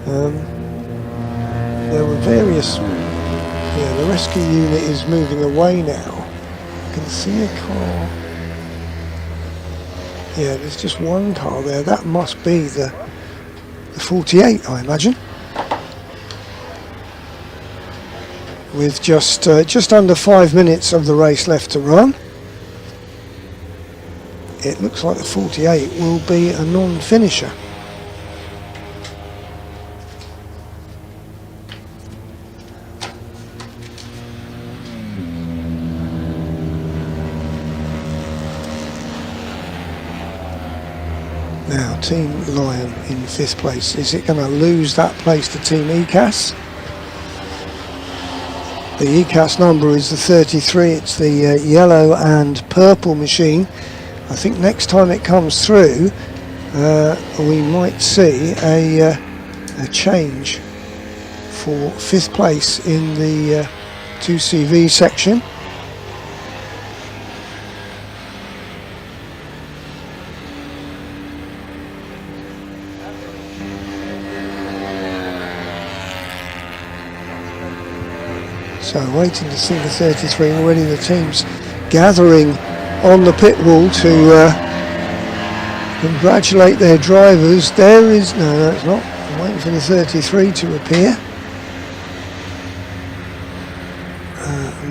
There were various. Yeah, the rescue unit is moving away now. I can see a car. Yeah, there's just one car there. That must be the 48, I imagine. With just under 5 minutes of the race left to run, it looks like the 48 will be a non-finisher. Now, Team Lion in 5th place. Is it going to lose that place to Team ECAS? The ECAS number is the 33. It's the yellow and purple machine. I think next time it comes through, we might see a change for 5th place in the 2CV section. So waiting to see the 33, already the team's gathering on the pit wall to congratulate their drivers. There is, no it's not, I'm waiting for the 33 to appear.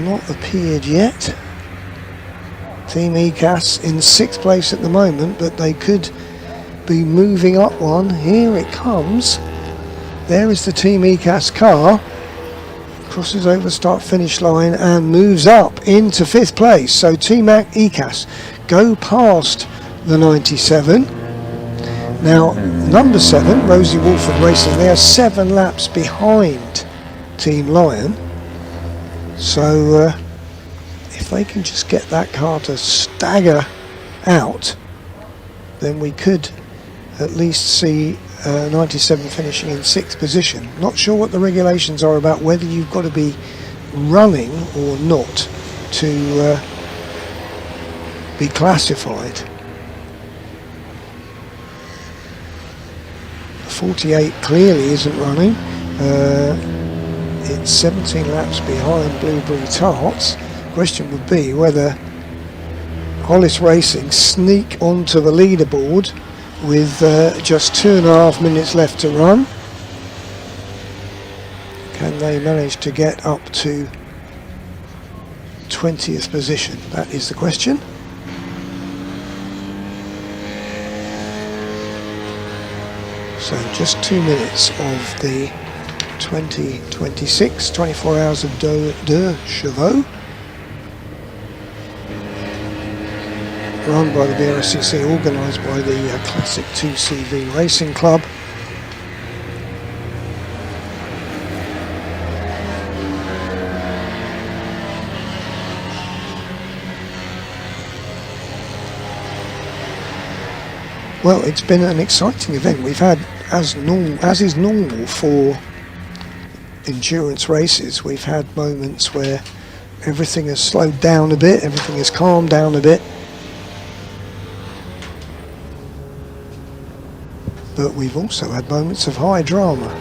Not appeared yet. Team ECAS in 6th place at the moment, but they could be moving up one. Here it comes. There is the Team ECAS car. Crosses over the start-finish line and moves up into 5th place. So Team ECAS go past the 97. Now, number 7, Rosie Wolford Racing, they are 7 laps behind Team Lion. So if they can just get that car to stagger out, then we could at least see 97 finishing in 6th position. Not sure what the regulations are about whether you've got to be running or not to be classified. The 48 clearly isn't running. It's 17 laps behind Blueberry Tarts. Question would be whether Hollis Racing sneak onto the leaderboard with just 2.5 minutes left to run. Can they manage to get up to 20th position? That is the question. So just 2 minutes of the 2026 24 hours of deux chevaux. run by the BRSCC, organised by the Classic 2CV Racing Club. Well, it's been an exciting event. We've had, as is normal for endurance races, we've had moments where everything has slowed down a bit, everything has calmed down a bit. But we've also had moments of high drama.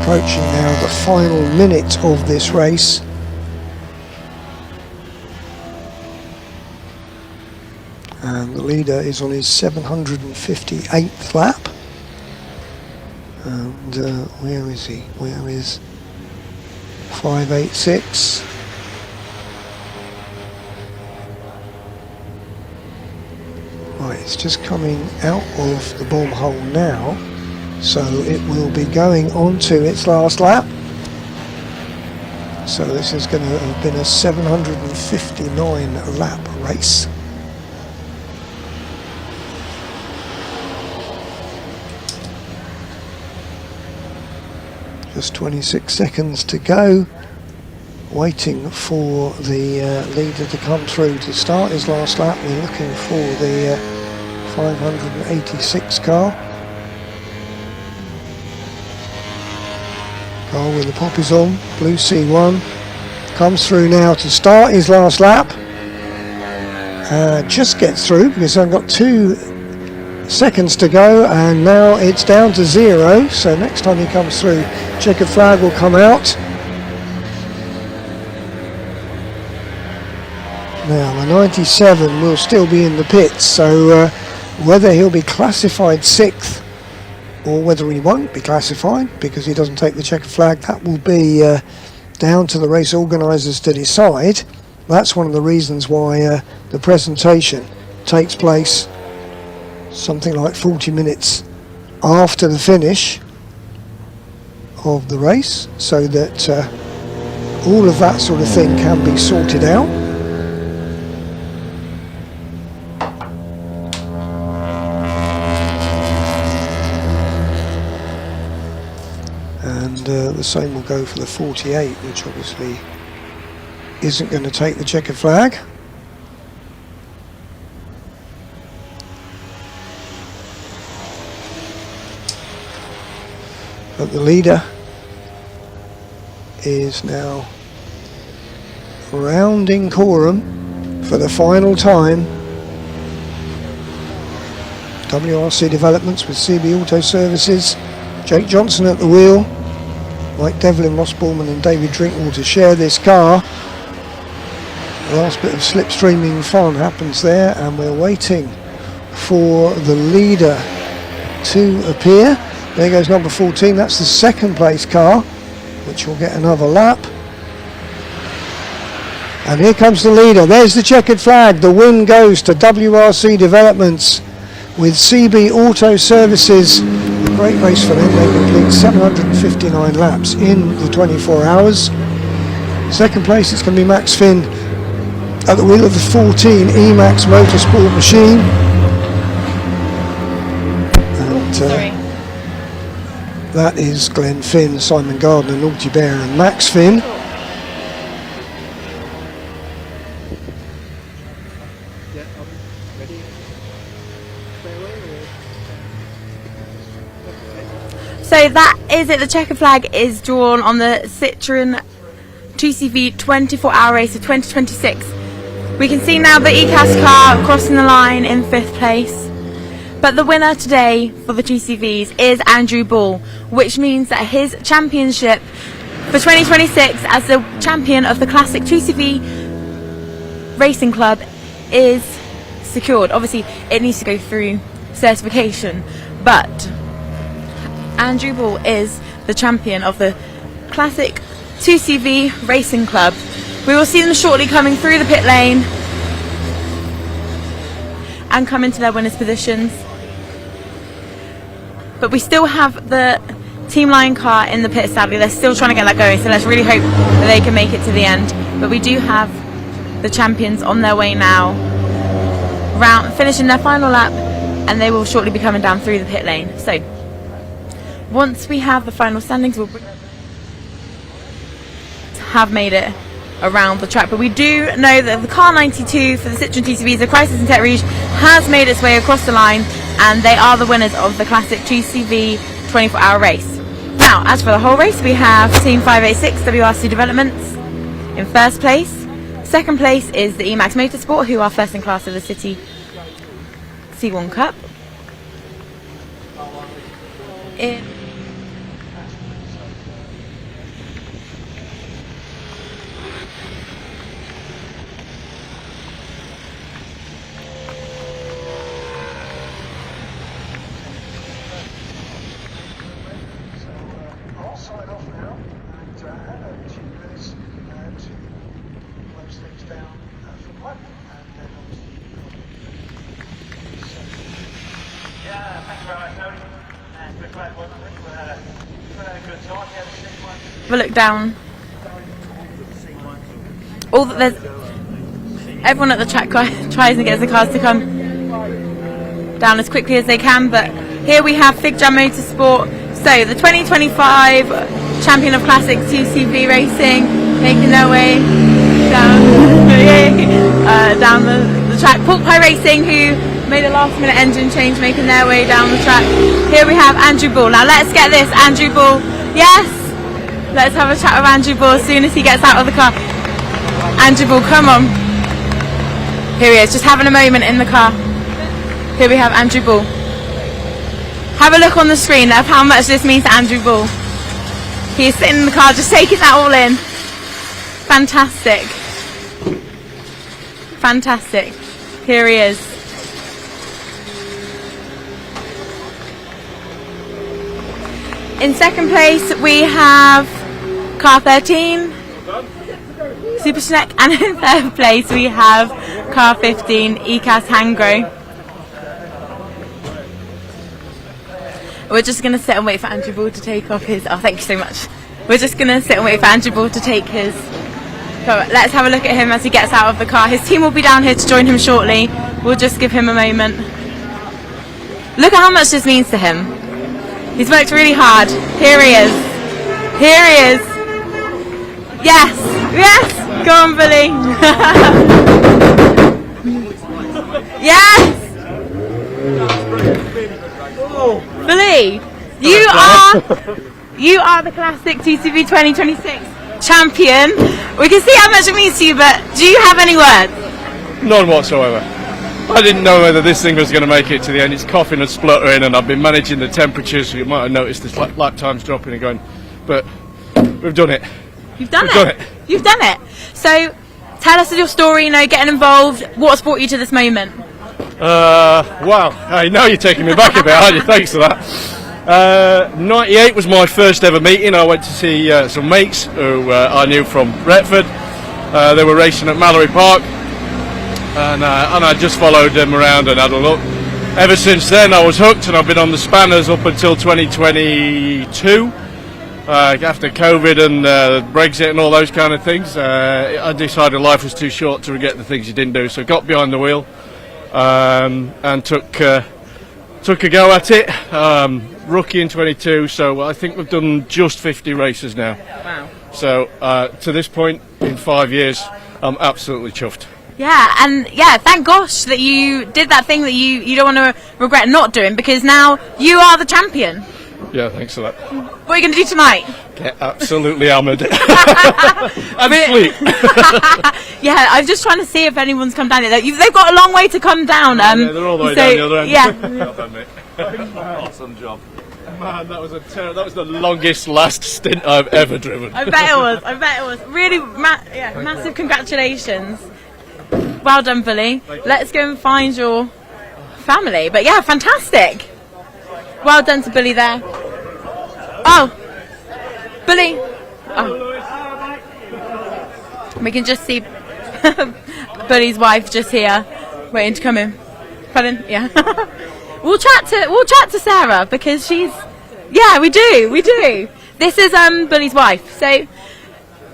Approaching now the final minute of this race. And the leader is on his 758th lap. And where is he? Where is 586? Right, it's just coming out of the bomb hole now. So it will be going on to its last lap. So this is going to have been a 759 lap race. Just 26 seconds to go. Waiting for the leader to come through to start his last lap. We're looking for the 586 car. Car with the poppies on, blue C1, comes through now to start his last lap. Just gets through because I've got 2 seconds to go, and now it's down to 0. So next time he comes through, checkered flag will come out. Now the 97 will still be in the pits, so whether he'll be classified 6th or whether he won't be classified because he doesn't take the checkered flag, that will be down to the race organisers to decide. That's one of the reasons why the presentation takes place something like 40 minutes after the finish of the race, so that all of that sort of thing can be sorted out. The same will go for the 48, which obviously isn't going to take the checkered flag. But the leader is now rounding Coram for the final time. WRC Developments with CB Auto Services, Jake Johnson at the wheel, Mike Devlin, Ross Borman and David Drinkwater share this car. The last bit of slipstreaming fun happens there, and we're waiting for the leader to appear. There goes number 14, that's the 2nd place car, which will get another lap. And here comes the leader, there's the checkered flag. The win goes to WRC Developments with CB Auto Services. A great race for them. They complete 759 laps in the 24 hours. 2nd place, it's going to be Max Finn at the wheel of the 14 Emax Motorsport machine. And that is Glenn Finn, Simon Gardner, Naughty Bear and Max Finn. So that is it. The checkered flag is drawn on the Citroen 2CV 24-hour race of 2026. We can see now the ECAS car crossing the line in 5th place. But the winner today for the 2CVs is Andrew Ball, which means that his championship for 2026 as the champion of the Classic 2CV Racing Club is secured. Obviously, it needs to go through certification, but Andrew Ball is the champion of the Classic 2CV Racing Club. We will see them shortly coming through the pit lane and come into their winners' positions. but we still have the Team Lion car in the pit. Sadly, they're still trying to get that going, so let's really hope that they can make it to the end. But we do have the champions on their way now, finishing their final lap, and they will shortly be coming down through the pit lane. So once we have the final standings, we'll have made it around the track. But we do know that the car 92 for the Citroën TCVs, the Crisis and Tech Rouge, has made its way across the line, and they are the winners of the Classic TCV 24-hour race. Now, as for the whole race, we have Team 586 WRC Developments in first place. Second place is the Emax Motorsport, who are first in class of the City C1 Cup. Have a look down. All that there's, everyone at the track tries and gets the cars to come down as quickly as they can. But here we have Fig Jam Motorsport. So the 2025 champion of Classic TCV racing, making their way down down the track. Pork Pie Racing, who made a last-minute engine change, making their way down the track. Here we have Andrew Ball. Now let's get this, Andrew Ball. Yes. Let's have a chat with Andrew Ball as soon as he gets out of the car. Andrew Ball, come on. Here he is, just having a moment in the car. Here we have Andrew Ball. Have a look on the screen of how much this means to Andrew Ball. He is sitting in the car, just taking that all in. Fantastic. Fantastic. Here he is. In second place, we have car 13, Super Schneck, and in third place we have car 15, ECAS Hangro. We're just going to sit and wait for Andrew Ball to take off his... Oh, thank you so much. We're just going to sit and wait for Andrew Ball to take his... Let's have a look at him as he gets out of the car. His team will be down here to join him shortly. We'll just give him a moment. Look at how much this means to him. He's worked really hard. Here he is. Here he is. Yes! Yes! Go on, Billy. Yes! Billy, you are the Classic TCV 2026 champion. We can see how much it means to you, but do you have any words? None whatsoever. I didn't know whether this thing was going to make it to the end. It's coughing and spluttering, and I've been managing the temperatures, so you might have noticed this lap time's dropping and going, but we've done it. You've done it. You've done it. So tell us your story, getting involved. What's brought you to this moment? Wow, hey, now you're taking me back a bit, aren't you? Thanks for that. 98 was my first ever meeting. I went to see some mates who I knew from Retford. They were racing at Mallory Park, and I just followed them around and had a look. Ever since then I was hooked, and I've been on the spanners up until 2022. After COVID and Brexit and all those kind of things, I decided life was too short to forget the things you didn't do, so got behind the wheel and took a go at it. Rookie in 22, so I think we've done just 50 races now. Wow. So to this point, in 5 years, I'm absolutely chuffed. Yeah, and thank gosh that you did that thing that you don't want to regret not doing, because now you are the champion. Yeah, thanks for that. What are you going to do tonight? Get absolutely hammered. And sleep. Yeah, I'm just trying to see if anyone's come down here. They've got a long way to come down. Yeah, they're all the way down the other end. Yeah. Well done, mate. Awesome job. Man, that was the longest last stint I've ever driven. I bet it was. Really, massive congratulations. Well done, Billy. Let's go and find your family. But yeah, fantastic. Well done to Billy there. Oh, Billy. Oh. We can just see Billy's wife just here, waiting to come in. Pardon? Yeah. We'll chat to Sarah because she's. Yeah, we do. This is Bully's wife. So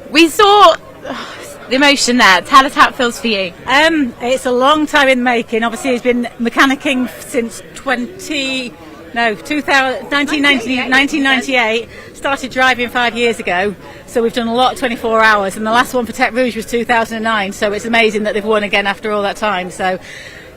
we saw the emotion there. Tell us how it feels for you. It's a long time in making. Obviously, he's been mechanicking since 1998. Started driving 5 years ago. So we've done a lot of 24 hours, and the last one for Tech Rouge was 2009. So it's amazing that they've won again after all that time. So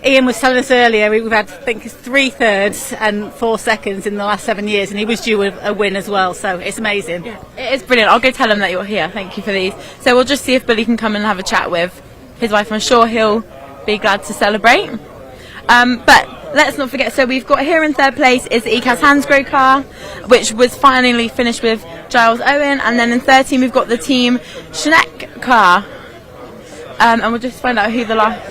Ian was telling us earlier we've had, I think, 3 thirds and 4 seconds in the last 7 years, and he was due a win as well. So it's amazing. Yeah, it is brilliant. I'll go tell him that you're here. Thank you for these. So we'll just see if Billy can come and have a chat with his wife. I'm sure he'll be glad to celebrate. But let's not forget, so we've got here in 3rd place is the ECAS Hansgrohe car, which was finally finished with Giles Owen, and then in 13 we've got the Team Schneck car, and we'll just find out who the last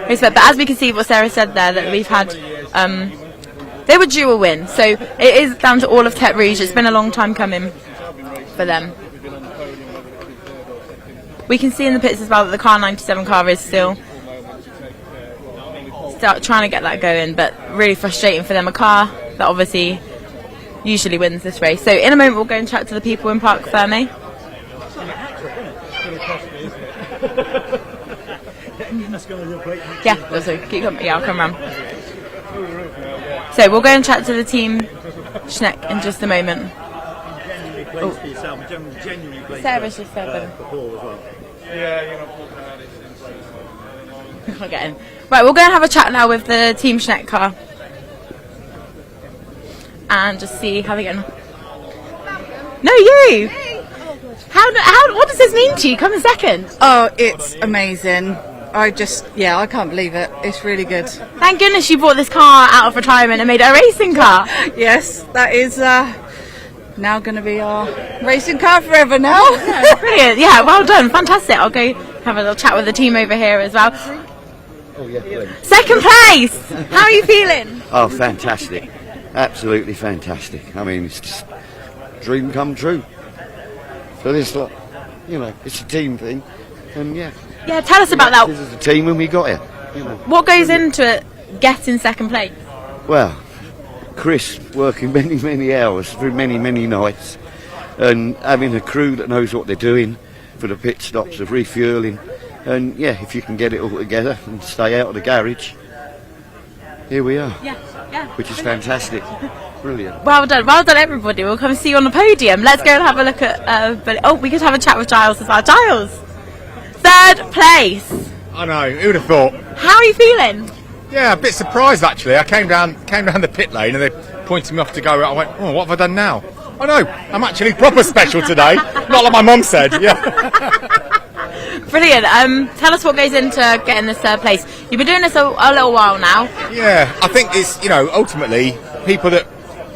is. But as we can see what Sarah said there, that we've had they were due a win, so it is down to all of Tech Rouge. It's been a long time coming for them. We can see in the pits as well that the car 97 car is still trying to get that going, but really frustrating for them. A car that obviously usually wins this race. So in a moment we'll go and chat to the people in Parc Fermé. Yeah, keep coming. Yeah, I'll come round. So we'll go and chat to the Team Schneck in just a moment. Oh. Sarah's just there. I'll get in. Right, we'll go and have a chat now with the Team Schneck car and just see how they get on. No, you! How, what does this mean to you? Come in second. Oh, it's amazing. I can't believe it. It's really good. Thank goodness you brought this car out of retirement and made it a racing car. Yes, that is now going to be our racing car forever now. Oh, brilliant. Yeah, well done. Fantastic. I'll go have a little chat with the team over here as well. Oh, yeah, 2nd place. How are you feeling? Oh, fantastic. Absolutely fantastic. I mean, it's just dream come true. So this, it's a team thing. And yeah, tell us about that. This is a team when we got here. What goes into it getting 2nd place? Well, Chris working many hours through many nights, and having a crew that knows what they're doing for the pit stops of refueling, and if you can get it all together and stay out of the garage, here we are. Yeah, which is fantastic. Brilliant. Well done everybody. We'll come see you on the podium. Let's go and have a look at we could have a chat with Giles as well. Giles, 3rd place. I know, who would have thought? How are you feeling? Yeah, a bit surprised actually. I came down the pit lane and they pointed me off to go. I went, oh, what have I done now? I know, I'm actually proper special today. Not like my mum said. Yeah. Brilliant. Tell us what goes into getting this 3rd place. You've been doing this a little while now. Yeah, I think it's ultimately people that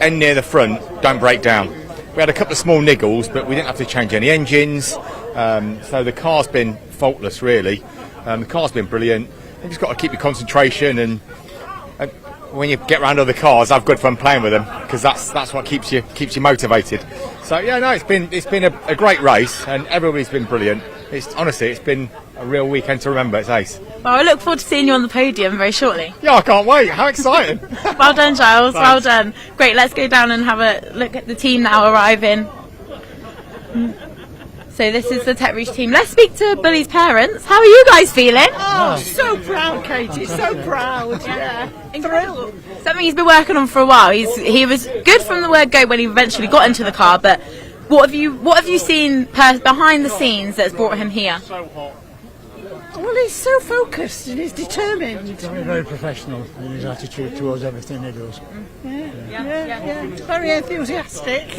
end near the front don't break down. We had a couple of small niggles, but we didn't have to change any engines. So the car's been faultless, really. The car's been brilliant. You've just got to keep your concentration, and when you get around other cars, have good fun playing with them, because that's what keeps you motivated. So it's been a great race, and everybody's been brilliant. It's been a real weekend to remember. It's ace. Well, I look forward to seeing you on the podium very shortly. Yeah, I can't wait. How exciting! Well done, Giles. Thanks. Well done. Great. Let's go down and have a look at the team now arriving. So this is the Tech Rouge team. Let's speak to Billy's parents. How are you guys feeling? Oh, so proud, Katie. So proud. Yeah. Thrilled. Something he's been working on for a while. He was good from the word go when he eventually got into the car, but what have you seen behind the scenes that's brought him here? Well, he's so focused and he's determined. Very, very professional in his attitude towards everything he does. Yeah. Very enthusiastic.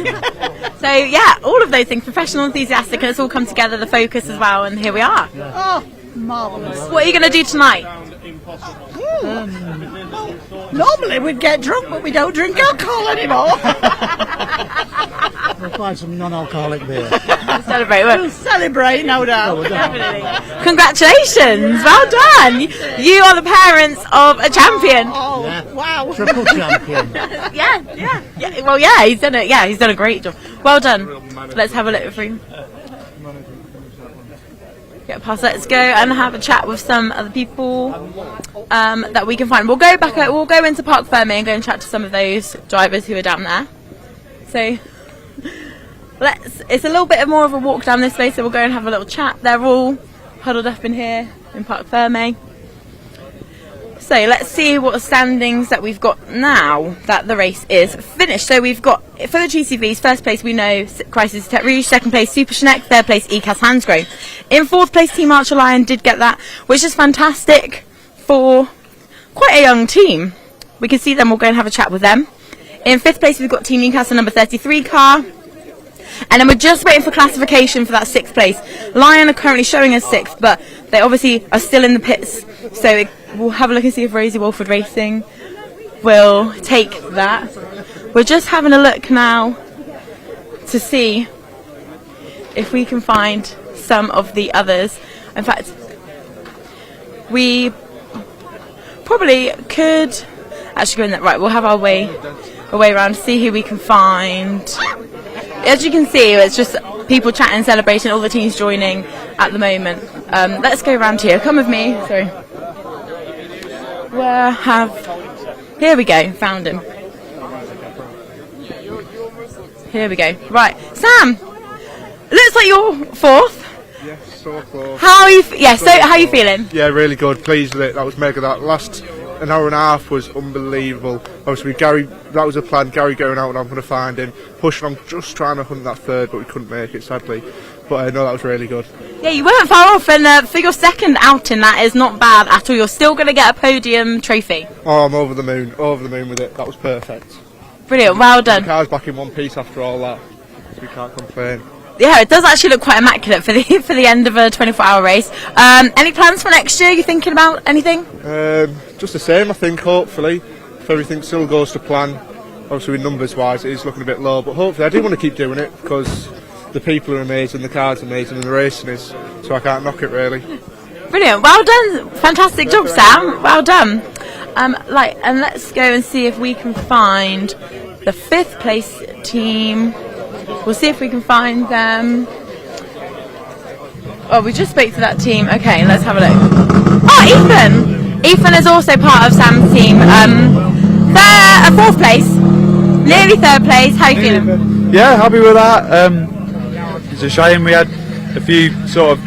So all of those things, professional, enthusiastic, and it's all come together, the focus as well, and here we are. Oh, marvellous. What are you going to do tonight? Normally we'd get drunk, but we don't drink alcohol anymore. We'll find some non-alcoholic beer. We'll celebrate, no doubt. Definitely. Congratulations, well done. You are the parents of a champion. Oh, wow. Triple champion. Yeah. Well, he's done it. Yeah, he's done a great job. Well done. Let's have a look through. get past. Let's go and have a chat with some other people that we can find. We'll go back. We'll go into Parc Fermé and go and chat to some of those drivers who are down there. So it's a little bit more of a walk down this way. So we'll go and have a little chat. They're all huddled up in here in Parc Fermé. So let's see what standings that we've got now that the race is finished. So we've got, for the GCVs, first place we know Crisis Tech Rouge, second place Super Schneck, third place ECAS Hansgrohe. In fourth place Team Archer Lion did get that, which is fantastic for quite a young team. We can see them, we'll go and have a chat with them. In fifth place we've got Team Newcastle number 33 car. And then we're just waiting for classification for that sixth place. Lion are currently showing us sixth, but they obviously are still in the pits. So we'll have a look and see if Rosie Wolford Racing will take that. We're just having a look now to see if we can find some of the others. In fact, we probably could actually go in that. Right, we'll have our way around, see who we can find. As you can see, it's just people chatting, celebrating, all the teams joining at the moment. Let's go around here. Come with me. Sorry. Here we go. Found him. Here we go. Right, Sam. Looks like you're fourth. Yes, so fourth. How are you? So how are you feeling? Yeah, really good. Pleased with it. That was mega. That last an hour and a half was unbelievable. Obviously, Gary, that was a plan. Gary going out and I'm going to find him. Pushing on, just trying to hunt that third, but we couldn't make it, sadly. But no, that was really good. Yeah, you weren't far off, and for your second outing, that is not bad at all. You're still going to get a podium trophy. Oh, I'm over the moon with it. That was perfect. Brilliant, well done. The car's back in one piece after all that, so we can't complain. Yeah, it does actually look quite immaculate for the end of a 24-hour race. Any plans for next year? You thinking about anything? Just the same, I think. Hopefully, if everything still goes to plan. Obviously, numbers-wise, it is looking a bit low, but hopefully, I do want to keep doing it because the people are amazing, the car's amazing, and the racing is. So I can't knock it really. Brilliant, well done, fantastic job, Sam. Well done. And let's go and see if we can find the fifth place team. We'll see if we can find them. Oh, we just spoke to that team. Okay, let's have a look. Oh, Ethan! Ethan is also part of Sam's team. They're fourth place, nearly third place. How are you feeling? Yeah, happy with that. It's a shame we had a few sort of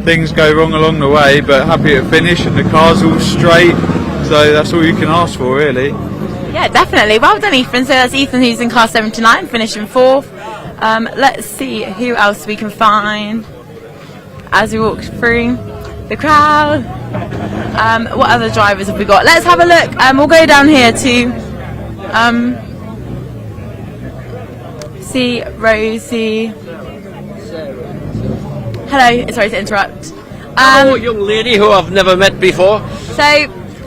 things go wrong along the way, but happy to finish and the car's all straight. So that's all you can ask for, really. Yeah, definitely. Well done, Ethan. So that's Ethan who's in class 79, finishing fourth. Let's see who else we can find as we walk through the crowd. What other drivers have we got? Let's have a look. We'll go down here to see Rosie. Hello, sorry to interrupt. Hello, young lady who I've never met before. So,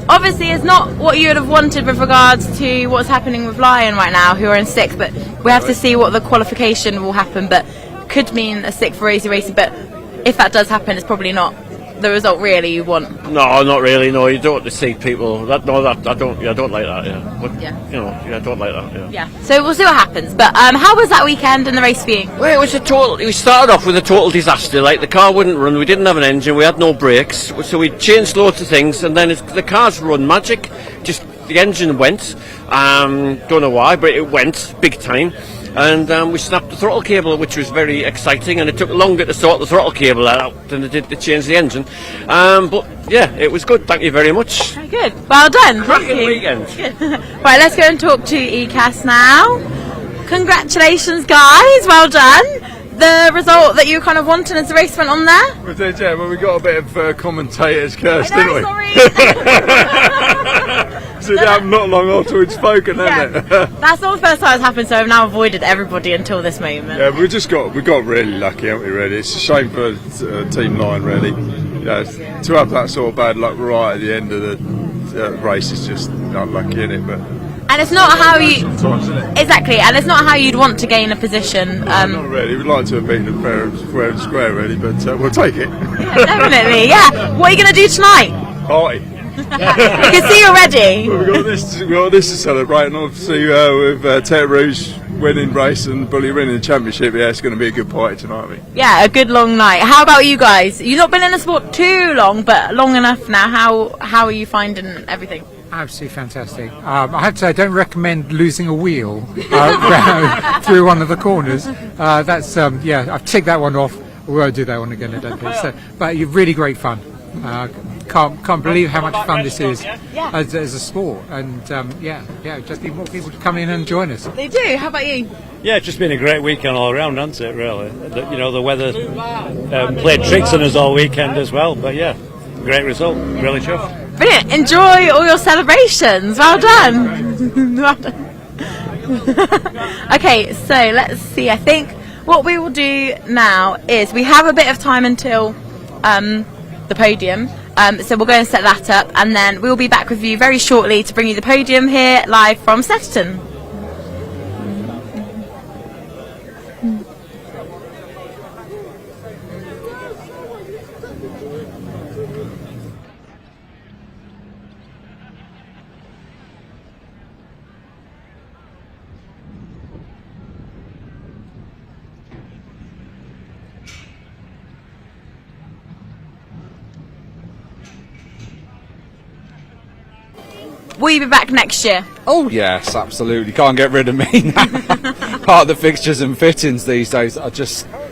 obviously it's not what you would have wanted with regards to what's happening with Lion right now, who are in sixth, but we have to see what the qualification will happen, but could mean a sixth for Rosie Racing, but if that does happen, it's probably not the result really you want. No, not really. No, you don't want to see people. I don't like that. Yeah, but, yeah. You know, I don't like that. Yeah. Yeah. So we'll see what happens. But how was that weekend and the race for you? Well, it was a total. We started off with a total disaster. Like the car wouldn't run. We didn't have an engine. We had no brakes. So we changed loads of things, and then the car's run magic. Just the engine went. Don't know why, but it went big time. And we snapped the throttle cable, which was very exciting, and it took longer to sort the throttle cable out than it did to change the engine. But yeah, it was good. Thank you very much. Very good. Well done. Cracking weekend. Good. Right, let's go and talk to ECAS now. Congratulations, guys. Well done. The result that you kind of wanted as the race went on there? We did, yeah. Well, we got a bit of commentator's curse, didn't we? Sorry. So not long after we'd spoken, hasn't it? That's not the first time it's happened, so I've now avoided everybody until this moment. Yeah, we got really lucky, haven't we? Really, it's a shame for Team Lion, really. Yeah, to have that sort of bad luck right at the end of the race is just unlucky, isn't it? But and it's not how you exactly, and it's not how you'd want to gain a position. Not really. We'd like to have been fair and square, really, but we'll take it. Yeah, definitely. Yeah. What are you going to do tonight? Party. You can see already. Well, we've got this to celebrate, and obviously with Tech Rouge winning race and Bully winning the championship, yeah, it's going to be a good party tonight, I think. Yeah, a good long night. How about you guys? You've not been in the sport too long, but long enough now. How are you finding everything? Absolutely fantastic. I have to say, I don't recommend losing a wheel through one of the corners. That's yeah, I've ticked that one off. We won't do that one again, I don't think. So, but you're really great fun. Can't believe how much fun this is as a sport, and yeah, just need more people to come in and join us. They do. How about you? Yeah, it's just been a great weekend all around, hasn't it? Really, the weather played tricks on us all weekend as well. But yeah, great result. Really chuffed. Brilliant. Enjoy all your celebrations. Well done. Well done. Okay, so let's see. I think what we will do now is we have a bit of time until the podium. So we'll go and set that up, and then we'll be back with you very shortly to bring you the podium here live from Snetterton. Will you be back next year? Oh yes, absolutely. Can't get rid of me now. Part of the fixtures and fittings these days. I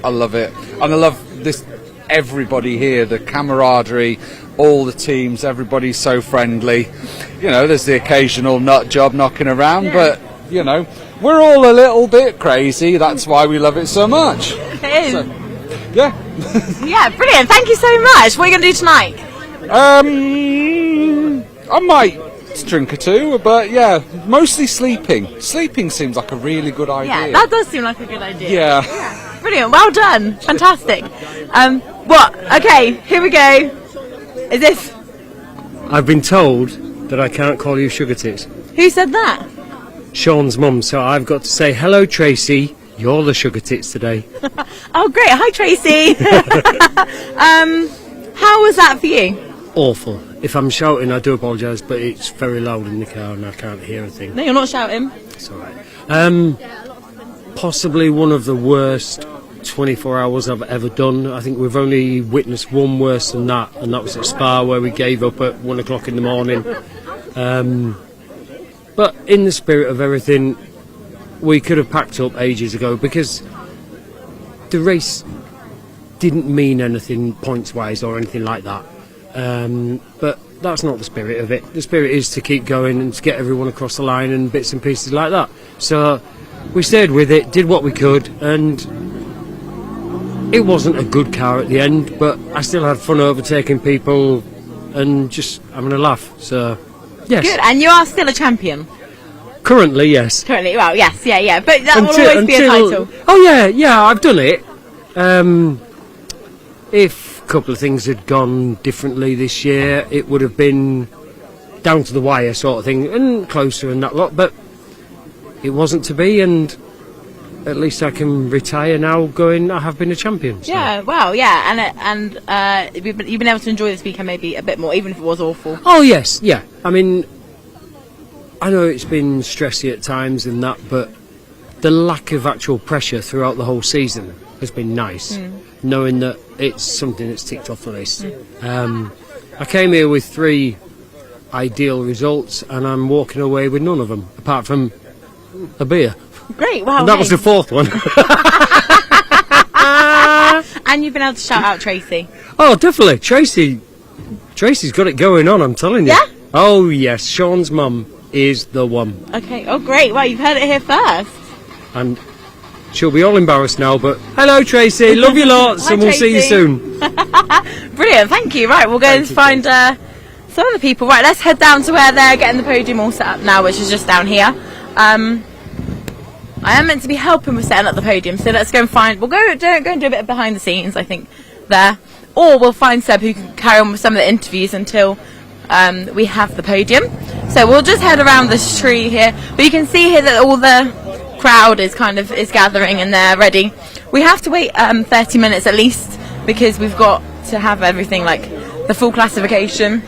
love it, and I love this. Everybody here, the camaraderie, all the teams, everybody's so friendly. You know, there's the occasional nut job knocking around, but you know, we're all a little bit crazy. That's why we love it so much. It is. So, yeah. Yeah, brilliant. Thank you so much. What are you going to do tonight? I might drink or two, but yeah, mostly sleeping. Sleeping seems like a really good idea. Yeah, that does seem like a good idea. Yeah. Brilliant, well done. Fantastic. What? Okay, here we go. Is this... I've been told that I can't call you Sugar Tits. Who said that? Sean's mum, so I've got to say, hello Tracy, you're the Sugar Tits today. Oh great, hi Tracy. How was that for you? Awful. If I'm shouting, I do apologise, but it's very loud in the car and I can't hear a thing. No, you're not shouting. It's alright. Possibly one of the worst 24 hours I've ever done. I think we've only witnessed one worse than that, and that was at Spa, where we gave up at 1 o'clock in the morning. But in the spirit of everything, we could have packed up ages ago, because the race didn't mean anything points-wise or anything like that. But that's not the spirit of it. The spirit is to keep going and to get everyone across the line and bits and pieces like that. So we stayed with it, did what we could, and it wasn't a good car at the end, but I still had fun overtaking people and just having a laugh. So yes. Good, and you are still a champion? Currently, yes. Currently, well, yes, yeah, but that will always be a title. Oh yeah, I've done it. If a couple of things had gone differently this year, it would have been down to the wire sort of thing, and closer and that lot, but it wasn't to be, and at least I can retire now going, I have been a champion. So. Yeah, well, yeah, and you've been able to enjoy this weekend maybe a bit more, even if it was awful. Oh yes, yeah. I mean, I know it's been stressy at times and that, but the lack of actual pressure throughout the whole season has been nice, knowing that it's something that's ticked off the list. I came here with 3 ideal results, and I'm walking away with none of them, apart from a beer. Great, wow. And that was the 4th one. And you've been able to shout out Tracy. Oh, definitely. Tracy's got it going on, I'm telling you. Yeah? Oh, yes. Sean's mum is the one. Okay, oh great. Well, you've heard it here first. And she'll be all embarrassed now, but hello, Tracy. Love you lots, and we'll see you soon. Brilliant, thank you. Right, we'll go and find some of the people. Right, let's head down to where they're getting the podium all set up now, which is just down here. I am meant to be helping with setting up the podium, so let's go and find... We'll go and do a bit of behind the scenes, I think, there. Or we'll find Seb, who can carry on with some of the interviews until we have the podium. So we'll just head around this tree here. But you can see here that all the crowd is gathering and they're ready. We have to wait 30 minutes at least, because we've got to have everything, like the full classification.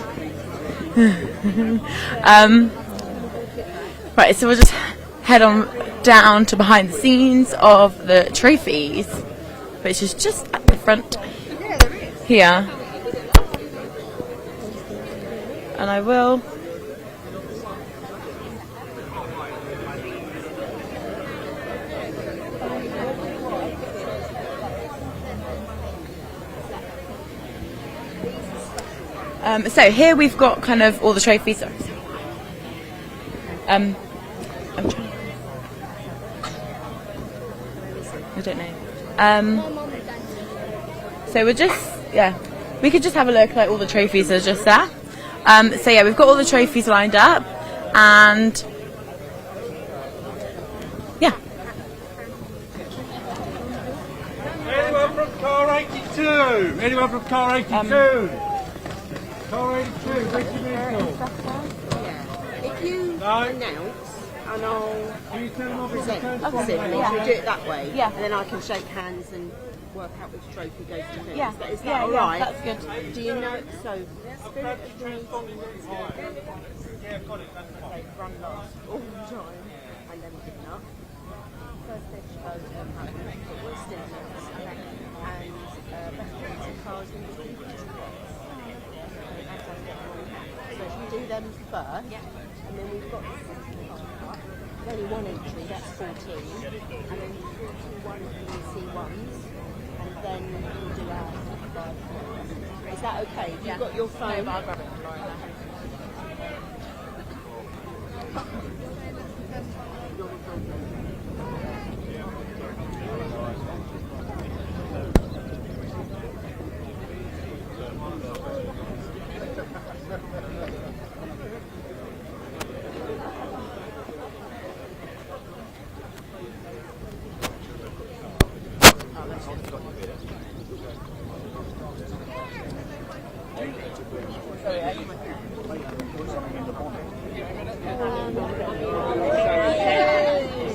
Right, so we'll just head on down to behind the scenes of the trophies, which is just at the front here. And I will so here we've got kind of all the trophies. Sorry. I'm trying. I don't know. So we're just, we could just have a look, like all the trophies are just there. So yeah, we've got all the trophies lined up, and yeah. Anyone from car 82? Anyone from car 82? Car 82, where's your vehicle? If you announce, and I'll present, obviously, we do it that way, and then I can shake hands and work out which trophy goes to who. Is that all right? That's good. Do you know? So, Spirit of the Meeting run last all the time, and then give it up. First stage goes we're still announced, and best meeting cars in the league. So if you do them first, and then we've got the second car, only one entry, that's 14, and then 41 C1s, and then we'll do our 5. Is that okay? You've got your phone? No, I'll grab it.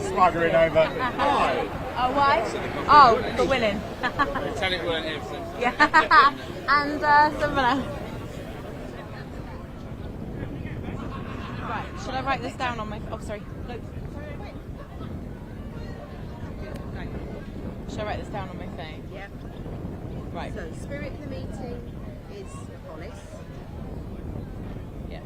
Smuggling over. Oh, why? Oh, for winning. Tell it weren't him. Yeah. And someone else. Right, should I write this down on my... Oh, sorry. No. Right. Should I write this down on my phone? Yeah. Right. So, Spirit of the Meeting is Hollis. Yeah.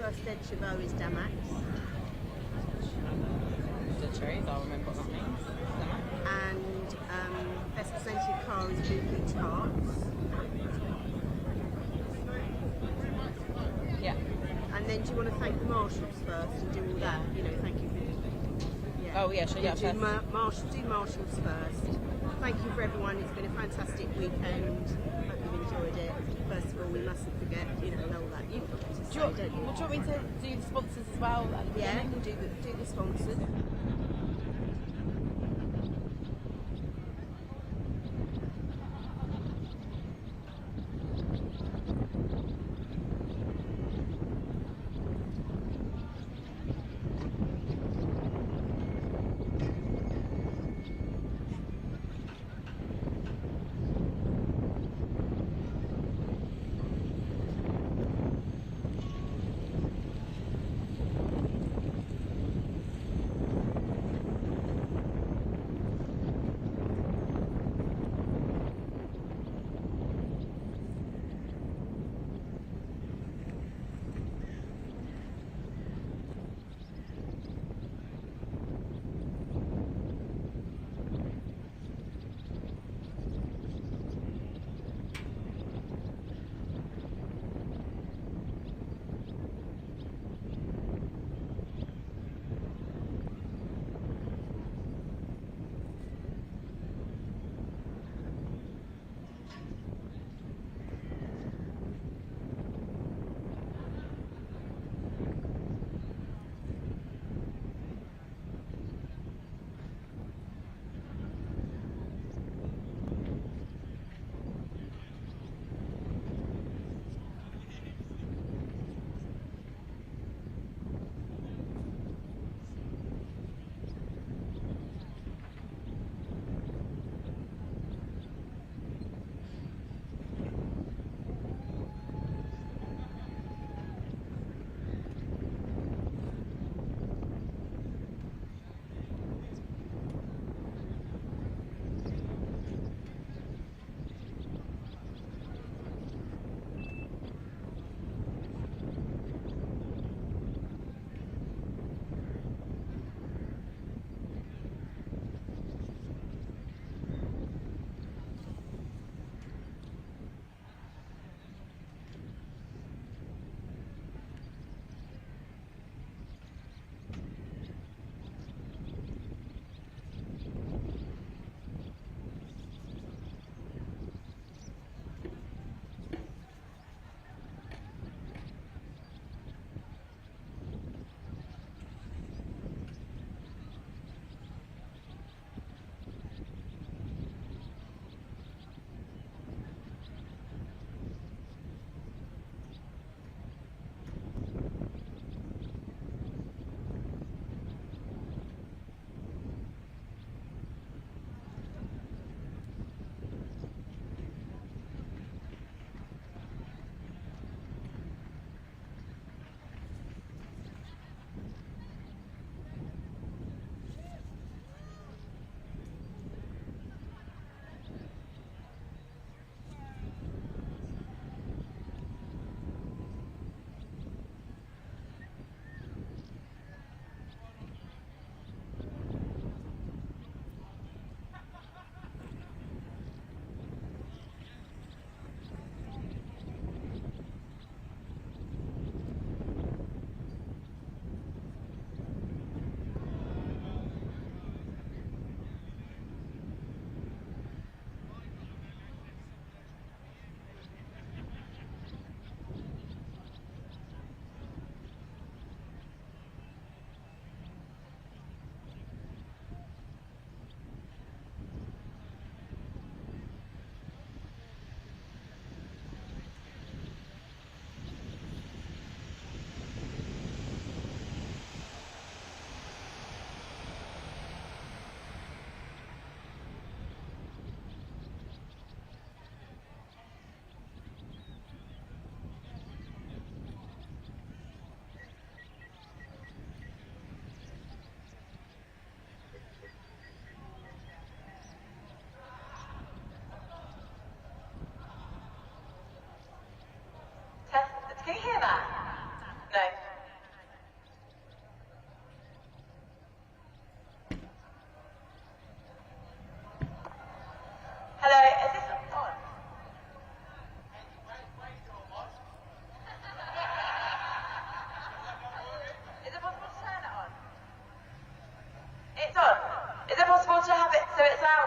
First Ed Chabot is Damax. The cherries, I'll remember what that means. And best presented car is Blue Tarts. Yeah. And then do you want to thank the marshals first and do all that? You know, thank you for... Oh yeah, sure, yeah. Do marshals first. Thank you for everyone. It's been a fantastic weekend. Hope you've enjoyed it. First of all, we mustn't forget, you know, all that you've got to say, don't you? Do you want me to do the sponsors as well? Yeah, we'll do the sponsors.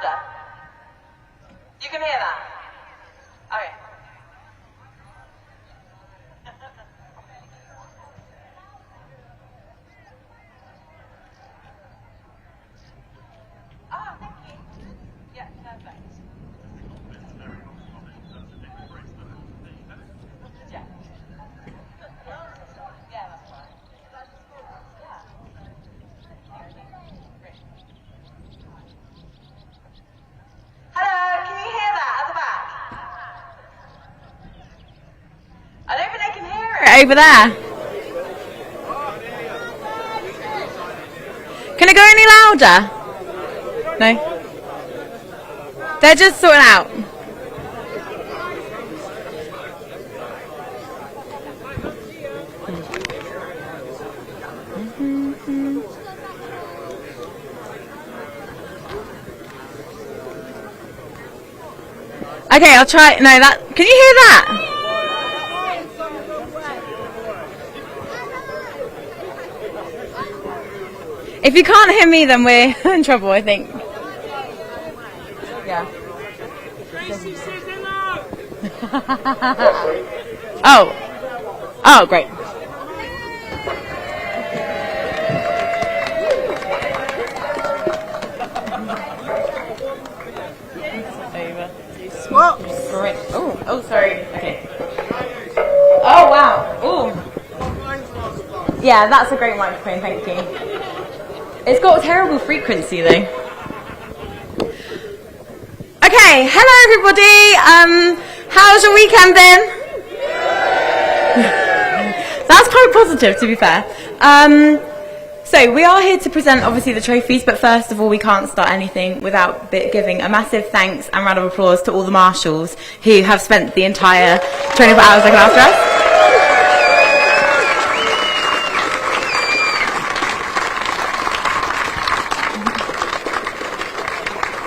louder. You can hear that? Okay. Ah, thank you. Yeah, perfect. Yeah. Yeah, that's fine. Hello, can you hear that at the back? I don't think they can hear it over there. Can it go any louder? No? They're just sorting out. Okay, I'll try. No, that. Can you hear that? If you can't hear me, then we're in trouble, I think. Yeah. Oh. Oh, great. Swaps. Great. Oh, sorry. Okay. Oh, wow. Oh. Yeah, that's a great microphone, thank you. It's got a terrible frequency, though. Okay, hello everybody. How's your weekend been? That's quite positive, to be fair. So we are here to present, obviously, the trophies, but first of all, we can't start anything without giving a massive thanks and round of applause to all the marshals who have spent the entire 24 hours looking after us.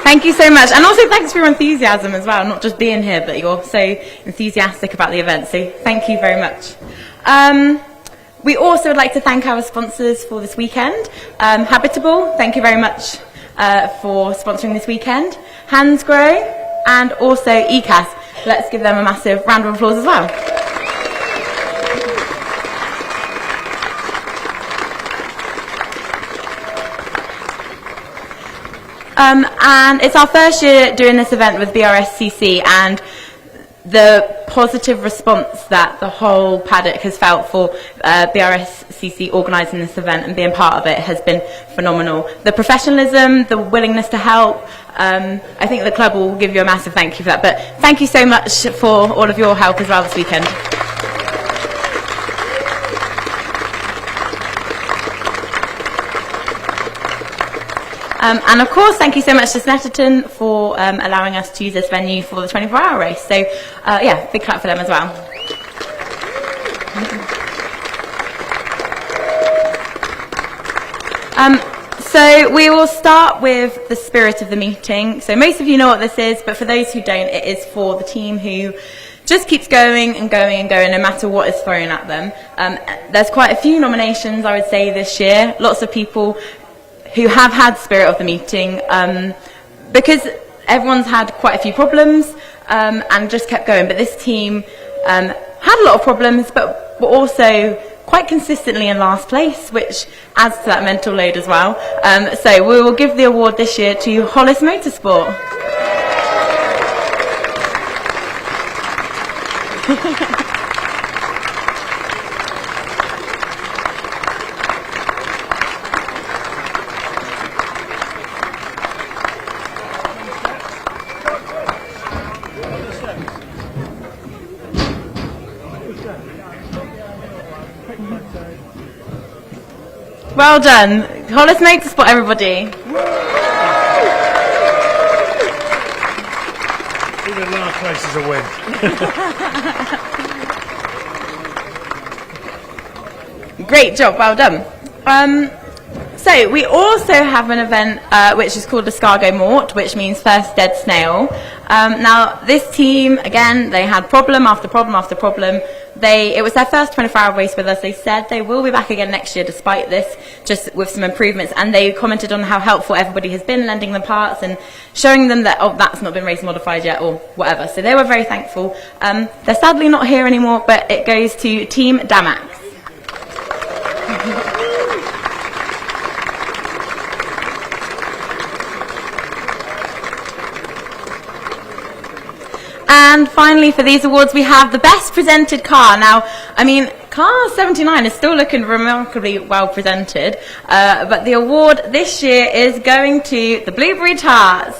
Thank you so much, and also thanks for your enthusiasm as well, not just being here, but you're so enthusiastic about the event, so thank you very much. We also would like to thank our sponsors for this weekend. Habitable, thank you very much for sponsoring this weekend. Hansgrohe, and also ECAS. Let's give them a massive round of applause as well. And it's our first year doing this event with BRSCC, and the positive response that the whole paddock has felt for BRSCC organising this event and being part of it has been phenomenal. The professionalism, the willingness to help, I think the club will give you a massive thank you for that. But thank you so much for all of your help as well this weekend. And of course, thank you so much to Snetterton for allowing us to use this venue for the 24-hour race. So, yeah, big clap for them as well. So we will start with the spirit of the meeting. So most of you know what this is, but for those who don't, it is for the team who just keeps going and going and going no matter what is thrown at them. There's quite a few nominations, I would say, this year. Lots of people who have had spirit of the meeting, because everyone's had quite a few problems and just kept going. But this team had a lot of problems, but were also quite consistently in last place, which adds to that mental load as well. So we will give the award this year to Hollis Motorsport. Well done. Hollis Motorsport, everybody. Even last place is a win. Great job, well done. So we also have an event which is called Escargot Mort, which means first dead snail. Now this team, again, they had problem after problem after problem. It was their first 24-hour race with us. They said they will be back again next year despite this, just with some improvements. And they commented on how helpful everybody has been, lending them parts and showing them that, oh, that's not been race modified yet or whatever. So they were very thankful. They're sadly not here anymore, but it goes to Team Damax. And finally, for these awards, we have the best presented car. Now, I mean, car 79 is still looking remarkably well presented, but the award this year is going to the Blueberry Tarts.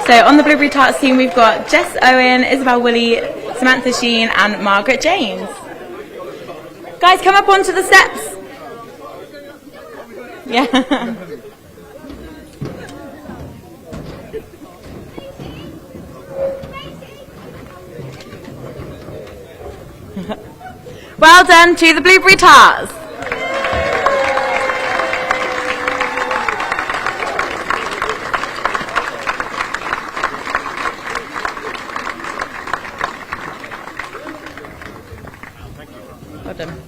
So on the Blueberry Tarts team, we've got Jess Owen, Isabel Woolley, Samantha Sheen, and Margaret James. Guys, come up onto the steps. Yeah. Well done to the Blueberry Tarts. Well done.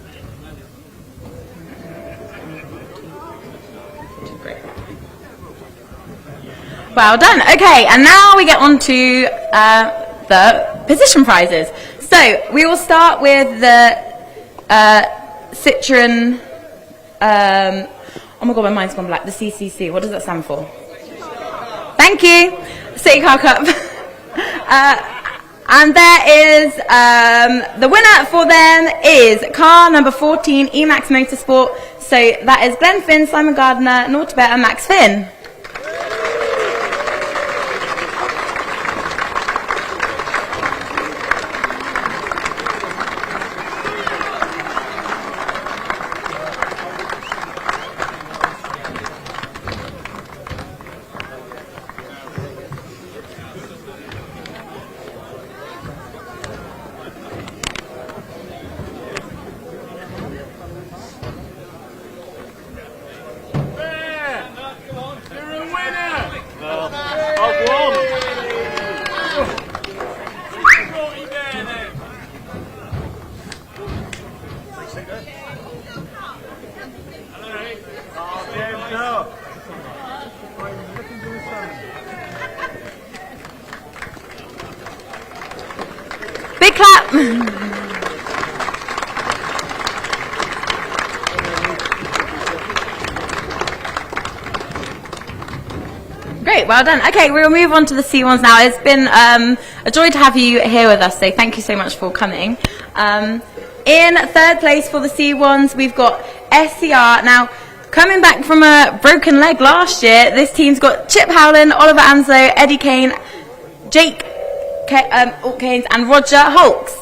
Well done. Okay, and now we get on to the position prizes. So we will start with the Citroen. Oh my god, my mind's gone black. The CCC. What does that stand for? Thank you. City Car Cup. And there is the winner for them is car number 14, Emax Motorsport. So that is Glenn Finn, Simon Gardner, Nortibet, and Max Finn. Big clap. Great, well done. Okay, we will move on to the C1s now. It's been a joy to have you here with us, so thank you so much for coming. In third place for the C1s, we've got SCR. Now, coming back from a broken leg last year, this team's got Chip Howland, Oliver Anslow, Eddie Kane, Jake Keynes, and Roger Holks.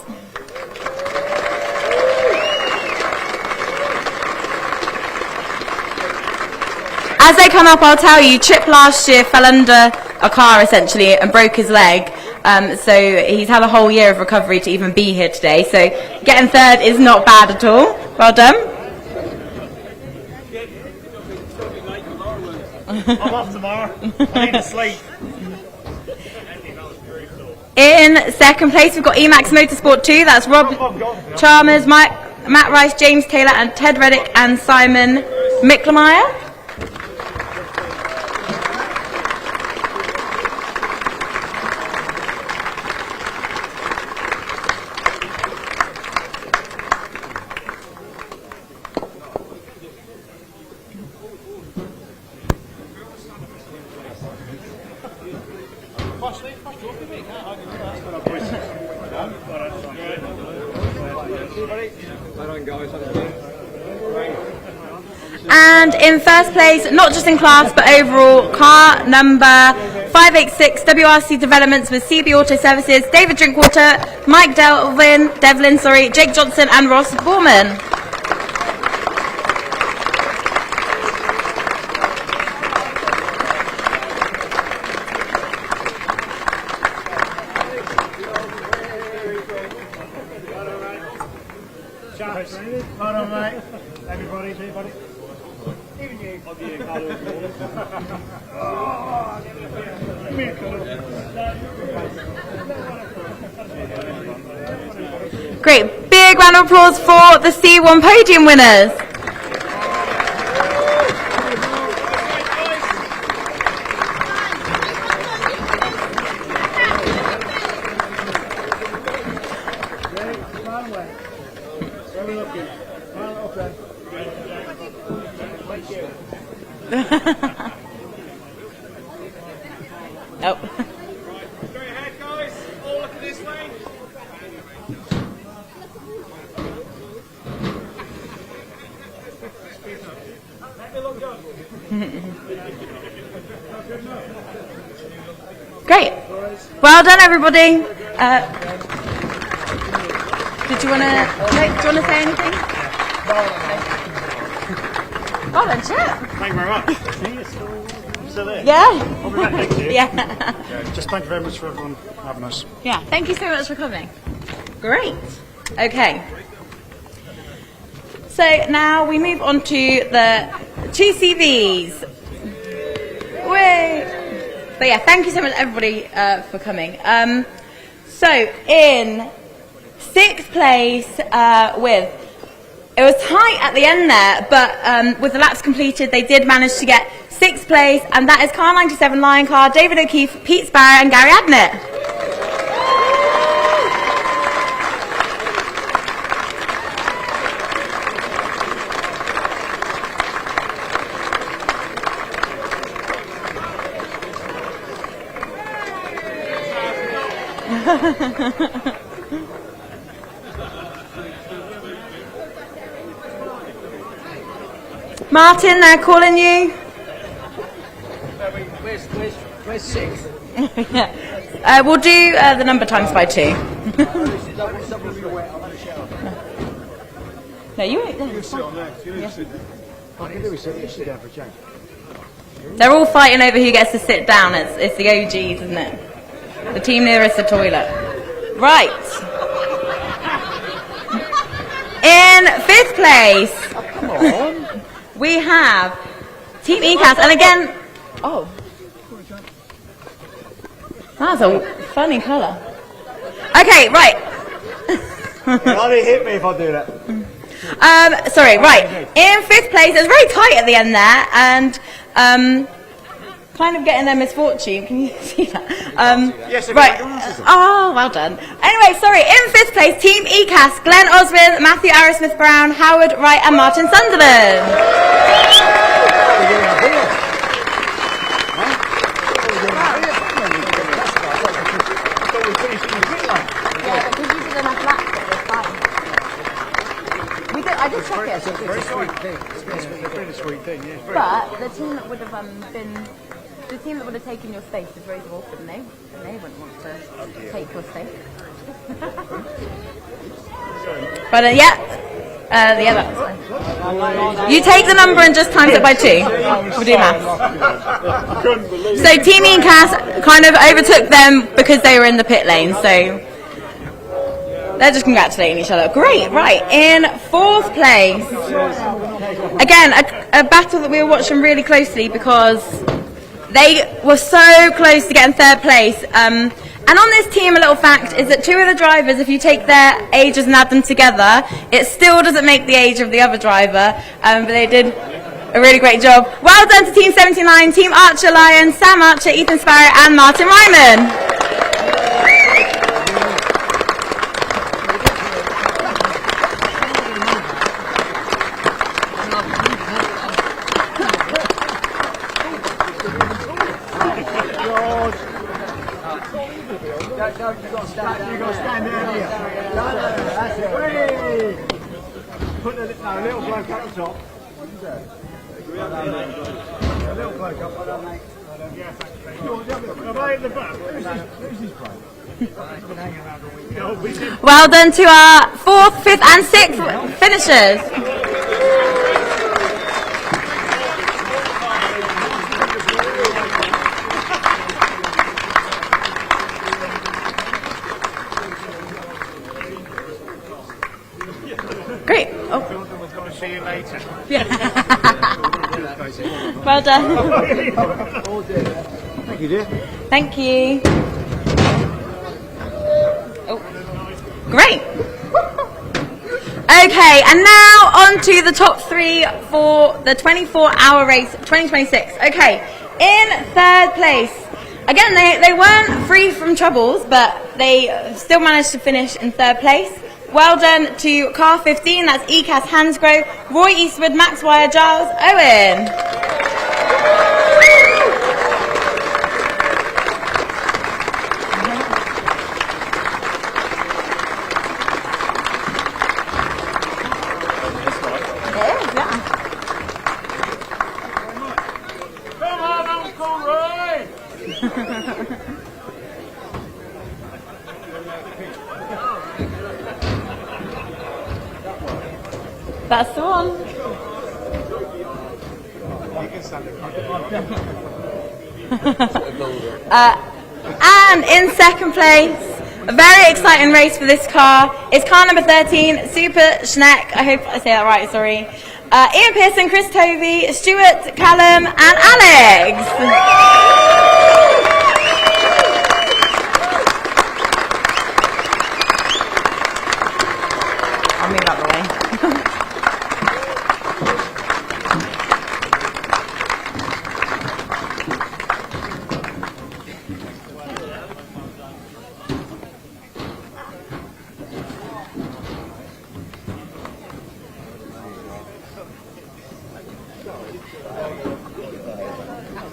As they come up, I'll tell you, Chip last year fell under a car essentially and broke his leg. So he's had a whole year of recovery to even be here today. So getting third is not bad at all. Well done. I'm off tomorrow. I need to sleep. In second place, we've got Emax Motorsport 2. That's Rob Chalmers, Matt Rice, James Taylor, and Ted Reddick, and Simon Micklemeyer. And in first place, not just in class but overall, car number 586 WRC Developments with CB Auto Services, David Drinkwater, Mike Devlin, Jake Johnson and Ross Borman. Well done, mate. Everybody. Even you. Great. Big round of applause for the C1 podium winners. Oh. Go ahead, guys. All look at this way. Let me look good. Great. Well done, everybody. Did you want to say anything? Well done, Chip. Thank you very much. Still there? Yeah. I'll be back next year. Yeah. Just thank you very much for everyone having us. Yeah. Thank you so much for coming. Great. Okay. So now we move on to the 2 CVs. Wait. But yeah, thank you so much, everybody, for coming. So in 6th place it was tight at the end there, but with the laps completed, they did manage to get 6th place, and that is Car 97 Lion Car, David O'Keefe, Pete Sparrow, and Gary Adnett. Martin, they're calling you. Where's 6? Yeah. We'll do the number times by 2. No, you wait there. They're all fighting over who gets to sit down. It's the OGs, isn't it? The team nearest the toilet. Right. In 5th place. Come on. We have Team ECAS, and again, that's a funny colour. Okay, right. It hit me if I do that. Sorry, right. In 5th place, it was very tight at the end there, and kind of getting their misfortune. Can you see that? Yes, right. Oh, well done. Anyway, sorry. In 5th place, Team ECAS, Glenn Osmond, Matthew Arrowsmith Brown, Howard Wright, and Martin Sunderland. I did check it. It's a very sweet thing. It's been a sweet thing, yeah. But the team that would have taken your space is Rosie Walford, and they wouldn't want to take your space. But that's fine. You take the number and just times it by 2. We'll do maths. So Team ECAS kind of overtook them because they were in the pit lane. So they're just congratulating each other. Great, right. In 4th place, again, a battle that we were watching really closely because they were so close to getting 3rd place. And on this team, a little fact is that 2 of the drivers, if you take their ages and add them together, it still doesn't make the age of the other driver. But they did a really great job. Well done to Team 79, Team Archer Lion, Sam Archer, Ethan Sparrow, and Martin Ryman. You've got to stand down here. That's it. Put the little bloke up the top. A little bloke up the top, mate. Away in the back. Who's this bloke? Well done to our 4th, 5th, and 6th finishers. Great. Oh. We're going to see you later. Yeah. Well done. Thank you, dear. Thank you. Oh, great. Okay, and now on to the top 3 for the 24-hour race 2026. Okay, in 3rd place. Again, they weren't free from troubles, but they still managed to finish in 3rd place. Well done to car 15, that's ECAS Hansgrove, Roy Eastwood, Max Wire, Giles, Owen. Come on, Uncle Roy! That's the one. And in 2nd place, a very exciting race for this car, is car number 13, Super Schneck. I hope I say that right, sorry. Ian Pearson, Chris Tovey, Stuart, Callum, and Alex. I'll move out the way.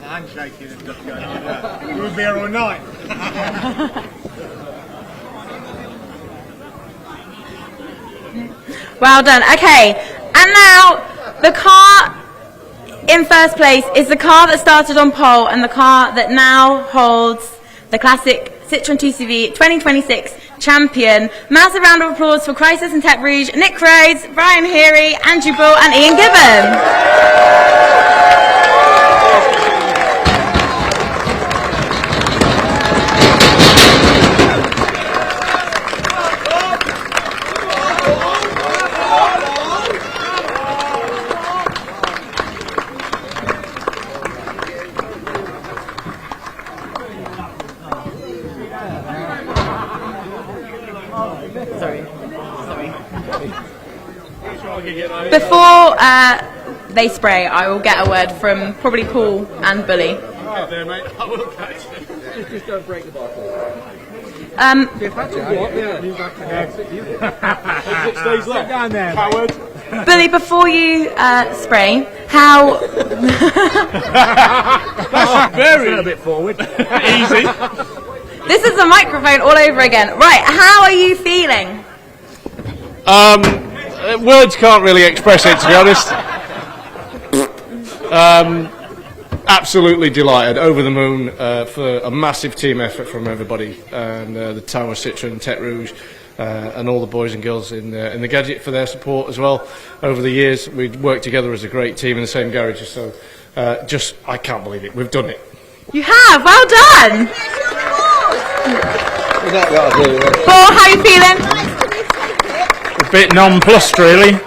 Handshaking and stuff going on. We'll be here all night. Well done. Okay, and now the car in 1st place is the car that started on pole and the car that now holds the classic Citroën TCV 2026 champion. Massive round of applause for Crisis and Tech Rouge, Nick Rhodes, Brian Heary, Andrew Bull, and Ian Gibbon. Before they spray, I will get a word from probably Paul and Bully. Get there, mate. I will catch you. Just don't break the bottle. Stays left down there, coward. Bully, before you spray, how... That's very a bit forward. Easy. This is a microphone all over again. Right, how are you feeling? Words can't really express it, to be honest. Absolutely delighted, over the moon for a massive team effort from everybody, and the Tower Citroën, Tech Rouge, and all the boys and girls in the Gadget for their support as well. Over the years, we've worked together as a great team in the same garage, so I can't believe it. We've done it. You have, well done! Paul, how are you feeling? A bit nonplussed, really.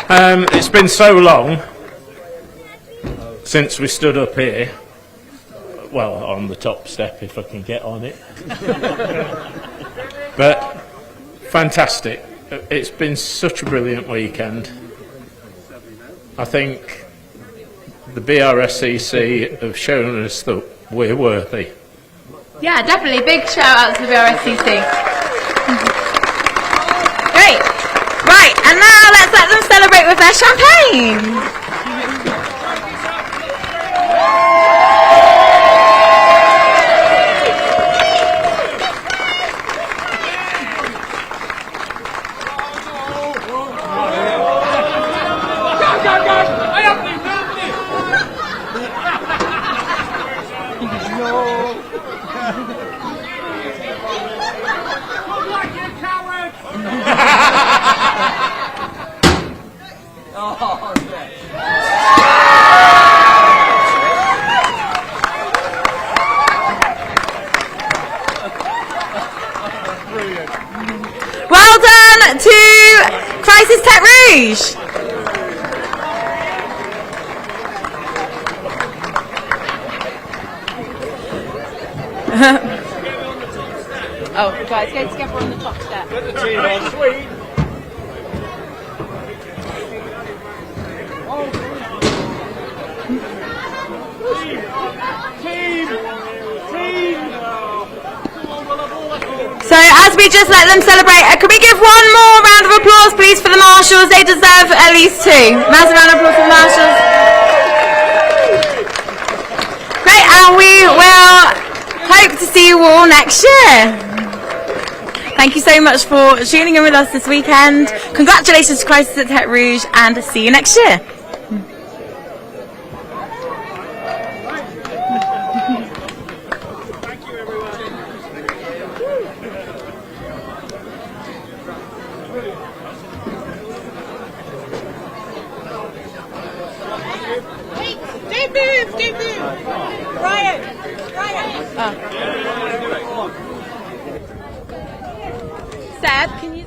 It's been so long since we stood up here. Well, on the top step, if I can get on it. But fantastic. It's been such a brilliant weekend. I think the BRSCC have shown us that we're worthy. Yeah, definitely. Big shout out to the BRSCC. Great. Right, and now let's let them celebrate with their champagne. Well done to Crisis Tech Rouge. Rouge. Oh, guys, go together on the top step. Get the team on. Sweet. So as we just let them celebrate, can we give one more round of applause please for the marshals? They deserve at least two. Massive round of applause for the marshals. Great, and we will hope to see you all next year. Thank you so much for tuning in with us this weekend. Congratulations to Crisis at Tech Rouge, and see you next year. Don't move! Ryan! Seb, can you...